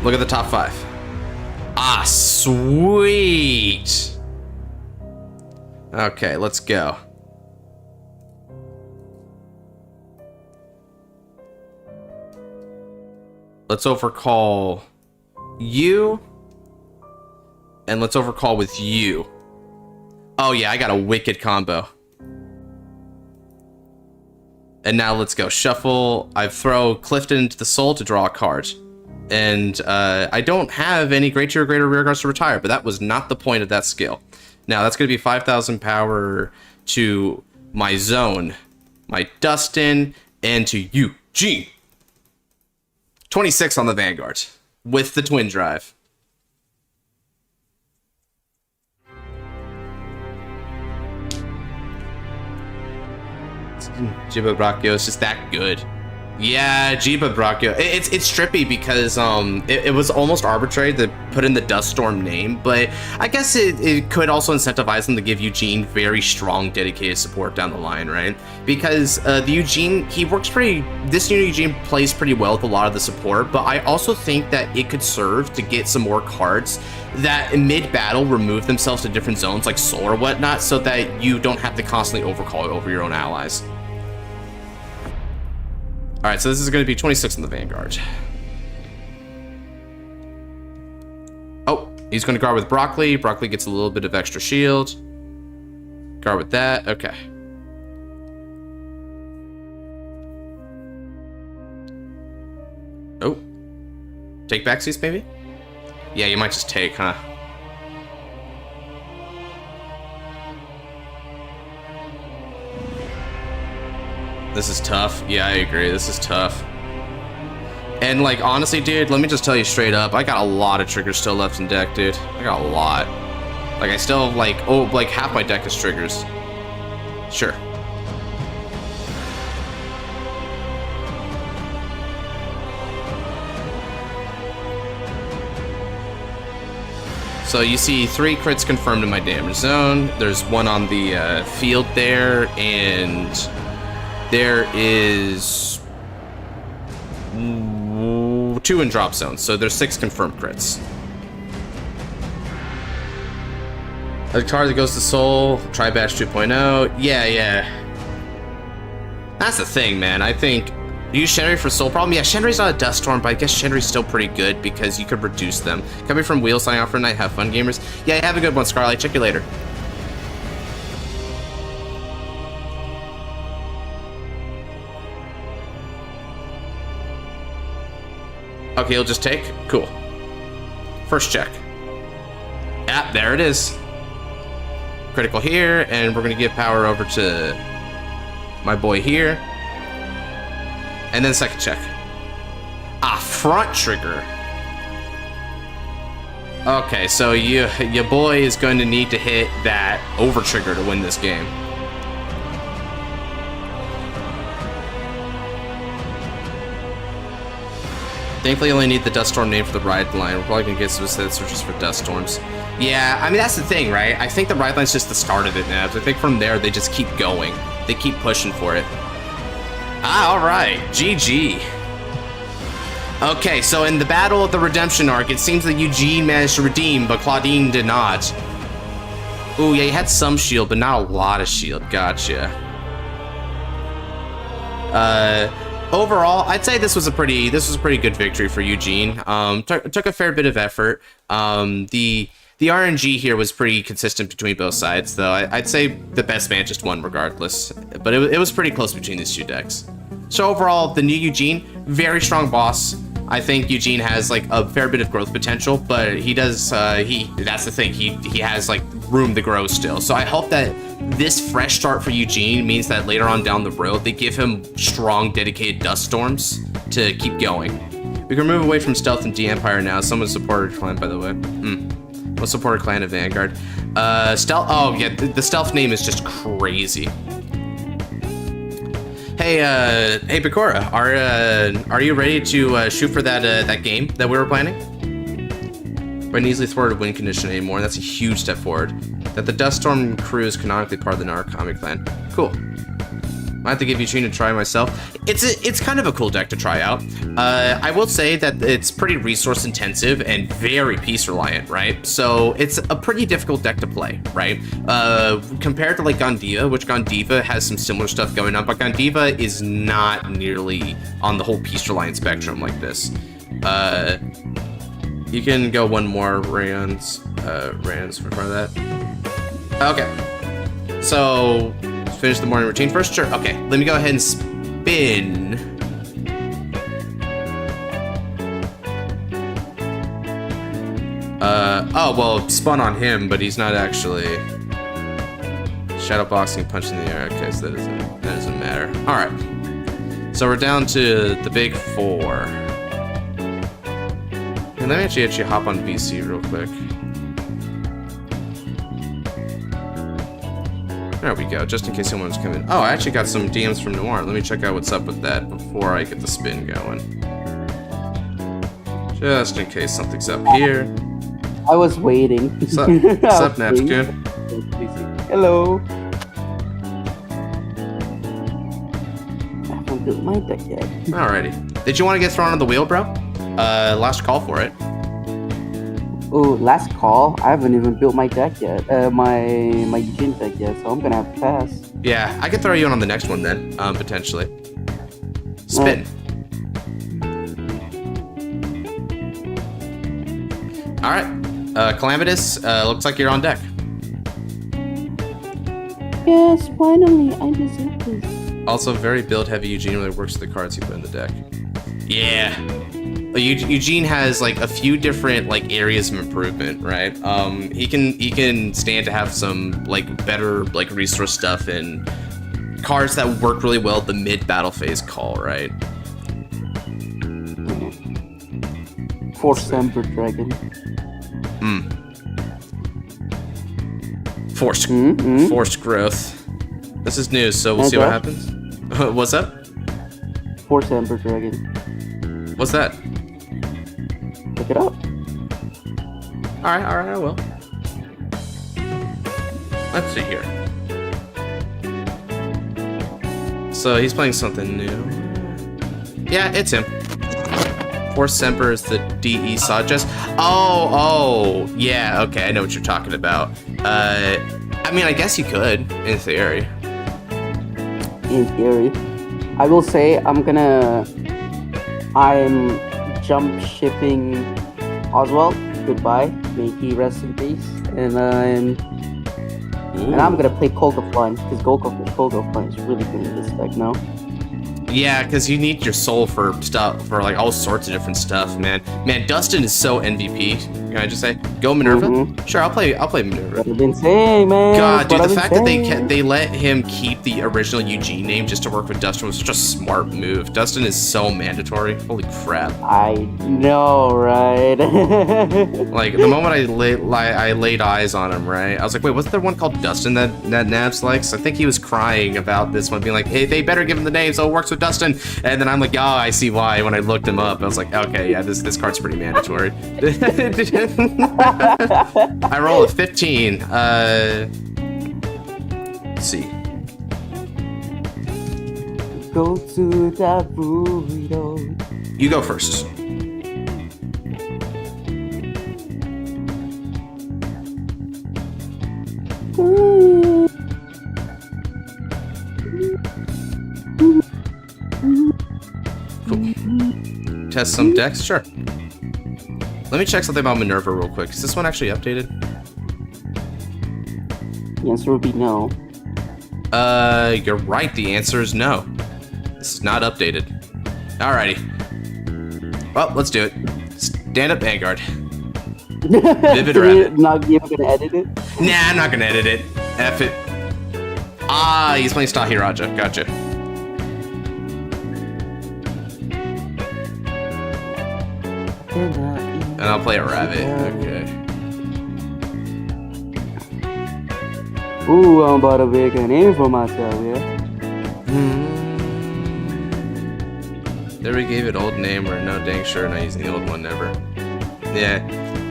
Look at the top 5. Ah, sweet! Okay, let's go. Let's overcall you. And let's overcall with you. Oh yeah, I got a wicked combo. And now let's go. Shuffle. I throw Clifton into the soul to draw a card. And I don't have any Great Tier or Greater Rear Guards to retire, but that was not the point of that skill. Now that's going to be 5,000 power to my Zone, my Dustin, and to Eugene. 26 on the Vanguard with the Twin Drive. Jiba Brachio is just that good. Yeah, Jiba Brachio. It's trippy because it was almost arbitrary to put in the Dust Storm name, but I guess it could also incentivize them to give Eugene very strong, dedicated support down the line, right? Because the Eugene, this new Eugene plays pretty well with a lot of the support, but I also think that it could serve to get some more cards that mid-battle remove themselves to different zones like Soul or whatnot, so that you don't have to constantly overcall over your own allies. Alright, so this is going to be 26 in the Vanguard. Oh, he's going to guard with Broccoli. Broccoli gets a little bit of extra shield. Guard with that. Okay. Oh. Take backsies, maybe? Yeah, you might just take, huh? This is tough. Yeah, I agree. This is tough. And, like, honestly, dude, let me just tell you straight up. I got a lot of triggers still left in deck, dude. I got a lot. Like, I still have, like, half my deck is triggers. Sure. So you see 3 crits confirmed in my damage zone. There's 1 on the field there, and there is 2 in drop zones. So there's 6 confirmed crits. A card that goes to Soul, Tri-Batch 2.0. Yeah. That's the thing, man. I think use Shenry for Soul Problem. Yeah, Shenry's not a Dust Storm, but I guess Shenry's still pretty good because you could reduce them. Coming from Wheel, signing off for a night. Have fun, gamers. Yeah, have a good one, Scarlet. Check you later. Okay, he'll just take. Cool. First check. Yeah, there it is. Critical here, and we're gonna give power over to my boy here. And then second check. Ah, front trigger. Okay, so your boy is going to need to hit that over trigger to win this game. Thankfully, you only need the Dust Storm name for the ride line. We're probably gonna get some searches for Dust Storms. Yeah, I mean, that's the thing, right? I think the ride line's just the start of it, Nabs. I think from there, they just keep going. They keep pushing for it. Ah, alright. GG. Okay, so in the Battle of the Redemption arc, it seems that Eugene managed to redeem, but Claudine did not. Ooh, yeah, he had some shield, but not a lot of shield. Gotcha. Overall, I'd say this was a pretty good victory for Eugene. Took a fair bit of effort. The RNG here was pretty consistent between both sides, though. I'd say the best man just won regardless, but it was pretty close between these two decks. So overall, the new Eugene, very strong boss. I think Eugene has like a fair bit of growth potential, but he does, that's the thing, he has like room to grow still. So I hope that this fresh start for Eugene means that later on down the road, they give him strong, dedicated Dust Storms to keep going. We can move away from Stealth and D-Empire now. Someone supported Clan, by the way. We'll support a Clan of Vanguard. Stealth, oh yeah, the Stealth name is just crazy. Hey, Picora, are you ready to shoot for that game that we were planning? We're an easily thwarted win condition anymore, and that's a huge step forward. That the Dust Storm crew is canonically part of the Narcomic clan. Cool. I have to give Eugene a try myself. It's kind of a cool deck to try out. I will say that it's pretty resource intensive and very piece reliant, right? So it's a pretty difficult deck to play, right? Compared to like Gondiva, which Gondiva has some similar stuff going on, but Gondiva is not nearly on the whole piece reliant spectrum like this. You can go one more rounds before that. Okay. So, finish the morning routine first? Sure. Okay, let me go ahead and spin. Oh, well, spun on him, but he's not actually... Shadow boxing, punch in the air. Okay, so that doesn't matter. Alright. So we're down to the big four. And let me actually hop on VC real quick. There we go, just in case someone's coming. Oh, I actually got some DMs from Noir. Let me check out what's up with that before I get the spin going. Just in case something's up here. I was waiting. What's up, Napscoon? Hello. I haven't built my deck yet. Alrighty. Did you want to get thrown on the wheel, bro? Last call for it. Oh, last call? I haven't even built my deck yet. My Eugene deck yet, so I'm gonna have to pass. Yeah, I could throw you on the next one then, potentially. Spin. Alright. Calamitous, looks like you're on deck. Yes, finally, I deserve this. Also, very build-heavy Eugene really works with the cards you put in the deck. Yeah. Eugene has like a few different like areas of improvement, right? He can stand to have some like better like resource stuff and cards that work really well at the mid-battle phase call, right? Forced Ember Dragon. Forced growth. This is news, so we'll see what happens. What's up? Forced Ember Dragon. What's that? Look it up. Alright, I will. Let's see here. So he's playing something new. Yeah, it's him. Force Semper is the DE Sawdust. Oh, yeah, okay, I know what you're talking about. I mean, I guess you could, in theory. In theory. I will say, I'm jump shipping Oswald. Goodbye. May he rest in peace. And I'm gonna play Kogaflon, because Kogaflon is really good in this deck now. Yeah, because you need your soul for stuff, for like all sorts of different stuff, man. Man, Dustin is so MVP. Can I just say, go Minerva? Sure, I'll play Minerva. What I've been saying, man. God, dude, the fact that they let him keep the original Eugene name just to work with Dustin was such a smart move. Dustin is so mandatory. Holy crap. I know, right? Like the moment I laid eyes on him, right? I was like, wait, what's the one called Dustin that Nabs likes? I think he was crying about this one, being like, hey, they better give him the name so it works with Dustin. And then I'm like, oh, I see why. When I looked him up, I was like, okay, yeah, this card's pretty mandatory. I roll a 15. Let's see. Go to the burrito. You go first. Cool. Test some decks? Sure. Let me check something about Minerva real quick. Is this one actually updated? The answer would be no. You're right. The answer is no. This is not updated. Alrighty. Well, let's do it. Stand up Vanguard. Vivid Rabbit. Not even gonna edit it? Nah, I'm not gonna edit it. F it. Ah, he's playing Stahiraja. Gotcha. And I'll play a rabbit. Okay. Ooh, I'm about to make a name for myself, yeah? There we gave it old name, or no dang sure not using the old one never. Yeah.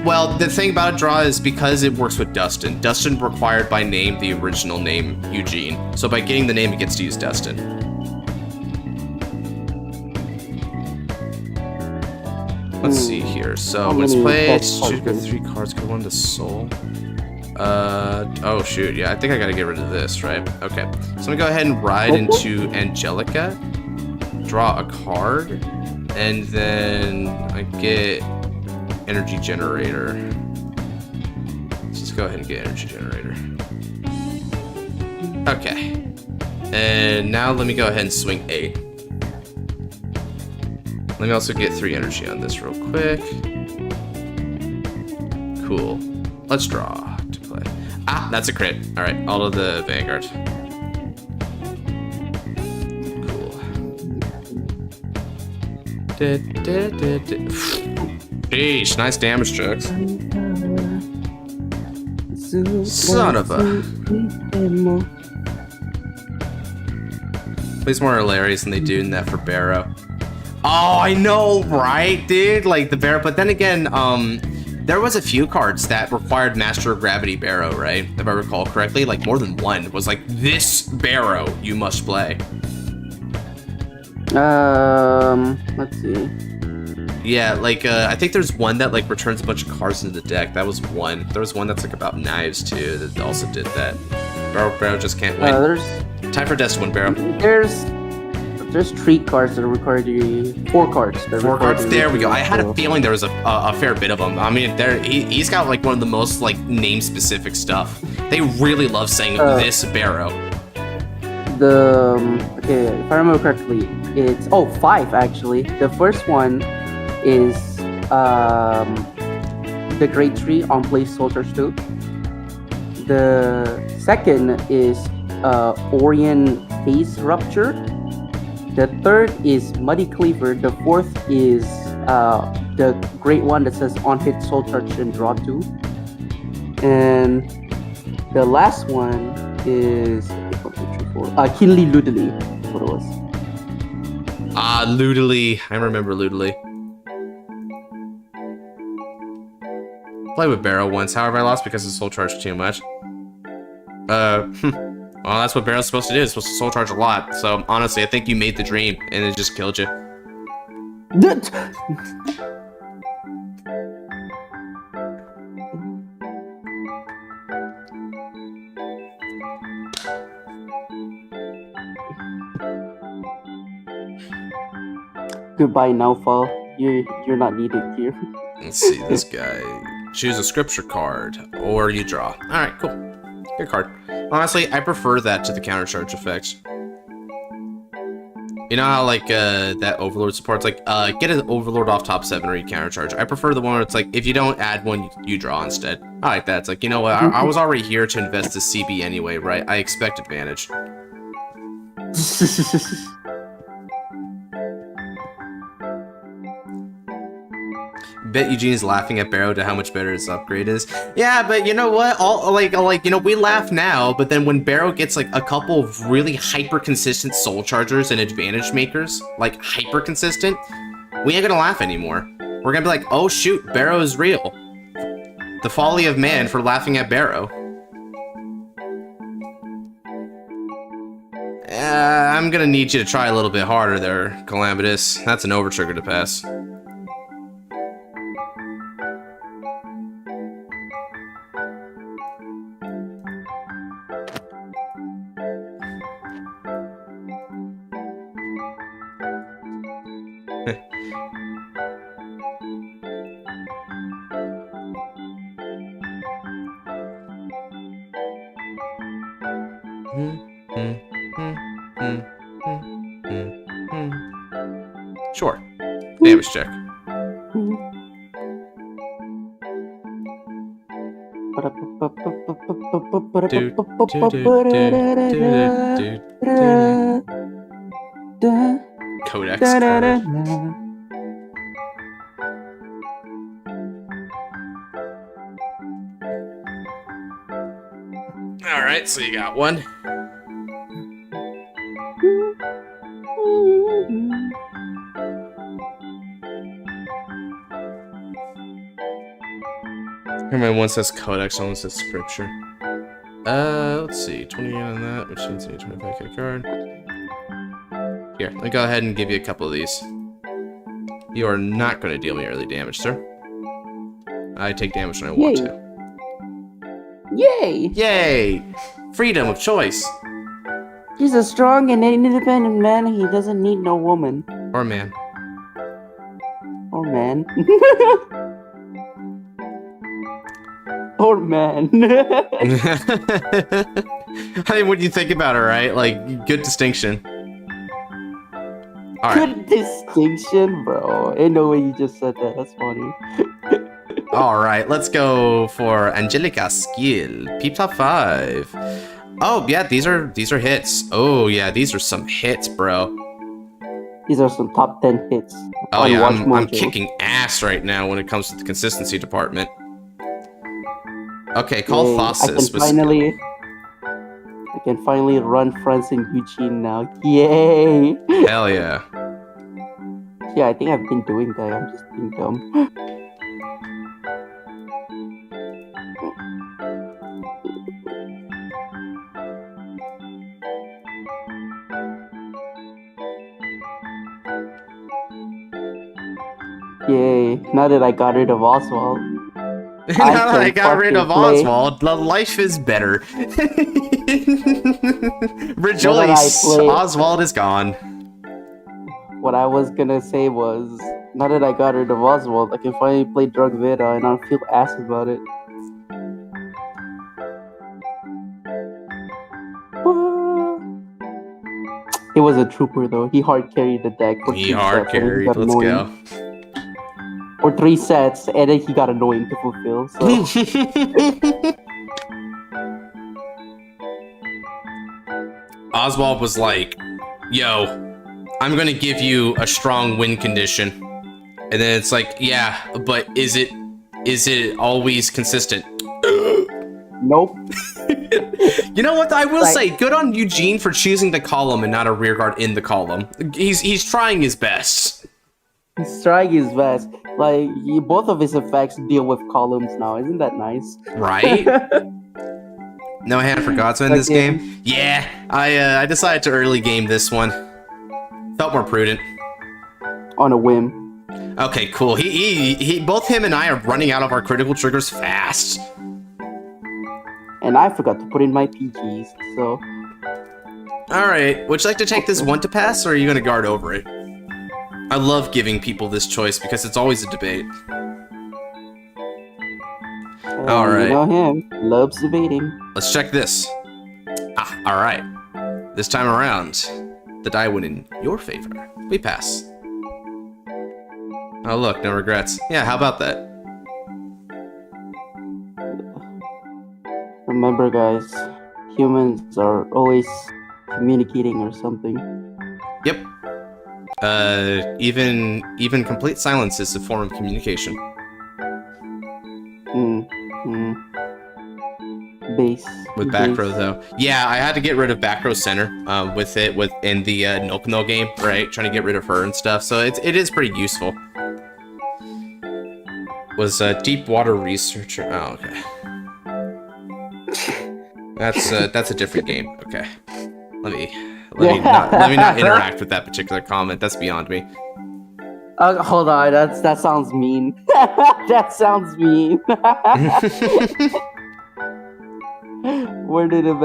Well, the thing about Draw is because it works with Dustin. Dustin required by name the original name, Eugene. So by getting the name, it gets to use Dustin. Let's see here. So let's play. Shoot, got 3 cards. Go 1 to Soul. Oh shoot. Yeah, I think I gotta get rid of this, right? Okay. So I'm gonna go ahead and ride into Angelica. Draw a card. And then I get energy generator. Let's just go ahead and get energy generator. Okay. And now let me go ahead and swing 8. Let me also get 3 energy on this real quick. Cool. Let's draw to play. Ah, that's a crit. Alright, all of the Vanguard. Cool. Sheesh, nice damage checks. Son of a... Plays more hilarious than they do in that for Barrow. Oh, I know, right, dude? Like the Barrow, but then again, there was a few cards that required Master of Gravity Barrow, right? If I recall correctly, like more than one was like, this Barrow you must play. Let's see. Yeah, like, I think there's one that, like, returns a bunch of cards into the deck. That was one. There was one that's, like, about knives, too, that also did that. Barrow just can't win. Time for Death to win, Barrow. There's 3 cards that require you... 4 cards. 4 cards? There we go. I had a feeling there was a fair bit of them. I mean, he's got, like, one of the most, like, name-specific stuff. They really love saying this Barrow. Okay, if I remember correctly, it's... Oh, 5, actually. The first one is the Great Tree on Play Soldiers 2. The second is Orient Phase Rupture. The third is Muddy Cleaver. The fourth is the great one that says on hit Soul Charge and draw 2. And the last one is Kinley Ludley. That's what it was. Ah, Ludley. I remember Ludley. Played with Barrow once, however I lost because of Soul Charge too much. Well, that's what Barrow's supposed to do. It's supposed to Soul Charge a lot. So, honestly, I think you made the dream, and it just killed you. Goodbye, Naufal. You're not needed here. Let's see, this guy. Choose a scripture card, or you draw. Alright, cool. Good card. Honestly, I prefer that to the countercharge effects. You know how, like, that Overlord support's like, get an Overlord off top 7 or you countercharge. I prefer the one where it's like, if you don't add one, you draw instead. I like that. It's like, you know what, I was already here to invest the CB anyway, right? I expect advantage. Bet Eugene's laughing at Barrow to how much better his upgrade is. Yeah, but you know what? We laugh now, but then when Barrow gets like a couple of really hyper consistent soul chargers and advantage makers, like hyper consistent, we ain't gonna laugh anymore. We're gonna be like, oh shoot, Barrow is real. The folly of man for laughing at Barrow. I'm gonna need you to try a little bit harder there, Calamitous. That's an over trigger to pass. Sure. Damage check. Codex card. Alright, so you got one. Remember, one says Codex, one says Scripture. Let's see, 28 on that, which means a 25k card. Here, let me go ahead and give you a couple of these. You are not going to deal me early damage, sir. I take damage when I want to. Yay! Yay! Freedom of choice. He's a strong and independent man. He doesn't need no woman. Or man. Or man. Or man. I mean, what do you think about it, right? Like, good distinction. All right. Good distinction, bro. Ain't no way you just said that. That's funny. All right, let's go for Angelica skill. Peep top 5. Oh yeah, these are hits. Oh yeah, these are some hits, bro. These are some top 10 hits. Oh yeah, I'm kicking ass right now when it comes to the consistency department. Okay, call Thossis. I can finally run fronts in Eugene now. Yay! Hell yeah. Yeah, I think I've been doing that. I'm just being dumb. Yay, now that I got rid of Oswald. Now that I got rid of Oswald, the life is better. Rejoice, Oswald is gone. What I was gonna say was, now that I got rid of Oswald, I can finally play Drug Veda and I don't feel ass about it. He was a trooper though. He hard carried the deck. He hard carried. Let's go. Or 3 sets, and then he got annoying to fulfill. So. Oswald was like, "Yo, I'm gonna give you a strong win condition," and then it's like, "Yeah, but is it always consistent?" Nope. You know what? I will say, good on Eugene for choosing the column and not a rearguard in the column. He's trying his best. He's trying his best. Like, both of his effects deal with columns now. Isn't that nice? Right? No hand for Godsman in this game? Yeah, I decided to early game this one. Felt more prudent. On a whim. Okay, cool. He both him and I are running out of our critical triggers fast. And I forgot to put in my PGs, so... Alright, would you like to take this one to pass, or are you going to guard over it? I love giving people this choice because it's always a debate. Alright. You know him. Loves debating. Let's check this. Ah, alright. This time around, the die went in your favor. We pass. Oh look, no regrets. Yeah, how about that? Remember, guys, humans are always communicating or something. Yep. Even complete silence is a form of communication. Base. With back row though. Yeah, I had to get rid of back row center in the Nokono game, right? Trying to get rid of her and stuff. So it is pretty useful. Was deep water researcher. Oh, okay. That's a different game. Okay. Let me not interact with that particular comment. That's beyond me. Hold on, that sounds mean. That sounds mean. Worded a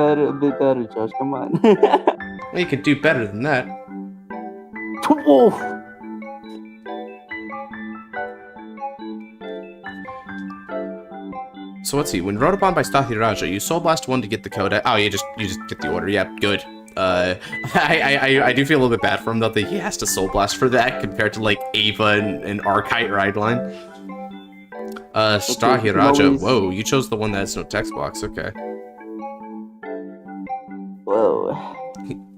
bit better, Josh. Come on. Well, you could do better than that. Whoa. So let's see. When wrote upon by Stathiraja, you soul blast 1 to get the code. Oh, you just get the order. Yeah, good. I do feel a little bit bad for him though that he has to soul blast for that compared to like Ava and Archite ride line. Stathiraja. Whoa, you chose the one that has no text box. Okay. Whoa.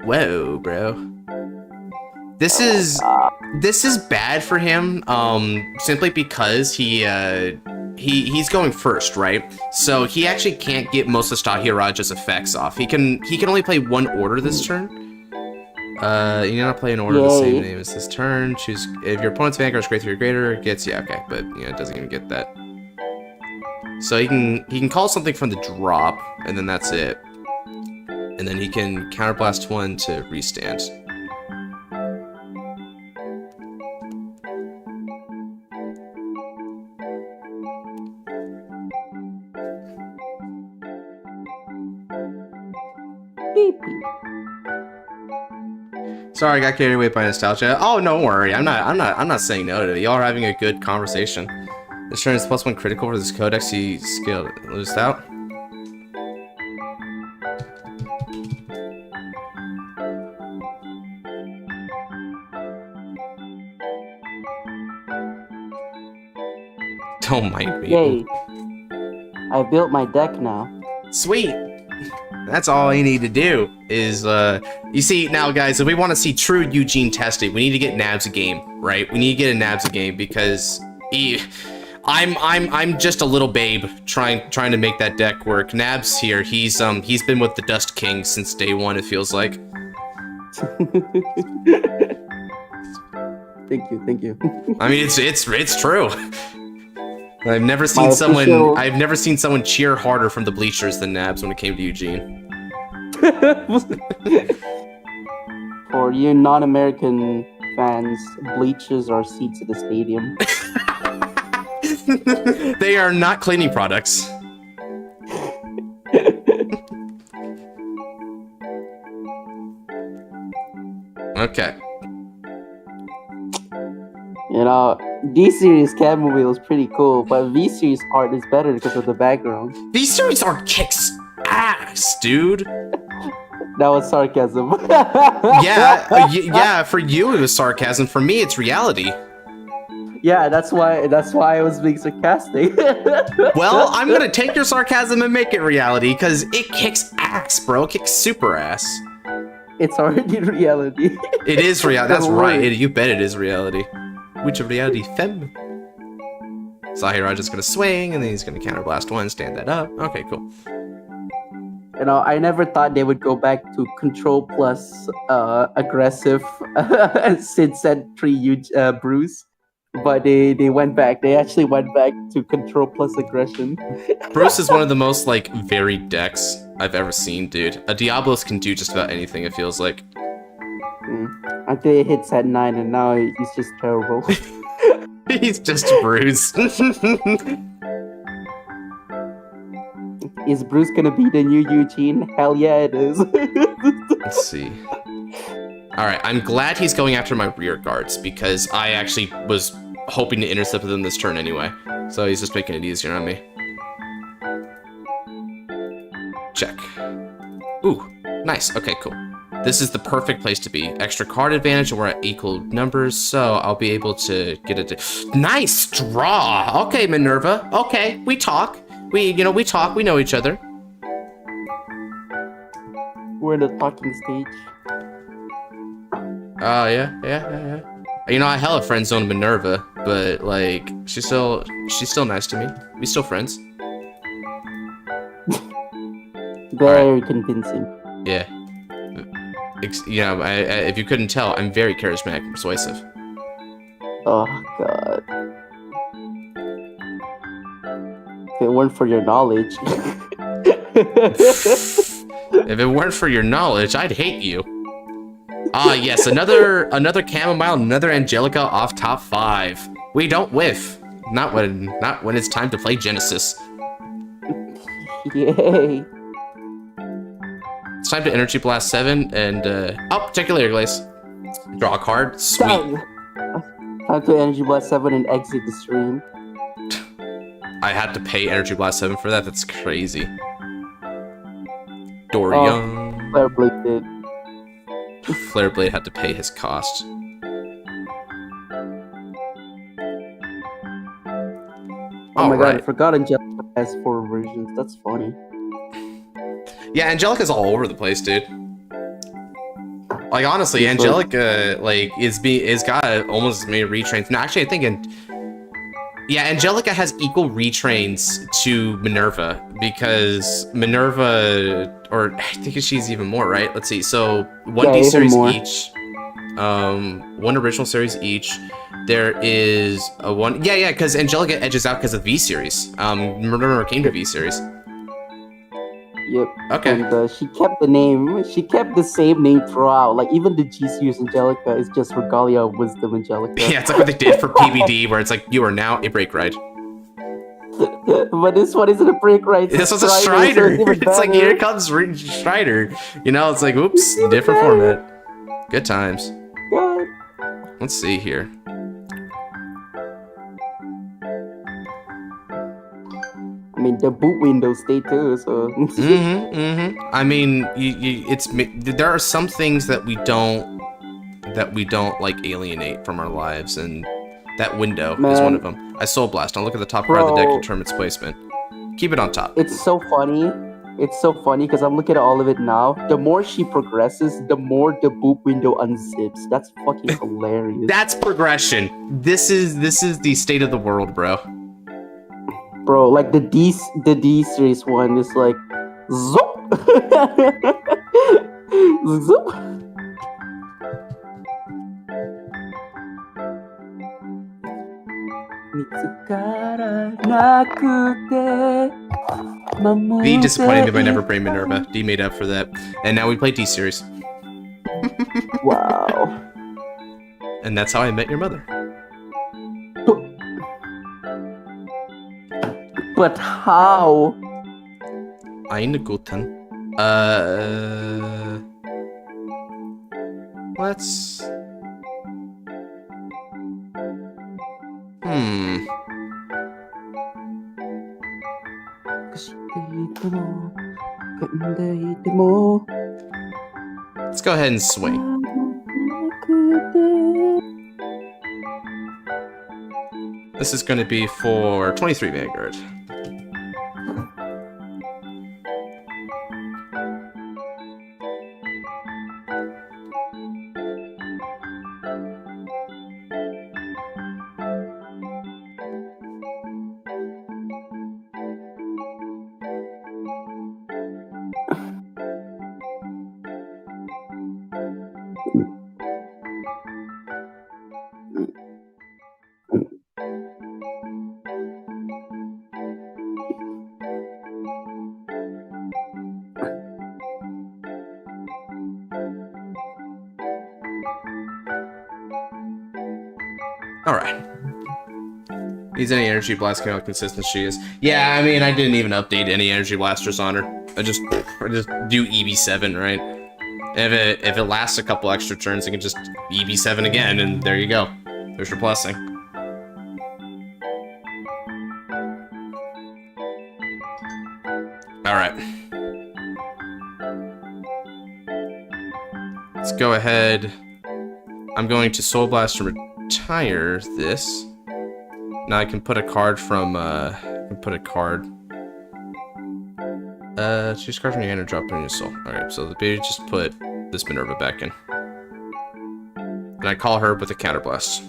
Whoa, bro. This is bad for him. Simply because he's going first, right? So he actually can't get most of Stathiraja's effects off. He can only play 1 order this turn. You gotta play an order the same name as this turn. Choose if your opponent's Vanguard is greater or greater, it gets okay, but it doesn't even get that. So he can call something from the drop, and then that's it. And then he can counterblast 1 to restand. Sorry, I got carried away by nostalgia. Oh, no, don't worry. I'm not saying no to it. Y'all are having a good conversation. This turn is +1 critical for this codex. He skilled losed out. Don't mind me. Yay. I built my deck now. Sweet. That's all you need to do is, you see, now guys, if we want to see true Eugene tested, we need to get Nabs a game, right? We need to get a Nabs a game because I'm just a little babe trying to make that deck work. Nabs here, he's been with the Dust King since day one, it feels like. Thank you. I mean, it's true. I've never seen someone cheer harder from the bleachers than Nabs when it came to Eugene. For you non-American fans, bleachers are seats at the stadium. They are not cleaning products. Okay. You know, D-Series Chamomile is pretty cool, but V-Series art is better because of the background. V-Series art kicks ass, dude. That was sarcasm. yeah, for you it was sarcasm. For me, it's reality. Yeah, that's why I was being sarcastic. Well, I'm gonna take your sarcasm and make it reality, because it kicks ass, bro. It kicks super ass. It's already reality. It is reality. That's right. You bet it is reality. Which of reality fem? Sahiraja's gonna swing, and then he's gonna counterblast one, stand that up. Okay, cool. You know, I never thought they would go back to control plus aggressive Sid said 3 Bruce. But they went back. They actually went back to control plus aggression. Bruce is one of the most, like, varied decks I've ever seen, dude. A Diablos can do just about anything, it feels like. Until he hits at 9, and now he's just terrible. He's just Bruce. Is Bruce gonna be the new Eugene? Hell yeah, it is. Let's see. Alright, I'm glad he's going after my rear guards, because I actually was hoping to intercept them this turn anyway. So he's just making it easier on me. Check. Ooh, nice. Okay, cool. This is the perfect place to be. Extra card advantage, and we're at equal numbers, so I'll be able to get it. Nice draw! Okay, Minerva. Okay, we talk. We talk. We know each other. We're in the talking stage. Oh, yeah. You know, I hella friend zone Minerva, but, like, she's still nice to me. We still friends. Very convincing. Yeah. If you couldn't tell, I'm very charismatic and persuasive. Oh, God. If it weren't for your knowledge. If it weren't for your knowledge, I'd hate you. Ah, yes, another chamomile, another Angelica off top 5. We don't whiff. Not when it's time to play Genesis. Yay. It's time to Energy Blast 7 and check your later, Glaze. Draw a card. Sweet. Time to Energy Blast 7 and exit the stream. I had to pay Energy Blast 7 for that. That's crazy. Dorian. Fireblade did. Flareblade had to pay his cost. Oh my god, I forgot Angelica has 4 versions. That's funny. Yeah, Angelica's all over the place, dude. Like, honestly, Angelica, like, is got almost as many retrains. No, actually, I think Angelica has equal retrains to Minerva, because Minerva, or I think she's even more, right? Let's see, so 1D series each, 1 original series each. There is a 1, yeah, because Angelica edges out because of V series. Minerva came to V series. Yep. Okay. And she kept the same name throughout. Like, even the G series Angelica is just Regalia of Wisdom Angelica. Yeah, it's like what they did for PBD, where it's like, you are now a break ride. But this one isn't a break ride. This was a Strider. So it's like, here comes Strider. You know, it's like, oops, different format. Good times. What? Let's see here. I mean, the boot window stayed too, so. I mean, there are some things that we don't like alienate from our lives, and that window is one of them. I Soul Blast. I'll look at the top part of the deck to determine its placement. Keep it on top. It's so funny. It's so funny because I'm looking at all of it now. The more she progresses, the more the boot window unzips. That's fucking hilarious. That's progression. This is the state of the world, bro. Bro, like the D series one is like zoop. Zoop. V disappointed me by never playing Minerva. D made up for that. And now we play D series. Wow. And that's how I met your mother. But how? Eine guten. Let's... Let's go ahead and swing. This is going to be for 23 Vanguard. Alright. Needs any energy blast kind of consistent she is. Yeah, I mean, I didn't even update any energy blasters on her. I just do EB7, right? And if it lasts a couple extra turns, I can just EB7 again, and there you go. There's your blessing. Alright. Let's go ahead. I'm going to Soul Blast and retire this. Now I can put a card from, choose a card from your hand and drop it in your soul. Alright, so the baby just put this Minerva back in. And I call her with a counterblast.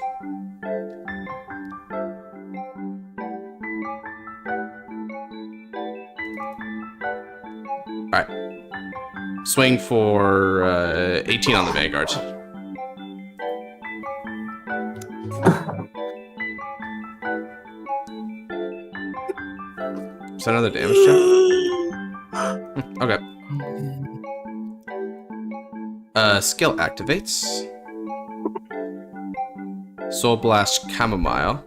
Alright. Swing for 18 on the Vanguard. Is that another damage check? Okay. Skill activates. Soul Blast Chamomile.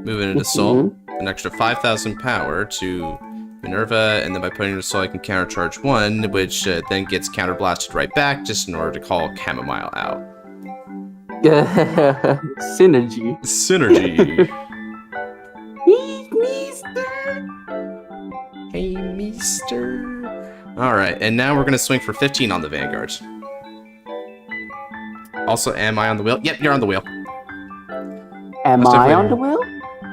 Move it into Soul. An extra 5,000 power to Minerva, and then by putting it into Soul, I can countercharge one, which then gets counterblasted right back, just in order to call Chamomile out. Synergy. Synergy. Hey, mister. Hey, mister. Alright, and now we're going to swing for 15 on the Vanguard. Also, am I on the wheel? Yep, you're on the wheel. Am I on the wheel?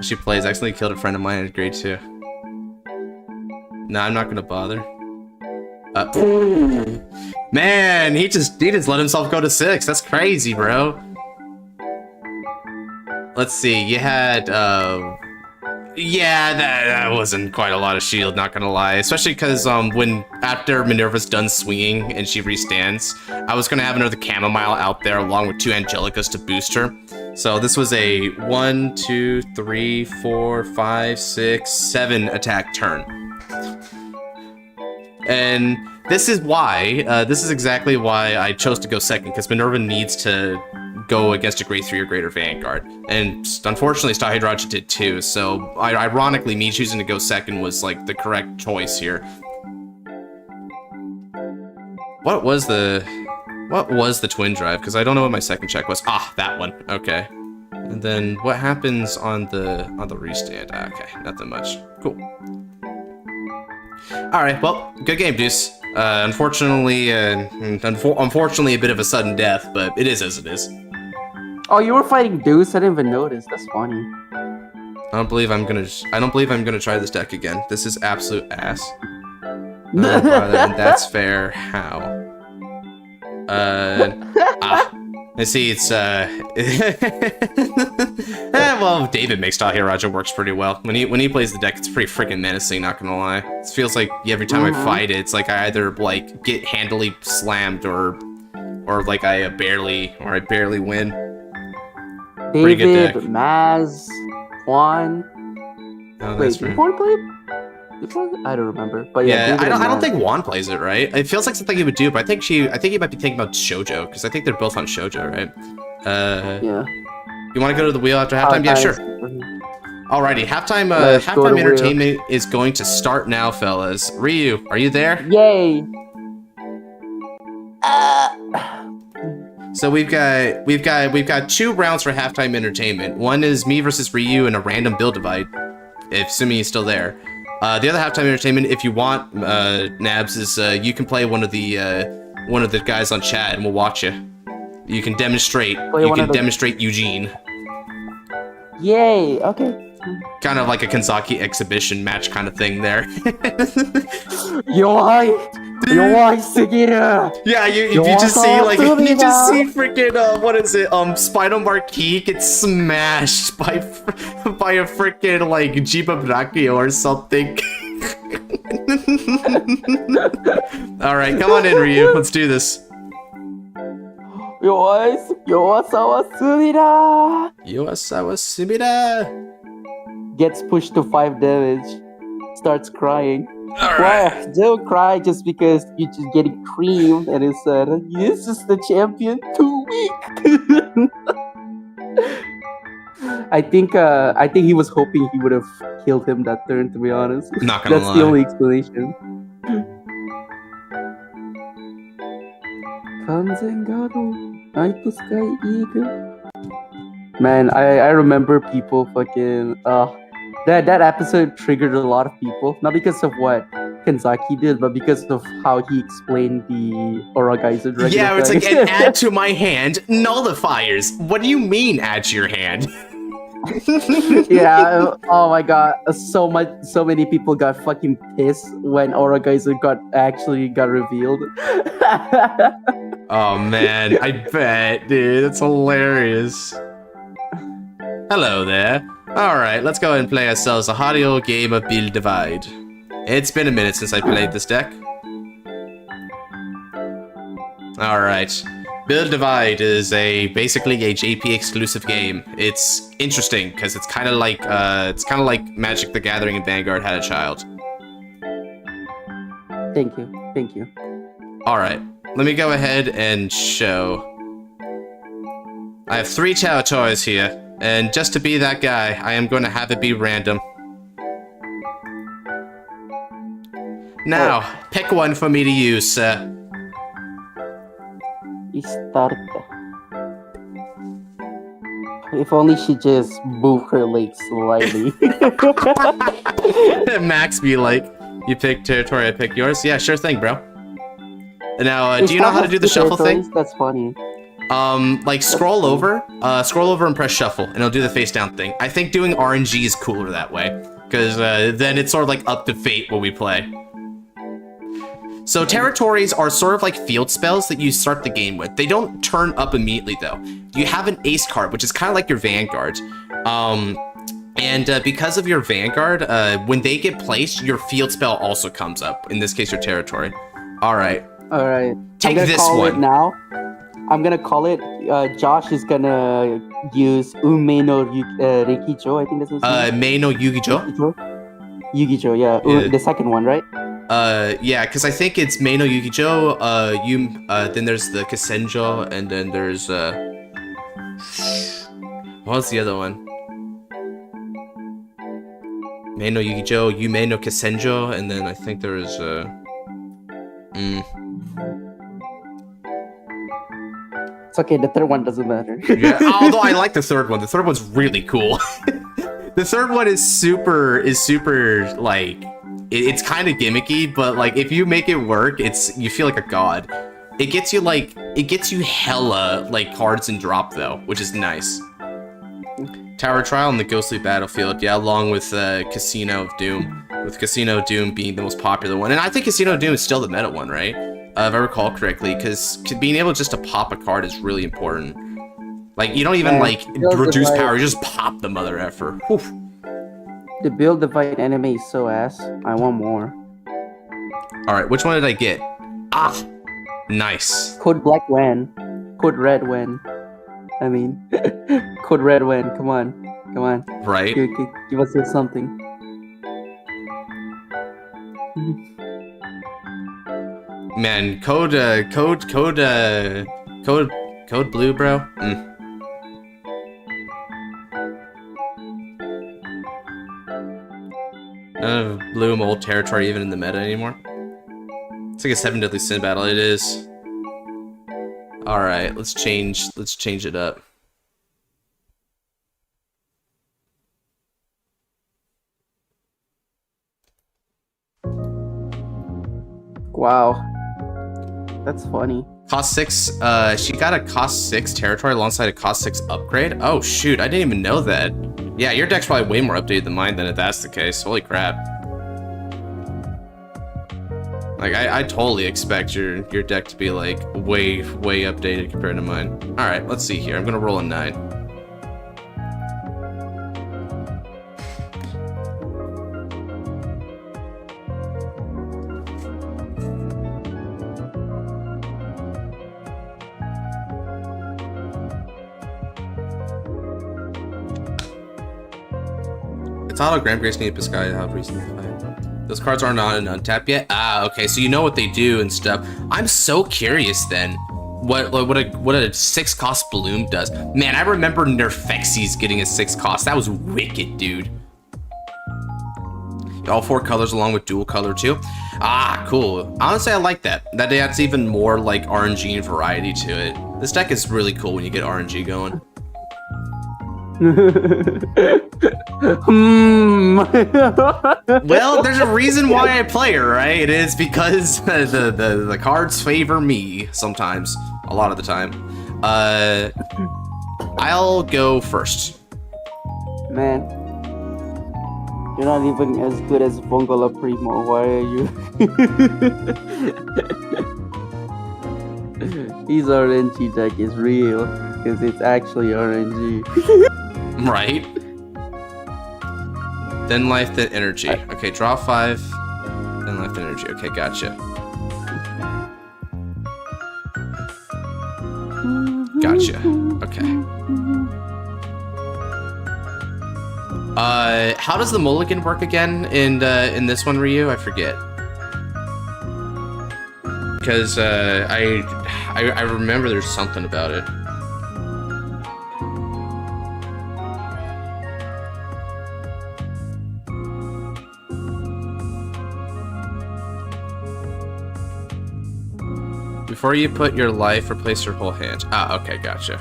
She plays. I accidentally killed a friend of mine in grade 2. No, I'm not going to bother. Man, he just let himself go to 6. That's crazy, bro. Let's see. You had, yeah, that wasn't quite a lot of shield, not gonna lie. Especially because after Minerva's done swinging and she restands, I was gonna have another Chamomile out there along with 2 Angelicas to boost her. So this was a 1, 2, 3, 4, 5, 6, 7 attack turn. And this is why, this is exactly why I chose to go second, because Minerva needs to go against a grade 3 or greater Vanguard. And unfortunately, Star Hydrangea did too, so ironically, me choosing to go second was like the correct choice here. What was the What was the twin drive? Because I don't know what my second check was. Ah, that one. Okay. And then what happens on the restand? Ah, okay, nothing much. Cool. All right. Well, good game, Deuce. Unfortunately, unfortunately, a bit of a sudden death, but it is as it is. Oh, you were fighting Deuce? I didn't even notice. That's funny. I don't believe I'm gonna try this deck again. This is absolute ass. That's fair. How? I see it's well, David makes Tahiraja works pretty well. When he plays the deck, it's pretty freaking menacing, not gonna lie. It feels like every time I fight it, it's like I either like get handily slammed or like I barely win. David, Maz, Juan. Oh, wait, did Juan play it? I don't remember, but yeah. I don't think Juan plays it, right? It feels like something he would do, but I think he might be thinking about Shoujo, because I think they're both on Shoujo, right? Yeah. You want to go to the wheel after halftime? Yeah, sure. Alrighty, halftime entertainment is going to start now, fellas. Ryu, are you there? Yay! So we've got 2 rounds for halftime entertainment. One is me versus Ryu in a random build divide, assuming he's still there. The other halftime entertainment, if you want, Nabs, is you can play one of the guys on chat, and we'll watch you. You can demonstrate. You can demonstrate Eugene. Yay! Okay. Kind of like a Kanzaki exhibition match kind of thing there. Yoai Sugira! Yeah, you just see freaking what is it? Spinal Marquis gets smashed by a freaking like Jiba Brachio or something. All right, come on in, Ryu. Let's do this. Yoasawa Sumida gets pushed to 5 damage. Starts crying. All right. Wow, don't cry just because you're just getting creamed and it said, this is the champion, too weak. I think he was hoping he would have killed him that turn, to be honest. Not gonna lie. That's the only explanation. Night Sky Eagle. Man, I remember people fucking that episode triggered a lot of people, not because of what Kanzaki did, but because of how he explained the Aura Geyser. Yeah, it's like an add to my hand nullifiers. What do you mean add to your hand? Yeah, oh my god, so many people got fucking pissed when Aura Geyser got revealed. Oh man, I bet, dude, that's hilarious. Hello there. Alright, let's go ahead and play ourselves a haughty old game of Build Divide. It's been a minute since I played this deck. Alright. Build Divide is basically a JP exclusive game. It's interesting because it's kind of like Magic the Gathering and Vanguard had a child. Thank you. Alright, let me go ahead and show. I have 3 territories here. And just to be that guy, I am going to have it be random. Now, pick one for me to use, sir. Start. If only she just moved her legs slightly. Max be like, you pick territory, I pick yours? Yeah, sure thing, bro. Now, do you know how to do the shuffle thing? That's funny. Like scroll over and press shuffle, and it'll do the face down thing. I think doing RNG is cooler that way, because then it's sort of like up to fate when we play. So territories are sort of like field spells that you start the game with. They don't turn up immediately though. You have an ace card, which is kind of like your Vanguard. And because of your Vanguard, when they get placed, your field spell also comes up. In this case, your territory. All right. Take this one. Now. I'm gonna call it. Josh is gonna use Mei no Rikijo. I think this is. Mei no Yugioh. Yugioh, yeah. The second one, right? Yeah, because I think it's Mei no Yugioh. Then there's the Kisenjo, and then there's what's the other one? Mei no Yugioh, Yume no Kisenjo, and then I think there's It's okay, the third one doesn't matter. Yeah, although I like the third one. The third one's really cool. The third one is super like it's kind of gimmicky, but like if you make it work, you feel like a god. It gets you hella like cards and drop though, which is nice. Tower Trial and the Ghostly Battlefield, yeah, along with Casino of Doom, with Casino of Doom being the most popular one, and I think Casino of Doom is still the meta one, right? If I recall correctly, because being able just to pop a card is really important. Like you don't even like reduce power, you just pop the mother effer. Oof. The build divide enemy is so ass. I want more. All right, which one did I get? Ah, nice. Code black when, code red when. I mean, code red when. Come on. Right. Give us something. Man, code blue, bro. None of blue mold territory even in the meta anymore. It's like a 7 Deadly Sin battle. It is. All right, let's change it up. Wow, that's funny. Cost 6. She got a cost 6 territory alongside a cost 6 upgrade. Oh shoot, I didn't even know that. Yeah, your deck's probably way more updated than mine then if that's the case. Holy crap. Like, I totally expect your deck to be, like, way updated compared to mine. Alright, let's see here. I'm gonna roll a 9. It's hologram Grace need Piscaya have recently played. Those cards are not in Untap yet? Ah, okay, so you know what they do and stuff. I'm so curious then. What a 6 cost Bloom does. Man, I remember Nerfexi's getting a 6 cost. That was wicked, dude. All 4 colors along with dual color too. Ah, cool. Honestly, I like that. That adds even more like RNG and variety to it. This deck is really cool when you get RNG going. Well, there's a reason why I play her, right? It is because the cards favor me sometimes, a lot of the time. I'll go first. Man, you're not even as good as Vongola Primo. Why are you? His RNG deck is real because it's actually RNG. Right. Then life, then energy. Okay, draw 5. Then life, then energy. Okay, gotcha. Gotcha. Okay. How does the mulligan work again in this one, Ryu? I forget. Because I remember there's something about it. Before you put your life, replace your whole hand. Ah, okay, gotcha.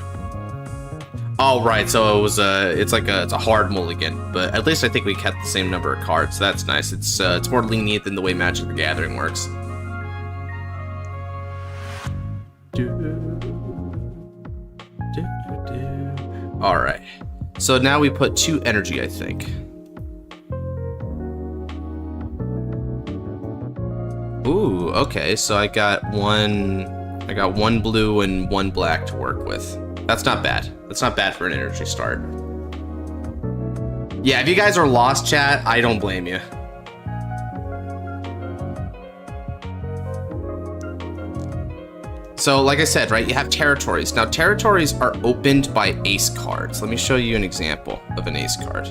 Oh, right, so it was it's a hard mulligan, but at least I think we kept the same number of cards. So that's nice. It's more lenient than the way Magic the Gathering works. All right, so now we put 2 energy, I think. Ooh, okay, so I got one blue and 1 black to work with. That's not bad. That's not bad for an energy start. Yeah, if you guys are lost, chat, I don't blame you. So, like I said, right, you have territories. Now, territories are opened by ace cards. Let me show you an example of an ace card.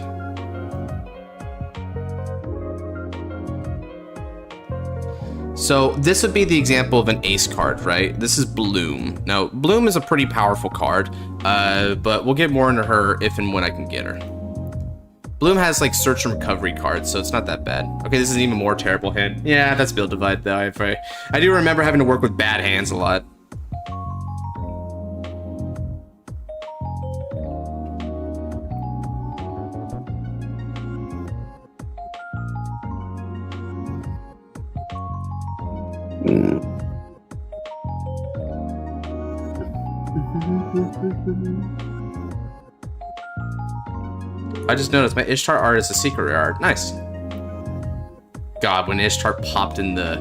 So this would be the example of an ace card, right? This is Bloom. Now, Bloom is a pretty powerful card, but we'll get more into her if and when I can get her. Bloom has like search and recovery cards, so it's not that bad. Okay, this is an even more terrible hand. Yeah, that's build divide though. I do remember having to work with bad hands a lot. I just noticed my Ishtar art is a secret rare art. Nice. God, when Ishtar popped in the...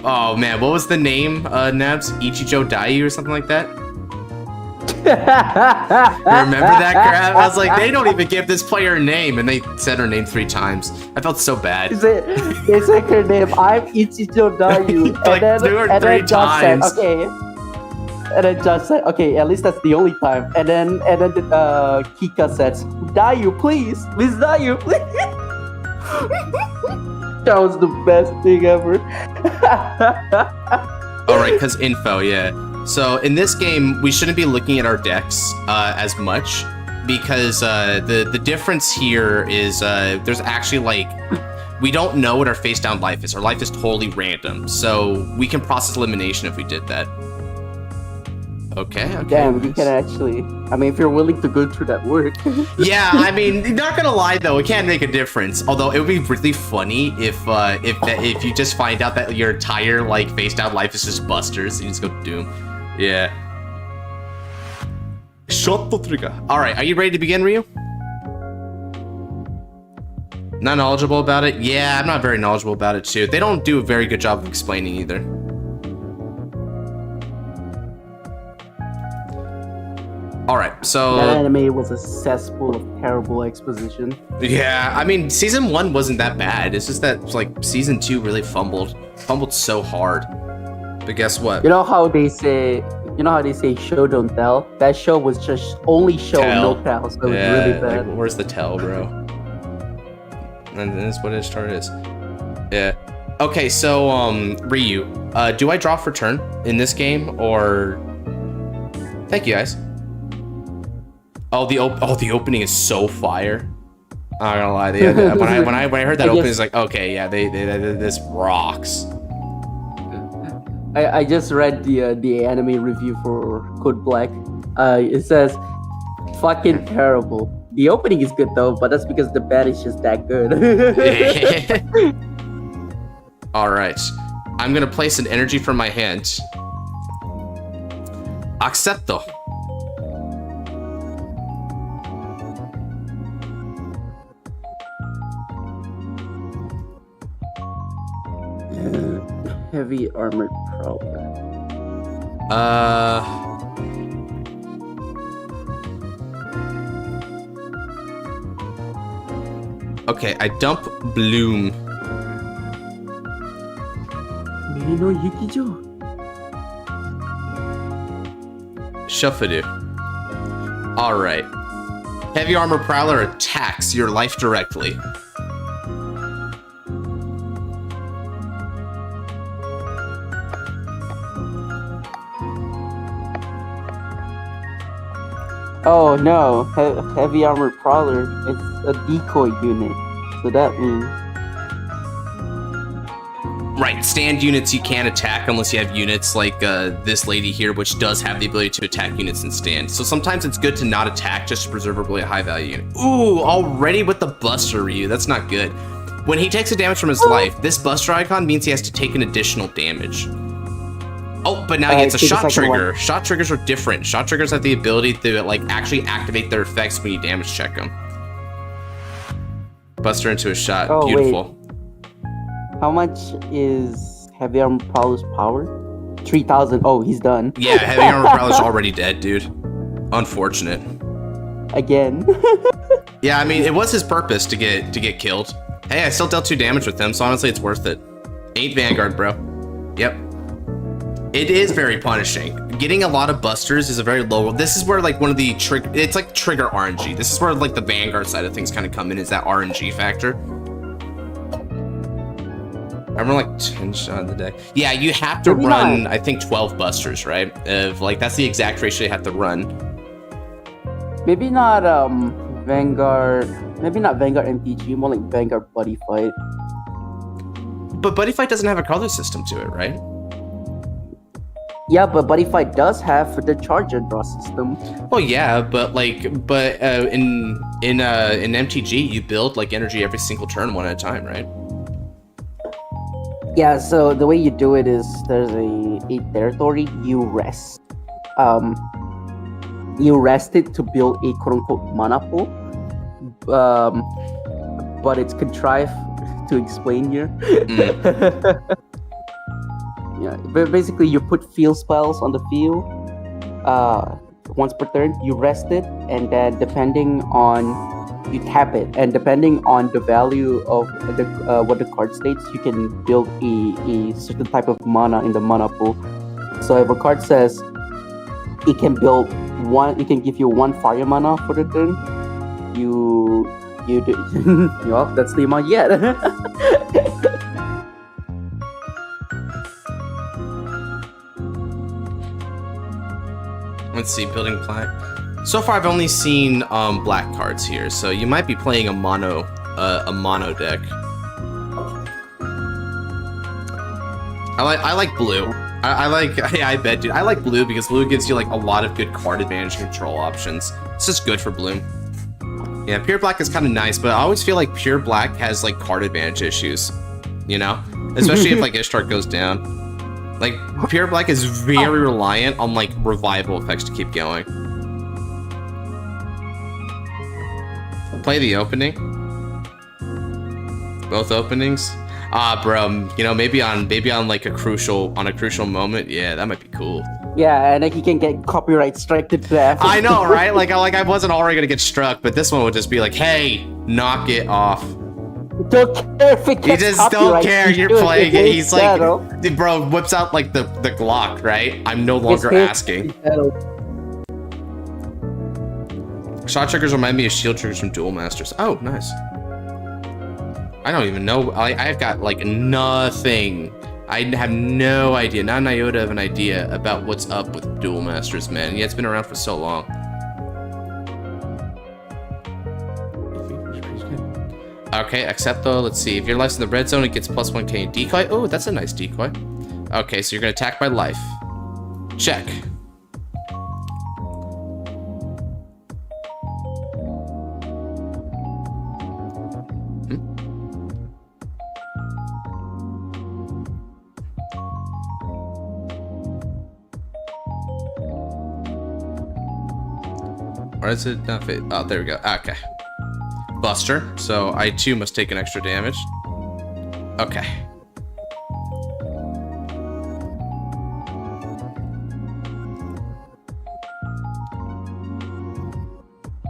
Oh man, what was the name, Nabs? Yugioh Daiyu or something like that? Remember that crap? I was like, they don't even give this player a name, and they said her name 3 times. I felt so bad. It's like her name. I'm Yugioh Daiyu. Like 2 or 3 times. Said, okay. And then Josh said, okay, at least that's the only time. And then Kika says, Daiyu, please. Miss Daiyu, please. That was the best thing ever. Alright, because info, yeah. So in this game, we shouldn't be looking at our decks as much, because the difference here is there's actually like, we don't know what our face down life is. Our life is totally random, so we can process elimination if we did that. Okay. Damn, you can actually. I mean, if you're willing to go through that work. Yeah, I mean, not gonna lie though, it can make a difference. Although it would be really funny if you just find out that your entire like face down life is just busters, and you just go doom. Yeah. Shot the trigger. All right, are you ready to begin, Ryu? Not knowledgeable about it? Yeah, I'm not very knowledgeable about it too. They don't do a very good job of explaining either. Alright, so... That anime was a cesspool of terrible exposition. Yeah, I mean, Season 1 wasn't that bad. It's just that, like, Season 2 really fumbled. Fumbled so hard. But guess what? You know how they say show don't tell? That show was just only show, no tell, so it was really bad. Like, where's the tell, bro? And that's what Ishtar is. Yeah. Okay, so, Ryu, do I draw for turn in this game, or... Thank you, guys. Oh, the opening is so fire. I'm not gonna lie. When I heard that opening, it's like, okay, yeah, this rocks. I just read the anime review for Code Black. It says, fucking terrible. The opening is good though, but that's because the band is just that good. All right, I'm gonna place an energy from my hand. Accepto. Heavy armored prowler. Okay, I dump Bloom. No Yugioh. Shuffadu. Alright. Heavy armor prowler attacks your life directly. Oh no, heavy armored prowler. It's a decoy unit, so that means. Right, stand units you can't attack unless you have units like this lady here, which does have the ability to attack units and stand. So sometimes it's good to not attack just to preserve a really high value unit. Ooh, already with the Buster Ryu, that's not good. When he takes a damage from his life, this Buster icon means he has to take an additional damage. Oh, but now he gets a shot trigger. Shot triggers are different. Shot triggers have the ability to like actually activate their effects when you damage check them. Buster into a shot. Oh, beautiful. Wait. How much is Heavy Armor Prowler's power? 3,000. Oh, he's done. Yeah, Heavy Armor Prowler's already dead, dude. Unfortunate. Again. Yeah, I mean, it was his purpose to get killed. Hey, I still dealt 2 damage with him, so honestly, it's worth it. 8 Vanguard, bro. Yep. It is very punishing. Getting a lot of busters is a very low. This is where like one of the it's like trigger RNG. This is where like the Vanguard side of things kind of come in, is that RNG factor. I remember like 10 shot in the deck. Yeah, you have to run, I think 12 busters, right? Of like that's the exact ratio you have to run. Maybe not Vanguard. Maybe not Vanguard MTG. More like Vanguard Buddy Fight. But Buddy Fight doesn't have a color system to it, right? Yeah, but Buddy Fight does have the charge and draw system. Well, yeah, but like, in MTG, you build like energy every single turn one at a time, right? Yeah, so the way you do it is there's a territory you rest. You rest it to build a quote unquote mana pool. But it's contrived to explain here. Yeah, but basically you put field spells on the field once per turn, you rest it, and then depending on you tap it, and depending on the value of the what the card states, you can build a certain type of mana in the mana pool. So if a card says it can build one, it can give you 1 fire mana for the turn, you do. Well, that's the amount yet. Let's see, building black. So far, I've only seen black cards here, so you might be playing a mono deck. I like blue. I like, yeah, I bet, dude. I like blue because blue gives you like a lot of good card advantage control options. It's just good for blue. Yeah, pure black is kind of nice, but I always feel like pure black has like card advantage issues, you know, especially if like Ishtar goes down. Like, pure black is very reliant on, like, revival effects to keep going. Play the opening. Both openings. Ah, bro, you know, maybe on like a crucial moment. Yeah, that might be cool. Yeah, and like you can get copyright strike to death. I know, right? Like I wasn't already gonna get struck, but this one would just be like, hey, knock it off. Don't care if it gets You just don't care. You're playing it. He's like, settle. bro, whips out like the Glock, right? I'm no longer asking. Shot triggers remind me of shield triggers from Duel Masters. Oh, nice. I don't even know. I've got like nothing. I have no idea, not an iota of an idea about what's up with Duel Masters, man. Yeah, it's been around for so long. Okay, except though, let's see. If your life's in the red zone, it gets +1k decoy. Oh, that's a nice decoy. Okay, so you're gonna attack by life. Check. Or is it not fit? Oh, there we go. Okay. Buster, so I too must take an extra damage. Okay.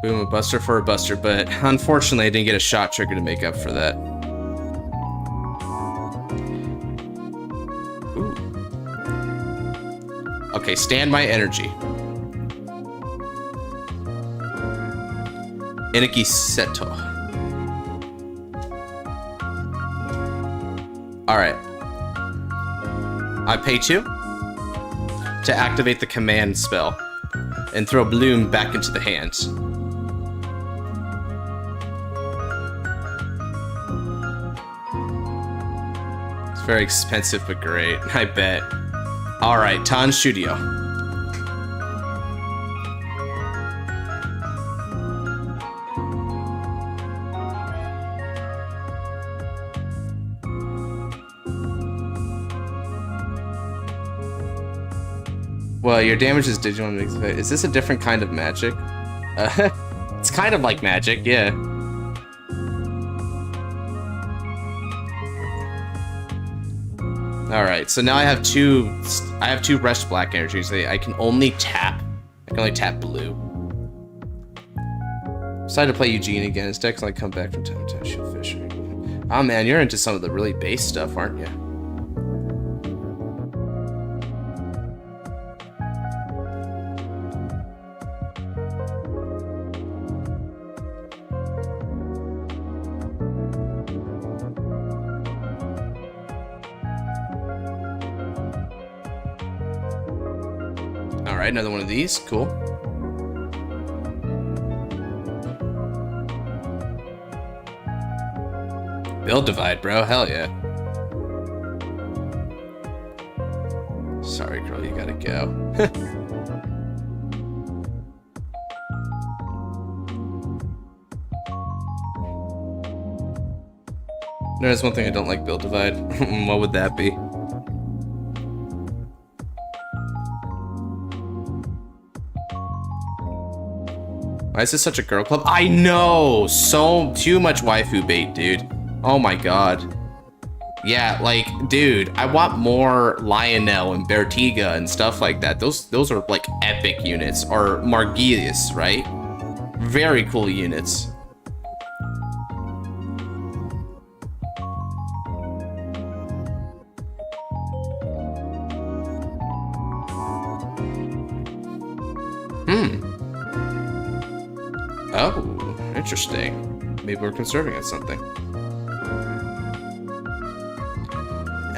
Boom, a Buster for a Buster, but unfortunately I didn't get a shot trigger to make up for that. Ooh. Okay, stand my energy. Iniki Seto. Alright. I pay 2 to activate the command spell and throw Bloom back into the hands. It's very expensive but great, I bet. Alright, Tan Studio. Well, your damage is Digimon makes effect. Is this a different kind of magic? It's kind of like magic, yeah. Alright, so now I have two rest black energies. I can only tap blue. Decided to play Eugene again. His deck's like come back from time to time. Shield Fisher. Oh man, you're into some of the really base stuff, aren't you? Alright, another one of these. Cool. Build divide, bro. Hell yeah. Sorry, girl. You gotta go. There's one thing I don't like build divide. What would that be? Why is this such a girl club? I know! Too much waifu bait, dude. Oh my god. Yeah, like, dude, I want more Lionel and Bertiga and stuff like that. Those are like epic units. Or Margilius, right? Very cool units. Oh, interesting. Maybe we're conserving at something.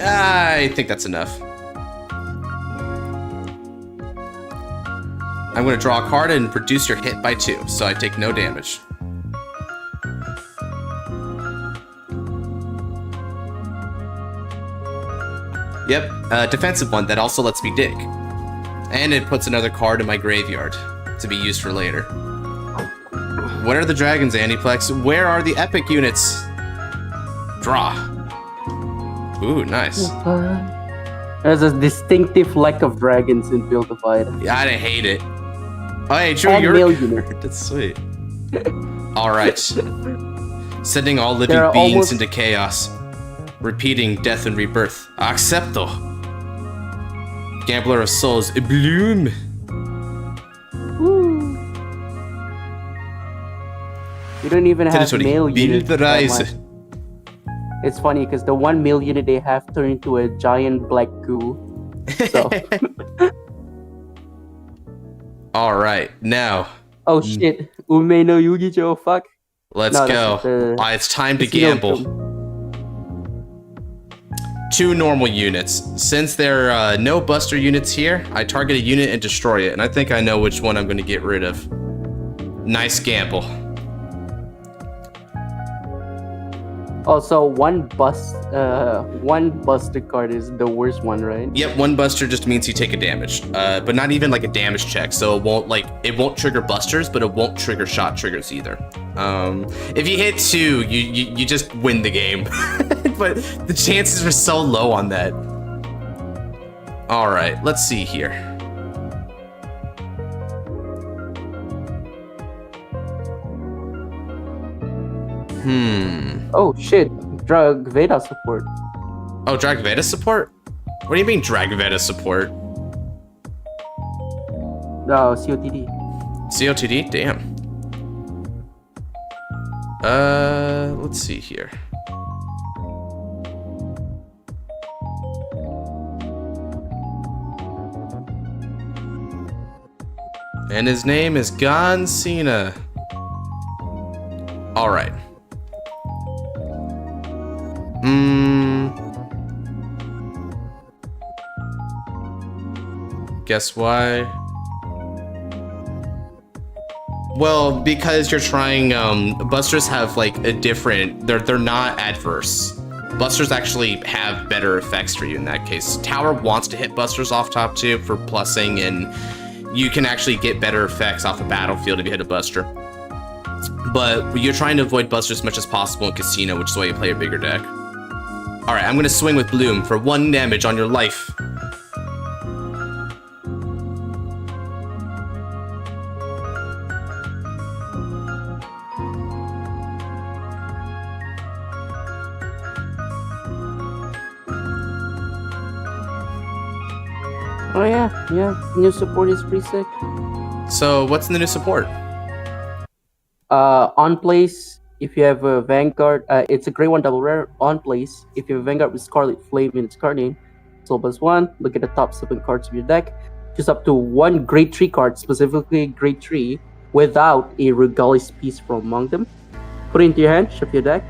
I think that's enough. I'm going to draw a card and reduce your hit by 2, so I take no damage. Yep, defensive one that also lets me dig. And it puts another card in my graveyard to be used for later. What are the dragons, Aniplex? Where are the epic units? Draw. Ooh, nice. There's a distinctive lack of dragons in Build Divide. Yeah, I hate it. Oh, hey, true, And you're... millionaire. That's sweet. Alright. Sending all living beings into chaos. Repeating death and rebirth. Accepto. Gambler of souls. Bloom. You don't even have male units. Rise. It's funny because the 1 male unit they have turned into a giant black goo. So. Alright, now. Oh shit. Ume no Yugioh, fuck. Let's go. It's time to gamble. 2 normal units. Since there are no buster units here, I target a unit and destroy it. And I think I know which one I'm going to get rid of. Nice gamble. Also, one buster card is the worst one, right? Yep, 1 buster just means you take a damage, but not even like a damage check. So it won't trigger busters, but it won't trigger shot triggers either. If you hit 2, you just win the game, but the chances are so low on that. All right, let's see here. Oh shit, Drag Veda support. Oh, Drag Veda support? What do you mean Drag Veda support? No, COTD. COTD? Damn. Let's see here. And his name is Gon Cena. All right. Guess why? Well, because you're trying, busters have like a different, they're not adverse. Busters actually have better effects for you in that case. Tower wants to hit busters off top too for plussing, and you can actually get better effects off the battlefield if you hit a buster. But you're trying to avoid busters as much as possible in Casino, which is why you play a bigger deck. Alright, I'm gonna swing with Bloom for 1 damage on your life. Oh yeah, new support is pretty sick. So, what's in the new support? On place, if you have a Vanguard, it's a grade 1 double rare. On place, if you have a Vanguard with Scarlet Flame in its card name, so +1, look at the top 7 cards of your deck. Choose up to 1 grade 3 card, specifically grade 3, without a Regali's piece from among them. Put it into your hand, shuffle your deck.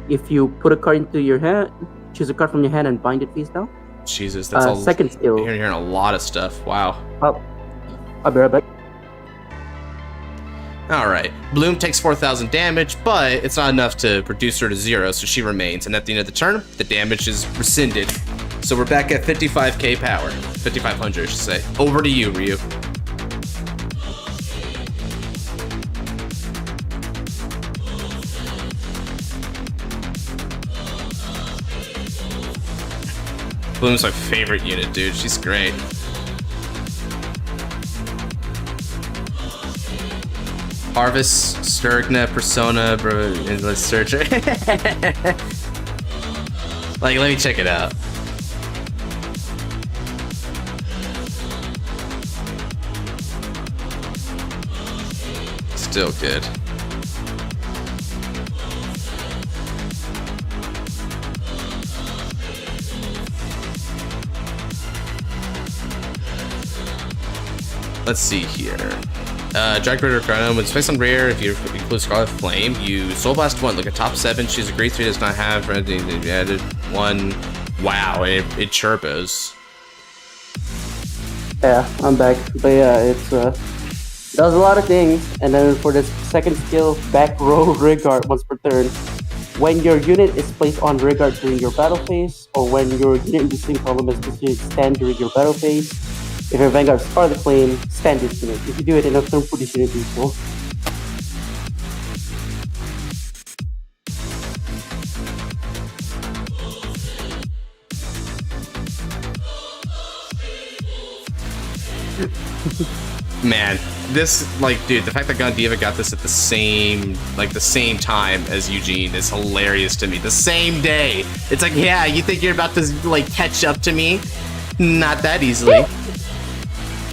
If you put a card into your hand, choose a card from your hand and bind it face down. Jesus, that's all. Second skill. You're hearing a lot of stuff. Wow. I'll be right back. Alright, Bloom takes 4,000 damage, but it's not enough to reduce her to 0, so she remains. And at the end of the turn, the damage is rescinded. So we're back at 55k power. 5,500, I should say. Over to you, Ryu. Bloom's my favorite unit, dude. She's great. Harvest, Sturgna, Persona, bro, Endless Searcher. Like, let me check it out. Still good. Let's see here. Drag Critter Chrono, when placed on rare, if you include Scarlet Flame, you Soul Blast 1. Look at top 7, choose a grade 3, does not have anything added 1. Wow, it turbos. Yeah, I'm back. But yeah, it's does a lot of things. And then for the second skill, back row Vanguard once per turn. When your unit is placed on Vanguard during your battle phase, or when your unit in the same column is positioned stand during your battle phase, if your Vanguard is part of the flame, stand this unit. If you do it enough turn, put this unit neutral. Man, this, like, dude, the fact that Gondiva got this at the same time as Eugene is hilarious to me. The same day. It's like, yeah, you think you're about to, like, catch up to me? Not that easily.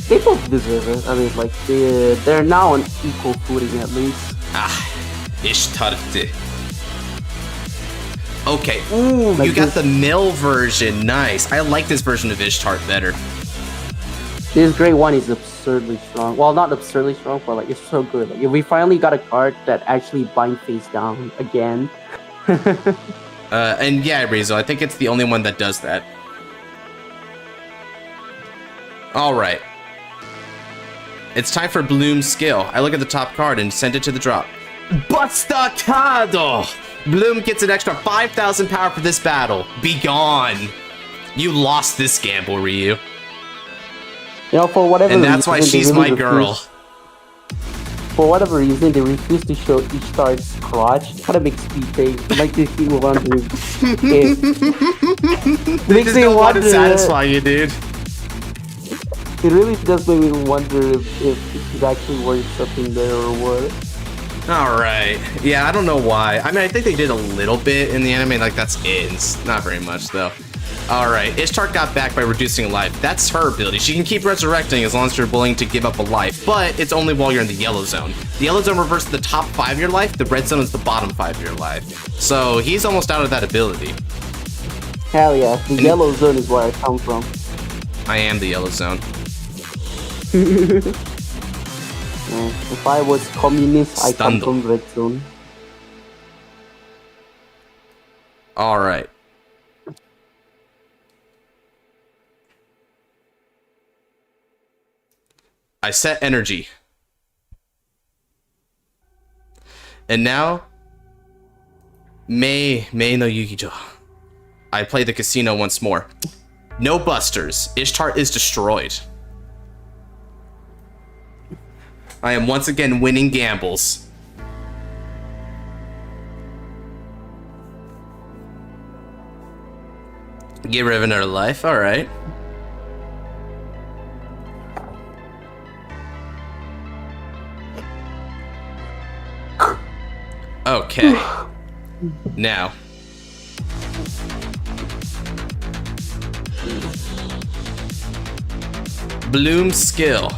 They both deserve it. I mean, like, they're now on equal footing at least. Ah, Ishtarte. Okay, ooh, like you got the mill version. Nice. I like this version of Ishtart better. This gray one is absurdly strong. Well, not absurdly strong, but like it's so good. Like, we finally got a card that actually bind face down again. And yeah, Rizzo, I think it's the only one that does that. All right. It's time for Bloom's skill. I look at the top card and send it to the drop. Bastacado! Bloom gets an extra 5,000 power for this battle. Be gone. You lost this gamble, Ryu. You know, for whatever reason, and that's why she's really my girl. For whatever reason, they refuse to show Ishtar's crotch. It kind of makes me think, like, this thing will wonder if... They just don't want to satisfy you, dude. It really does make me wonder if she's actually worth something there or what. Alright. Yeah, I don't know why. I mean, I think they did a little bit in the anime, like, that's it. It's not very much, though. Alright, Ishtar got back by reducing a life. That's her ability. She can keep resurrecting as long as you're willing to give up a life, but it's only while you're in the yellow zone. The yellow zone reverses the top 5 of your life, the red zone is the bottom 5 of your life. So he's almost out of that ability. Hell yeah, the yellow zone is where I come from. I am the yellow zone. If I was communist, I come from red zone. Alright. I set energy. And now, Mei no Yugioh. I play the casino once more. No busters. Ishtar is destroyed. I am once again winning gambles. Get rid of another life, alright. Okay. Now. Bloom's skill.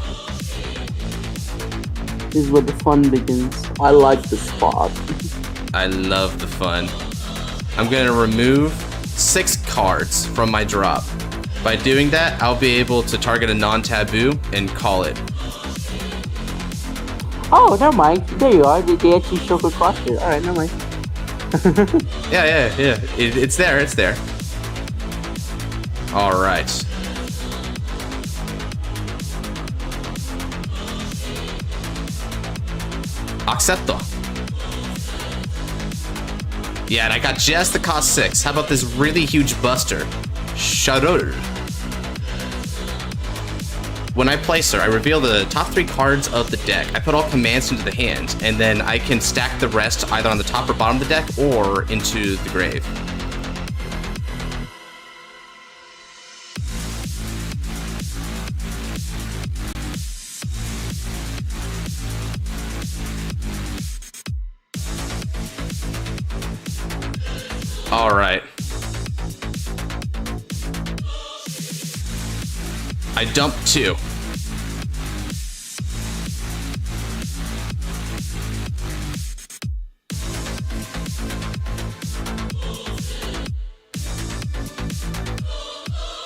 This is where the fun begins. I like the spot. I love the fun. I'm gonna remove 6 cards from my drop. By doing that, I'll be able to target a non-taboo and call it. Oh, never mind. There you are. They actually show the cross here. Alright, never mind. yeah. It's there, it's there. Alright. Accepto. Yeah, and I got just the cost 6. How about this really huge buster? Shadowverse. When I place her, I reveal the top 3 cards of the deck. I put all commands into the hand, and then I can stack the rest either on the top or bottom of the deck or into the grave. Alright. I dumped 2.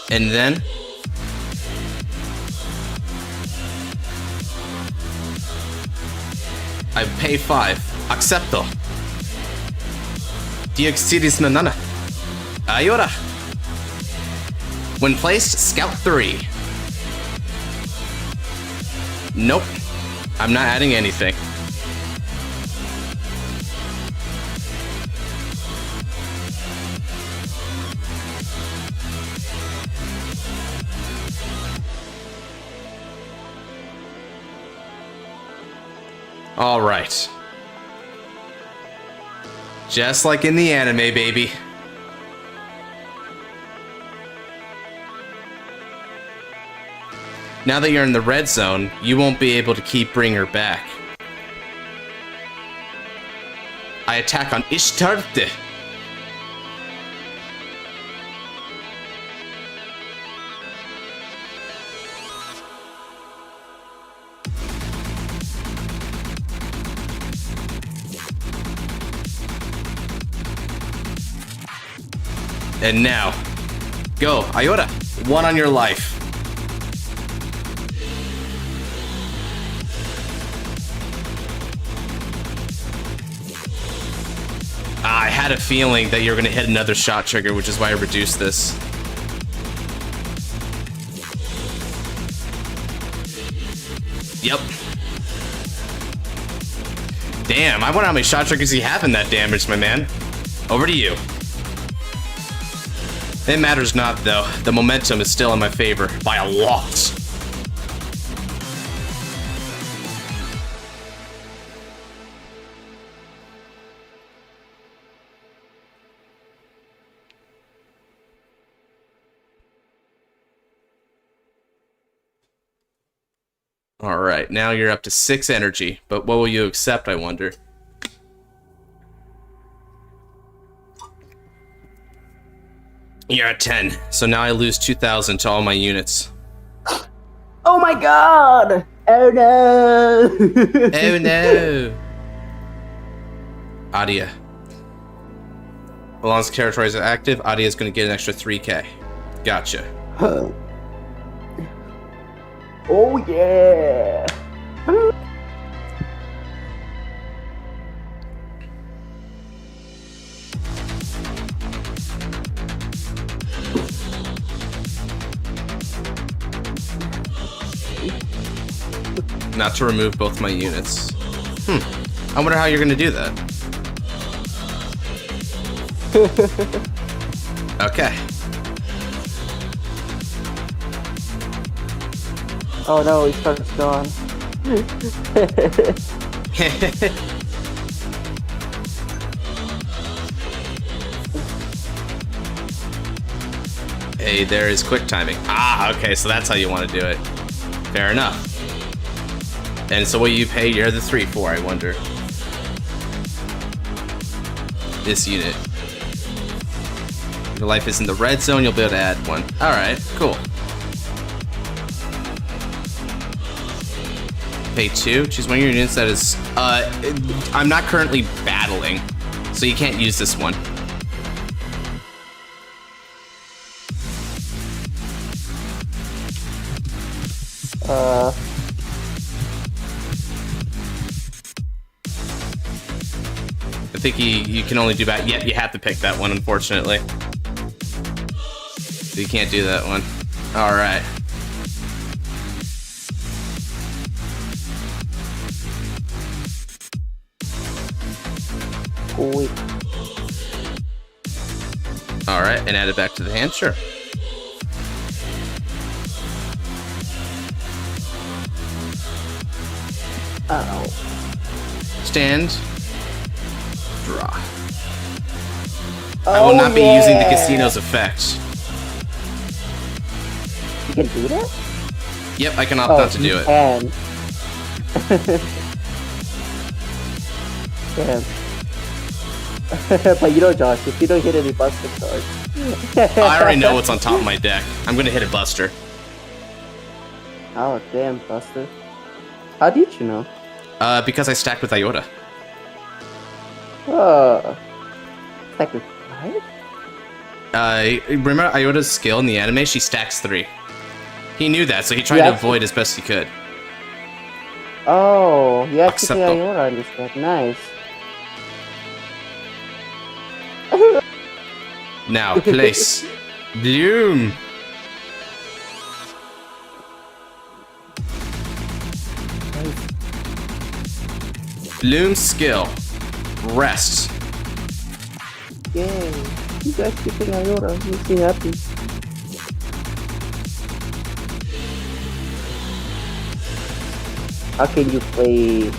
And then I pay 5. Accepto. Dioxidis no nana. Ayora. When placed, scout 3. Nope. I'm not adding anything. All right. Just like in the anime, baby. Now that you're in the red zone, you won't be able to keep bringing her back. I attack on Ishtarte. And now, go, Ayora. 1 on your life. I had a feeling that you were going to hit another shot trigger, which is why I reduced this. Yep. Damn, I wonder how many shot triggers you have in that damage, my man. Over to you. It matters not, though. The momentum is still in my favor by a lot. Alright, now you're up to 6 energy, but what will you accept, I wonder? You're at 10, so now I lose 2,000 to all my units. Oh my god! Oh no! Oh no! Adia. As long as the territories are active, Adia is going to get an extra 3k. Gotcha. Huh. Oh yeah! Not to remove both my units. I wonder how you're gonna do that. Okay. Oh no, he starts gone. Hey, there is quick timing. Ah, okay, so that's how you want to do it. Fair enough. And so what you pay, you're the 3 for, I wonder. This unit. Your life is in the red zone, you'll be able to add 1. Alright, cool. Pay 2, choose one of your units that is, I'm not currently battling, so you can't use this one. I think you can only do that. Yep, you have to pick that one, unfortunately. So you can't do that one. Alright. Wait. Alright, and add it back to the hand, sure. Oh. Stand. Draw. I will not be using the casino's effect. You can do that? Yep, I can opt not to do it. Can. Damn. But you know, Josh, if you don't hit any Buster cards. I already know what's on top of my deck. I'm gonna hit a Buster. Oh, damn, Buster. How did you know? Because I stacked with Iota. Sacrifice? Remember Iota's skill in the anime? She stacks 3. He knew that, so he tried to avoid as best he could. Oh, you actually Accepto. Iota on this deck. Nice. Now, place. Bloom. Bloom's skill. Rest. Yay. You guys keeping Iota. Makes me happy. How can you play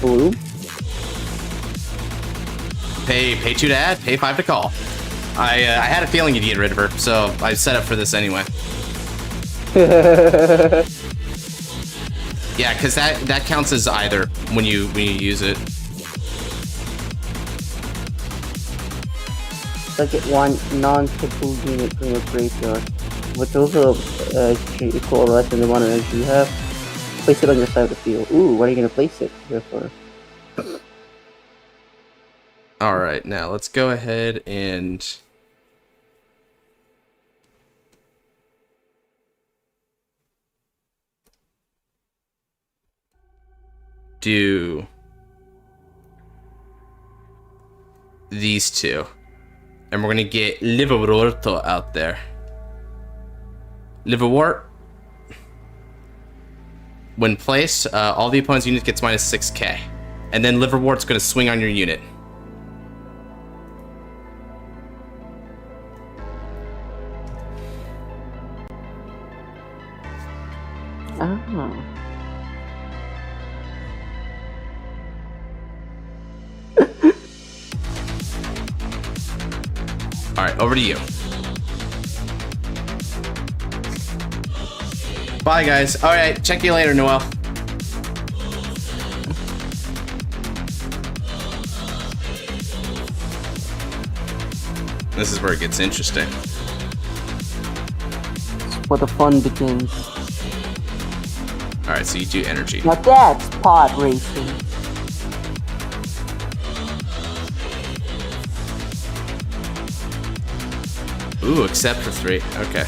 Bloom? Pay 2 to add, pay 5 to call. I had a feeling you'd get rid of her, so I set up for this anyway. Yeah, because that counts as either when you use it. Target one non-triple unit from your graveyard, which also equal less than the one energy you have. Place it on your side of the field. Ooh, where are you gonna place it? Therefore. Alright, now let's go ahead and... do... these two. And we're gonna get Liverwort out there. Liverwort. When placed, all the opponent's unit gets minus 6k. And then Liverwort's gonna swing on your unit. Oh. Alright, over to you. Bye, guys. Alright, check you later, Noel. This is where it gets interesting. Where the fun begins. Alright, so you do energy. Now that's pod racing. Ooh, except for 3. Okay.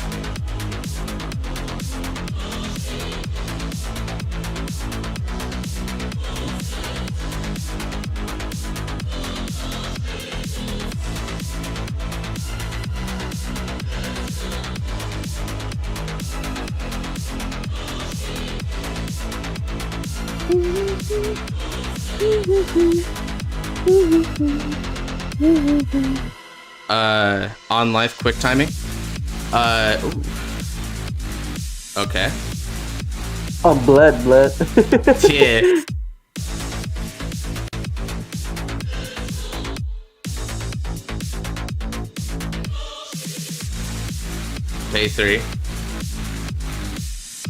On life quick timing. Ooh. Okay. Oh, blood. Yeah. Pay 3.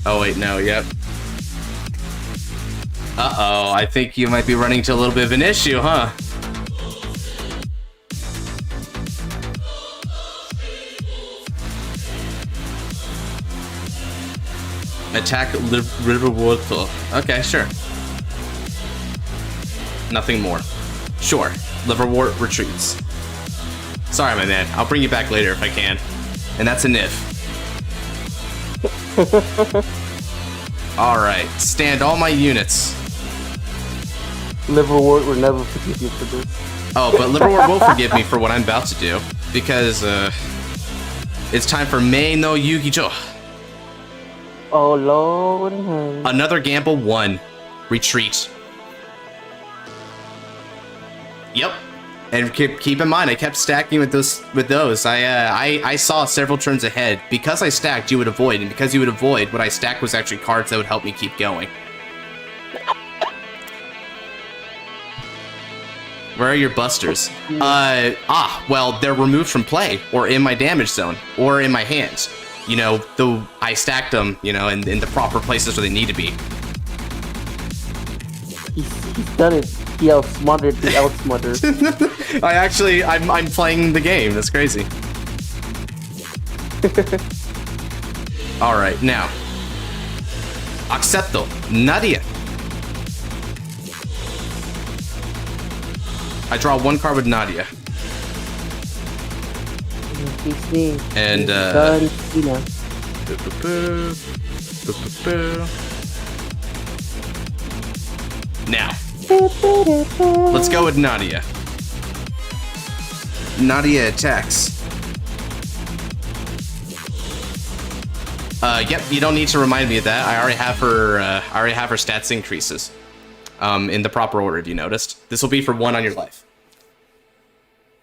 Oh wait, no, yep. Uh-oh, I think you might be running into a little bit of an issue, huh? Attack Riverwater. Okay, sure. Nothing more. Sure. Liverwort retreats. Sorry, my man. I'll bring you back later if I can. And that's an if. Alright. Stand all my units. Liverwort will never forgive you for this. Oh, but Liverwort will forgive me for what I'm about to do. Because, it's time for Mei no Yugioh. Oh, Lord. Another gamble 1. Retreat. Yep. And keep in mind, I kept stacking with those. I saw several turns ahead. Because I stacked, you would avoid, and because you would avoid, what I stacked was actually cards that would help me keep going. Where are your busters? Well, they're removed from play, or in my damage zone, or in my hands. You know, I stacked them, you know, in the proper places where they need to be. He's done it. He outsmarted the outsmarter. I'm playing the game. That's crazy. All right, now. Accepto. Nadia. I draw one card with Nadia. And now, let's go with Nadia. Nadia attacks. Yep, you don't need to remind me of that. I already have her stats increases. In the proper order, if you noticed. This will be for 1 on your life.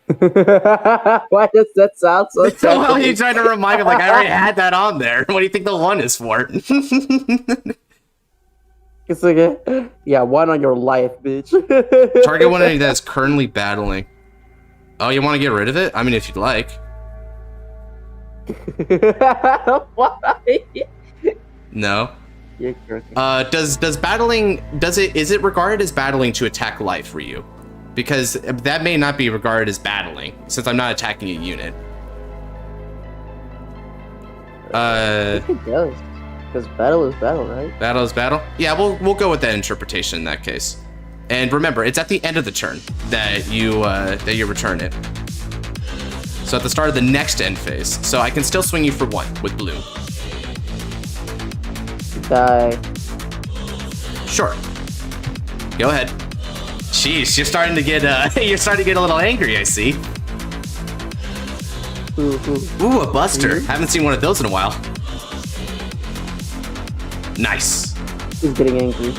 Why does that sound so sad? Well, you trying to remind me, like, I already had that on there. What do you think the 1 is for? It's like, yeah, 1 on your life, bitch. Target one enemy that is currently battling. Oh, you want to get rid of it? I mean, if you'd like. Why? No. You're joking. Is it regarded as battling to attack life for you? Because that may not be regarded as battling, since I'm not attacking a unit. I think it does. Because battle is battle, right? Battle is battle? Yeah, we'll go with that interpretation in that case. And remember, it's at the end of the turn that you return it. So at the start of the next end phase. So I can still swing you for 1 with blue. Die. Sure. Go ahead. Jeez, you're starting to get a little angry, I see. Ooh, a buster. Haven't seen one of those in a while. Nice. He's getting angry.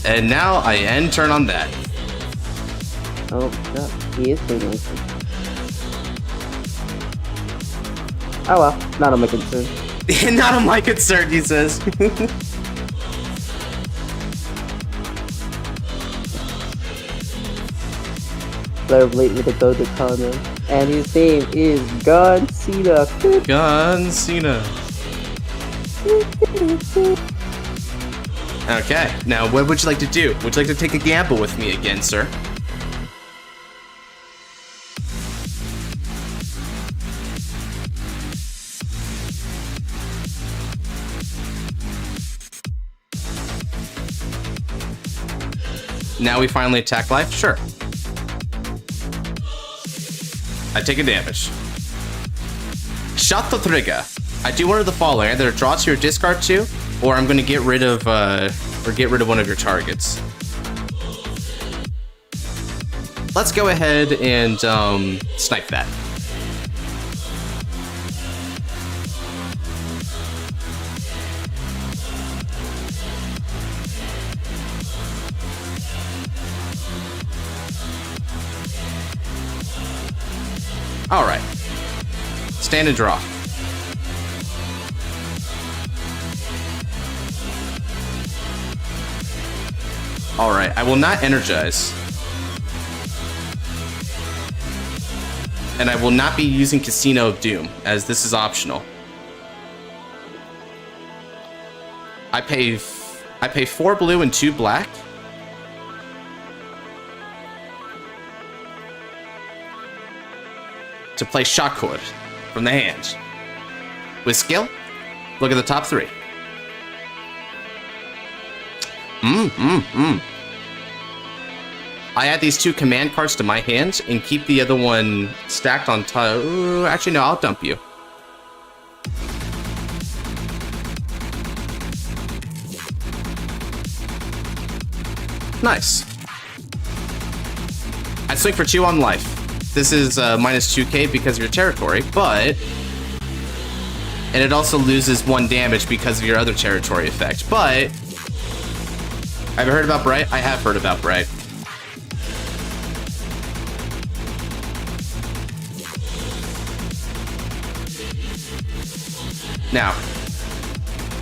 And now I end turn on that. Oh, God. He is getting angry. Oh well, not on my concern. Not on my concern, he says. Player late with a go to comment. And his name is Gun Cena. Gun Cena. Okay, now what would you like to do? Would you like to take a gamble with me again, sir? Now we finally attack life? Sure. I take a damage. Shot the trigger. I do one of the following: either draw to your discard 2, or I'm going to get rid of one of your targets. Let's go ahead and snipe that. All right. Stand and draw. All right. I will not energize. And I will not be using Casino of Doom, as this is optional. I pay 4 blue and 2 black. To play Shock Chord from the hand. With skill, look at the top 3. I add these 2 command cards to my hand and keep the other one stacked on top. Actually, no, I'll dump you. Nice. I swing for 2 on life. This is minus 2k because of your territory, but... And it also loses 1 damage because of your other territory effect, but... Have you heard about Bright? I have heard about Bright. Now,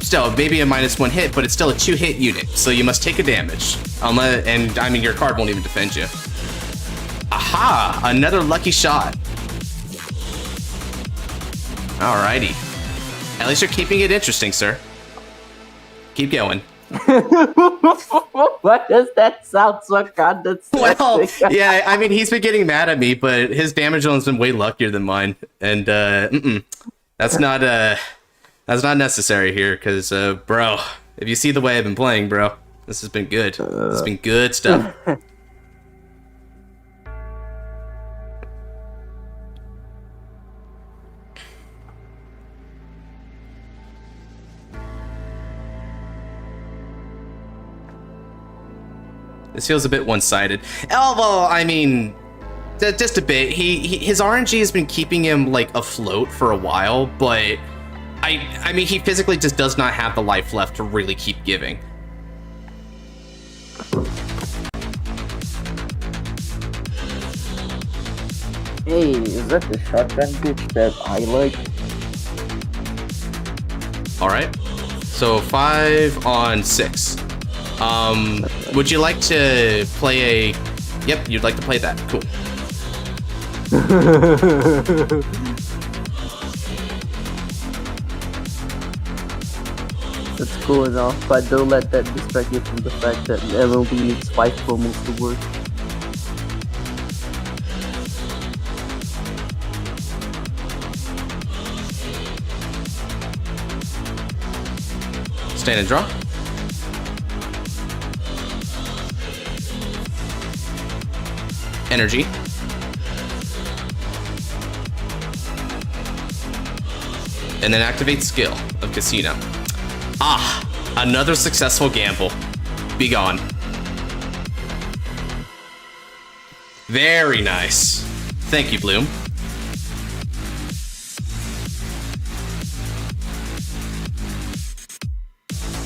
still, maybe a -1 hit, but it's still a 2-hit unit, so you must take a damage. And, I mean, your card won't even defend you. Aha! Another lucky shot. Alrighty. At least you're keeping it interesting, sir. Keep going. Why does that sound so condescending? Well, yeah, I mean, he's been getting mad at me, but his damage zone's been way luckier than mine, and that's not necessary here, because bro, if you see the way I've been playing, bro, this has been good. This has been good stuff. This feels a bit one-sided. Oh, well, I mean, just a bit. His RNG has been keeping him, like, afloat for a while, but I mean, he physically just does not have the life left to really keep giving. Hey, is that the shotgun bitch that I like? Alright. So 5 on 6. Would you like to play a... Yep, you'd like to play that. Cool. That's cool enough, but don't let that distract you from the fact that MLB needs 5 promos to work. Stand and draw. Energy. And then activate skill of Casino. Ah, another successful gamble. Be gone. Very nice. Thank you, Bloom.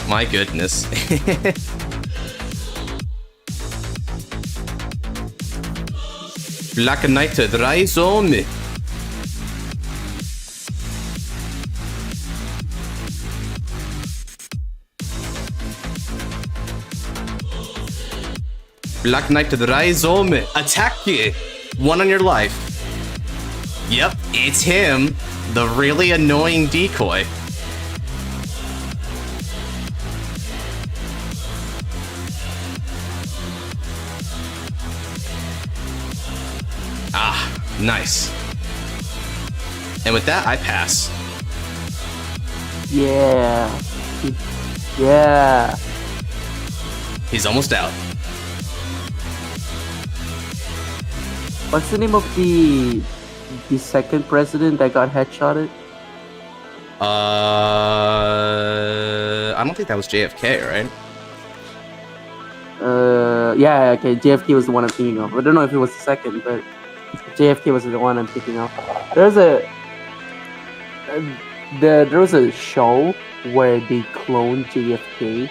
My goodness. Black Knight rise on me. Black Knight rise on me. Attack you. 1 on your life. Yep, it's him. The really annoying decoy. Ah, nice. And with that, I pass. Yeah. Yeah. He's almost out. What's the name of the second president that got headshotted? I don't think that was JFK, right? Yeah, okay, JFK was the one I'm thinking of. I don't know if it was the second, but JFK was the one I'm thinking of. There was a show where they cloned JFK.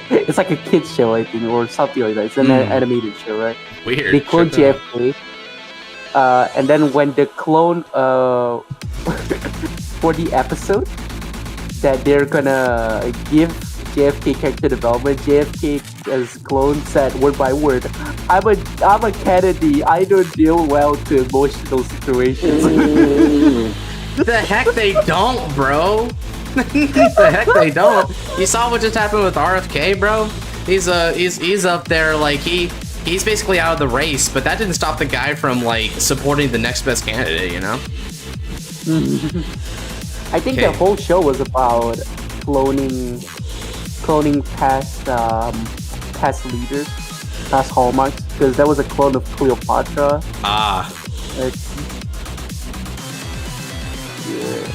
It's like a kids show, I think, or something like that. It's an animated show, right? Weird. They cloned JFK, and then when the clone for the episode that they're gonna give JFK character development, JFK as clone said word by word, I'm a Kennedy. I don't deal well to emotional situations. The heck they don't, bro. The heck they don't. You saw what just happened with RFK, bro? He's up there, like he's basically out of the race, but that didn't stop the guy from like supporting the next best candidate, you know? I think the whole show was about cloning past leaders, past hallmarks, because that was a clone of Cleopatra. Ah. Yeah.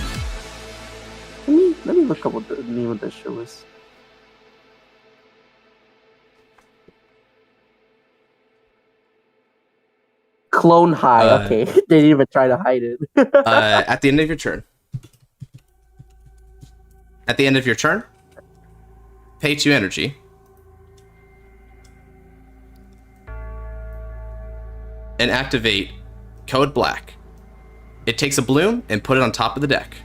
Let me look up what the name of the show is. Clone High. Okay, they didn't even try to hide it. At the end of your turn. At the end of your turn, pay 2 energy. And activate Code Black. It takes a bloom and put it on top of the deck.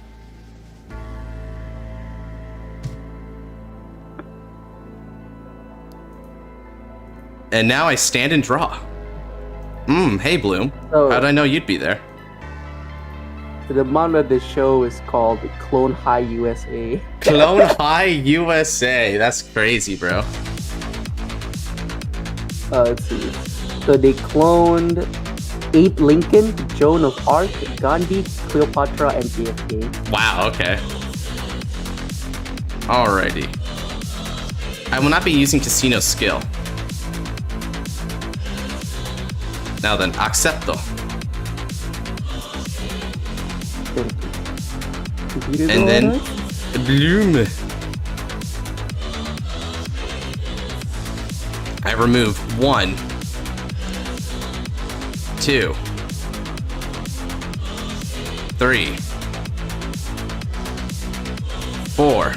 And now I stand and draw. Hey Bloom. How'd I know you'd be there? The manga of the show is called Clone High USA. Clone High USA. That's crazy, bro. Let's see. So they cloned Abe Lincoln, Joan of Arc, Gandhi, Cleopatra, and JFK. Wow, okay. Alrighty. I will not be using Casino skill. Now then, accepto. And then, bloom. I remove 1, 2, 3, 4,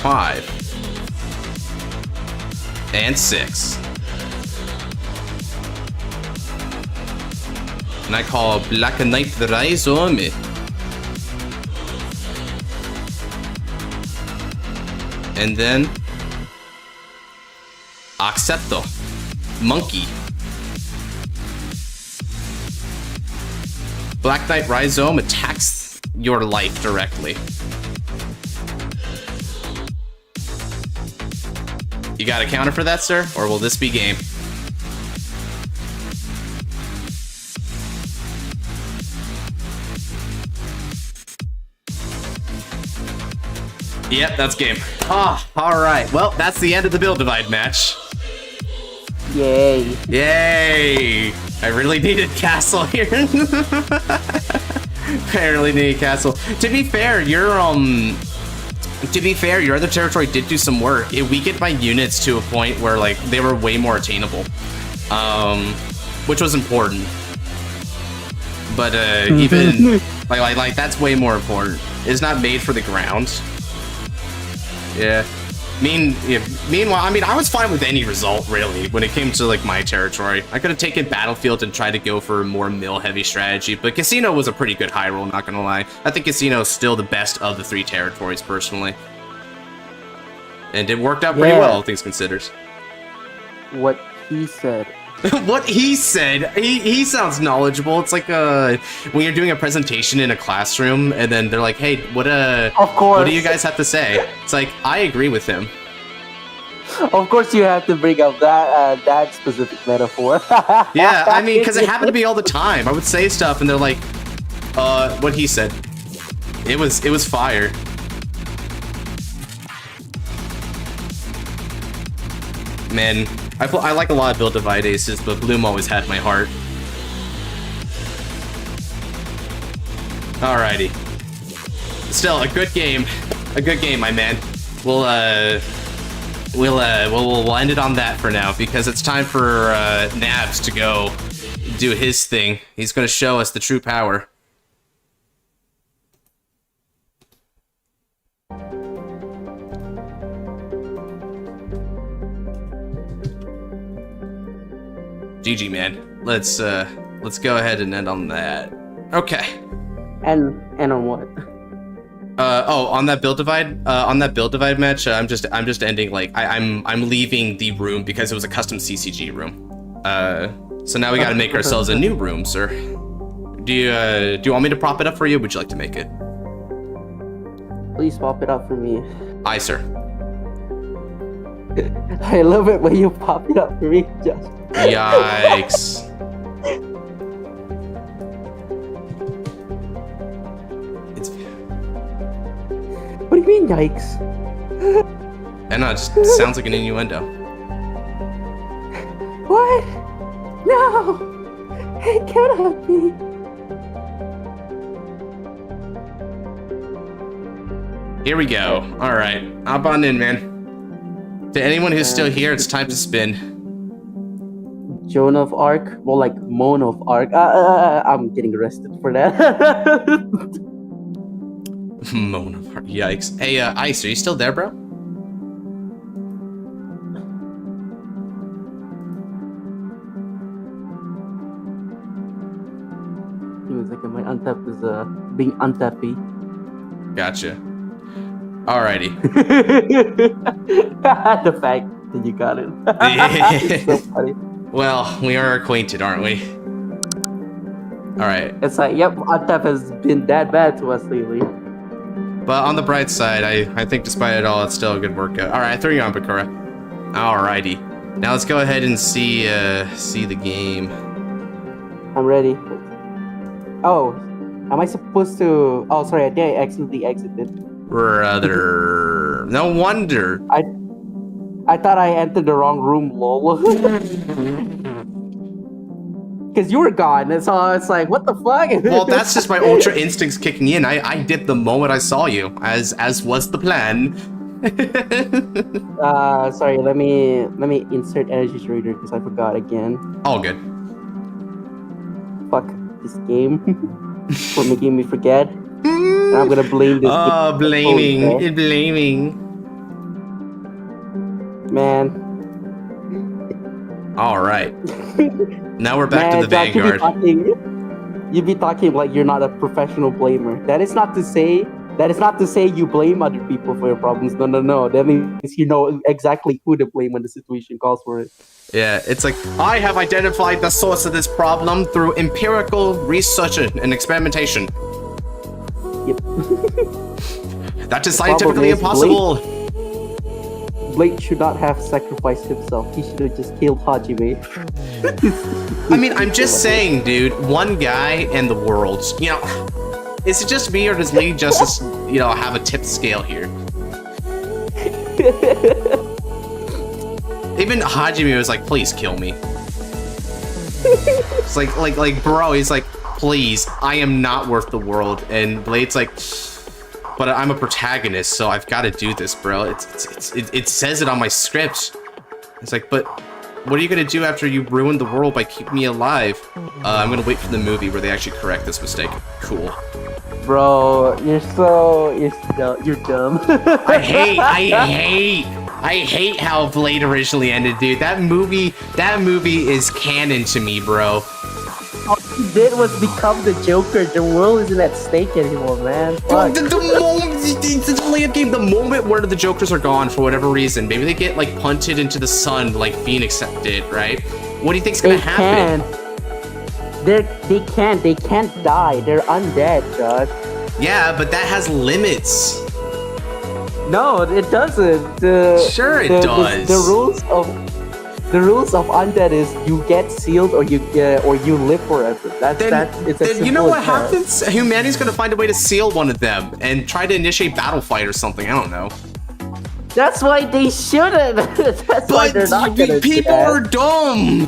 5, and 6. And I call Black Knight the Rise on me. And then Accepto. Monkey. Black Knight Rhizome attacks your life directly. You got a counter for that, sir? Or will this be game? Yep, that's game. Ah, alright. Well, that's the end of the Build Divide match. Yay. Yay! I really needed Castle here. I really needed Castle. To be fair, your other territory did do some work. It weakened my units to a point where like they were way more attainable. Which was important. But even like that's way more important. It's not made for the ground. Yeah. Meanwhile, I mean, I was fine with any result, really, when it came to, like, my territory. I could have taken Battlefield and tried to go for a more mill-heavy strategy, but Casino was a pretty good high roll, not gonna lie. I think Casino is still the best of the 3 territories, personally. And it worked out pretty well, all things considered. What he said. What he said? He sounds knowledgeable. It's like when you're doing a presentation in a classroom and then they're like, hey, what do you guys have to say? It's like, I agree with him. Of course you have to bring up that specific metaphor. Yeah, I mean, because it happened to me all the time. I would say stuff and they're like, what he said. It was fire. Man, I like a lot of Build Divide aces, but Bloom always had my heart. Alrighty. Still, a good game. A good game, my man. We'll end it on that for now, because it's time for Nabs to go do his thing. He's gonna show us the true power. GG, man. Let's go ahead and end on that. Okay. And on what? On that Build Divide match, I'm just ending, like, I'm leaving the room because it was a custom CCG room. So now we gotta make ourselves a new room, sir. Do you want me to prop it up for you? Or would you like to make it? Please pop it up for me. Aye, sir. I love it when you pop it up for me, Josh. Yikes. What do you mean, yikes? I know, it just sounds like an innuendo. What? No! It cannot be. Here we go. Alright, hop on in, man. To anyone who's still here, it's time to spin. Joan of Arc, more like Moan of Arc. I'm getting arrested for that. Moan of Arc, yikes. Hey, Ice, are you still there, bro? Give me a second, my untap is being untappy. Gotcha. Alrighty. The fact that you got it. It's so funny. Well, we are acquainted, aren't we? Alright. It's like, yep, Untap has been that bad to us lately. But on the bright side, I think despite it all, it's still a good workout. Alright, I threw you on, Bakura. Alrighty. Now let's go ahead and see the game. I'm ready. Oh, am I supposed to... Oh, sorry, I think I accidentally exited. Brother. No wonder. I thought I entered the wrong room, lol. Because you were gone, and so it's like, what the fuck? Well, that's just my ultra instincts kicking in. I dipped the moment I saw you, as was the plan. Sorry, let me insert energy trader because I forgot again. All good. Fuck this game for making me forget. And I'm gonna blame this. Oh, blaming. Man. All right. Now we're back to the Jack, Vanguard. You be talking like you're not a professional blamer. That is not to say you blame other people for your problems. No. That means you know exactly who to blame when the situation calls for it. Yeah, it's like, I have identified the source of this problem through empirical research and experimentation. Yep. That is scientifically impossible. Blade should not have sacrificed himself. He should have just killed Hajime. I mean, I'm just saying, dude, one guy and the world. You know, is it just me or does Lady Justice, you know, have a tipped scale here? Even Hajime was like, please kill me. It's like, bro, he's like, please, I am not worth the world. And Blade's like, but I'm a protagonist, so I've got to do this, bro. It says it on my script. It's like, but what are you gonna do after you ruin the world by keeping me alive? I'm gonna wait for the movie where they actually correct this mistake. Cool. Bro, you're dumb. I hate how Blade originally ended, dude. That movie is canon to me, bro. All he did was become the Joker. The world isn't at stake anymore, man. Fuck. The moment where the Jokers are gone for whatever reason, maybe they get like punted into the sun like Phoenix did, right? What do you think's gonna happen? They can't die. They're undead, Josh. Yeah, but that has limits. No, it doesn't. Sure it does. The rules of undead is you get sealed or you live forever. Then you know what happens? Humanity's gonna find a way to seal one of them and try to initiate battle fight or something. I don't know. That's why they shouldn't. That's why they're not gonna. People are dumb.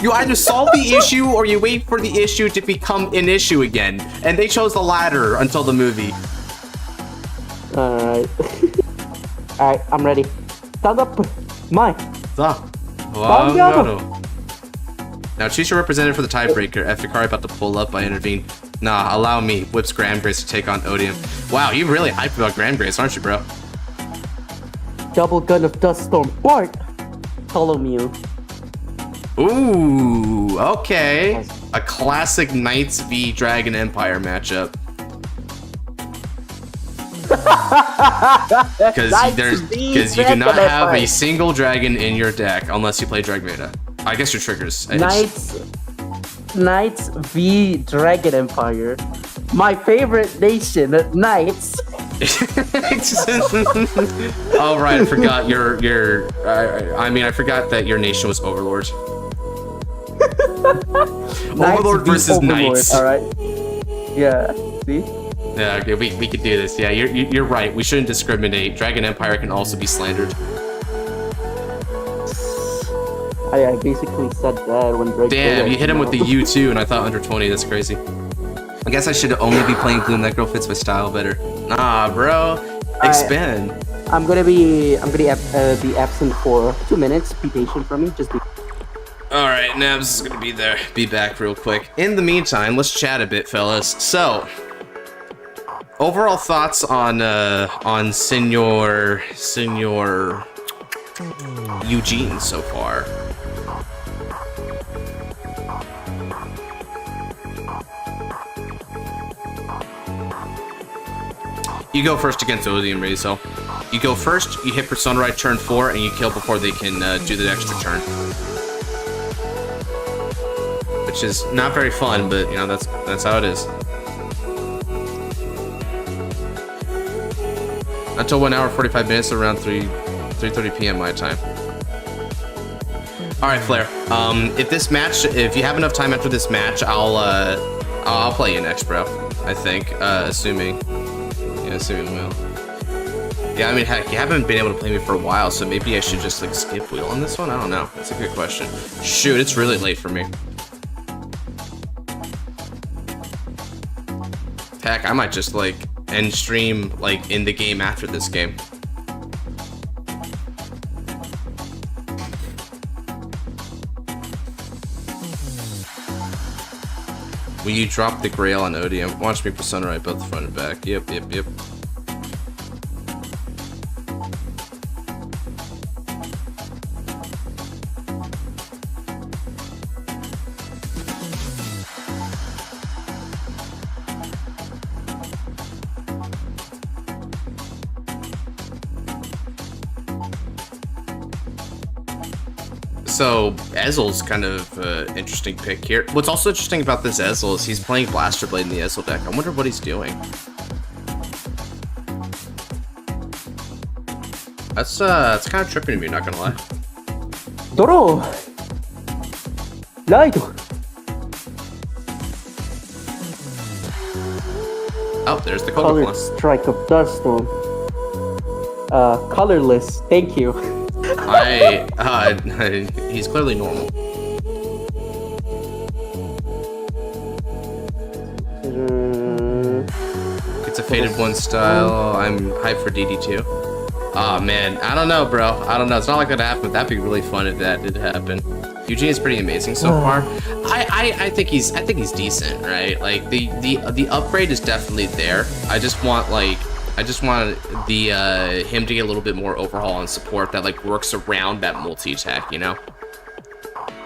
You either solve the issue or you wait for the issue to become an issue again. And they chose the latter until the movie. Alright. Alright, I'm ready. Stand up. Mine. Vanguard. Now choose your representative for the tiebreaker. If Hikari about to pull up, I intervene. Nah, allow me. Whips Grand Grace to take on Odium. Wow, you really hyped about Grand Grace, aren't you, bro? Double gun of dust storm. Bart. Follow me. Ooh, okay. A classic Knights v Dragon Empire matchup. Because you do not have a single dragon in your deck unless you play Dragmeta. I guess your triggers. Knights v Dragon Empire. My favorite nation, Knights. Oh right, I forgot I forgot that your nation was Overlord. Overlord versus Knights. All right. Yeah. See. Yeah, okay, we could do this. Yeah, you're right. We shouldn't discriminate. Dragon Empire can also be slandered. I basically said that when Drake. Damn, you hit him with the U too, and I thought under 20. That's crazy. I guess I should only be playing Gloom. That girl fits my style better. Nah, bro. Expand. I'm gonna be absent for 2 minutes. Be patient for me. Just be. All right, Nabs is gonna be back real quick. In the meantime, let's chat a bit, fellas. So. Overall thoughts on Senor Eugene so far? You go first against Odium Ray, so you go first, you hit Persona right turn 4, and you kill before they can do the extra turn. But which is not very fun, but you know that's how it is. Until 1 hour 45 minutes, around 3:30 p.m. my time. All right, Flair. If you have enough time after this match, I'll play you next, bro. I think, assuming well. Yeah, I mean, heck, you haven't been able to play me for a while, so maybe I should just like skip wheel on this one. I don't know. That's a good question. Shoot, it's really late for me. Heck, I might just like end stream like in the game after this game. Will you drop the Grail on Odium? Watch me Persona right both front and back. Yep. So, Ezel's kind of interesting pick here. What's also interesting about this Ezel is he's playing Blaster Blade in the Ezel deck. I wonder what he's doing. That's kind of tripping to me, not gonna lie. Doro! Light! Oh, there's the Colored Colored Strike of Darkstorm. Colorless, thank you. He's clearly normal. It's a Faded 1 style. I'm hyped for DD2. Oh man, I don't know, bro. I don't know. It's not like that happened. That'd be really fun if that did happen. Eugene is pretty amazing so far. I think he's decent, right? Like the upgrade is definitely there. I just want the him to get a little bit more overhaul and support that like works around that multi-attack, you know?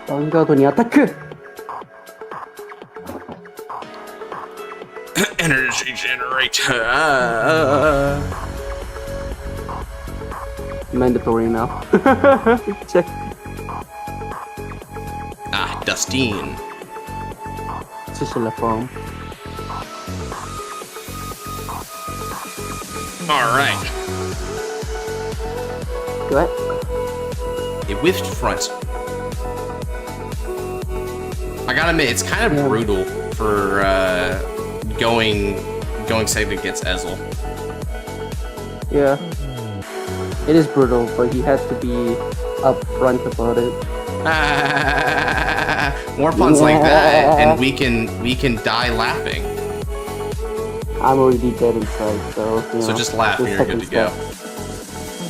Vanguardにアタック! Energy generator. Mandatory now. Check. Ah, Dustine. C'est sur la forme. Alright. Go ahead. A whiffed front. I gotta admit, it's kind of brutal for going second against Ezel. Yeah. It is brutal, but he has to be upfront about it. More puns like that, and we can die laughing. I'm already dead inside, so you know, so just laugh and you're good to go.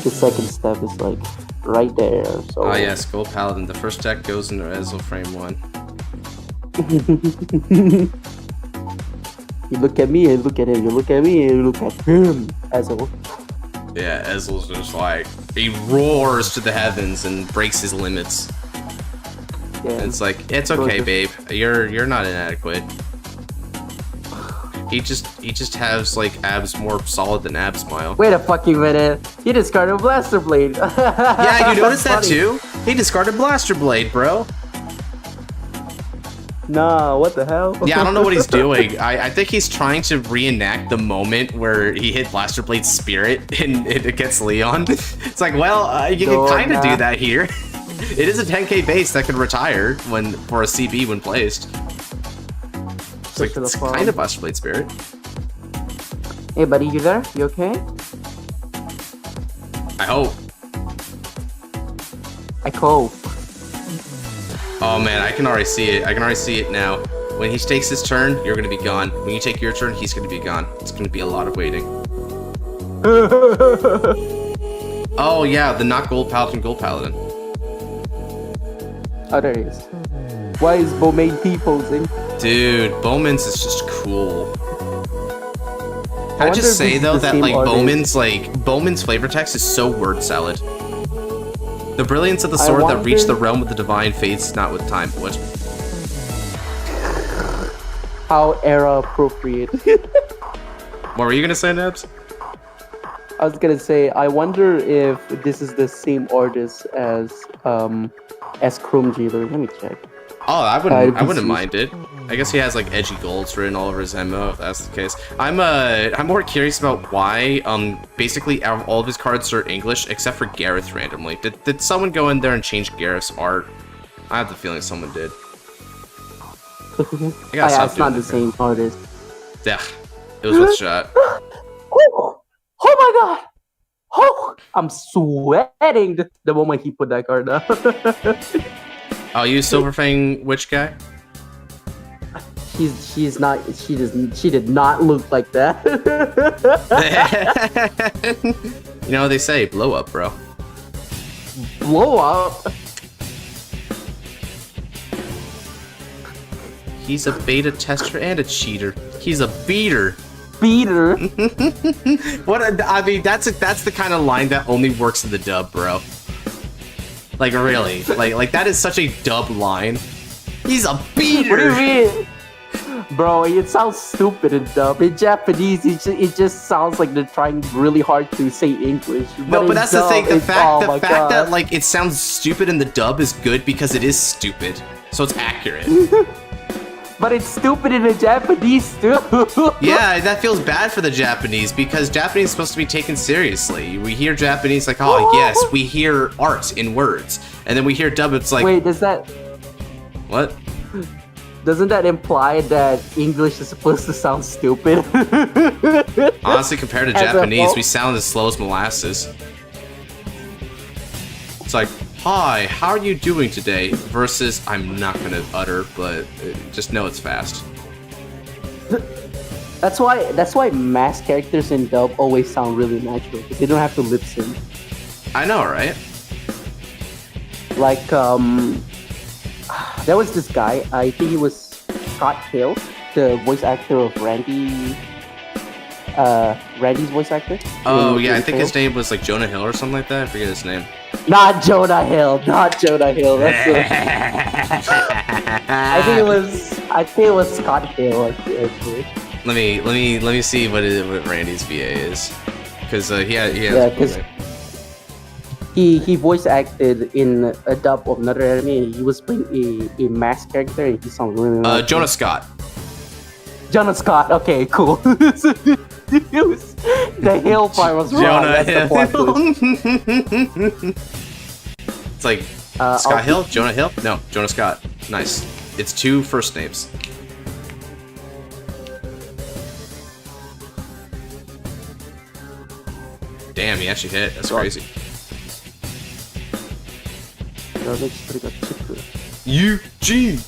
The second step is like right there. So. Oh yes, Gold Paladin. The first deck goes into Ezel frame 1. You look at me and look at him. You look at me and you look at him. Ezel. Yeah, Ezel's just like he roars to the heavens and breaks his limits. Yeah. And it's like, it's okay, babe. You're not inadequate. He just has like abs more solid than ab smile. Wait a fucking minute. He discarded Blaster Blade. Yeah, you noticed that too? He discarded Blaster Blade, bro. Nah, what the hell? Yeah, I don't know what he's doing. I think he's trying to reenact the moment where he hit Blaster Blade's Spirit and against Leon. It's like, well, you can kind of do that here. It is a 10k base that can retire for a CB when placed. It's like, it's kind of Blaster Blade Spirit. Hey buddy, you there? You okay? I hope. I hope. Oh man, I can already see it. I can already see it now. When he takes his turn, you're gonna be gone. When you take your turn, he's gonna be gone. It's gonna be a lot of waiting. Oh yeah, the not Gold Paladin, Gold Paladin. Oh, there he is. Why is Bowman T-posing? Dude, Bowman's is just cool. Can I just say though that like Bowman's flavor text is so word salad. The brilliance of the sword that reached the realm of the divine fades not with time. What? How era appropriate. What were you gonna say, Nebs? I was gonna say, I wonder if this is the same artist as Chrome Jailer. Let me check. Oh, I wouldn't mind it. I guess he has like edgy golds written all over his MO if that's the case. I'm more curious about why basically all of his cards are English except for Gareth randomly. Did someone go in there and change Gareth's art? I have the feeling someone did. Yeah, it's not the same artist. Yeah, it was with Shot. Oh my god! Oh, I'm sweating the moment he put that card down. Oh, you Silverfang witch guy? She's not. She did not look like that. You know what they say, blow up, bro. Blow up. He's a beta tester and a cheater. He's a beater. Beater. I mean, that's the kind of line that only works in the dub, bro. Like really, like that is such a dub line. He's a beater. What do you mean? Bro, it sounds stupid in dub. In Japanese, it just sounds like they're trying really hard to say English. No, but that's the thing. The fact that like it sounds stupid in the dub is good because it is stupid, so it's accurate. But it's stupid in the Japanese too. Yeah, that feels bad for the Japanese because Japanese is supposed to be taken seriously. We hear Japanese like, oh yes, we hear art in words, and then we hear dub. It's like, wait, does that? What? Doesn't that imply that English is supposed to sound stupid? Honestly, compared to Japanese, we sound as slow as molasses. It's like, hi, how are you doing today? Versus, I'm not gonna utter, but just know it's fast. That's why mass characters in dub always sound really natural because they don't have to lip sync. I know, right? Like there was this guy. I think he was Scott Hill, the voice actor of Randy. Randy's voice actor. Oh yeah, I think his name was like Jonah Hill or something like that. I forget his name. Not Jonah Hill. Not Jonah Hill. That's I think it was Scott Hill actually. Let me see what Randy's VA is, because he has. Yeah, because he voice acted in a dub of another anime. He was playing a mass character, and he sounded really nice. Jonah Scott. Jonah Scott. Okay, cool. The Hill part was wrong. Jonah That's the plot Hill. It's like Scott Hill, Jonah Hill. No, Jonah Scott. Nice. It's two first names. Damn, he actually hit. That's crazy. Eugene!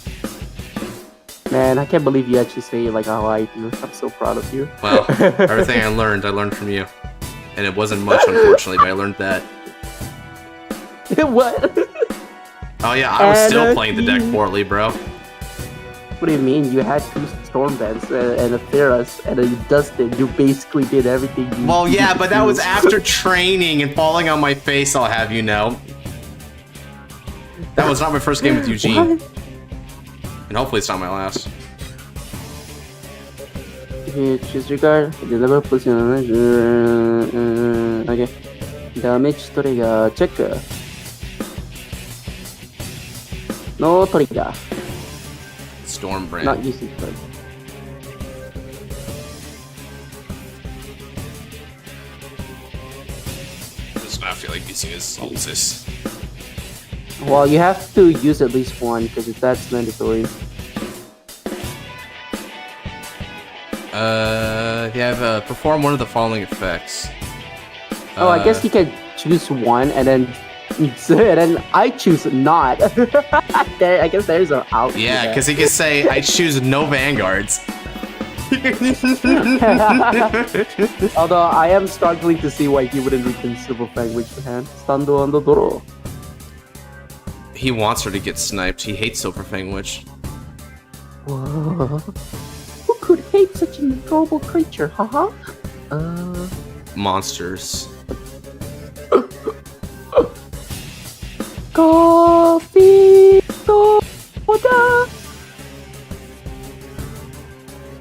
Man, I can't believe you actually say it like how I do. I'm so proud of you. Well, everything I learned from you. And it wasn't much, unfortunately, but I learned that. What? Oh yeah, I was still playing the deck poorly, bro. What do you mean? You had two Stormbands and a Theras, and then you dusted. You basically did everything. Well, yeah, but that was after training and falling on my face, I'll have you know. That was not my first game with Eugene. What? And hopefully it's not my last. Choose your card. Deliver position. Okay. Damage trigger. Check. No trigger. Storm brand. Not using card. Does not feel like using his Solstice. Well, you have to use at least one because that's mandatory. You have perform one of the following effects. Oh, I guess you can choose one and then I choose not. I guess there's an out. Yeah, because he can say I choose no Vanguards. Although I am struggling to see why he wouldn't return Silverfang with your hand. Stando on the door. He wants her to get sniped. He hates Silverfang Witch. Whoa. Who could hate such an adorable creature, haha? Monsters. Coffee soda.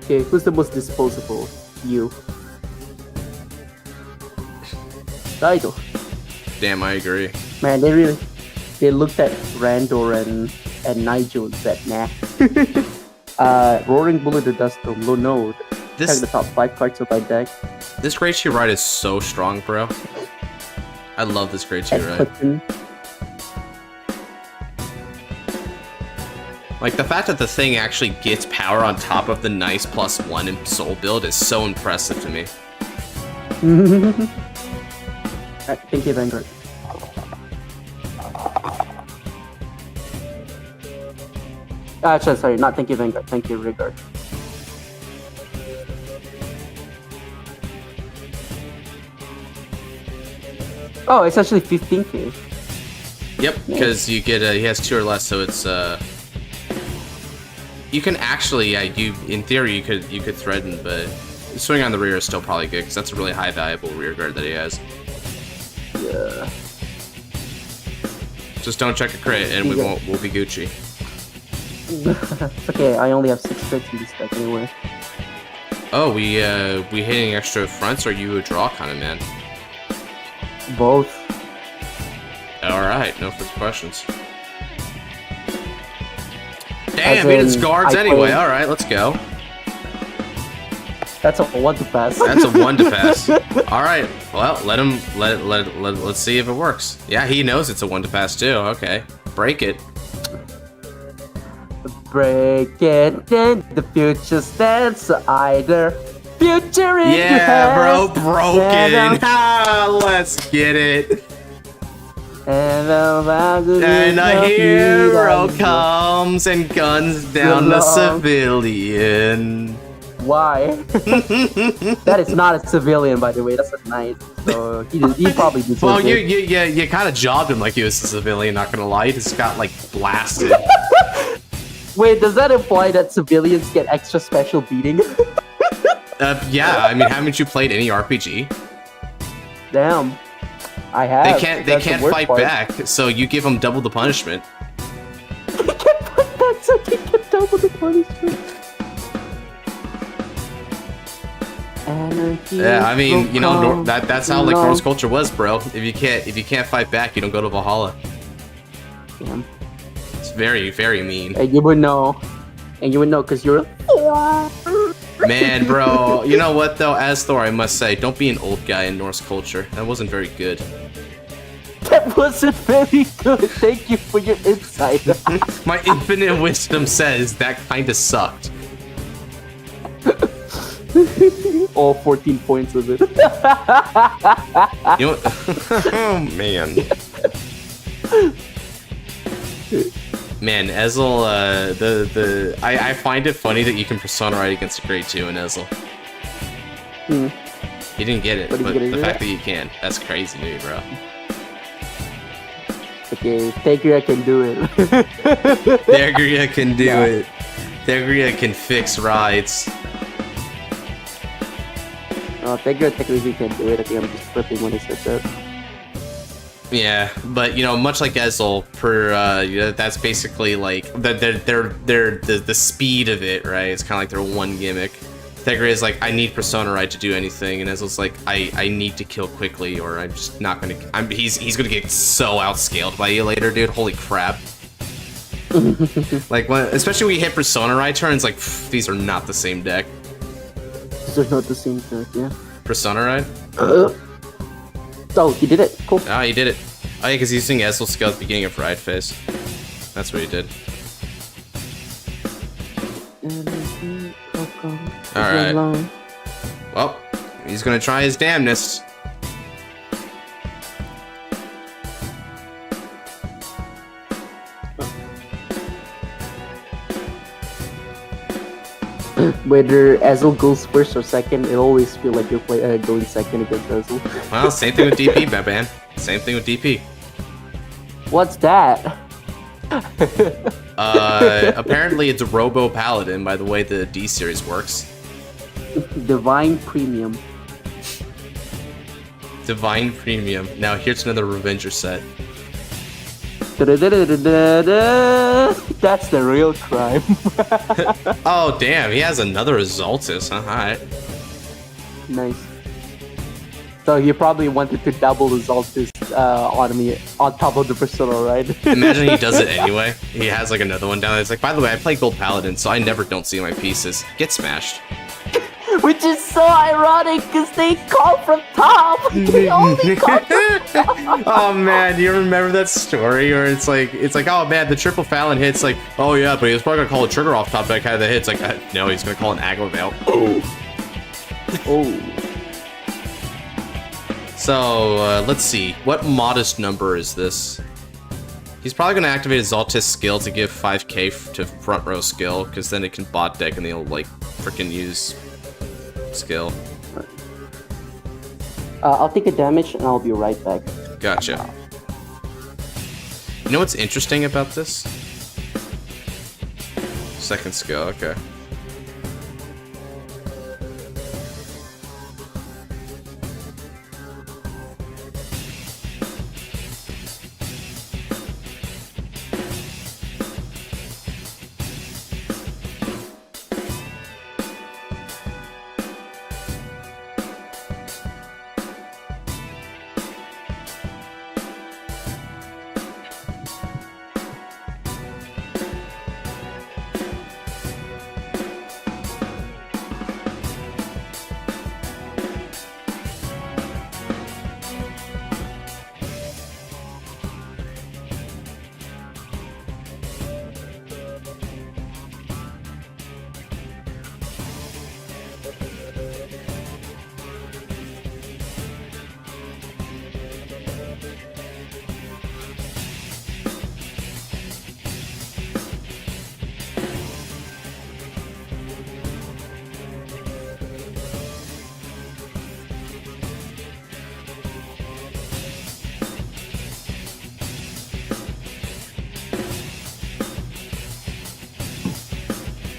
Okay, who's the most disposable? You. Daido. Damn, I agree. Man, they they looked at Randor and Nigel and said, nah. Roaring Bullet the Duster, no. Check the top 5 cards of my deck. This Grade 2 ride is so strong, bro. I love this Grade 2 ride. Like, the fact that the thing actually gets power on top of the nice +1 in Soul build is so impressive to me. Alright, thank you, Vanguard. Sorry, not thank you, Vanguard. Thank you, Rigard. Oh, it's actually 15k. Yep, because you get he has 2 or less, so it's you can actually, yeah, in theory you could threaten, but swing on the rear is still probably good because that's a really high valuable rear guard that he has. Yeah. Just don't check a crit and we'll be Gucci. It's okay, I only have 6 crits in this deck anyway. Oh, we hitting extra fronts, or you a draw kind of man? Both. Alright, no further questions. Damn, he did guards anyway. Alright, let's go. That's a 1 to pass. That's a 1 to pass. Alright, well, let's see if it works. Yeah, he knows it's a 1 to pass too. Okay. Break it. Break it, then the future stands either. Future in your Yeah, bro, hands, broken. Let's get it. And a hero comes and guns down a civilian. Why? That is not a civilian, by the way. That's a knight. So he probably deserves Well, it. you kind of jobbed him like he was a civilian. Not gonna lie, he just got like blasted. Wait, does that imply that civilians get extra special beating? Yeah. I mean, haven't you played any RPG? Damn. I have. They can't fight back, so you give them double the punishment. They can't fight back, so they get double the punishment. Yeah, I mean, you know, that's how like Norse culture was, bro. If you can't fight back, you don't go to Valhalla. Damn. It's very, very mean. And you would know. And you would know because you're Man, bro. You know what though? As Thor, I must say, don't be an old guy in Norse culture. That wasn't very good. That wasn't very good. Thank you for your insight. My infinite wisdom says that kinda sucked. All 14 points of it. You know what? Oh man. Man, Ezel, I find it funny that you can Persona ride against a grade 2 in Ezel. He didn't get it, but the fact that you can, that's crazy to me, bro. Okay, Tegria can do it. Tegria can do it. Tegria can fix rides. Oh, Tegria technically can do it. I think I'm just flipping when I said that. Yeah, but you know, much like Ezel, that's basically like the speed of it, right? It's kind of like their one gimmick. Tegria is like, I need Persona Ride to do anything, and Ezel's like, I need to kill quickly, or I'm just not gonna. He's gonna get so outscaled by you later, dude. Holy crap! Like especially when you hit Persona Ride turns, like these are not the same deck. These are not the same deck, yeah. Persona Ride. Oh, he did it. Cool. Ah, he did it. Oh yeah, because he's using Ezel skill at the beginning of Ride Phase. That's what he did. Alright. Well, he's gonna try his damnedest. Whether Ezel goes first or second, it always feel like you're going second against Ezel. Well, same thing with DP, man. Same thing with DP. What's that? Apparently it's a Robo Paladin by the way the D series works. Divine Premium. Divine Premium. Now here's another Revenger set. That's the real crime. Oh damn, he has another Exaltus, huh? Alright. Nice. So you probably wanted to double the Zoltis on me on top of the Persona, right? Imagine he does it anyway. He has like another one down there. It's like, by the way, I play Gold Paladin, so I never don't see my pieces. Get smashed. Which is so ironic because they call from top. They only call from top. Oh man, do you remember that story where it's like, oh man, the triple Fallon hits, like, oh yeah, but he was probably gonna call a trigger off top deck had the hits. Like, no, he's gonna call an aggro veil. Oh. So let's see, what modest number is this? He's probably gonna activate his Zoltis skill to give 5k to front row skill, because then it can bot deck and they'll like freaking use skill. I'll take a damage and I'll be right back. Gotcha. You know what's interesting about this? Second skill, okay.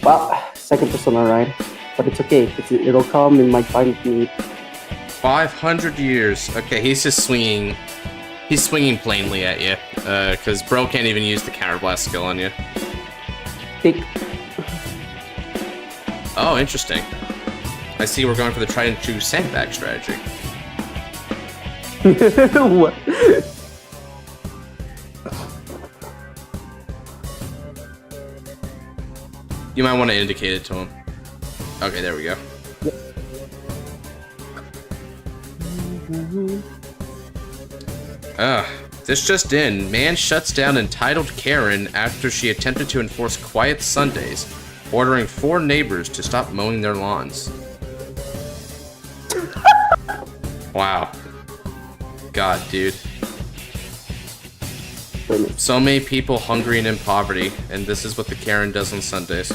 Well, second Persona, right? But it's okay. It'll come in my time of need. 500 years. Okay, he's just swinging. He's swinging plainly at you. Because bro can't even use the counterblast skill on you. Pick. Oh, interesting. I see we're going for the try and choose sandbag strategy. What? You might want to indicate it to him. Okay, there we go. This just in. Man shuts down entitled Karen after she attempted to enforce quiet Sundays, ordering 4 neighbors to stop mowing their lawns. Wow. God, dude. So many people hungry and in poverty, and this is what the Karen does on Sundays.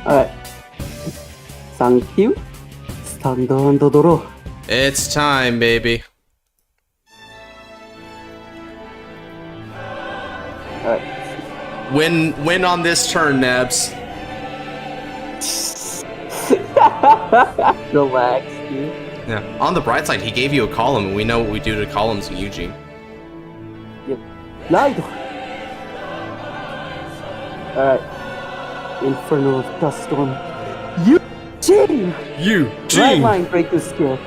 Alright. Thank you. Stand and draw. It's time, baby. Alright. Win on this turn, Nebs. Relax, dude. Yeah. On the bright side, he gave you a column, and we know what we do to columns in Eugene. Yep. Light. Alright. Inferno of Dust Storm. Eugene! Right line break this skill.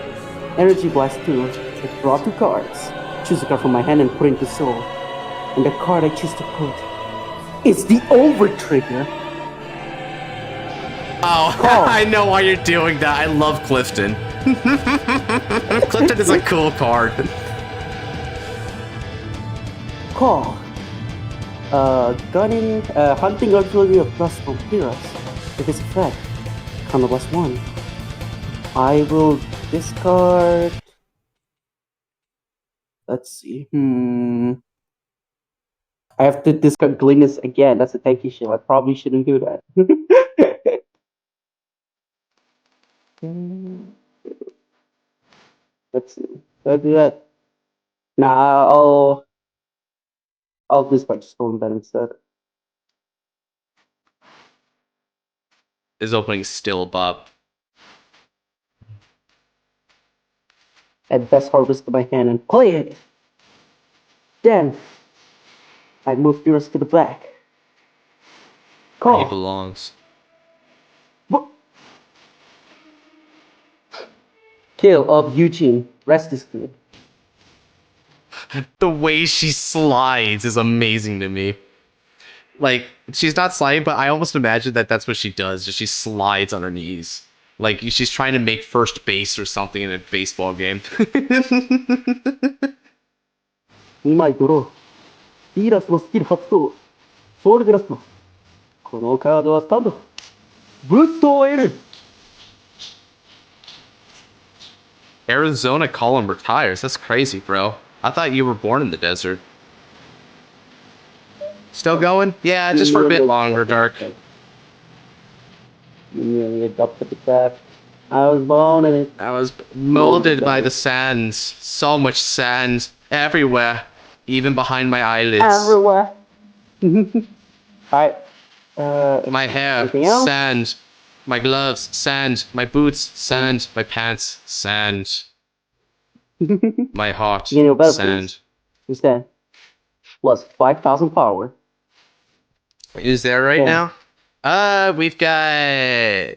Energy Blast 2. I draw 2 cards. Choose a card from my hand and put it into soul. And the card I choose to put is the over trigger. Oh, I know why you're doing that. I love Clifton. Clifton is a cool card. Call. Hunting Artillery of Dust from Heroes. With this effect, counter +1. I will discard. Let's see. I have to discard Glinus again. That's a tanky shield. I probably shouldn't do that. Let's see. I'll do that. Nah, I'll discard Stone Ben instead. His opening is still a bop. Add Best Harvest to my hand and play it. Then I move yours to the back. Where he Call. belongs. What? Kill of Eugene. Rest is good. The way she slides is amazing to me. Like, she's not sliding, but I almost imagine that that's what she does. Just she slides on her knees. Like, she's trying to make first base or something in a baseball game. 2枚ドロー。ビーラスのスキル発動。ソウルグラスト。このカードはスタンド。ブーストを得る。 Arizona Column retires. That's crazy, bro. I thought you were born in the desert. Still going? Yeah, just for a bit longer, Dark. You adopted the fact. I was born in it. I was molded by the sands. So much sand. Everywhere. Even behind my eyelids. Everywhere. Alright. My hair, anything else? sand. My gloves, sand. My boots, sand. My pants, sand. My heart, You know better, sand. Who's that? Plus 5,000 power. Is there right Yeah. now? We've got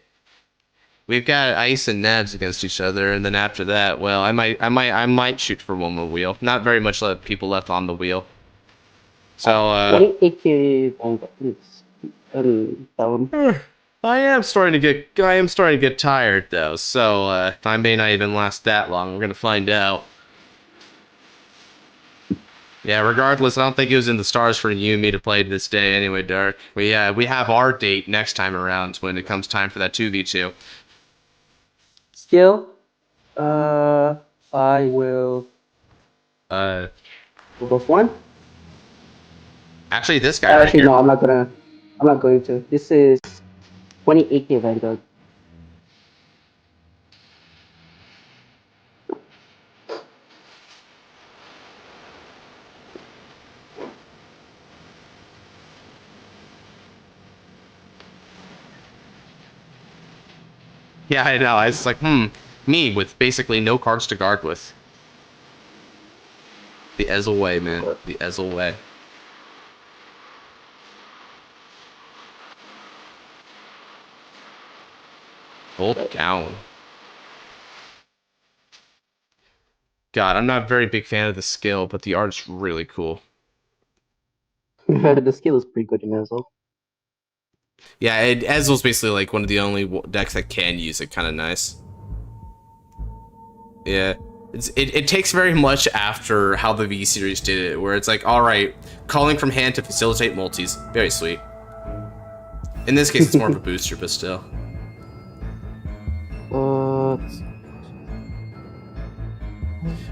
Ice and Nabs against each other, and then after that, well, I might shoot for one more wheel. Not very much people left on the wheel. So, I am starting to get tired though. So, I may not even last that long. We're gonna find out. Yeah, regardless, I don't think it was in the stars for you and me to play this day anyway, Dark. We have our date next time around when it comes time for that 2v2. Still, I will. Go for one. Actually, this guy. Actually, no, I'm not going to. This is 28K Vanguard. Yeah, I know. I was like, me with basically no cards to guard with. The Ezel way, man. The Ezel way. Hold down. God, I'm not a very big fan of the skill, but the art's really cool. The skill is pretty good in Ezel. Yeah, Ezel's basically like one of the only decks that can use it. Kind of nice. Yeah. It takes very much after how the V series did it, where it's like, all right, calling from hand to facilitate multis, very sweet. In this case, it's more of a booster, but still.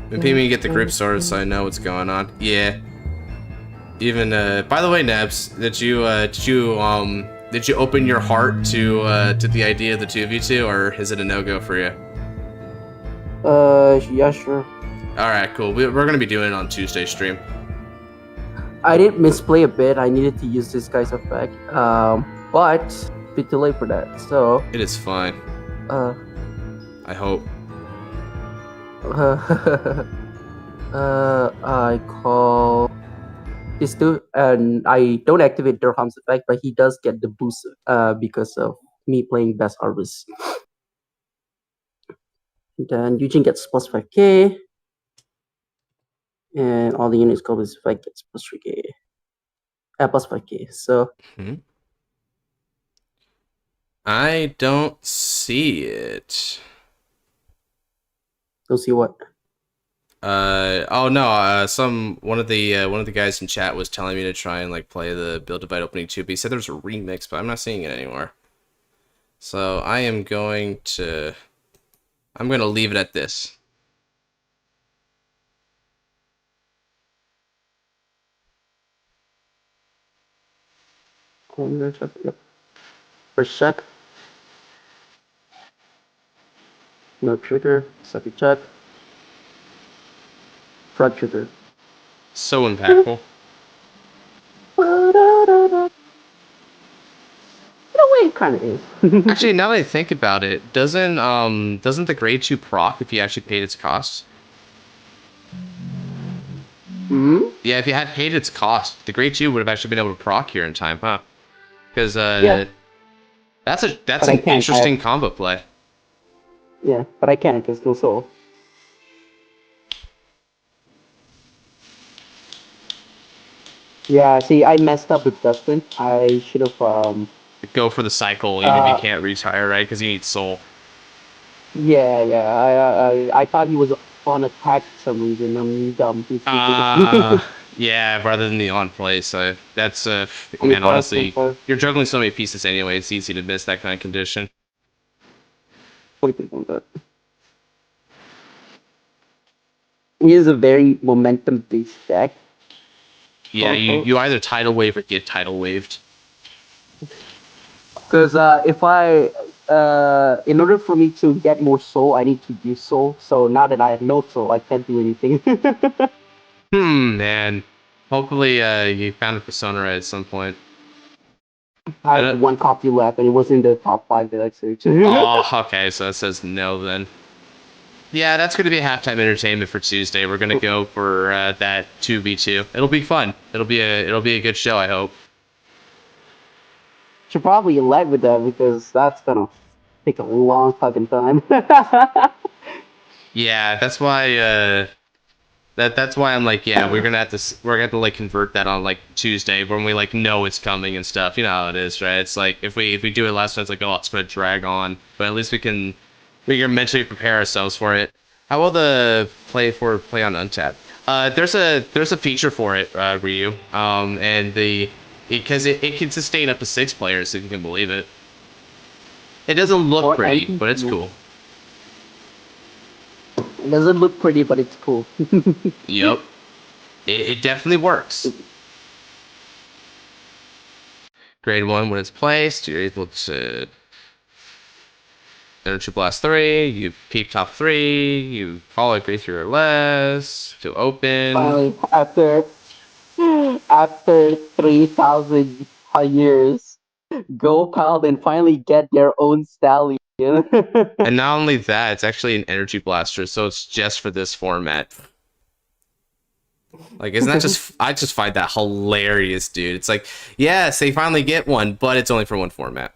Been paying me to get the grip sorted, so I know what's going on. Yeah. Even by the way, Nebs, did you open your heart to the idea of the 2v2, or is it a no-go for you? Yeah, sure. Alright, cool. We're gonna be doing it on Tuesday stream. I did misplay a bit. I needed to use this guy's effect. But a bit too late for that. So It is fine. I hope. I call this dude, and I don't activate Durham's effect, but he does get the boost because of me playing Best Harvest. Then Eugene gets plus 5k, and all the units go with his effect gets plus 3k. Plus 5k. So I don't see it. Don't see what? Oh no, one of the guys in chat was telling me to try and like play the Build Divide opening 2, but he said there's a remix, but I'm not seeing it anymore. So I'm going to leave it at this. First check. No trigger. Second check. Front trigger. So impactful. No way. kind of is. Actually, now that I think about it, doesn't the grade 2 proc if you actually paid its cost? Hmm? Yeah, if you had paid its cost, the grade 2 would have actually been able to proc here in time, huh? Because Yeah. that's But I an can't. interesting combo play. Yeah, but I can't because no soul. Yeah, see, I messed up with Dustin. I should have, Go for the cycle even if you can't retire, right? Because you need soul. yeah. I thought he was on attack for some reason. I'm dumb. He's stupid. Yeah, rather than the on play. So that's man, Yeah, honestly, you're juggling so many pieces anyway. It's easy to miss that kind of condition. on that. He is a very momentum-based deck. Yeah, you either tidal wave or get tidal waved. Because if I, in order for me to get more soul, I need to use soul. So now that I have no soul, I can't do anything. Man. Hopefully, you found a persona at some point. I had one copy left, and it was in the top 5 that I searched. Oh, okay, so it says no then. Yeah, that's going to be halftime entertainment for Tuesday. We're going to go for that 2v2. It'll be fun. It'll be a good show, I hope. Should probably elect with that because that's gonna take a long fucking time. Yeah, that's why that's why I'm like, yeah, we're gonna have to like convert that on like Tuesday when we like know it's coming and stuff. You know how it is, right? It's like if we do it last time, it's like, oh, it's gonna drag on, but at least we can mentally prepare ourselves for it. How will the play on Untap? There's a feature for it, Ryu. And because it can sustain up to 6 players, if you can believe it. It doesn't look pretty, but it's cool. It doesn't look pretty, but it's cool. Yep. It definitely works. Grade 1 when it's placed, you're able to Energy Blast 3, you peep top 3, you follow grade 3 or less, to open. Finally, after 3,000 years, Go Paladin finally get their own stallion. And not only that, it's actually an Energy Blaster, so it's just for this format. Like, isn't that just... I just find that hilarious, dude. It's like, yes, they finally get one, but it's only for one format.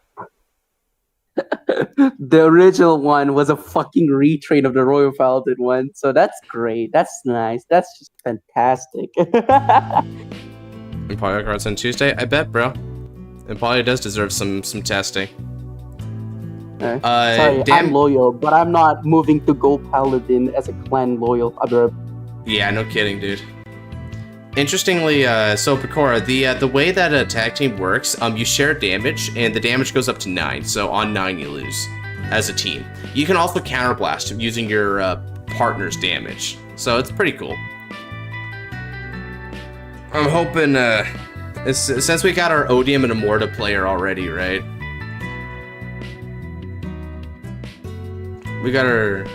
The original one was a fucking retrain of the Royal Paladin one, so that's great. That's nice. That's just fantastic. Empolia cards on Tuesday? I bet, bro. Empolia does deserve some testing. Sorry, I'm loyal, but I'm not moving to Go Paladin as a clan loyal. Yeah, no kidding, dude. Interestingly, so Pecora, the way that a tag team works, you share damage, and the damage goes up to 9. So on 9, you lose as a team. You can also counterblast using your partner's damage. So it's pretty cool. I'm hoping, since we got our Odium and Immorta player already, right? We got our...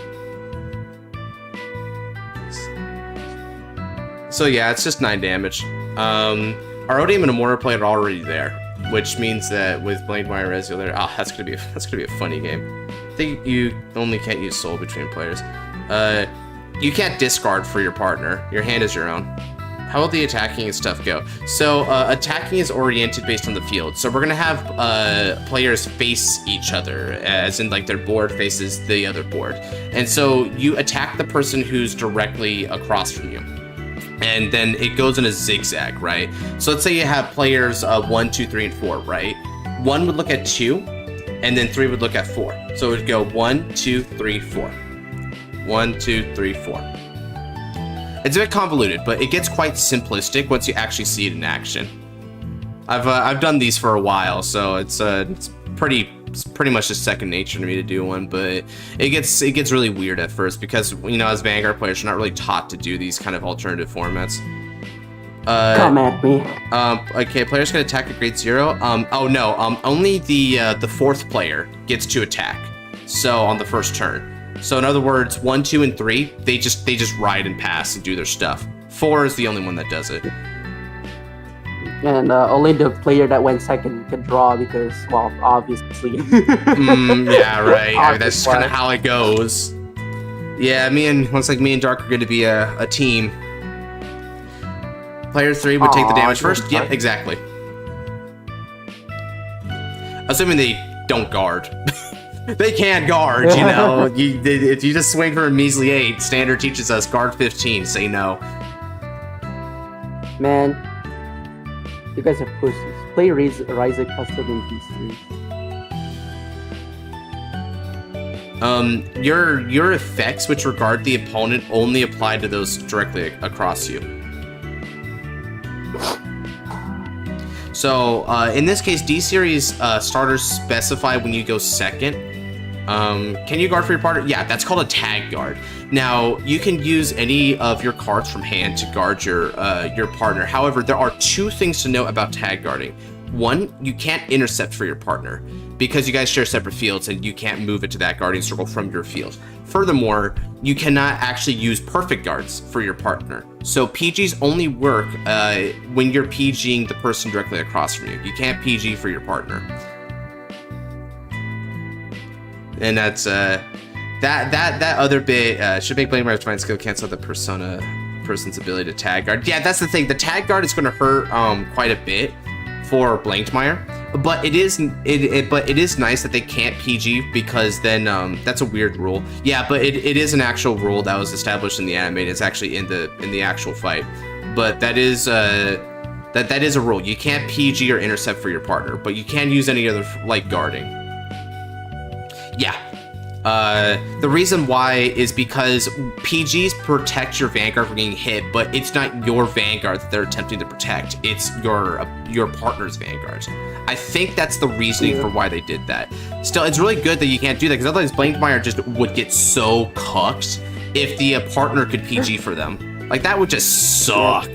So yeah, it's just 9 damage. Our Odium and Immorta player are already there, which means that with Blade Wire Rezio there, that's gonna be a funny game. I think you only can't use soul between players. You can't discard for your partner. Your hand is your own. How will the attacking and stuff go? So attacking is oriented based on the field. So we're gonna have players face each other, as in like their board faces the other board. And so you attack the person who's directly across from you. And then it goes in a zigzag, right? So let's say you have players 1, 2, 3, and 4, right? 1 would look at 2, and then 3 would look at 4. So it would go 1, 2, 3, 4. 1, 2, 3, 4. It's a bit convoluted, but it gets quite simplistic once you actually see it in action. I've done these for a while, so it's pretty much just second nature to me to do one, but it gets really weird at first because, you know, as Vanguard players, you're not really taught to do these kind of alternative formats. Come at me. Okay, players can attack at grade 0. Oh no, only the 4th player gets to attack. So on the first turn. So in other words, 1, 2, and 3, they just ride and pass and do their stuff. 4 is the only one that does it. And only the player that went second can draw because, well, obviously. Yeah, right. I mean, that's Obvious kind of why. how it goes. Yeah, looks like me and Dark are going to be a team. Player 3 would take the damage first. Yep, exactly. Assuming they don't guard. They can't guard, you know. If you just swing for a measly 8, standard teaches us guard 15, say no. Man, you guys are pussies. Play Ryza custom in PC. Your effects which regard the opponent only apply to those directly across you. So, in this case, D-Series starters specify when you go second. Can you guard for your partner? Yeah, that's called a tag guard. Now, you can use any of your cards from hand to guard your partner. However, there are two things to note about tag guarding. One, you can't intercept for your partner because you guys share separate fields and you can't move into that guardian circle from your field. Furthermore, you cannot actually use perfect guards for your partner. So PGs only work when you're PGing the person directly across from you. You can't PG for your partner. And that's that other bit should make Blade Runner's Divine Skill cancel the person's ability to tag guard. Yeah, that's the thing. The tag guard is going to hurt quite a bit for Blankmeyer, but it is nice that they can't PG because then that's a weird rule. Yeah, but it is an actual rule that was established in the anime. It's actually in the actual fight, but that is that is a rule. You can't PG or intercept for your partner, but you can use any other like guarding. Yeah. The reason why is because PGs protect your Vanguard from getting hit, but it's not your Vanguard that they're attempting to protect. It's your partner's Vanguard. I think that's the reasoning for why they did that. Still, it's really good that you can't do that, because otherwise Blankmeyer just would get so cucked if the partner could PG for them. Like, that would just suck.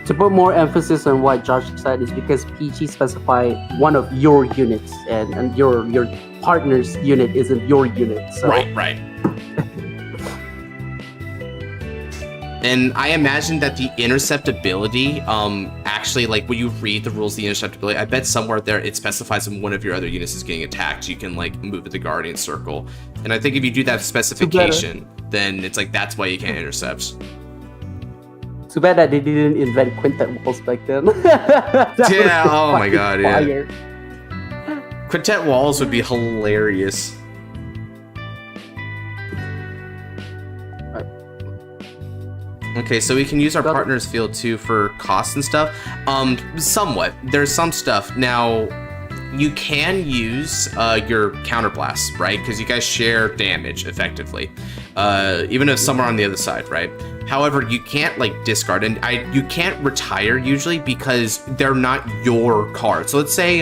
To put more emphasis on what Josh said is because PG specify one of your units, and your partner's unit isn't your unit. So. Right. And I imagine that the intercept ability, actually, like, when you read the rules of the intercept ability, I bet somewhere there it specifies when one of your other units is getting attacked, you can, like, move to the Guardian Circle. And I think if you do that specification, then it's like, that's why you can't intercept. Too bad that they didn't invent quintet walls back then. Yeah, oh my god, fire. Yeah. Quintet walls would be hilarious. Okay, so we can use our partner's field too for costs and stuff. Somewhat. There's some stuff. Now, you can use your counterblast, right? Because you guys share damage effectively, even if some are on the other side, right? However, you can't like discard, and you can't retire usually because they're not your cards. So let's say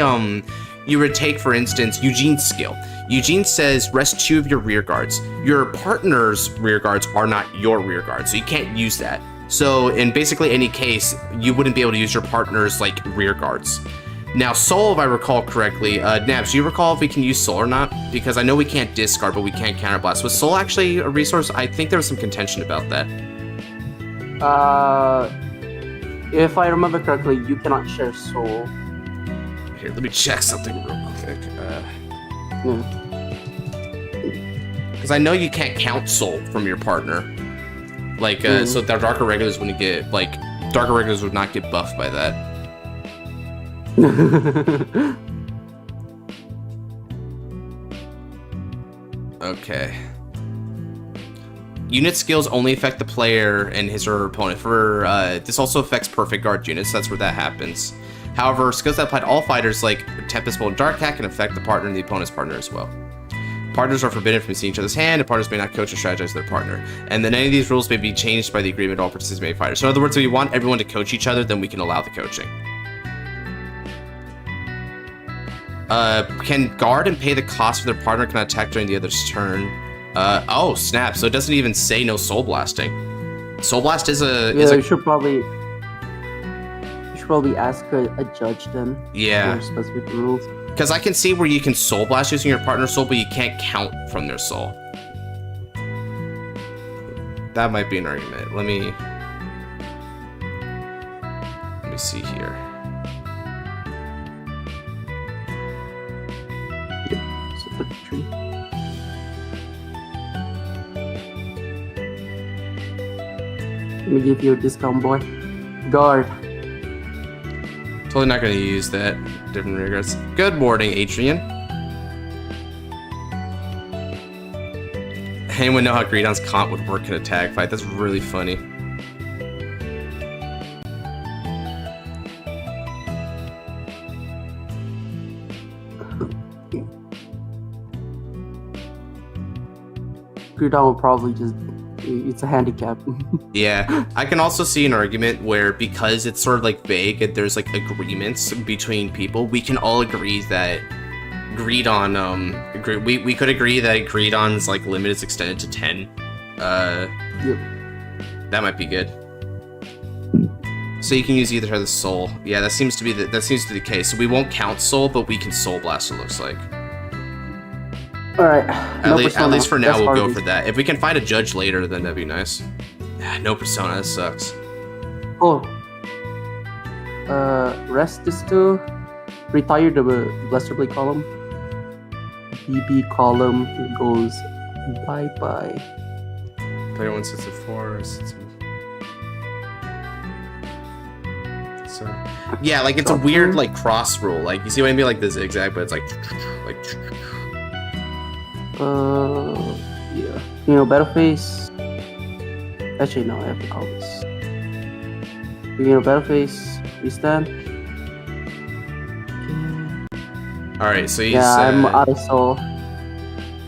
you would take, for instance, Eugene's skill. Eugene says rest 2 of your rear guards. Your partner's rear guards are not your rear guards, so you can't use that. So in basically any case, you wouldn't be able to use your partner's like rear guards. Now, Soul, if I recall correctly, Nabs, do you recall if we can use Soul or not? Because I know we can't discard, but we can counterblast. Was Soul actually a resource? I think there was some contention about that. If I remember correctly, you cannot share Soul. Here, let me check something real quick. Because I know you can't count Soul from your partner. Like, so the Darker Regulars wouldn't get, like, Darker Regulars would not get buffed by that. Okay. Unit skills only affect the player and his or her opponent. For this also affects perfect guard units. That's where that happens. However, skills that apply to all fighters like Tempest Bolt and Dark Hack can affect the partner and the opponent's partner as well. Partners are forbidden from seeing each other's hand, and partners may not coach or strategize with their partner. And then any of these rules may be changed by the agreement of all participating fighters. So in other words, if we want everyone to coach each other, then we can allow the coaching. Can guard and pay the cost for their partner cannot attack during the other's turn. Oh snap! So it doesn't even say no soul blasting. Soul blast is a. You should probably ask a judge then. Yeah. For specific rules. Because I can see where you can soul blast using your partner's soul, but you can't count from their soul. That might be an argument. Let me me see here. Super tree. Let me give you a discount, boy. Guard. Totally not going to use that. Different regards. Good morning, Adrian. Anyone know how Greedon's comp would work in a tag fight? That's really funny. Greedon will probably just... It's a handicap. Yeah, I can also see an argument where because it's sort of like vague and there's like agreements between people, we can all agree that Greedon, we could agree that Greedon's like limit is extended to 10. Yep. That might be good. So you can use either the soul. Yeah, that seems to be the case. So we won't count soul, but we can soul blast. It looks like. All right. At least for now, we'll go for that. If we can find a judge later, then that'd be nice. No persona, that sucks. Oh. Rest is to retire the Blaster Blade column. BB column goes bye-bye. Player 1 sits at 4. So, yeah, like it's a weird like cross rule. Like you see what I mean, like the zigzag, but it's like. Yeah. You know, battle phase. Actually, no, I have to call this. You know, battle phase. Restand. Alright, so he's. Yeah, I'm out of soul.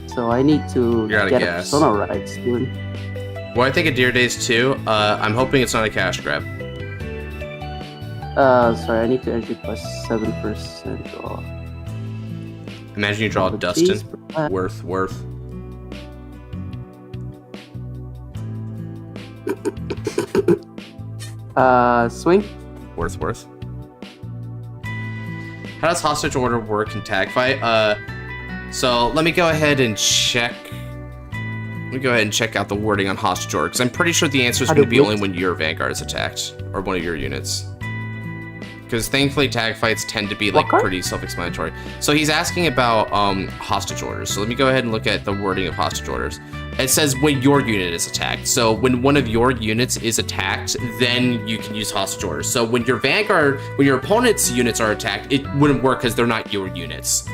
So I need to get a persona right soon. Well, I think of Deer Days too. I'm hoping it's not a cash grab. Sorry, I need to actually plus 7% draw. Imagine you draw Dustin. Worth. Swing. Worth. How does hostage order work in tag fight? So let me go ahead and check. Let me go ahead and check out the wording on hostage order, because I'm pretty sure the answer is going to be only when your Vanguard is attacked, or one of your units. Because thankfully tag fights tend to be like pretty self-explanatory. So he's asking about hostage orders. So let me go ahead and look at the wording of hostage orders. It says when your unit is attacked. So when one of your units is attacked, then you can use hostage orders. So when your Vanguard, when your opponent's units are attacked, it wouldn't work because they're not your units.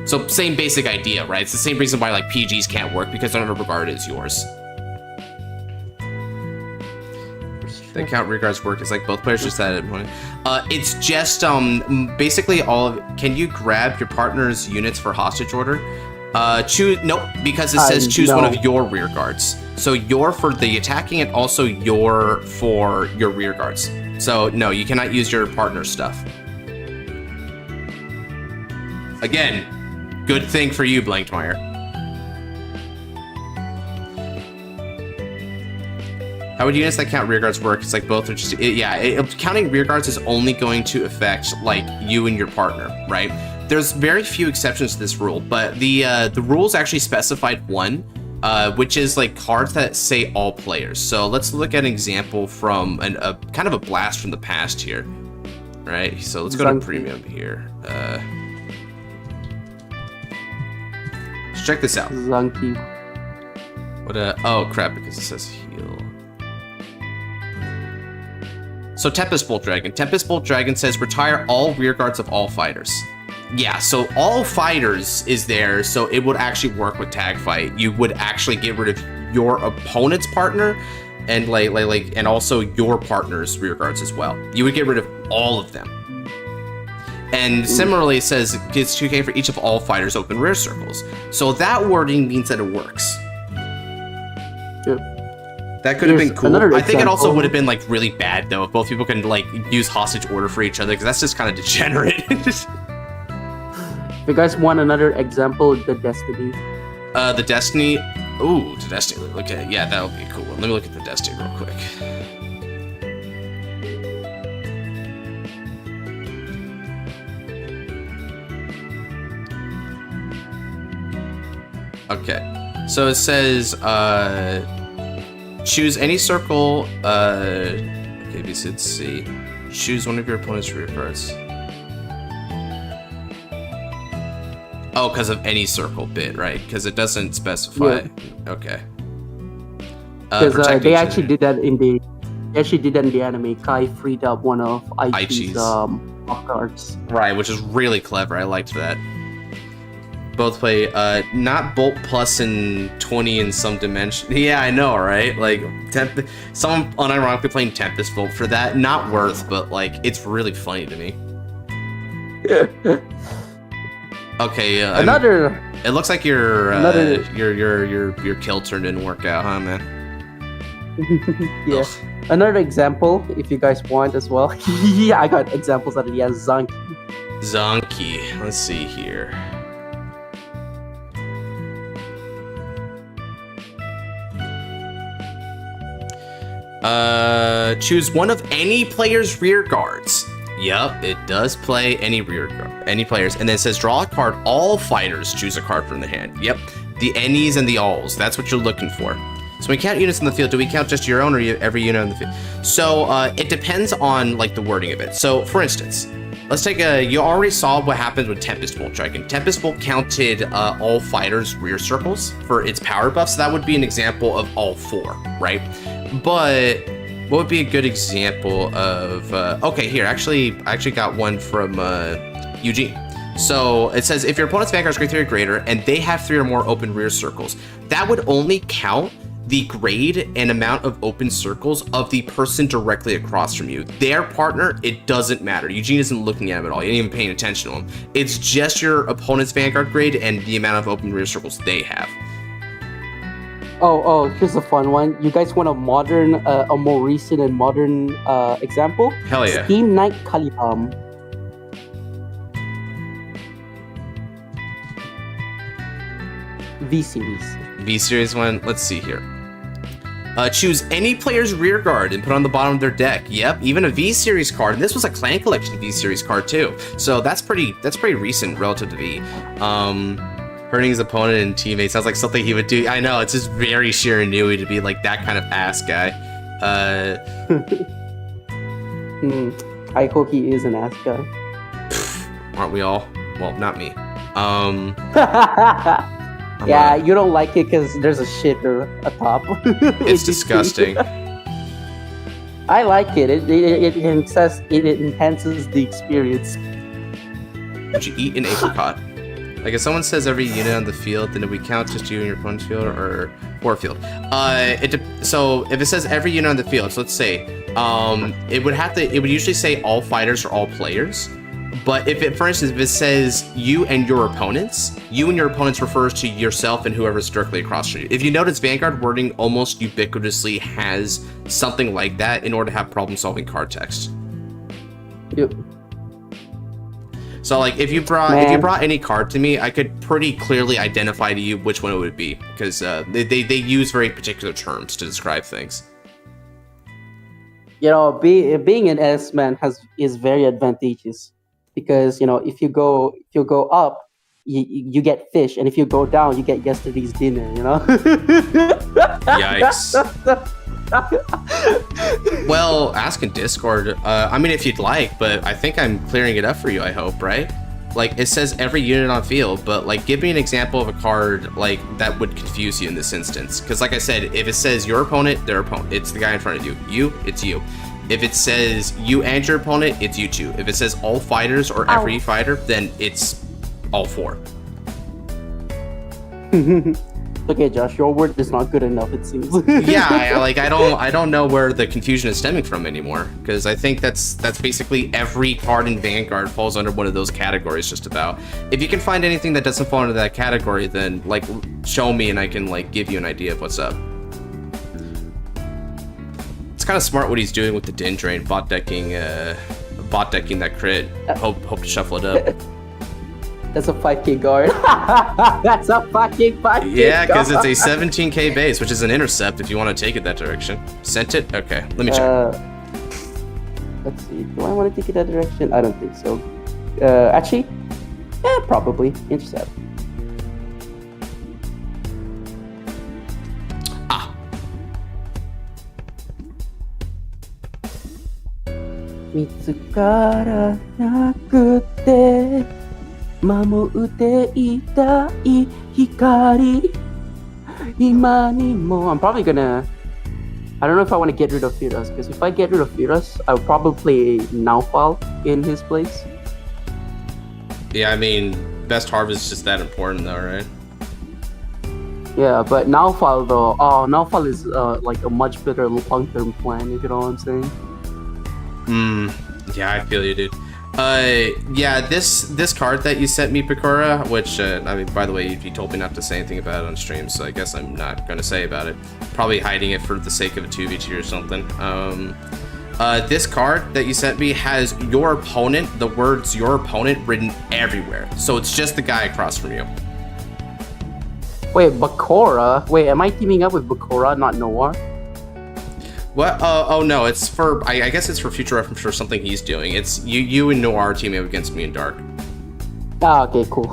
So same basic idea, right? It's the same reason why like PGs can't work, because they're not regarded as yours. The account regards work. It's like both players just added one. It's just basically all of it. Can you grab your partner's units for hostage order? Choose nope, because it says choose one of your rear guards. So your for the attacking and also your for your rear guards. So no, you cannot use your partner's stuff. Again, good thing for you, Blankmeyer. How would units that count rear guards work? It's like both are just counting rear guards is only going to affect like you and your partner, right? There's very few exceptions to this rule, but the rules actually specified one, which is like cards that say all players. So let's look at an example from a kind of a blast from the past here, right? So let's go to premium here. Let's check this out. Zanky. What oh crap, because it says heal. So Tempest Bolt Dragon. Tempest Bolt Dragon says retire all rear guards of all fighters. Yeah, so all fighters is there, so it would actually work with tag fight. You would actually get rid of your opponent's partner and and also your partner's rear guards as well. You would get rid of all of them. And similarly, it says it gets 2k for each of all fighters open rear circles. So that wording means that it works. Yep. That could have been cool. I think it also would have been like really bad though if both people can like use hostage order for each other, because that's just kind of degenerate. If you guys want another example, the Destiny. The Destiny. Ooh, the Destiny. Look at yeah, that would be a cool one. Let me look at the Destiny real quick. Okay, so it says choose any circle. Okay, let's see. Choose one of your opponent's rear cards. Oh, because of any circle bit, right? Because it doesn't specify. Yeah. Okay. Because they actually did that in the anime. Kai freed up one of Aichi's off cards. Right, which is really clever. I liked that. Both play not Bolt Plus and 20 in some dimension. Yeah, I know, right? Like someone unironically playing Tempest Bolt for that. Not worth, but like it's really funny to me. Okay. It looks like your kill turn didn't work out, huh, man? Yeah. Ugh. Another example, if you guys want as well. Yeah, I got examples out of the Zonky. Zonky. Let's see here. Choose one of any player's rear guards. Yep, it does play any players. And then it says draw a card. All fighters choose a card from the hand. Yep, the any's and the alls. That's what you're looking for. So when we count units in the field, do we count just your own or every unit in the field? So it depends on like the wording of it. So for instance, let's take you already saw what happens with Tempest Bolt Dragon. Tempest Bolt counted all fighters' rear circles for its power buff. So that would be an example of all 4, right? But what would be a good example of, okay, here, I actually got one from Eugene. So it says if your opponent's Vanguard is grade 3 or greater and they have 3 or more open rear circles, that would only count the grade and amount of open circles of the person directly across from you. Their partner, it doesn't matter. Eugene isn't looking at him at all. He ain't even paying attention to him. It's just your opponent's Vanguard grade and the amount of open rear circles they have. Oh, here's a fun one. You guys want a more recent and modern example? Hell yeah. Steam Knight Caliban. V-Series. V-Series one, let's see here. Choose any player's rear guard and put on the bottom of their deck. Yep, even a V-Series card. And this was a Clan Collection V-Series card too. So that's pretty recent relative to V. Hurting his opponent and teammate sounds like something he would do. I know, it's just very Shiranui to be like that kind of ass guy. I hope he is an ass guy. Aren't we all? Well, not me. Yeah, you don't like it because there's a shitter atop. It's disgusting. I like it. It enhances the experience. Would you eat an apricot? Like if someone says every unit on the field, then do we count just you and your opponent's field or field? So if it says every unit on the field, so let's say it would usually say all fighters or all players. But for instance, if it says you and your opponents refers to yourself and whoever's directly across from you. If you notice, Vanguard wording almost ubiquitously has something like that in order to have problem-solving card text. Yep. So like if you brought any card to me, I could pretty clearly identify to you which one it would be because they use very particular terms to describe things. You know, being an S-man is very advantageous. Because if you go up, you get fish, and if you go down, you get yesterday's dinner. Yikes. Well, ask in Discord. I mean, if you'd like, but I think I'm clearing it up for you. I hope, right? Like it says every unit on field, but like give me an example of a card like that would confuse you in this instance. Because like I said, if it says your opponent, their opponent, it's the guy in front of you. You, it's you. If it says you and your opponent, it's you two. If it says all fighters or every fighter, then it's all 4. Okay, Josh, your word is not good enough, it seems. Yeah, I don't know where the confusion is stemming from anymore, because I think that's basically every card in Vanguard falls under one of those categories just about. If you can find anything that doesn't fall into that category, then like show me and I can like give you an idea of what's up. It's kind of smart what he's doing with the Din Drain, bot decking that crit. Hope to shuffle it up. That's a 5k guard. That's a fucking 5k Yeah, because it's a 17k base, which is an intercept if you want to take it that direction. Sent it? Okay, let me check. Let's see. Do I want to take it that direction? I don't think so. Actually, yeah, probably. Intercept. 見つからなくて守っていたい光今にも I'm probably gonna I don't know if I want to get rid of Firas because if I get rid of Firas I would probably play Naufal in his place. Yeah, I mean, best harvest is just that important though, right? Yeah, but Naufal though, Naufal is like a much better long-term plan, if you know what I'm saying. Yeah, I feel you, dude. Yeah, this card that you sent me, Picora, which, I mean, by the way, you told me not to say anything about it on stream, so I guess I'm not gonna say about it. Probably hiding it for the sake of a 2v2 or something. This card that you sent me has your opponent, the words your opponent written everywhere. So it's just the guy across from you. Wait, Bakura? Wait, am I teaming up with Bakura, not Noir? What? Oh no, it's for, I guess it's for future reference for something he's doing. It's you and Noir teaming up against me and Dark. Ah, okay, cool.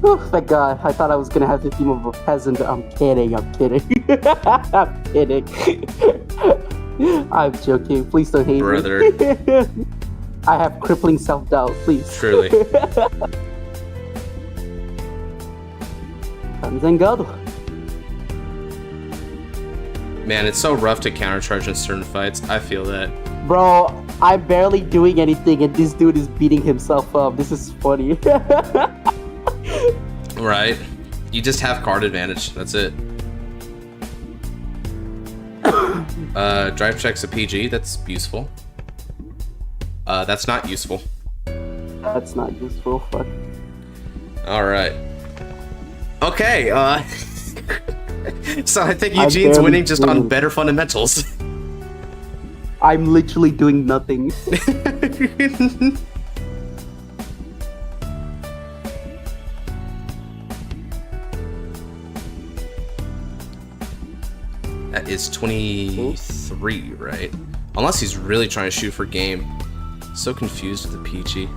Oh, thank God. I thought I was gonna have to team up with a peasant. I'm kidding. I'm kidding. I'm joking. Please don't hate Brother. me. I have crippling self-doubt. Please. Truly. Vanguard. Man, it's so rough to countercharge in certain fights. I feel that. Bro, I'm barely doing anything and this dude is beating himself up. This is funny. Right. You just have card advantage. That's it. Drive checks a PG. That's useful. That's not useful. That's not useful. Fuck. Alright. Okay, so I think Eugene's winning just on better fundamentals. I'm literally doing nothing. That is 23, right? Unless he's really trying to shoot for game. So confused with the PG.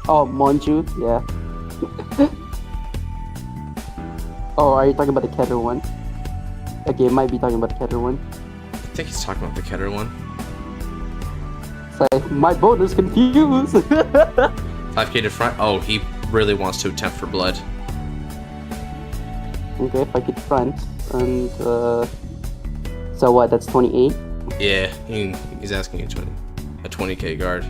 Oh, Monju? Yeah. Oh, are you talking about the Keter one? Okay, might be talking about the Keter one. I think he's talking about the Keter one. It's like, my boat is confused! 5k to front. Oh, he really wants to attempt for blood. Okay, if I get front. And, so what, that's 28? Yeah, he's asking you a 20k guard.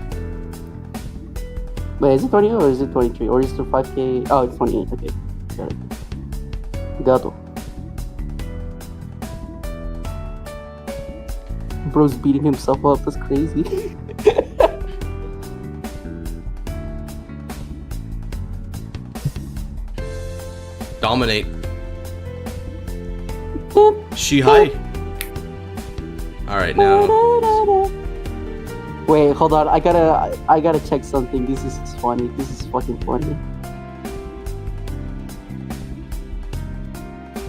Wait, is it 20 or is it 23? Or is it 5k? Oh, it's 28, okay. Got it. Gato. Bro's beating himself up, that's crazy. Dominate. Shihai. Alright, now. Wait, hold on. I gotta check something. This is funny. This is fucking funny.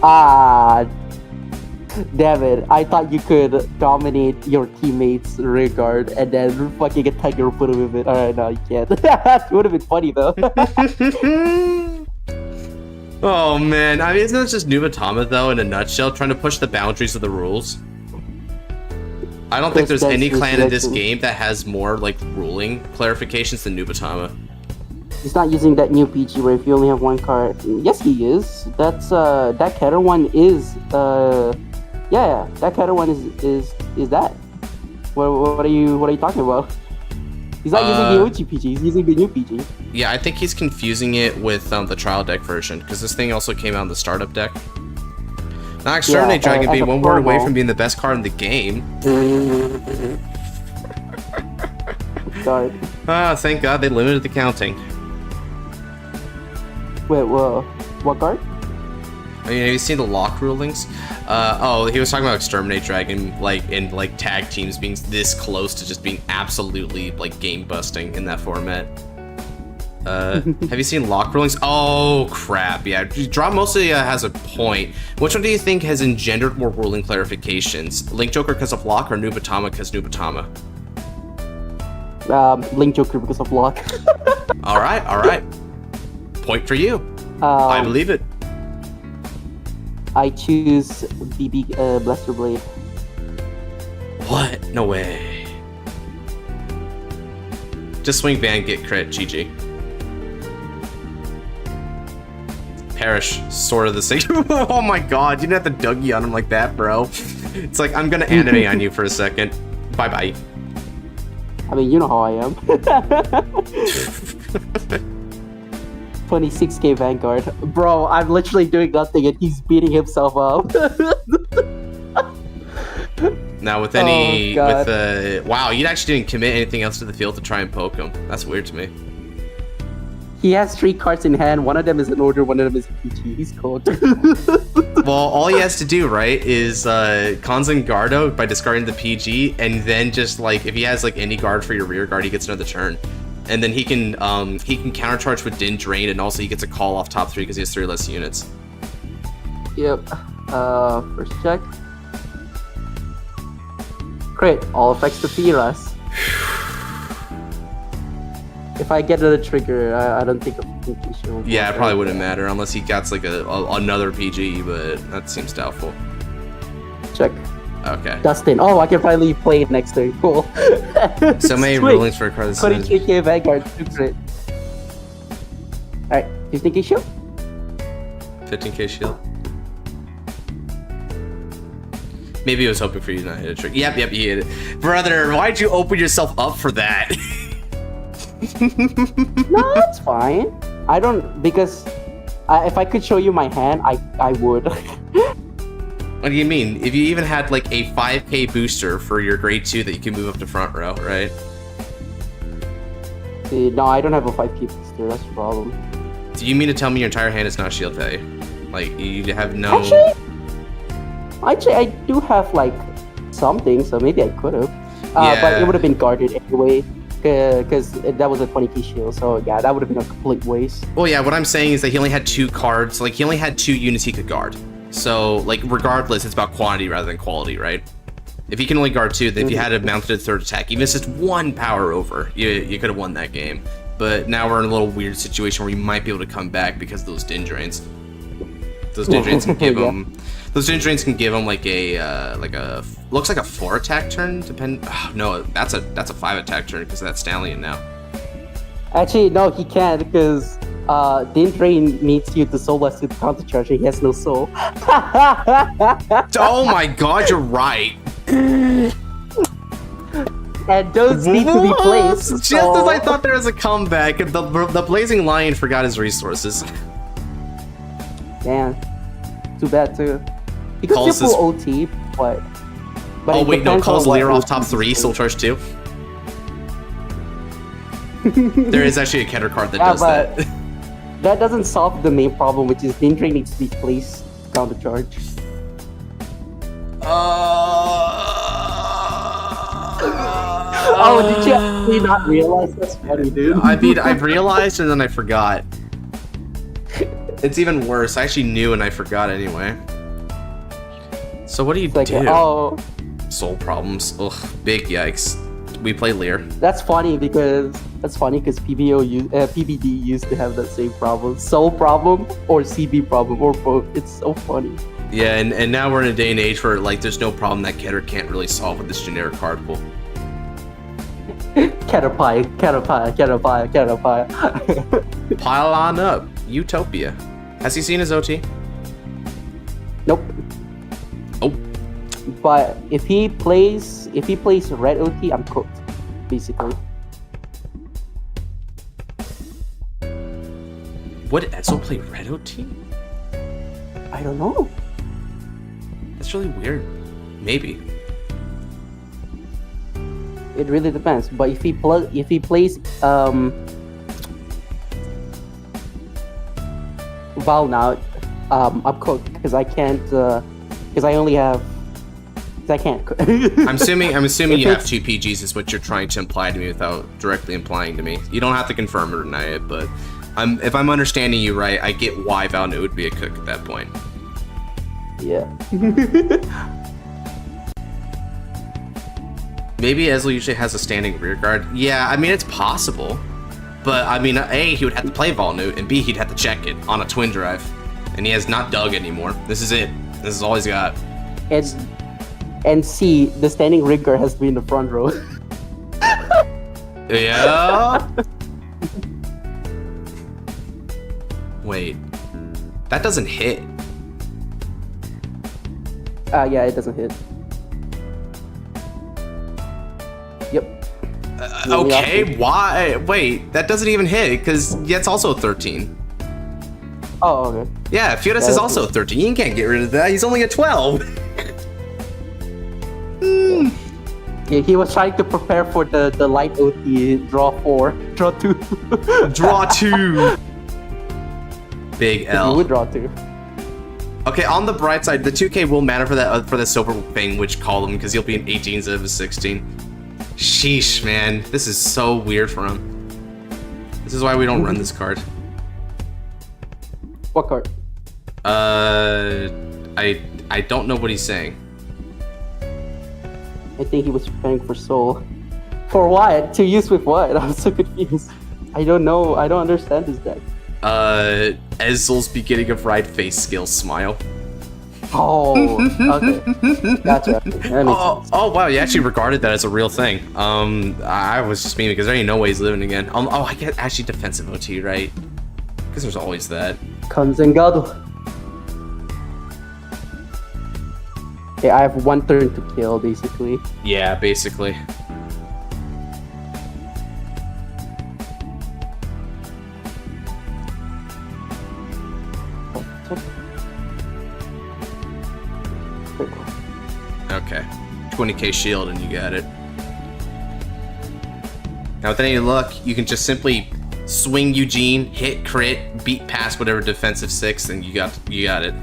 Ah, damn it. I thought you could dominate your teammates' regard and then fucking attack your opponent with it. Alright, no, you can't. It would have been funny though. Oh man, I mean, isn't that just Nubatama though, in a nutshell, trying to push the boundaries of the rules? I don't think there's any clan in this game that has more, like, ruling clarifications than Nubatama. He's not using that new PG where if you only have one card. Yes, he is. That's, that Keter one is, yeah, that Keter one is that. What are you talking about? He's not using the OG PG, he's using the new PG. Yeah, I think he's confusing it with the trial deck version, because this thing also came out in the startup deck. Now, Exterminate Dragon being one word away from being the best card in the game. God. Ah, thank God they limited the counting. Wait, what card? I mean, have you seen the lock rulings? Oh, he was talking about Exterminate Dragon, like, in, like, tag teams being this close to just being absolutely, like, game-busting in that format. Have you seen lock rulings? Oh, crap, yeah. Draw mostly has a point. Which one do you think has engendered more ruling clarifications? Link Joker because of lock or Nubatama because Nubatama? Link Joker because of lock. Alright. Point for you. I believe it. I choose BB Blaster Blade. What? No way. Just swing Van, get crit, GG. Perish, sort of the same. Oh my god, you didn't have to Dougie on him like that, bro. It's like, I'm gonna animate on you for a second. Bye-bye. I mean, you know how I am. 26k Vanguard. Bro, I'm literally doing nothing and he's beating himself up. Now with any, wow, you actually didn't commit anything else to the field to try and poke him. That's weird to me. He has 3 cards in hand. One of them is an order, one of them is a PG. He's cold. Well, all he has to do, right, is Conzengardo by discarding the PG, and then just like if he has like any guard for your rear guard, he gets another turn, and then he can countercharge with Din Drain, and also he gets a call off top 3 because he has 3 less units. Yep. First check. Crit. All effects to Theras. If I get another trigger, I don't think a issue. Yeah, it probably wouldn't matter unless he gets like another PG, but that seems doubtful. Check. Okay. Dustin. Oh, I can finally play it next turn. Cool. So many rulings for a card. 23k Vanguard. Crit. Alright, 15k shield? 15k shield. Maybe he was hoping for you to not hit a trick. Yep, you hit it. Brother, why'd you open yourself up for that? No, it's fine. I don't, because if I could show you my hand, I would. What do you mean? If you even had like a 5k booster for your grade 2 that you can move up to front row, right? No, I don't have a 5k booster, that's the problem. Do you mean to tell me your entire hand is not shield value? Like, you have no... Actually, I do have like something, so maybe I could have. Yeah. But it would have been guarded anyway, because that was a 20k shield, so yeah, that would have been a complete waste. Well, yeah, what I'm saying is that he only had 2 cards, like he only had 2 units he could guard. So, like, regardless, it's about quantity rather than quality, right? If he can only guard 2, then if you had a mounted 3rd attack, even if it's just 1 power over, you could have won that game. But now we're in a little weird situation where we might be able to come back because of those Din Drains. Those Din Drains can give him... Those Din Drains can give him like a looks like a 4 attack turn. No, that's a 5 attack turn because of that Stallion now. Actually, no, he can't because Din Drain needs you to soul blast with counter charge. He has no soul. Oh my god, you're right. And those need to be placed. Just as I thought there was a comeback, the Blazing Lion forgot his resources. Damn, too bad too. He could still pull OT, but oh wait, no, calls Lear off top 3, soul charge 2. There is actually a Keter card that does that. That doesn't solve the main problem, which is Din Drain needs to be placed to counter charge. Oh, did you actually not realize that's funny, dude? I mean, I've realized and then I forgot. It's even worse. I actually knew and I forgot anyway. So what do you do? Soul problems. Ugh, big yikes. We play Lear. That's funny because PBD used to have that same problem. Soul problem or CB problem or both. It's so funny. Yeah, and now we're in a day and age where like there's no problem that Keter can't really solve with this generic card pool. Caterpie. Pile on up. Utopia. Has he seen his OT? Nope. Oh. But if he plays red OT, I'm cooked, basically. Would Edsel play red OT? I don't know. That's really weird. Maybe. It really depends. But if he plays Val now, I'm cooked because I can't. Because I only have. I can't. I'm assuming you have 2 PGs is what you're trying to imply to me without directly implying to me. You don't have to confirm or deny it, but if I'm understanding you right, I get why Valno would be a cook at that point. Yeah. Maybe Ezel usually has a standing rear guard. Yeah, I mean, it's possible. But, I mean, A, he would have to play Valnut, and B, he'd have to check it on a twin drive. And he has not Doug anymore. This is it. This is all he's got. And C, the standing rigger has to be in the front row. Yeah. Wait, that doesn't hit. Yeah, it doesn't hit. Yep. Okay, why? Wait, that doesn't even hit because it's also 13. Oh, okay. Yeah, Fiodas is also 13. You can't get rid of that. He's only a 12. Yeah, he was trying to prepare for the light OT. Draw 4, draw 2. Draw 2. Big L. You would draw 2. Okay, on the bright side, the 2K will matter for that for the silver thing, which column, because he'll be an 18 instead of a 16. Sheesh, man, this is so weird for him. This is why we don't run this card. What card? I don't know what he's saying. I think he was preparing for Soul. For what? To use with what? I'm so confused. I don't know. I don't understand this deck. Ezreal's beginning of ride face skill smile. Oh, okay. Gotcha. That makes sense. Oh wow, you actually regarded that as a real thing. I was just mean because there ain't no way he's living again. Oh, I get actually defensive OT, right? Because there's always that. Vangard. Okay, I have 1 turn to kill, basically. Yeah, basically. Okay, 20k shield and you got it. Now with any luck, you can just simply swing Eugene, hit crit, beat past whatever defensive 6, and you got it.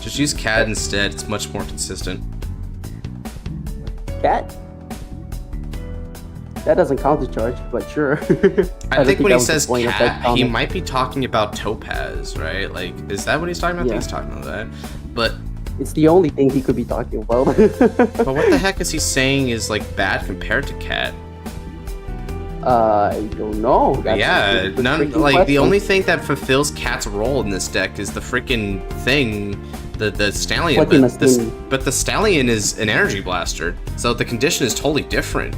Just use Cad instead, it's much more consistent. Cat? That doesn't count the charge, but sure. I think when he says Cat, he might be talking about Topaz, right? Like, is that what he's talking about? Yeah. I think he's talking about that. But it's the only thing he could be talking about. but what the heck is he saying is like bad compared to Cat? I don't know. Yeah, the only thing that fulfills Cat's role in this deck is the freaking thing, the Stallion. But the Stallion is an energy blaster, so the condition is totally different.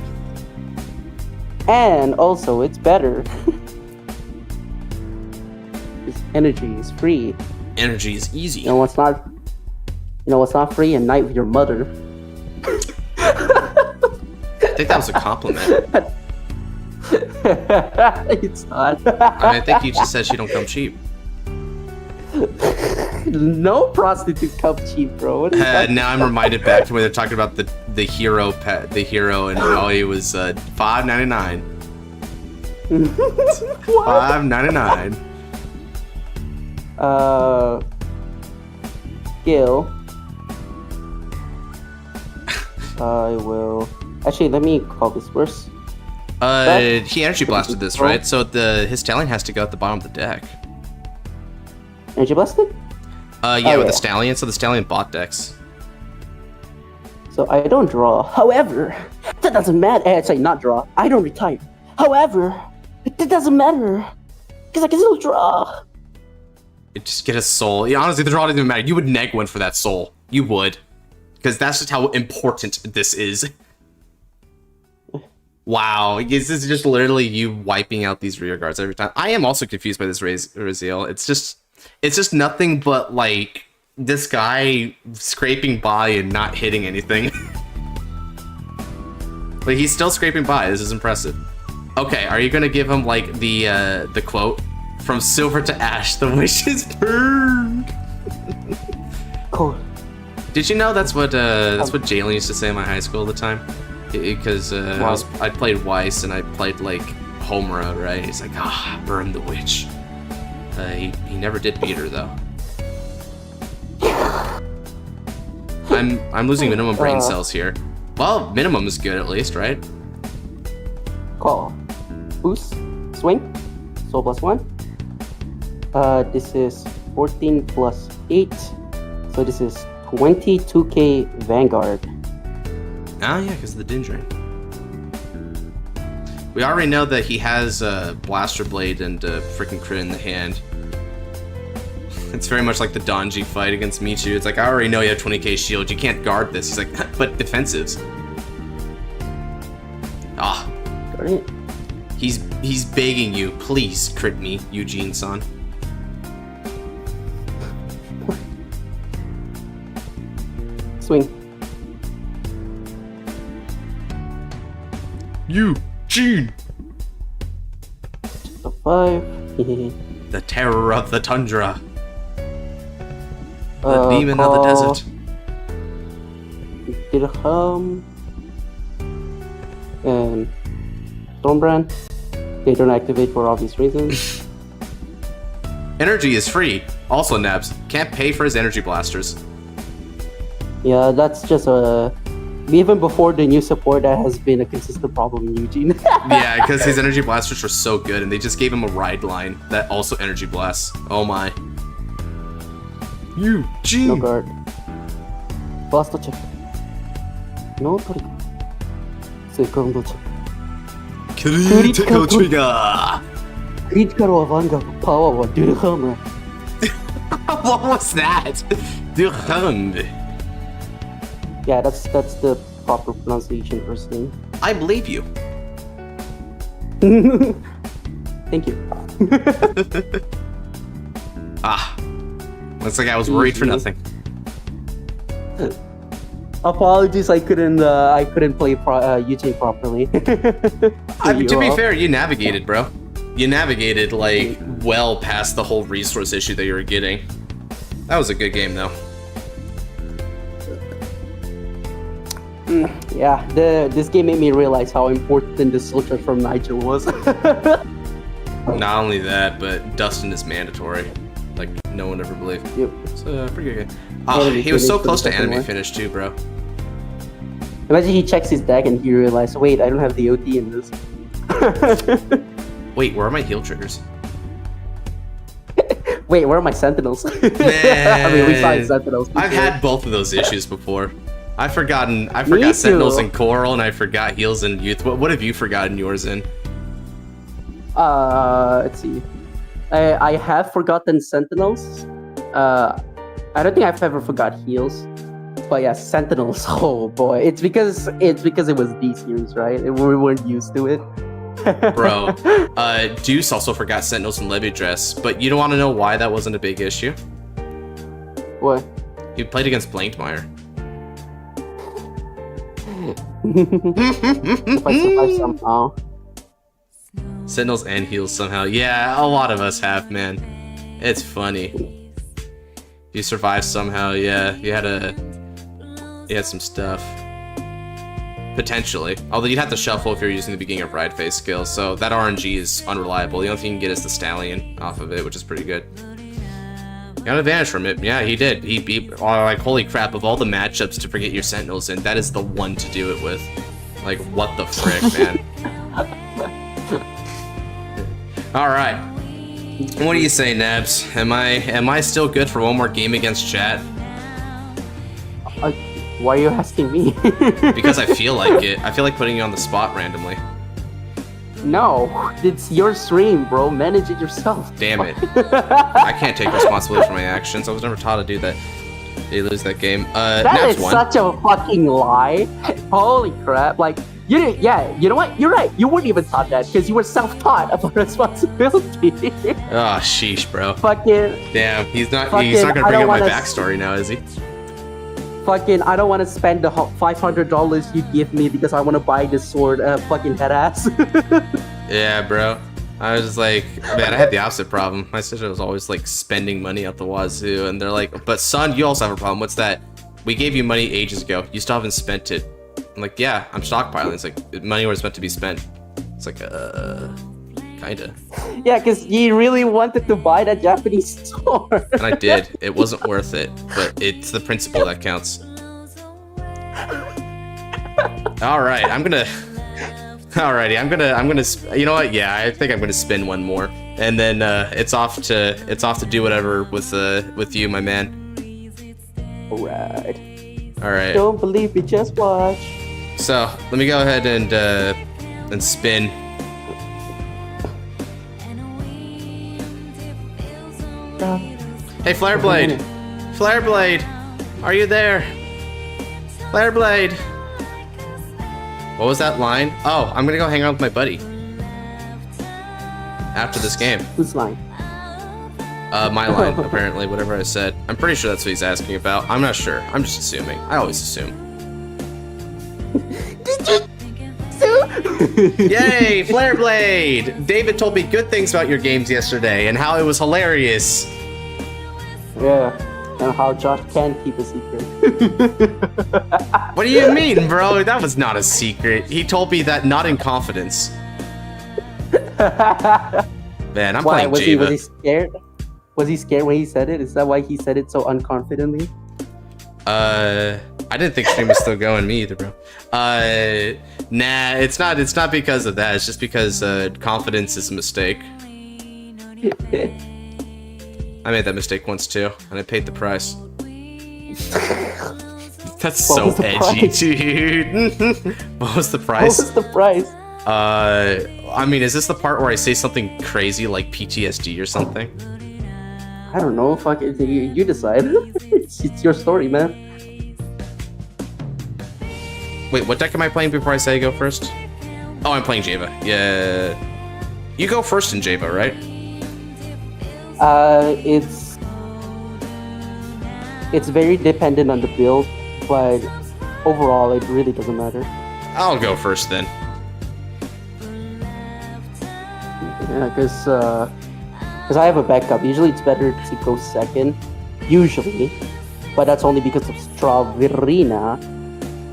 And also, it's better. His energy is free. Energy is easy. You know what's not? You know what's not free? A night with your mother. I think that was a compliment. It's not. I think you just said she don't come cheap. No prostitute come cheap, bro. Now I'm reminded back to when they're talking about the hero and how he was $5.99. $5.99. Gil. I will. Actually, let me call this first. He energy blasted this, right? So his Stallion has to go at the bottom of the deck. Energy blasted? Yeah, with the Stallion. So the Stallion bot decks. So I don't draw. However, that doesn't matter. Actually, not draw. I don't retire. However, that doesn't matter because I can still draw. Just get a soul. Yeah, honestly, the draw doesn't even matter. You would neg one for that soul. You would, because that's just how important this is. Wow, this is just literally you wiping out these rear guards every time. I am also confused by this Raziel. It's just nothing but like this guy scraping by and not hitting anything. Like he's still scraping by. This is impressive. Okay, are you gonna give him like the quote from silver to ash? The wish is burned. Cool. Did you know that's what Jalen used to say in my high school all the time? Because I played Weiss and I played like Homura, right? He's like, burn the witch. He never did beat her though. I'm losing minimum brain cells here. Well, minimum is good at least, right? Call. Boost. Swing. Soul +1. This is 14 plus 8. So this is 22k Vanguard. Ah, yeah, because of the Dindrain. We already know that he has Blaster Blade and freaking crit in the hand. It's very much like the Donji fight against Michu. It's like, I already know you have 20k shield. You can't guard this. He's like, but defensives. Ah. Got it. He's begging you, please crit me, Eugene-san. Swing. Eugene! The 5. The terror of the tundra. The demon of the desert. Dirham. And Stormbrand. They don't activate for obvious reasons. Energy is free. Also, Nabs can't pay for his energy blasters. Yeah, that's just a... Even before the new support, that has been a consistent problem in Eugene. Yeah, because his energy blasters were so good, and they just gave him a ride line that also energy blasts. Oh my. Eugene! No guard. Blasto check. No Tori. Second check. Critical trigger! Critical Vanguard power of Dirham. What was that? Dirham. Yeah, that's the proper pronunciation for his name. I believe you. Thank you. Ah. Looks like I was worried for nothing. Apologies, I couldn't play Eugene properly. To be fair, you navigated, bro. You navigated, like, well past the whole resource issue that you were getting. That was a good game, though. Yeah, this game made me realize how important the soldier from Nigel was. Not only that, but Dustin is mandatory. Like, no one ever believed. Yep. It's a pretty good game. Oh, he was so close to anime finish, too, bro. Imagine he checks his deck and he realizes, wait, I don't have the OT in this. Wait, where are my heal triggers? Wait, where are my sentinels? Man, I mean, we saw sentinels before. I've had both of those issues before. I forgot Me sentinels too. in Coral, and I forgot heals in Youth. What have you forgotten yours in? Let's see. I have forgotten sentinels. I don't think I've ever forgot heals. But yeah, sentinels. Oh boy, it's because it was D series, right? We weren't used to it. Bro, Deuce also forgot sentinels in Overdress, but you don't want to know why that wasn't a big issue? What? You played against Blankmeyer. If I survive somehow. Sentinels and heals somehow. Yeah, a lot of us have, man. It's funny. You survived somehow, yeah. You had some stuff. Potentially. Although you'd have to shuffle if you're using the beginning of ride phase skill, so that RNG is unreliable. The only thing you can get is the Stallion off of it, which is pretty good. Got an advantage from it. Yeah, he did. He like, holy crap, of all the matchups to forget your Sentinels in, that is the one to do it with. Like, what the frick, man. Alright. What do you say, Nabs? Am I still good for one more game against chat? Why are you asking me? Because I feel like it. I feel like putting you on the spot randomly. No, it's your stream, bro. Manage it yourself. Damn it. I can't take responsibility for my actions. I was never taught to do that. They lose that game. That Nabs is won. such a fucking lie. Holy crap. Like, you didn't, yeah, you know what? You're right. You weren't even taught that because you were self-taught about responsibility. Oh, sheesh, bro. Fucking. Damn, he's not Fucking, gonna bring I don't up my wanna backstory now, is he? Fucking, I don't want to spend the $500 you give me because I want to buy this sword, fucking head ass. Yeah, bro. I was just like, man, I had the opposite problem. My sister was always like spending money out the wazoo, and they're like, but son, you also have a problem. What's that? We gave you money ages ago. You still haven't spent it. I'm like, yeah, I'm stockpiling. It's like, money was meant to be spent. It's like, kinda. Yeah, because you really wanted to buy that Japanese sword. And I did. It wasn't worth it, but it's the principle that counts. Alright, you know what? Yeah, I think I'm gonna spin one more. And then, it's off to do whatever with you, my man. Alright. Don't believe me, just watch. So, let me go ahead and spin. Hey, Flareblade! Flareblade! Are you there? Flareblade! What was that line? Oh, I'm gonna go hang out with my buddy. After this game. Whose line? My line, apparently, whatever I said. I'm pretty sure that's what he's asking about. I'm not sure. I'm just assuming. I always assume. Did you assume? Yay, Flareblade! David told me good things about your games yesterday and how it was hilarious. Yeah, and how Josh can't keep a secret. What do you mean, bro? That was not a secret. He told me that not in confidence. Man, I'm playing Java. Was he scared? Was he scared when he said it? Is that why he said it so unconfidently? I didn't think stream was still going me either, bro. Nah, it's not because of that. It's just because confidence is a mistake. I made that mistake once too, and I paid the price. That's so edgy, dude. What was the price? What was the price? I mean, is this the part where I say something crazy like PTSD or something? I don't know. Fuck it. You decide. It's your story, man. Wait, what deck am I playing before I say go first? Oh, I'm playing Java. Yeah. You go first in Java, right? It's very dependent on the build, but overall, it really doesn't matter. I'll go first then. Yeah, because I have a backup. Usually, it's better to go second. Usually, but that's only because of Stravirina.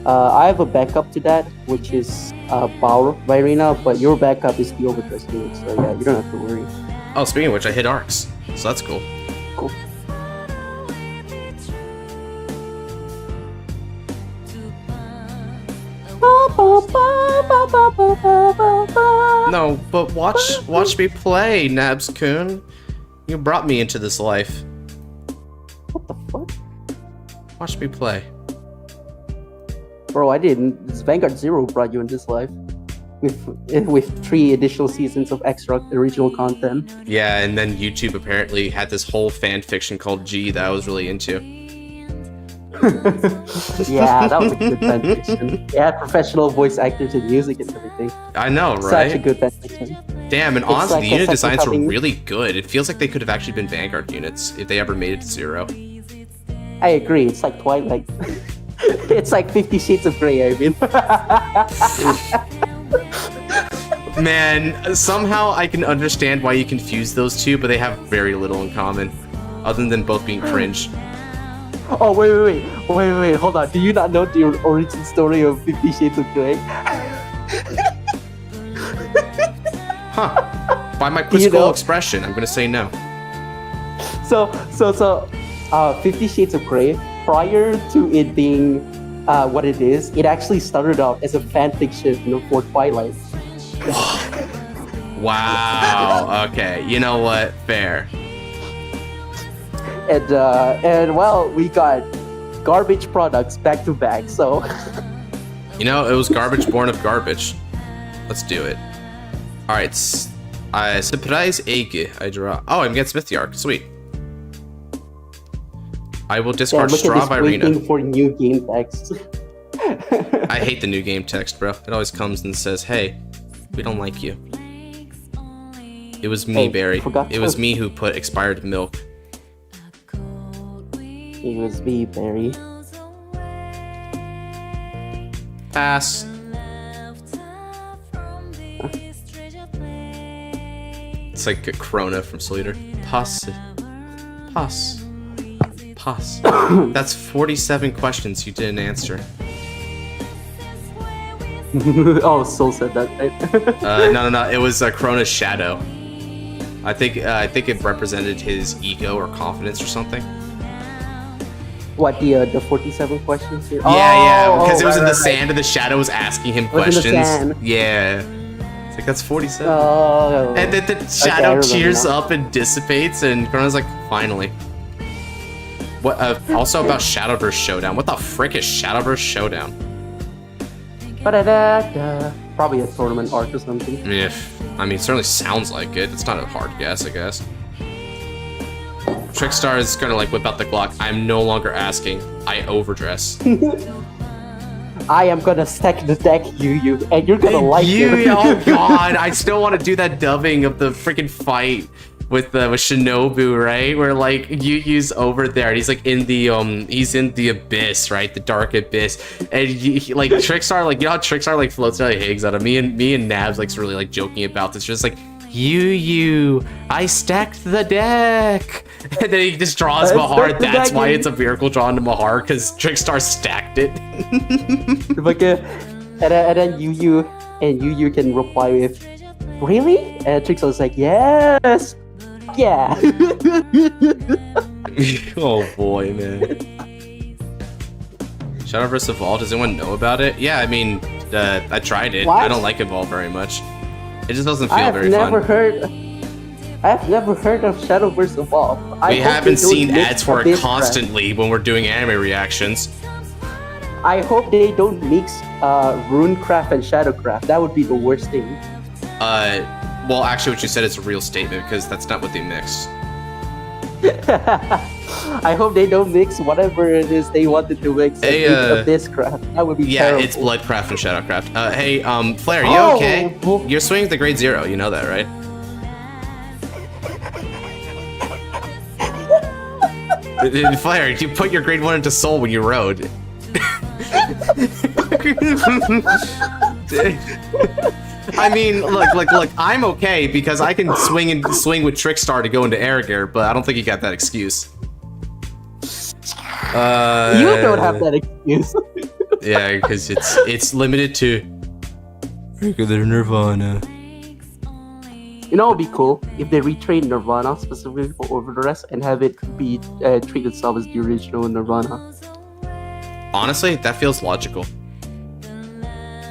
I have a backup to that, which is Power Virina, but your backup is the Overdress unit, so yeah, you don't have to worry. Oh, speaking of which, I hit arcs, so that's cool. Cool. No, but watch me play, Nabs-kun. You brought me into this life. What the fuck? Watch me play. Bro, I didn't. This Vanguard Zero brought you in this life. With 3 additional seasons of extra original content. Yeah, and then YouTube apparently had this whole fan fiction called G that I was really into. Yeah, that was a good fan fiction. Yeah, professional voice actors and music and everything. I know, right? Such a good fan fiction. Damn, and honestly, like the unit designs were having... really good. It feels like they could have actually been Vanguard units if they ever made it to 0. I agree, it's like Twilight. It's like 50 Shades of Grey, I mean. Man, somehow I can understand why you confuse those two, but they have very little in common, other than both being cringe. Oh, wait, hold on. Do you not know the origin story of 50 Shades of Grey? Huh. By my quizzical expression, I'm gonna say no. So, 50 Shades of Grey, prior to it being what it is, it actually started out as a fanfiction for Twilight. Wow. Okay. You know what? Fair. And well, we got garbage products back to back. So. You know, it was garbage born of garbage. Let's do it. All right. Surprise egg. I draw. Oh, I'm getting Smithy Arc. Sweet. I will discard Stravirina. Waiting for new game text. I hate the new game text, bro. It always comes and says, "Hey, we don't like you." It was me, Barry. It was me who put expired milk. It was me, Barry. Pass. It's like a Corona from Slater. Pass. That's 47 questions you didn't answer. Oh, Soul said that, right? No. It was Crona's shadow. I think it represented his ego or confidence or something. What, the 47 questions here? Yeah, because it was in the sand and the shadow was asking him questions. In the sand. Yeah. It's like, that's 47. Oh. And then the shadow cheers up and dissipates, and Crona's like, finally. What? Also about Shadowverse Showdown. What the frick is Shadowverse Showdown? Probably a tournament arc or something. Yeah, I mean, it certainly sounds like it. It's not a hard guess, I guess. Trickstar is gonna like whip out the Glock. I'm no longer asking. I overdress. I am gonna stack the deck, you, and you're gonna like it. Oh god, I still want to do that dubbing of the freaking fight with Shinobu, right? Where like Yu's over there, and he's like in the abyss, right? The dark abyss, and like Trickstar, like you know how Trickstar like floats out, like hangs out of me and Nabs like really like joking about this, just like Yu, I stacked the deck, and then he just draws Mahar. That's why it's a miracle drawn to Mahar, because Trickstar stacked it. and then Yu can reply with, really? And Trickstar's like, yes, yeah. Oh boy, man. Shadowverse Evolve, does anyone know about it? Yeah, I mean, I tried it. What? I don't like Evolve very much. It just doesn't feel very fun. I have never heard of Shadowverse Evolve. We haven't seen ads for it constantly when we're doing anime reactions. I hope they don't mix Runecraft and Shadowcraft. That would be the worst thing. Well, actually, what you said is a real statement, because that's not what they mixed. I hope they don't mix whatever it is they wanted to mix. Hey, Abysscraft. That would be terrible. Yeah, it's Bloodcraft and Shadowcraft. Hey, Flare, you okay? You're swinging the grade 0, you know that, right? Flare, you put your grade 1 into Soul when you rode. I mean, look, I'm okay because I can swing with Trickstar to go into Arrogare, but I don't think you got that excuse. You don't have that excuse. Yeah, because it's limited to regular Nirvana. You know, it would be cool if they retrain Nirvana specifically for Overdress and have it be treat itself as the original Nirvana. Honestly, that feels logical.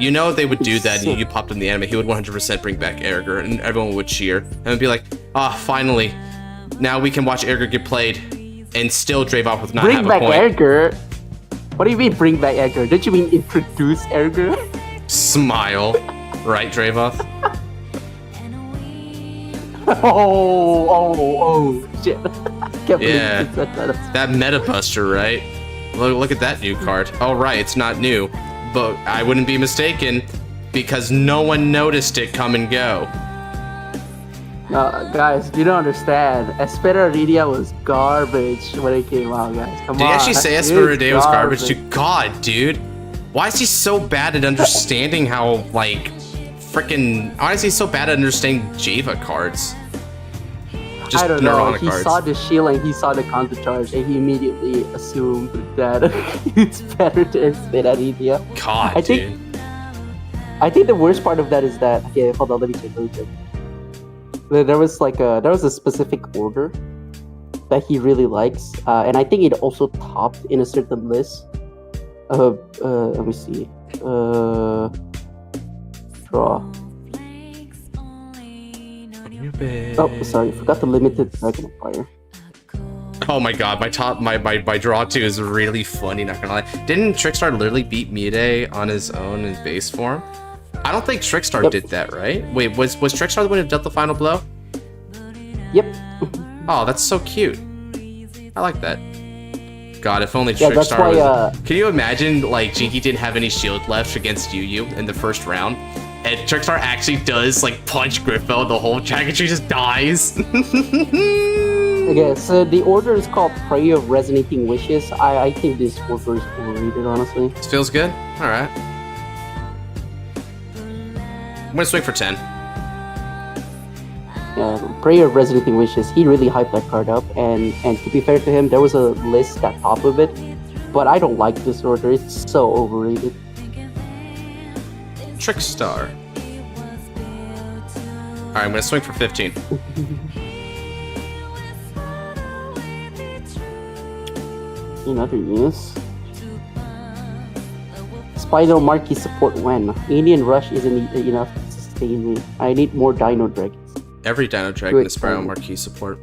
You know they would do that, and you popped in the anime, he would 100% bring back Arrogare, and everyone would cheer. And it'd be like, finally, now we can watch Arrogare get played, and still Dravenov with not have a point. Bring back Arrogare? What do you mean bring back Arrogare? Don't you mean introduce Arrogare? Smile. Right, Dravenov? Oh, shit. Yeah, that Meta Buster, right? Look at that new card. Oh, right, it's not new. But I wouldn't be mistaken, because no one noticed it come and go. Guys, you don't understand. Esperidia was garbage when it came out, guys. Come on. Did he actually say Esperidia was garbage? God, dude. Why is he so bad at understanding how, like, freaking... Honestly, he's so bad at understanding Java cards. Just I don't know. He cards. saw the shield and he saw the counter charge and he immediately assumed that it's better to spin at India. God, I think the worst part of that is that... Okay, hold on, let me check. There was a specific order that he really likes, and I think it also topped in a certain list. Let me see. Draw. Oh, sorry, forgot the limited Dragon Fire. Oh my god, my draw 2 is really funny, not gonna lie. Didn't Trickstar literally beat Mide on his own in base form? I don't think Trickstar did that, right? Wait, was Trickstar the one who dealt the final blow? Yep. Oh, that's so cute. I like that. God, if only Trickstar was... Can you imagine, like, Jinky didn't have any shield left against Yu in the first round? And Trickstar actually does, like, punch Griffo, the whole Dragon Tree just dies. Okay, so the order is called Prayer of Resonating Wishes. I think this order is overrated, honestly. This feels good? Alright. I'm gonna swing for 10. Yeah, Prayer of Resonating Wishes, he really hyped that card up, and to be fair to him, there was a list at top of it, but I don't like this order, it's so overrated. Trickstar. Alright, I'm gonna swing for 15. In other news, Spinal Marquee support when? Alien Rush isn't enough to sustain me. I need more Dino Dragons. Every Dino Dragon is Spiral Marquee support.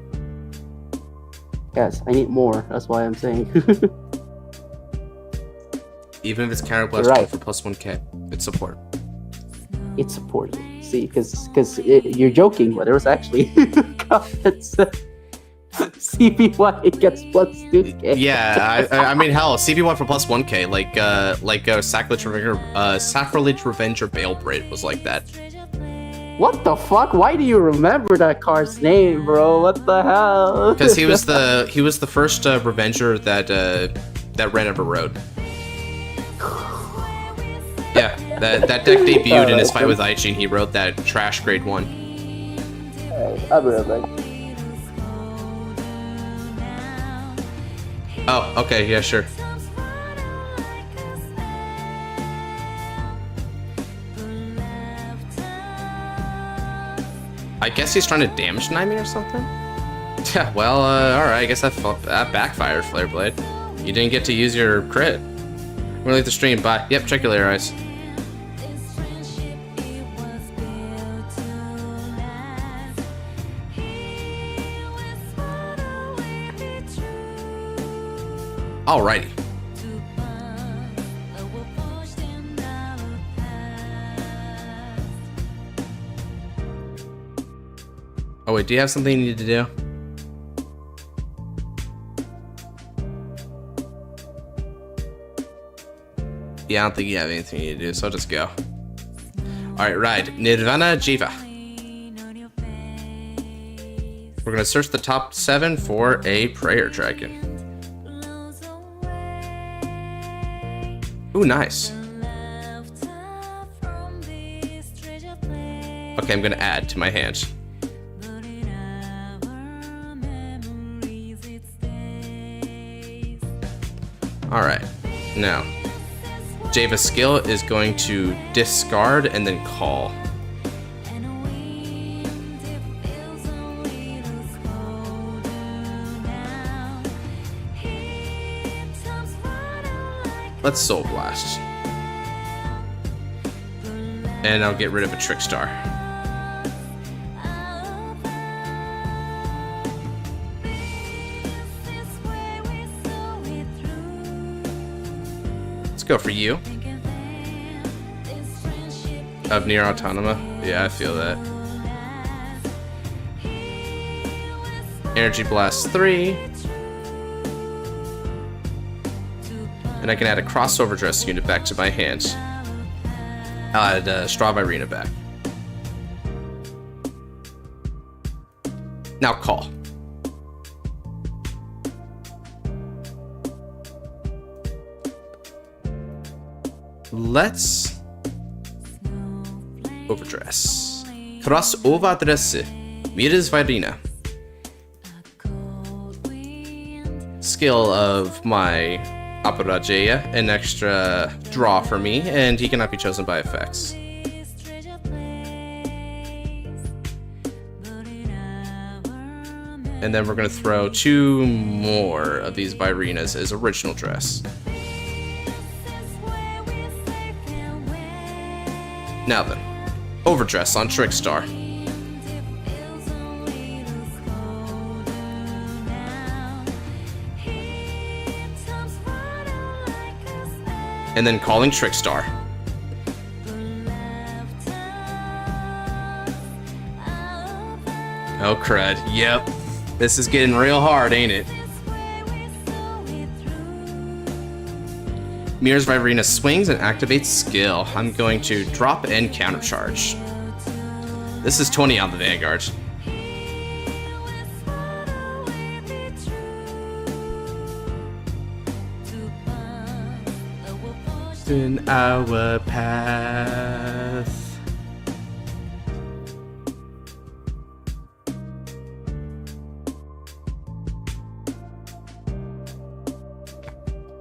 Yes, I need more. That's why I'm saying. Even if it's Counterblast for plus 1k, it's support. It's support. See, because you're joking, but there was actually comments. CP1 it gets plus 2k. Yeah, I mean, hell, CP1 for plus 1k, like Sacrilege Revenger Balebraid was like that. What the fuck? Why do you remember that card's name, bro? What the hell? Because he was the first Revenger that ran ever road. Yeah, that deck debuted in his fight with Eugene. He wrote that trash grade 1. Alright, I'll be right back. Oh, okay, yeah, sure. I guess he's trying to damage deny me or something? Yeah, well, alright, I guess that backfired, Flare Blade. You didn't get to use your crit. I'm gonna leave the stream, bye. Yep, check your layer eyes. Alrighty. Oh wait, do you have something you need to do? Yeah, I don't think you have anything you need to do, so I'll just go. Alright, ride. Nirvana Jiva. We're gonna search the top 7 for a Prayer Dragon. Ooh, nice. Okay, I'm gonna add to my hand. Alright, now, Java's skill is going to discard and then call. Let's Soul Blast. And I'll get rid of a Trickstar. Let's go for you. Of Nier Autonoma. Yeah, I feel that. Energy Blast 3. And I can add a Cross Overdress unit back to my hand. I'll add Straw Irina back. Now call. Let's Overdress. Cross Overdress. Miras Virina. Skill of my Aparajeya, an extra draw for me, and he cannot be chosen by effects. And then we're going to throw 2 more of these Virinas as original dress. Now then, Overdress on Trickstar. And then calling Trickstar. Oh crud, yep. This is getting real hard, ain't it? Miras Virina swings and activates skill. I'm going to drop and countercharge. This is 20 on the Vanguard. In our path.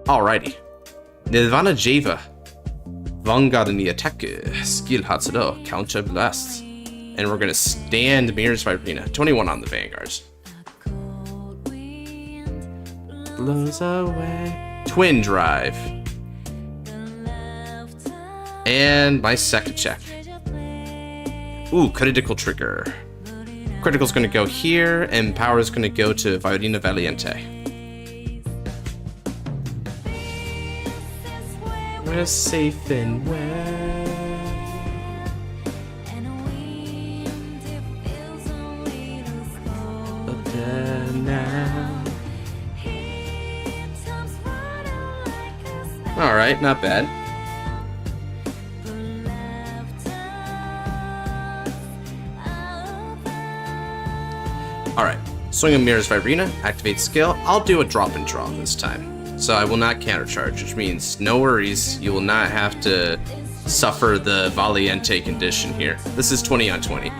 Alrighty. Nirvana Java. Vanguard in the attack. Skill Hatsudo. Counter Blast. And we're gonna stand Miras Virina. 21 on the Vanguard. Blows away. Twin Drive. And my second check. Ooh, critical trigger. Critical's gonna go here, and power is gonna go to Virina Valiente. We're safe and well. But then Alright, not bad. Alright, Swing of Mirrors Virina, activate skill. I'll do a drop and draw this time. So I will not countercharge, which means no worries, you will not have to suffer the Valiente condition here. This is 20 on 20.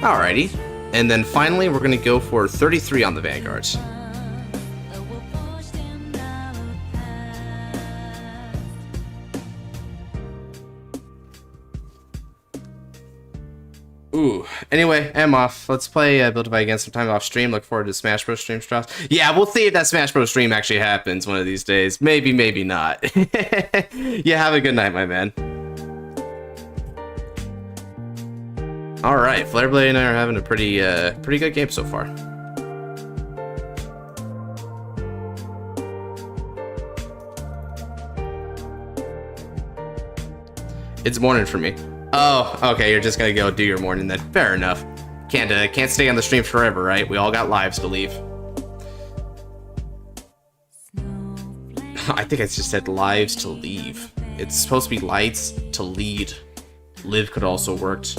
Alrighty, and then finally we're gonna go for 33 on the Vanguards. Ooh. Anyway, I'm off. Let's play Build a Fight again sometime off stream. Look forward to Smash Bros. Stream, Strauss. Yeah, we'll see if that Smash Bros. Stream actually happens one of these days. Maybe, maybe not. Yeah, have a good night, my man. Alright, Flareblade and I are having a pretty good game so far. It's morning for me. Oh, okay, you're just gonna go do your morning then. Fair enough. Can't stay on the stream forever, right? We all got lives to leave. I think I just said lives to leave. It's supposed to be lights to lead. Live could also worked.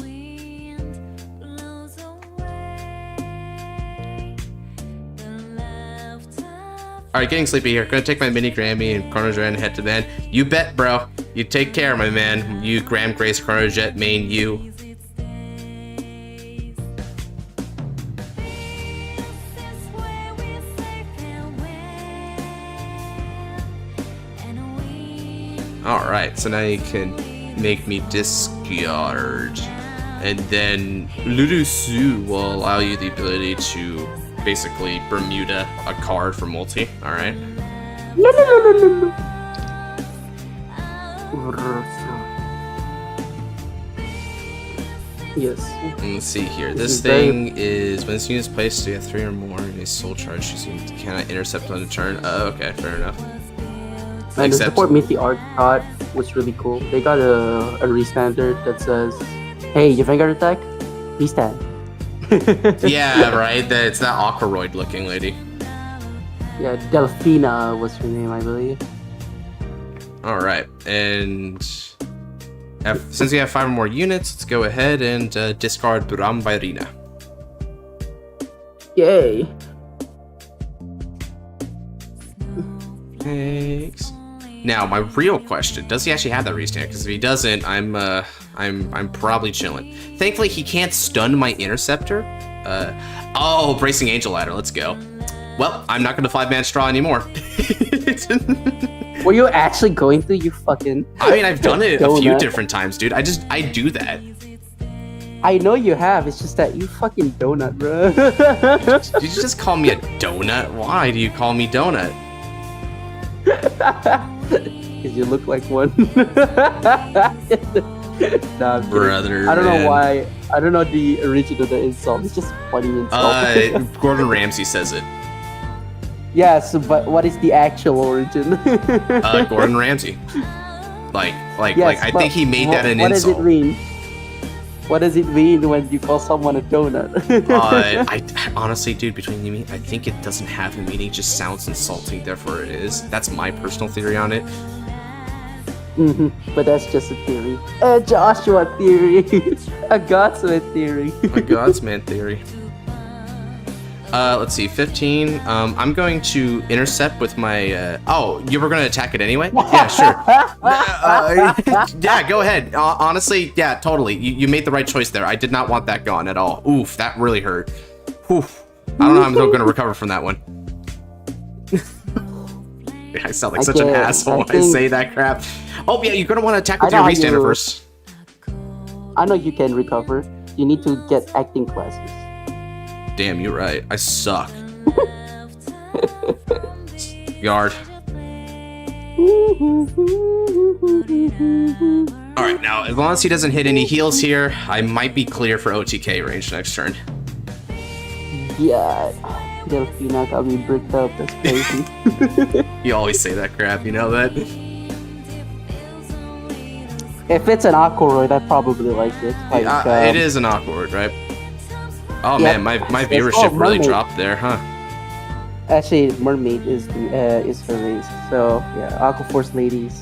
Alright, getting sleepy here. Gonna take my mini Grammy and Chrono Jet and head to bed. You bet, bro. You take care, my man. You, Graham Grace, Chrono Jet, main you. Alright, so now you can make me discard. And then Ludusu will allow you the ability to basically Bermuda a card for multi. Alright. Yes. Let's see here. This thing is when this unit is placed, you have 3 or more in a soul charge. This unit cannot intercept on a turn. Okay, fair enough. And the support meet the art got was really cool. They got a restandard that says, "Hey, your Vanguard attack, restand." Yeah, right. It's that Aquaroid looking lady. Yeah, Delphina was her name, I believe. All right, and since we have 5 or more units, let's go ahead and discard Buram Virina. Yay! Thanks. Now, my real question: does he actually have that restand? Because if he doesn't, I'm probably chilling. Thankfully, he can't stun my interceptor. Oh, bracing angel ladder. Let's go. Well, I'm not gonna 5-man straw anymore. Were you actually going to? You fucking. I mean, I've done it a few different times, dude. I do that. I know you have. It's just that you fucking donut, bro. Did you just call me a donut? Why do you call me donut? Because you look like one. Nah, brother. I don't know why. I don't know the origin of the insult. It's just funny insult. Gordon Ramsay says it. Yes, but what is the actual origin? Gordon Ramsay. Like, yes, I think he made that an insult. What does it mean? What does it mean when you call someone a donut? I honestly, dude, between you and me, I think it doesn't have a meaning. It just sounds insulting, therefore it is. That's my personal theory on it. But that's just a theory. A Joshua theory. A Godsman theory. A Godsman theory. Let's see, 15. I'm going to intercept with my, oh, you were going to attack it anyway? Yeah, sure. Yeah, go ahead. Honestly, yeah, totally. You made the right choice there. I did not want that gone at all. Oof, that really hurt. Oof. I don't know how I'm going to recover from that one. I sound like such an asshole when I say that crap. Oh, yeah, you're going to want to attack with your restander first. I know you can recover. You need to get acting classes. Damn, you're right. I suck. Guard. Alright, now, as long as he doesn't hit any heals here, I might be clear for OTK range next turn. Yeah, Delphina got me bricked up. That's crazy. You always say that crap, you know that? If it's an Aquaroid, I'd probably like it. Like, it is an Aquaroid, right? Oh, yep. Man, my viewership really dropped there, huh? Actually, mermaid is her race. So yeah, Aquaforce ladies,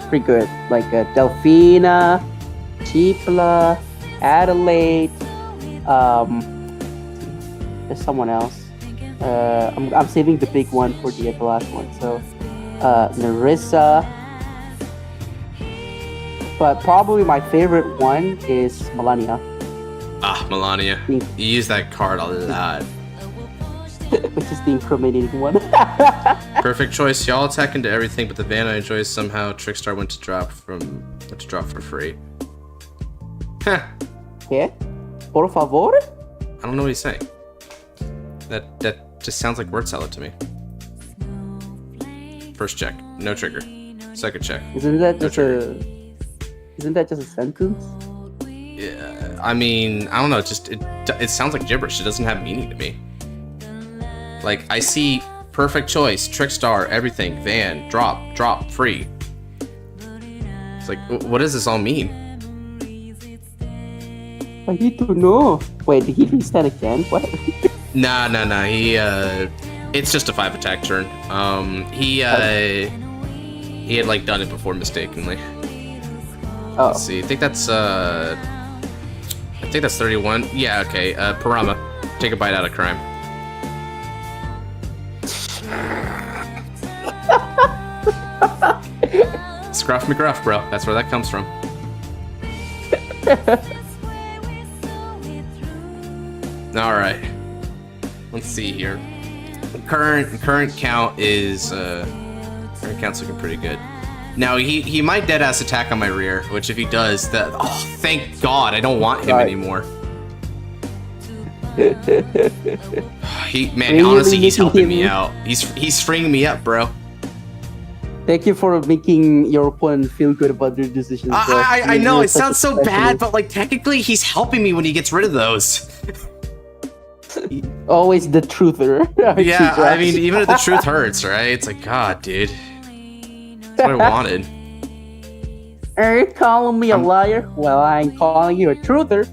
pretty good. Like Delphina, Chifla, Adelaide. There's someone else. I'm saving the big one for the last one. So Narissa. But probably my favorite one is Melania. Ah, Melania. You use that card a lot. Which is the incriminating one. Perfect choice. Y'all attack into everything, but the van I enjoy somehow Trickstar went to drop for free. Huh. Yeah? Por favor? I don't know what he's saying. That just sounds like word salad to me. First check, no trigger. Second check. Isn't that just a sentence? Yeah, I mean, I don't know. It sounds like gibberish. It doesn't have meaning to me. Like, I see perfect choice, Trickstar, everything, van, drop, free. It's like, what does this all mean? I need to know. Wait, did he reset again? What? Nah. He, it's just a 5 attack turn. He had, like, done it before mistakenly. Oh. Let's see, I think that's 31. Yeah, okay, Parama, take a bite out of crime. Scruff McGruff, bro. That's where that comes from. Alright. Let's see here. Current count is current count's looking pretty good. Now he might deadass attack on my rear, which if he does, thank God, I don't want him anymore. Honestly, he's helping me out. He's freeing me up, bro. Thank you for making your opponent feel good about their decisions. I know, it sounds so bad, but like technically he's helping me when he gets rid of those. Always the truther. Yeah, I mean, even if the truth hurts, right? It's like, God, dude. That's what I wanted. Are you calling me a liar? Well, I ain't calling you a truther.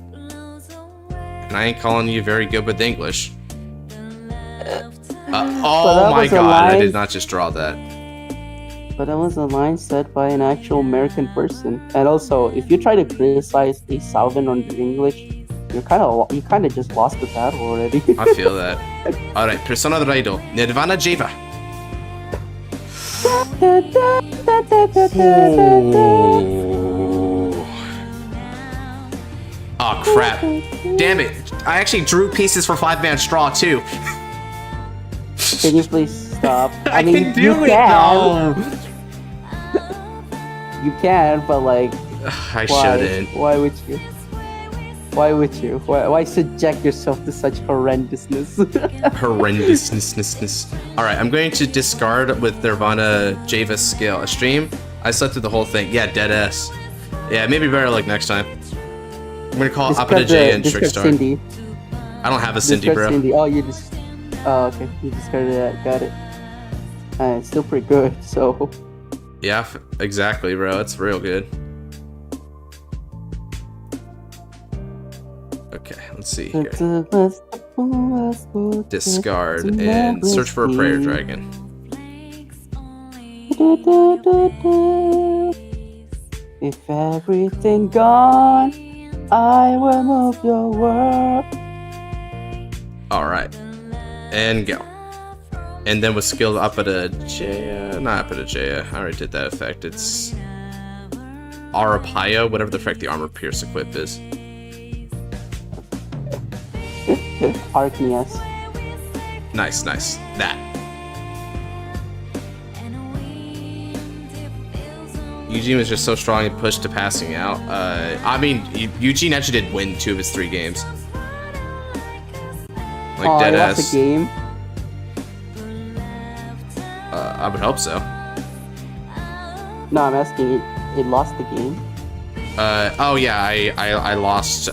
And I ain't calling you very good with English. Oh my God, I did not just draw that. But that was a line said by an actual American person. And also, if you try to criticize a Southern on the English, you kind of just lost the battle already. I feel that. All right, Persona de Idol, Nirvana Jiva. Oh crap! Damn it! I actually drew pieces for 5-man straw too. Can you please stop? I mean, can do it though. You can, but like, I shouldn't. Why would you? Why would you? Why subject yourself to such horrendousness? Horrendousness. Alright, I'm going to discard with Nirvana Java skill. A stream? I slept through the whole thing. Yeah, dead ass. Yeah, maybe better like next time. I'm gonna call OPTCG and Trickstar. Cindy. I don't have a Cindy, bro. Cindy. Oh, oh, okay. You discarded that. Got it. It's still pretty good, so... Yeah, exactly, bro. It's real good. Okay, let's see here. Discard and search for a prayer dragon. If everything gone, I will move your world. Alright. And go. And then with skill up at a Jaya. Not up at a Jaya. I already did that effect. It's Arapaya, whatever the effect the armor pierce equip is. Arcneas. Nice. That. Eugene was just so strong and pushed to passing out. I mean, Eugene actually did win 2 of his 3 games. Like dead ass. Lost a game. I would hope so. No, I'm asking it lost the game. Oh yeah, I lost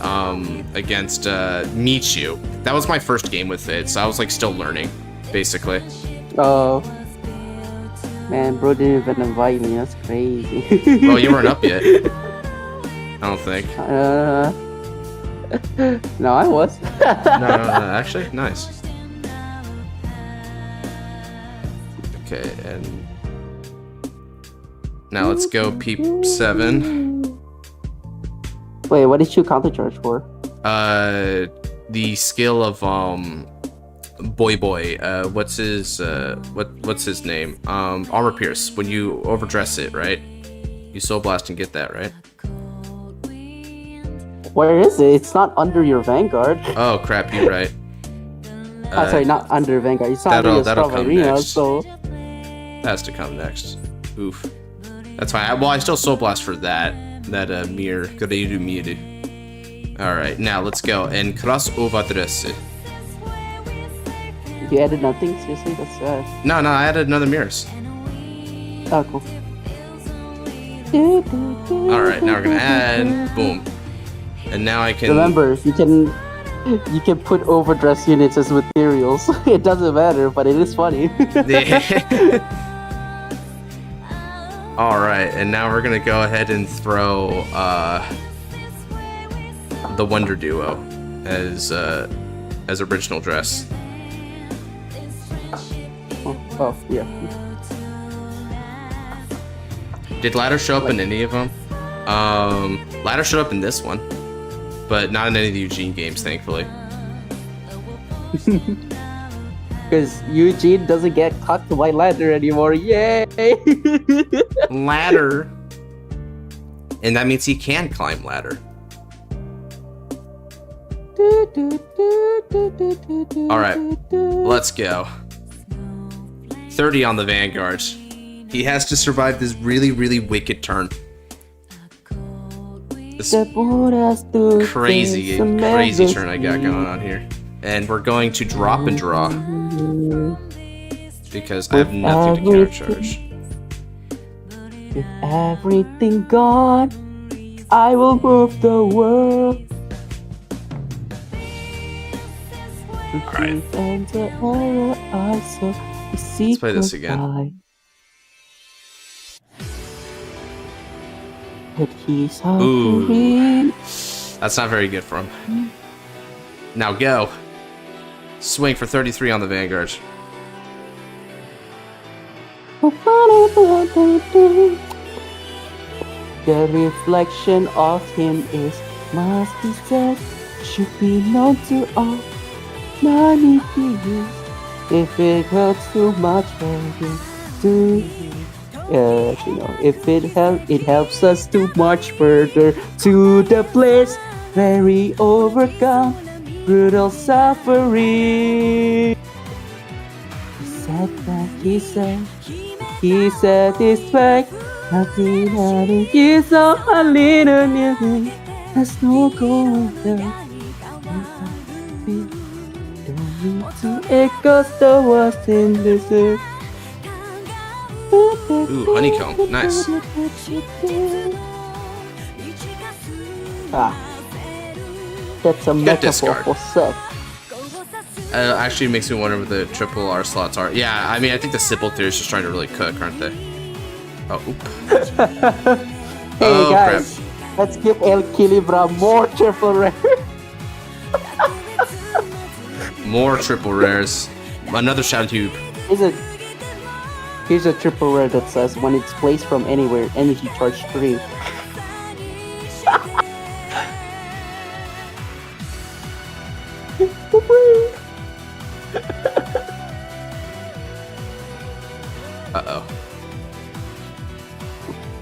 against Michu. That was my first game with it, so I was like still learning, basically. Oh. Man, bro didn't even invite me, that's crazy. Well, you weren't up yet. I don't think. No, I was. No, actually, nice. Okay, and now let's go Peep 7. Wait, what did you countercharge for? The skill of Boy, what's his name? Armor Pierce. When you overdress it, right? You Soul Blast and get that, right? Where is it? It's not under your Vanguard. Oh crap, you're right. Sorry, not under Vanguard. It's under your that'll Strong come Arena, next. so... That has to come next. Oof. That's fine. Well, I still Soul Blast for that mirror. Goreiru Miru. Alright, now let's go. And cross Overdress. You added nothing? Seriously? That's sad. No, I added another mirrors. Oh, cool. Alright, now we're gonna add. Boom. And now I can... Remember, you can put overdress units as materials. It doesn't matter, but it is funny. Alright, and now we're gonna go ahead and throw the Wonder Duo as original dress. Oh, yeah. Did ladder show up in any of them? Ladder showed up in this one, but not in any of the Eugene games, thankfully. Because Eugene doesn't get caught by ladder anymore. Yay! Ladder. And that means he can climb ladder. Alright, let's go. 30 on the Vanguard. He has to survive this really, really wicked turn. This crazy turn I got going on here. And we're going to drop and draw. Because I have nothing to countercharge. With everything gone, I will move the world. Alright. Let's play this again. Ooh. That's not very good for him. Now go. Swing for 33 on the Vanguard. The reflection of him is must be said, should be known to all. Money is if it hurts too much if it helps us too much further to the place where we overcome brutal suffering. He said his way. He's so a little new. There's no going there. To echo the words in this earth. Ooh, honeycomb. Nice. That's a metaphor for sex. Actually makes me wonder what the triple R slots are. Yeah, I mean, I think the Sipple theory is just trying to really cook, aren't they? Oh, oop. Hey guys, crap. Let's give El Kilibra more triple rare. More triple rares. Another Shadow Tube. Here's a triple rare that says when it's placed from anywhere, energy charge 3. Uh-oh.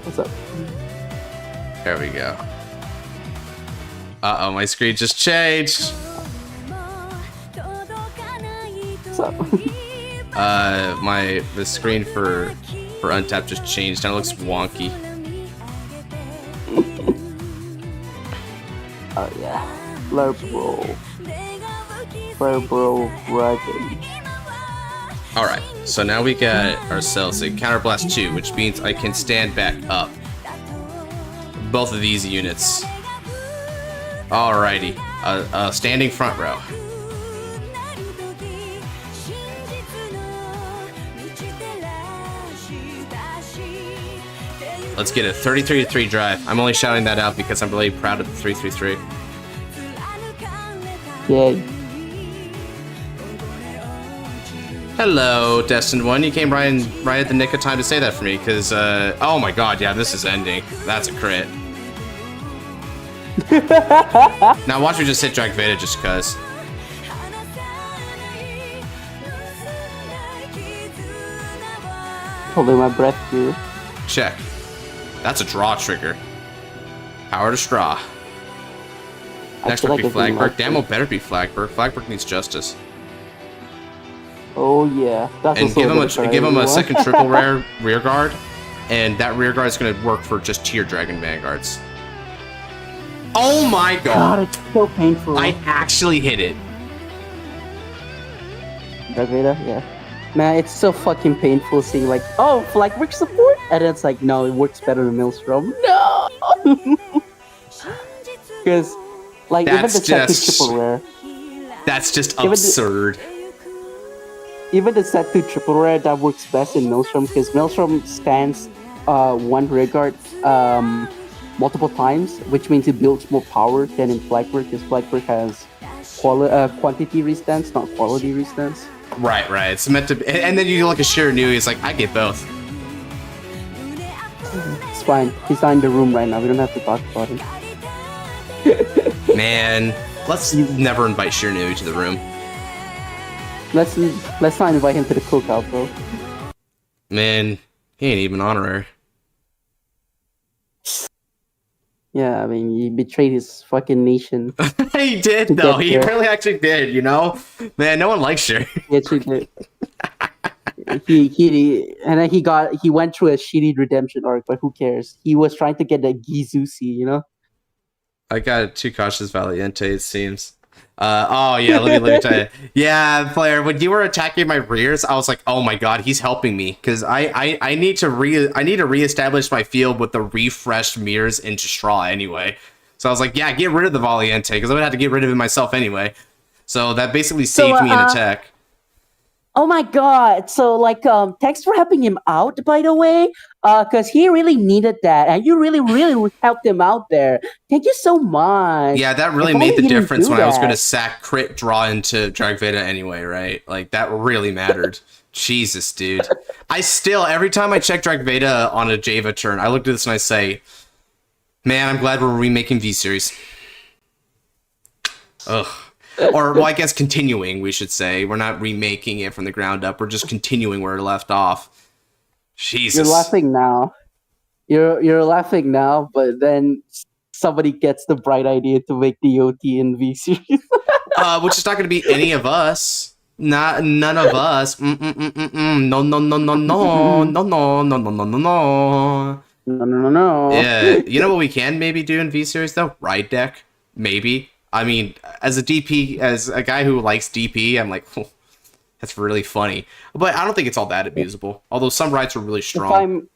What's up? There we go. Uh-oh, my screen just changed. What's up? The screen for Untap just changed. Now it looks wonky. Oh yeah. Farbro Dragon. Alright, so now we got ourselves a Counterblast 2, which means I can stand back up. Both of these units. Alrighty. Standing front row. Let's get a 33-3 drive. I'm only shouting that out because I'm really proud of the 333. Yay. Hello, Destined One. You came right at the nick of time to say that for me, because, oh my god, yeah, this is ending. That's a crit. Now watch me just hit Drag Veda just because. Holding my breath, too. Check. That's a draw trigger. Power to straw. Next would be Flagberg. Damo better be Flagberg. Flagberg needs justice. Oh yeah. That's And give him a second triple rare rear guard, and that rear guard is going to work for just tier Dragon Vanguards. Oh my god! God, it's so painful. I actually hit it. Drag Veda? Yeah. Man, it's so fucking painful seeing like, oh, Flagberg support? And it's like, no, it works better than Maelstrom. No! Because, like, That's even the set 2 just- triple rare. That's just absurd. Even the set 2 triple rare, that works best in Maelstrom, because Maelstrom stands one rear guard multiple times, which means it builds more power than in Flagberg, because Flagberg has quantity restance, not quality restance. Right. It's meant to be, and then you do like a Shiranui, he's like, I get both. It's fine. He's not in the room right now. We don't have to talk about him. Man, let's never invite Shiranui to the room. Let's not invite him to the cookout, bro. Man, he ain't even honorary. Yeah, I mean, he betrayed his fucking nation. He did, though. He really actually did, you know? Man, no one likes Shir. Yes, he did. And then he went through a shitty redemption arc, but who cares? He was trying to get that Gizusi, you know? I got too cautious Valiente, it seems. Oh yeah, let me tell you. Yeah, player, when you were attacking my rears, I was like, oh my god, he's helping me, because I need to reestablish my field with the refreshed mirrors into Straw anyway. So I was like, yeah, get rid of the Valiente, because I would have to get rid of it myself anyway. So that basically saved me an attack. Oh my god! So like, thanks for helping him out, by the way. Because he really needed that, and you really helped him out there. Thank you so much. Yeah, that really made the difference when I was going to sack crit draw into Drag Veda anyway, right? Like that really mattered. Jesus, dude. I still, every time I check Drag Veda on a Java turn, I look at this and I say, man, I'm glad we're remaking V-Series. Ugh. Or, well, I guess continuing, we should say. We're not remaking it from the ground up. We're just continuing where it left off. Jesus. You're laughing now. You're laughing now, but then somebody gets the bright idea to make the OT in V-Series. Which is not going to be any of us. None of us. No. No. Yeah, you know what we can maybe do in V-Series, though? Ride deck. Maybe. I mean, as a DP, as a guy who likes DP, I'm like, oh, that's really funny. But I don't think it's all that abusable. Although some rides are really strong.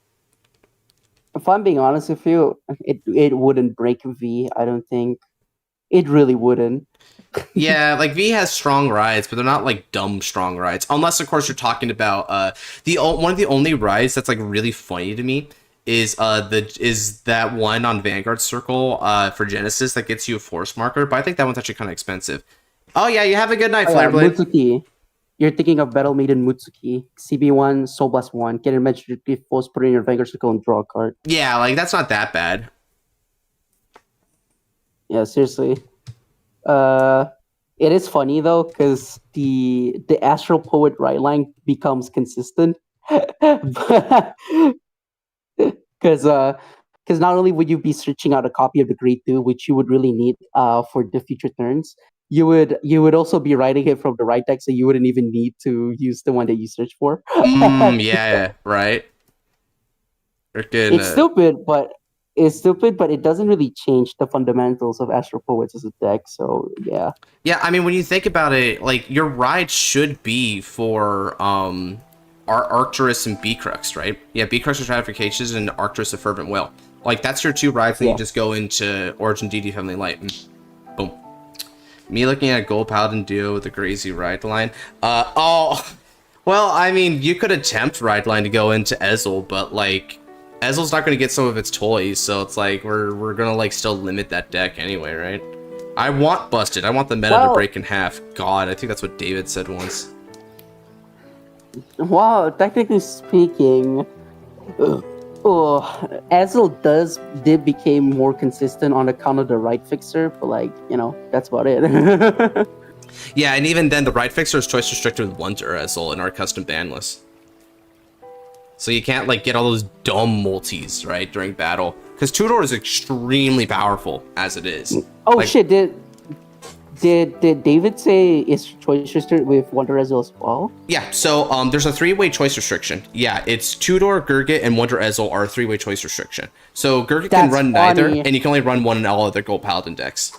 If I'm being honest with you, it wouldn't break V. I don't think it really wouldn't. Yeah, like V has strong rides, but they're not like dumb strong rides. Unless, of course, you're talking about one of the only rides that's like really funny to me is that one on Vanguard Circle for Genesis that gets you a force marker, but I think that one's actually kind of expensive. Oh yeah, you have a good night, Flareblade. Mutsuki. You're thinking of Battle Maiden Mutsuki. CB1, Soul Blast 1. Get a magic force, put it in your Vanguard Circle, and draw a card. Yeah, like that's not that bad. Yeah, seriously. It is funny though, because the Astral Poet right line becomes consistent. Because not only would you be searching out a copy of the Grade 2, which you would really need for the future turns, you would also be writing it from the right deck, so you wouldn't even need to use the one that you search for. Yeah, right. Freaking, it's stupid, but it doesn't really change the fundamentals of Astral Poets as a deck. So yeah. Yeah, I mean, when you think about it, like your ride should be for Arcturus and B-Crux, right? Yeah, B-Crux is Ratifications and Arcturus of Fervent Will. Like, that's your two rides that you just go into Origin DD Heavenly Light. And boom. Me looking at a Gold Paladin duo with a crazy ride line. Well, I mean, you could attempt ride line to go into Ezel, but, like, Ezel's not going to get some of its toys, so it's like, we're going to, like, still limit that deck anyway, right? I want Busted. I want the meta to break in half. God, I think that's what David said once. Well, technically speaking, Azel did become more consistent on account of the right fixer, but like, that's about it. Yeah, and even then, the right fixer is choice restricted with Wonder Ezel in our custom ban list. So you can't like get all those dumb multis, right, during battle. Because Tudor is extremely powerful as it is. Oh shit, did David say it's choice restricted with Wonder Ezel as well? Yeah, so there's a 3-way choice restriction. Yeah, it's Tudor, Gurgit, and Wonder Ezel are a 3-way choice restriction. So Gurgit can run neither, and you can only run one in all other Gold Paladin decks.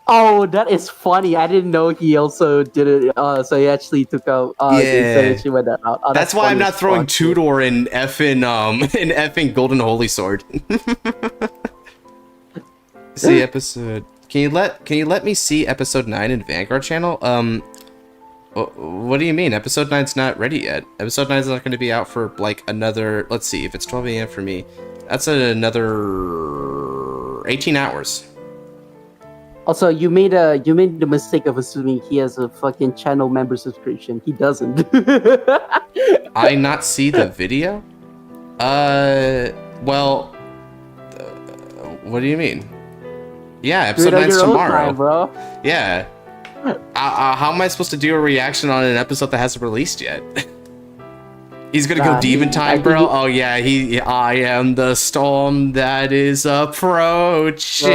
Oh, that is funny. I didn't know he also did it. So he actually took out. He went that out. That's why I'm not throwing Tudor in effing Golden Holy Sword. See episode. Can you let me see episode 9 in Vanguard channel? What do you mean? Episode 9's not ready yet. Episode 9's not going to be out for like another. Let's see. If it's 12 a.m. for me, that's another 18 hours. Also, you made the mistake of assuming he has a fucking channel member subscription. He doesn't. I not see the video? Well, what do you mean? Yeah, episode 9's tomorrow. Time, bro. Yeah. How am I supposed to do a reaction on an episode that hasn't released yet? He's gonna go demon time, bro. Oh yeah, I am the storm that is approaching.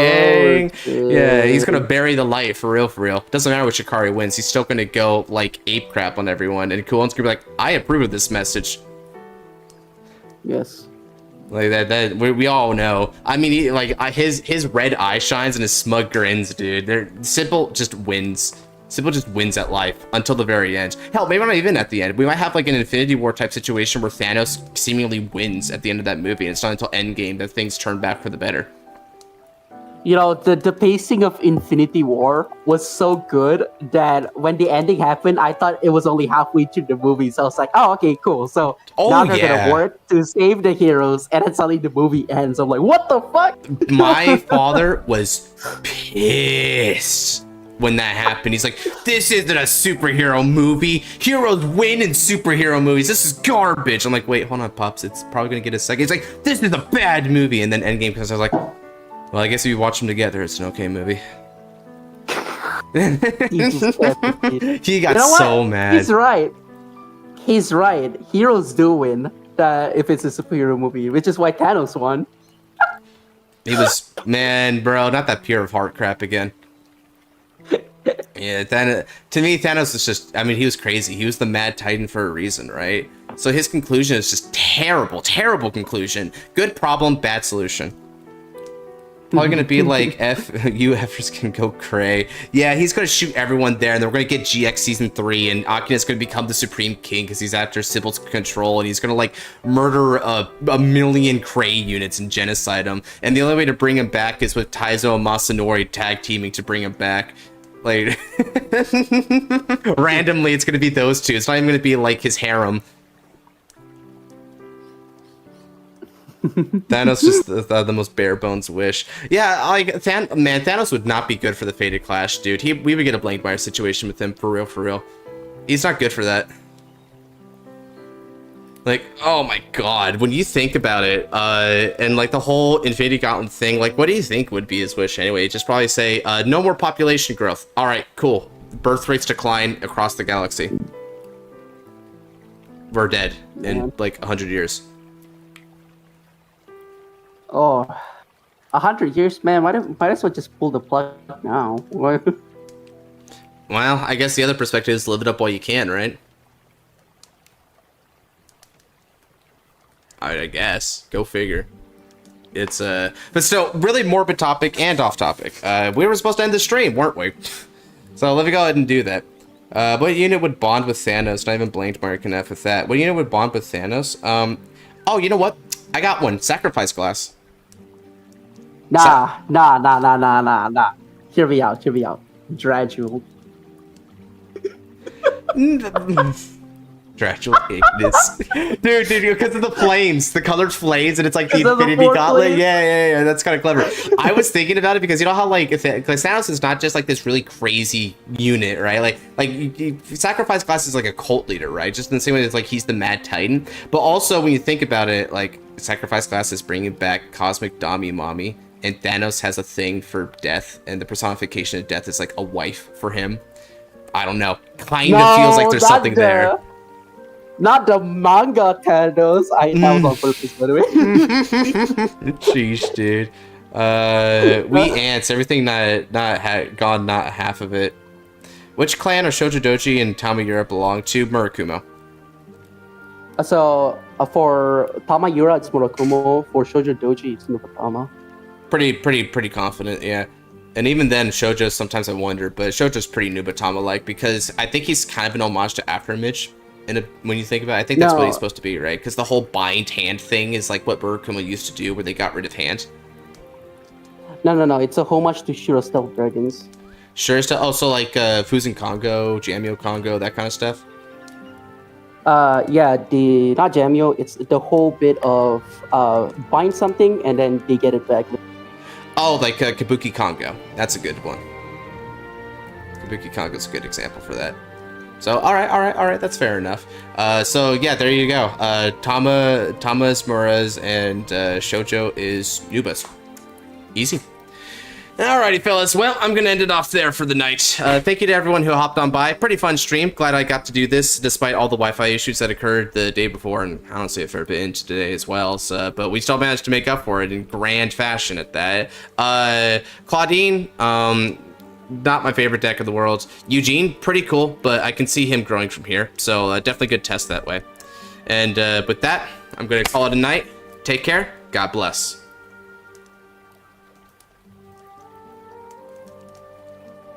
Yeah, he's gonna bury the light for real, for real. Doesn't matter what Shikari wins, he's still gonna go like ape crap on everyone, and Coolon's gonna be like, I approve of this message. Yes. Like that we all know. I mean, his red eye shines and his smug grins, dude. Simple just wins. Simple just wins at life until the very end. Hell, maybe not even at the end. We might have like an Infinity War type situation where Thanos seemingly wins at the end of that movie, and it's not until Endgame that things turn back for the better. The pacing of Infinity War was so good that when the ending happened, I thought it was only halfway through the movie. So I was like, oh, okay, cool. So now they're gonna work to save the heroes, and then suddenly the movie ends. I'm like, what the fuck? My father was pissed when that happened. He's like, this isn't a superhero movie. Heroes win in superhero movies. This is garbage. I'm like, wait, hold on, Pops. It's probably gonna get a second. He's like, this is a bad movie. And then Endgame comes. I was like, well, I guess if you watch them together, it's an okay movie. He got so mad. He's right. He's right. Heroes do win if it's a superhero movie, which is why Thanos won. He was, man, bro, not that pure of heart crap again. Yeah, to me, Thanos is just, I mean, he was crazy. He was the Mad Titan for a reason, right? So his conclusion is just terrible, terrible conclusion. Good problem, bad solution. Probably gonna be like, you effers can go cray. Yeah, he's gonna shoot everyone there, and then we're gonna get GX Season 3, and Akina's gonna become the Supreme King because he's after Sybil's control, and he's gonna like murder a million Cray units and genocide them. And the only way to bring him back is with Taizo and Masanori tag teaming to bring him back. Like, randomly, it's gonna be those two. It's not even gonna be like his harem. Thanos just the most bare bones wish. Yeah, like Thanos would not be good for the Fated Clash, dude. We would get a Blankmeyer situation with him for real, for real. He's not good for that. Like, oh my god, when you think about it, and like the whole Infinity Gauntlet thing, like what do you think would be his wish anyway? Just probably say, no more population growth. Alright, cool. Birth rates decline across the galaxy. We're dead in like 100 years. Oh, 100 years, man. Might as well just pull the plug now. Well, I guess the other perspective is live it up while you can, right? I guess. Go figure. It's but still, really morbid topic and off topic. We were supposed to end the stream, weren't we? So let me go ahead and do that. What unit would bond with Thanos? Not even blanked Mark and F with that. What unit would bond with Thanos? Oh, you know what? I got one. Sacrifice Glass. Nah. Hear me out. Dredule. Congratulations. dude, because of the flames, the colored flames, and it's like the Because of the Infinity four Gauntlet. flames. Yeah, that's kind of clever. I was thinking about it because you know how like Thanos is not just like this really crazy unit, right? Like you Sacrifice Class is like a cult leader, right? Just in the same way as like he's the Mad Titan. But also when you think about it, like Sacrifice Class is bringing back Cosmic Dami Mommy, and Thanos has a thing for death, and the personification of death is like a wife for him. I don't know. Kind of feels like there's something there. Not the manga Thanos. That was on purpose, by the way. Sheesh, dude. We ants. Everything not half of it. Which clan are Shoujo Doji and Tamayura belong to? Murakumo. So for Tamayura, it's Murakumo. For Shoujo Doji, it's Nubatama. Pretty confident, yeah. And even then, Shoujo, sometimes I wonder, but Shoujo's pretty Nubatama-like because I think he's kind of an homage to Afterimage. When you think about it, I think that's what he's supposed to be, right? Because the whole bind hand thing is like what Murakumo used to do, where they got rid of hand. No. It's a homage to Shiro Stealth Dragons. Sure, so also like Fuzen Kongo, Jamio Kongo, that kind of stuff. Yeah, not Jamio. It's the whole bit of bind something and then they get it back. Oh, like Kabuki Kongo. That's a good one. Kabuki Kongo's a good example for that. So, all right. That's fair enough. So yeah, there you go. Tama is Mura's, and Shoujo is Nuba's. Easy. Alrighty, fellas. Well, I'm gonna end it off there for the night. Thank you to everyone who hopped on by. Pretty fun stream. Glad I got to do this, despite all the Wi-Fi issues that occurred the day before, and honestly a fair bit into today as well. So, but we still managed to make up for it in grand fashion at that. Claudine, not my favorite deck in the world. Eugene, pretty cool, but I can see him growing from here. So definitely good test that way. And with that, I'm gonna call it a night. Take care. God bless.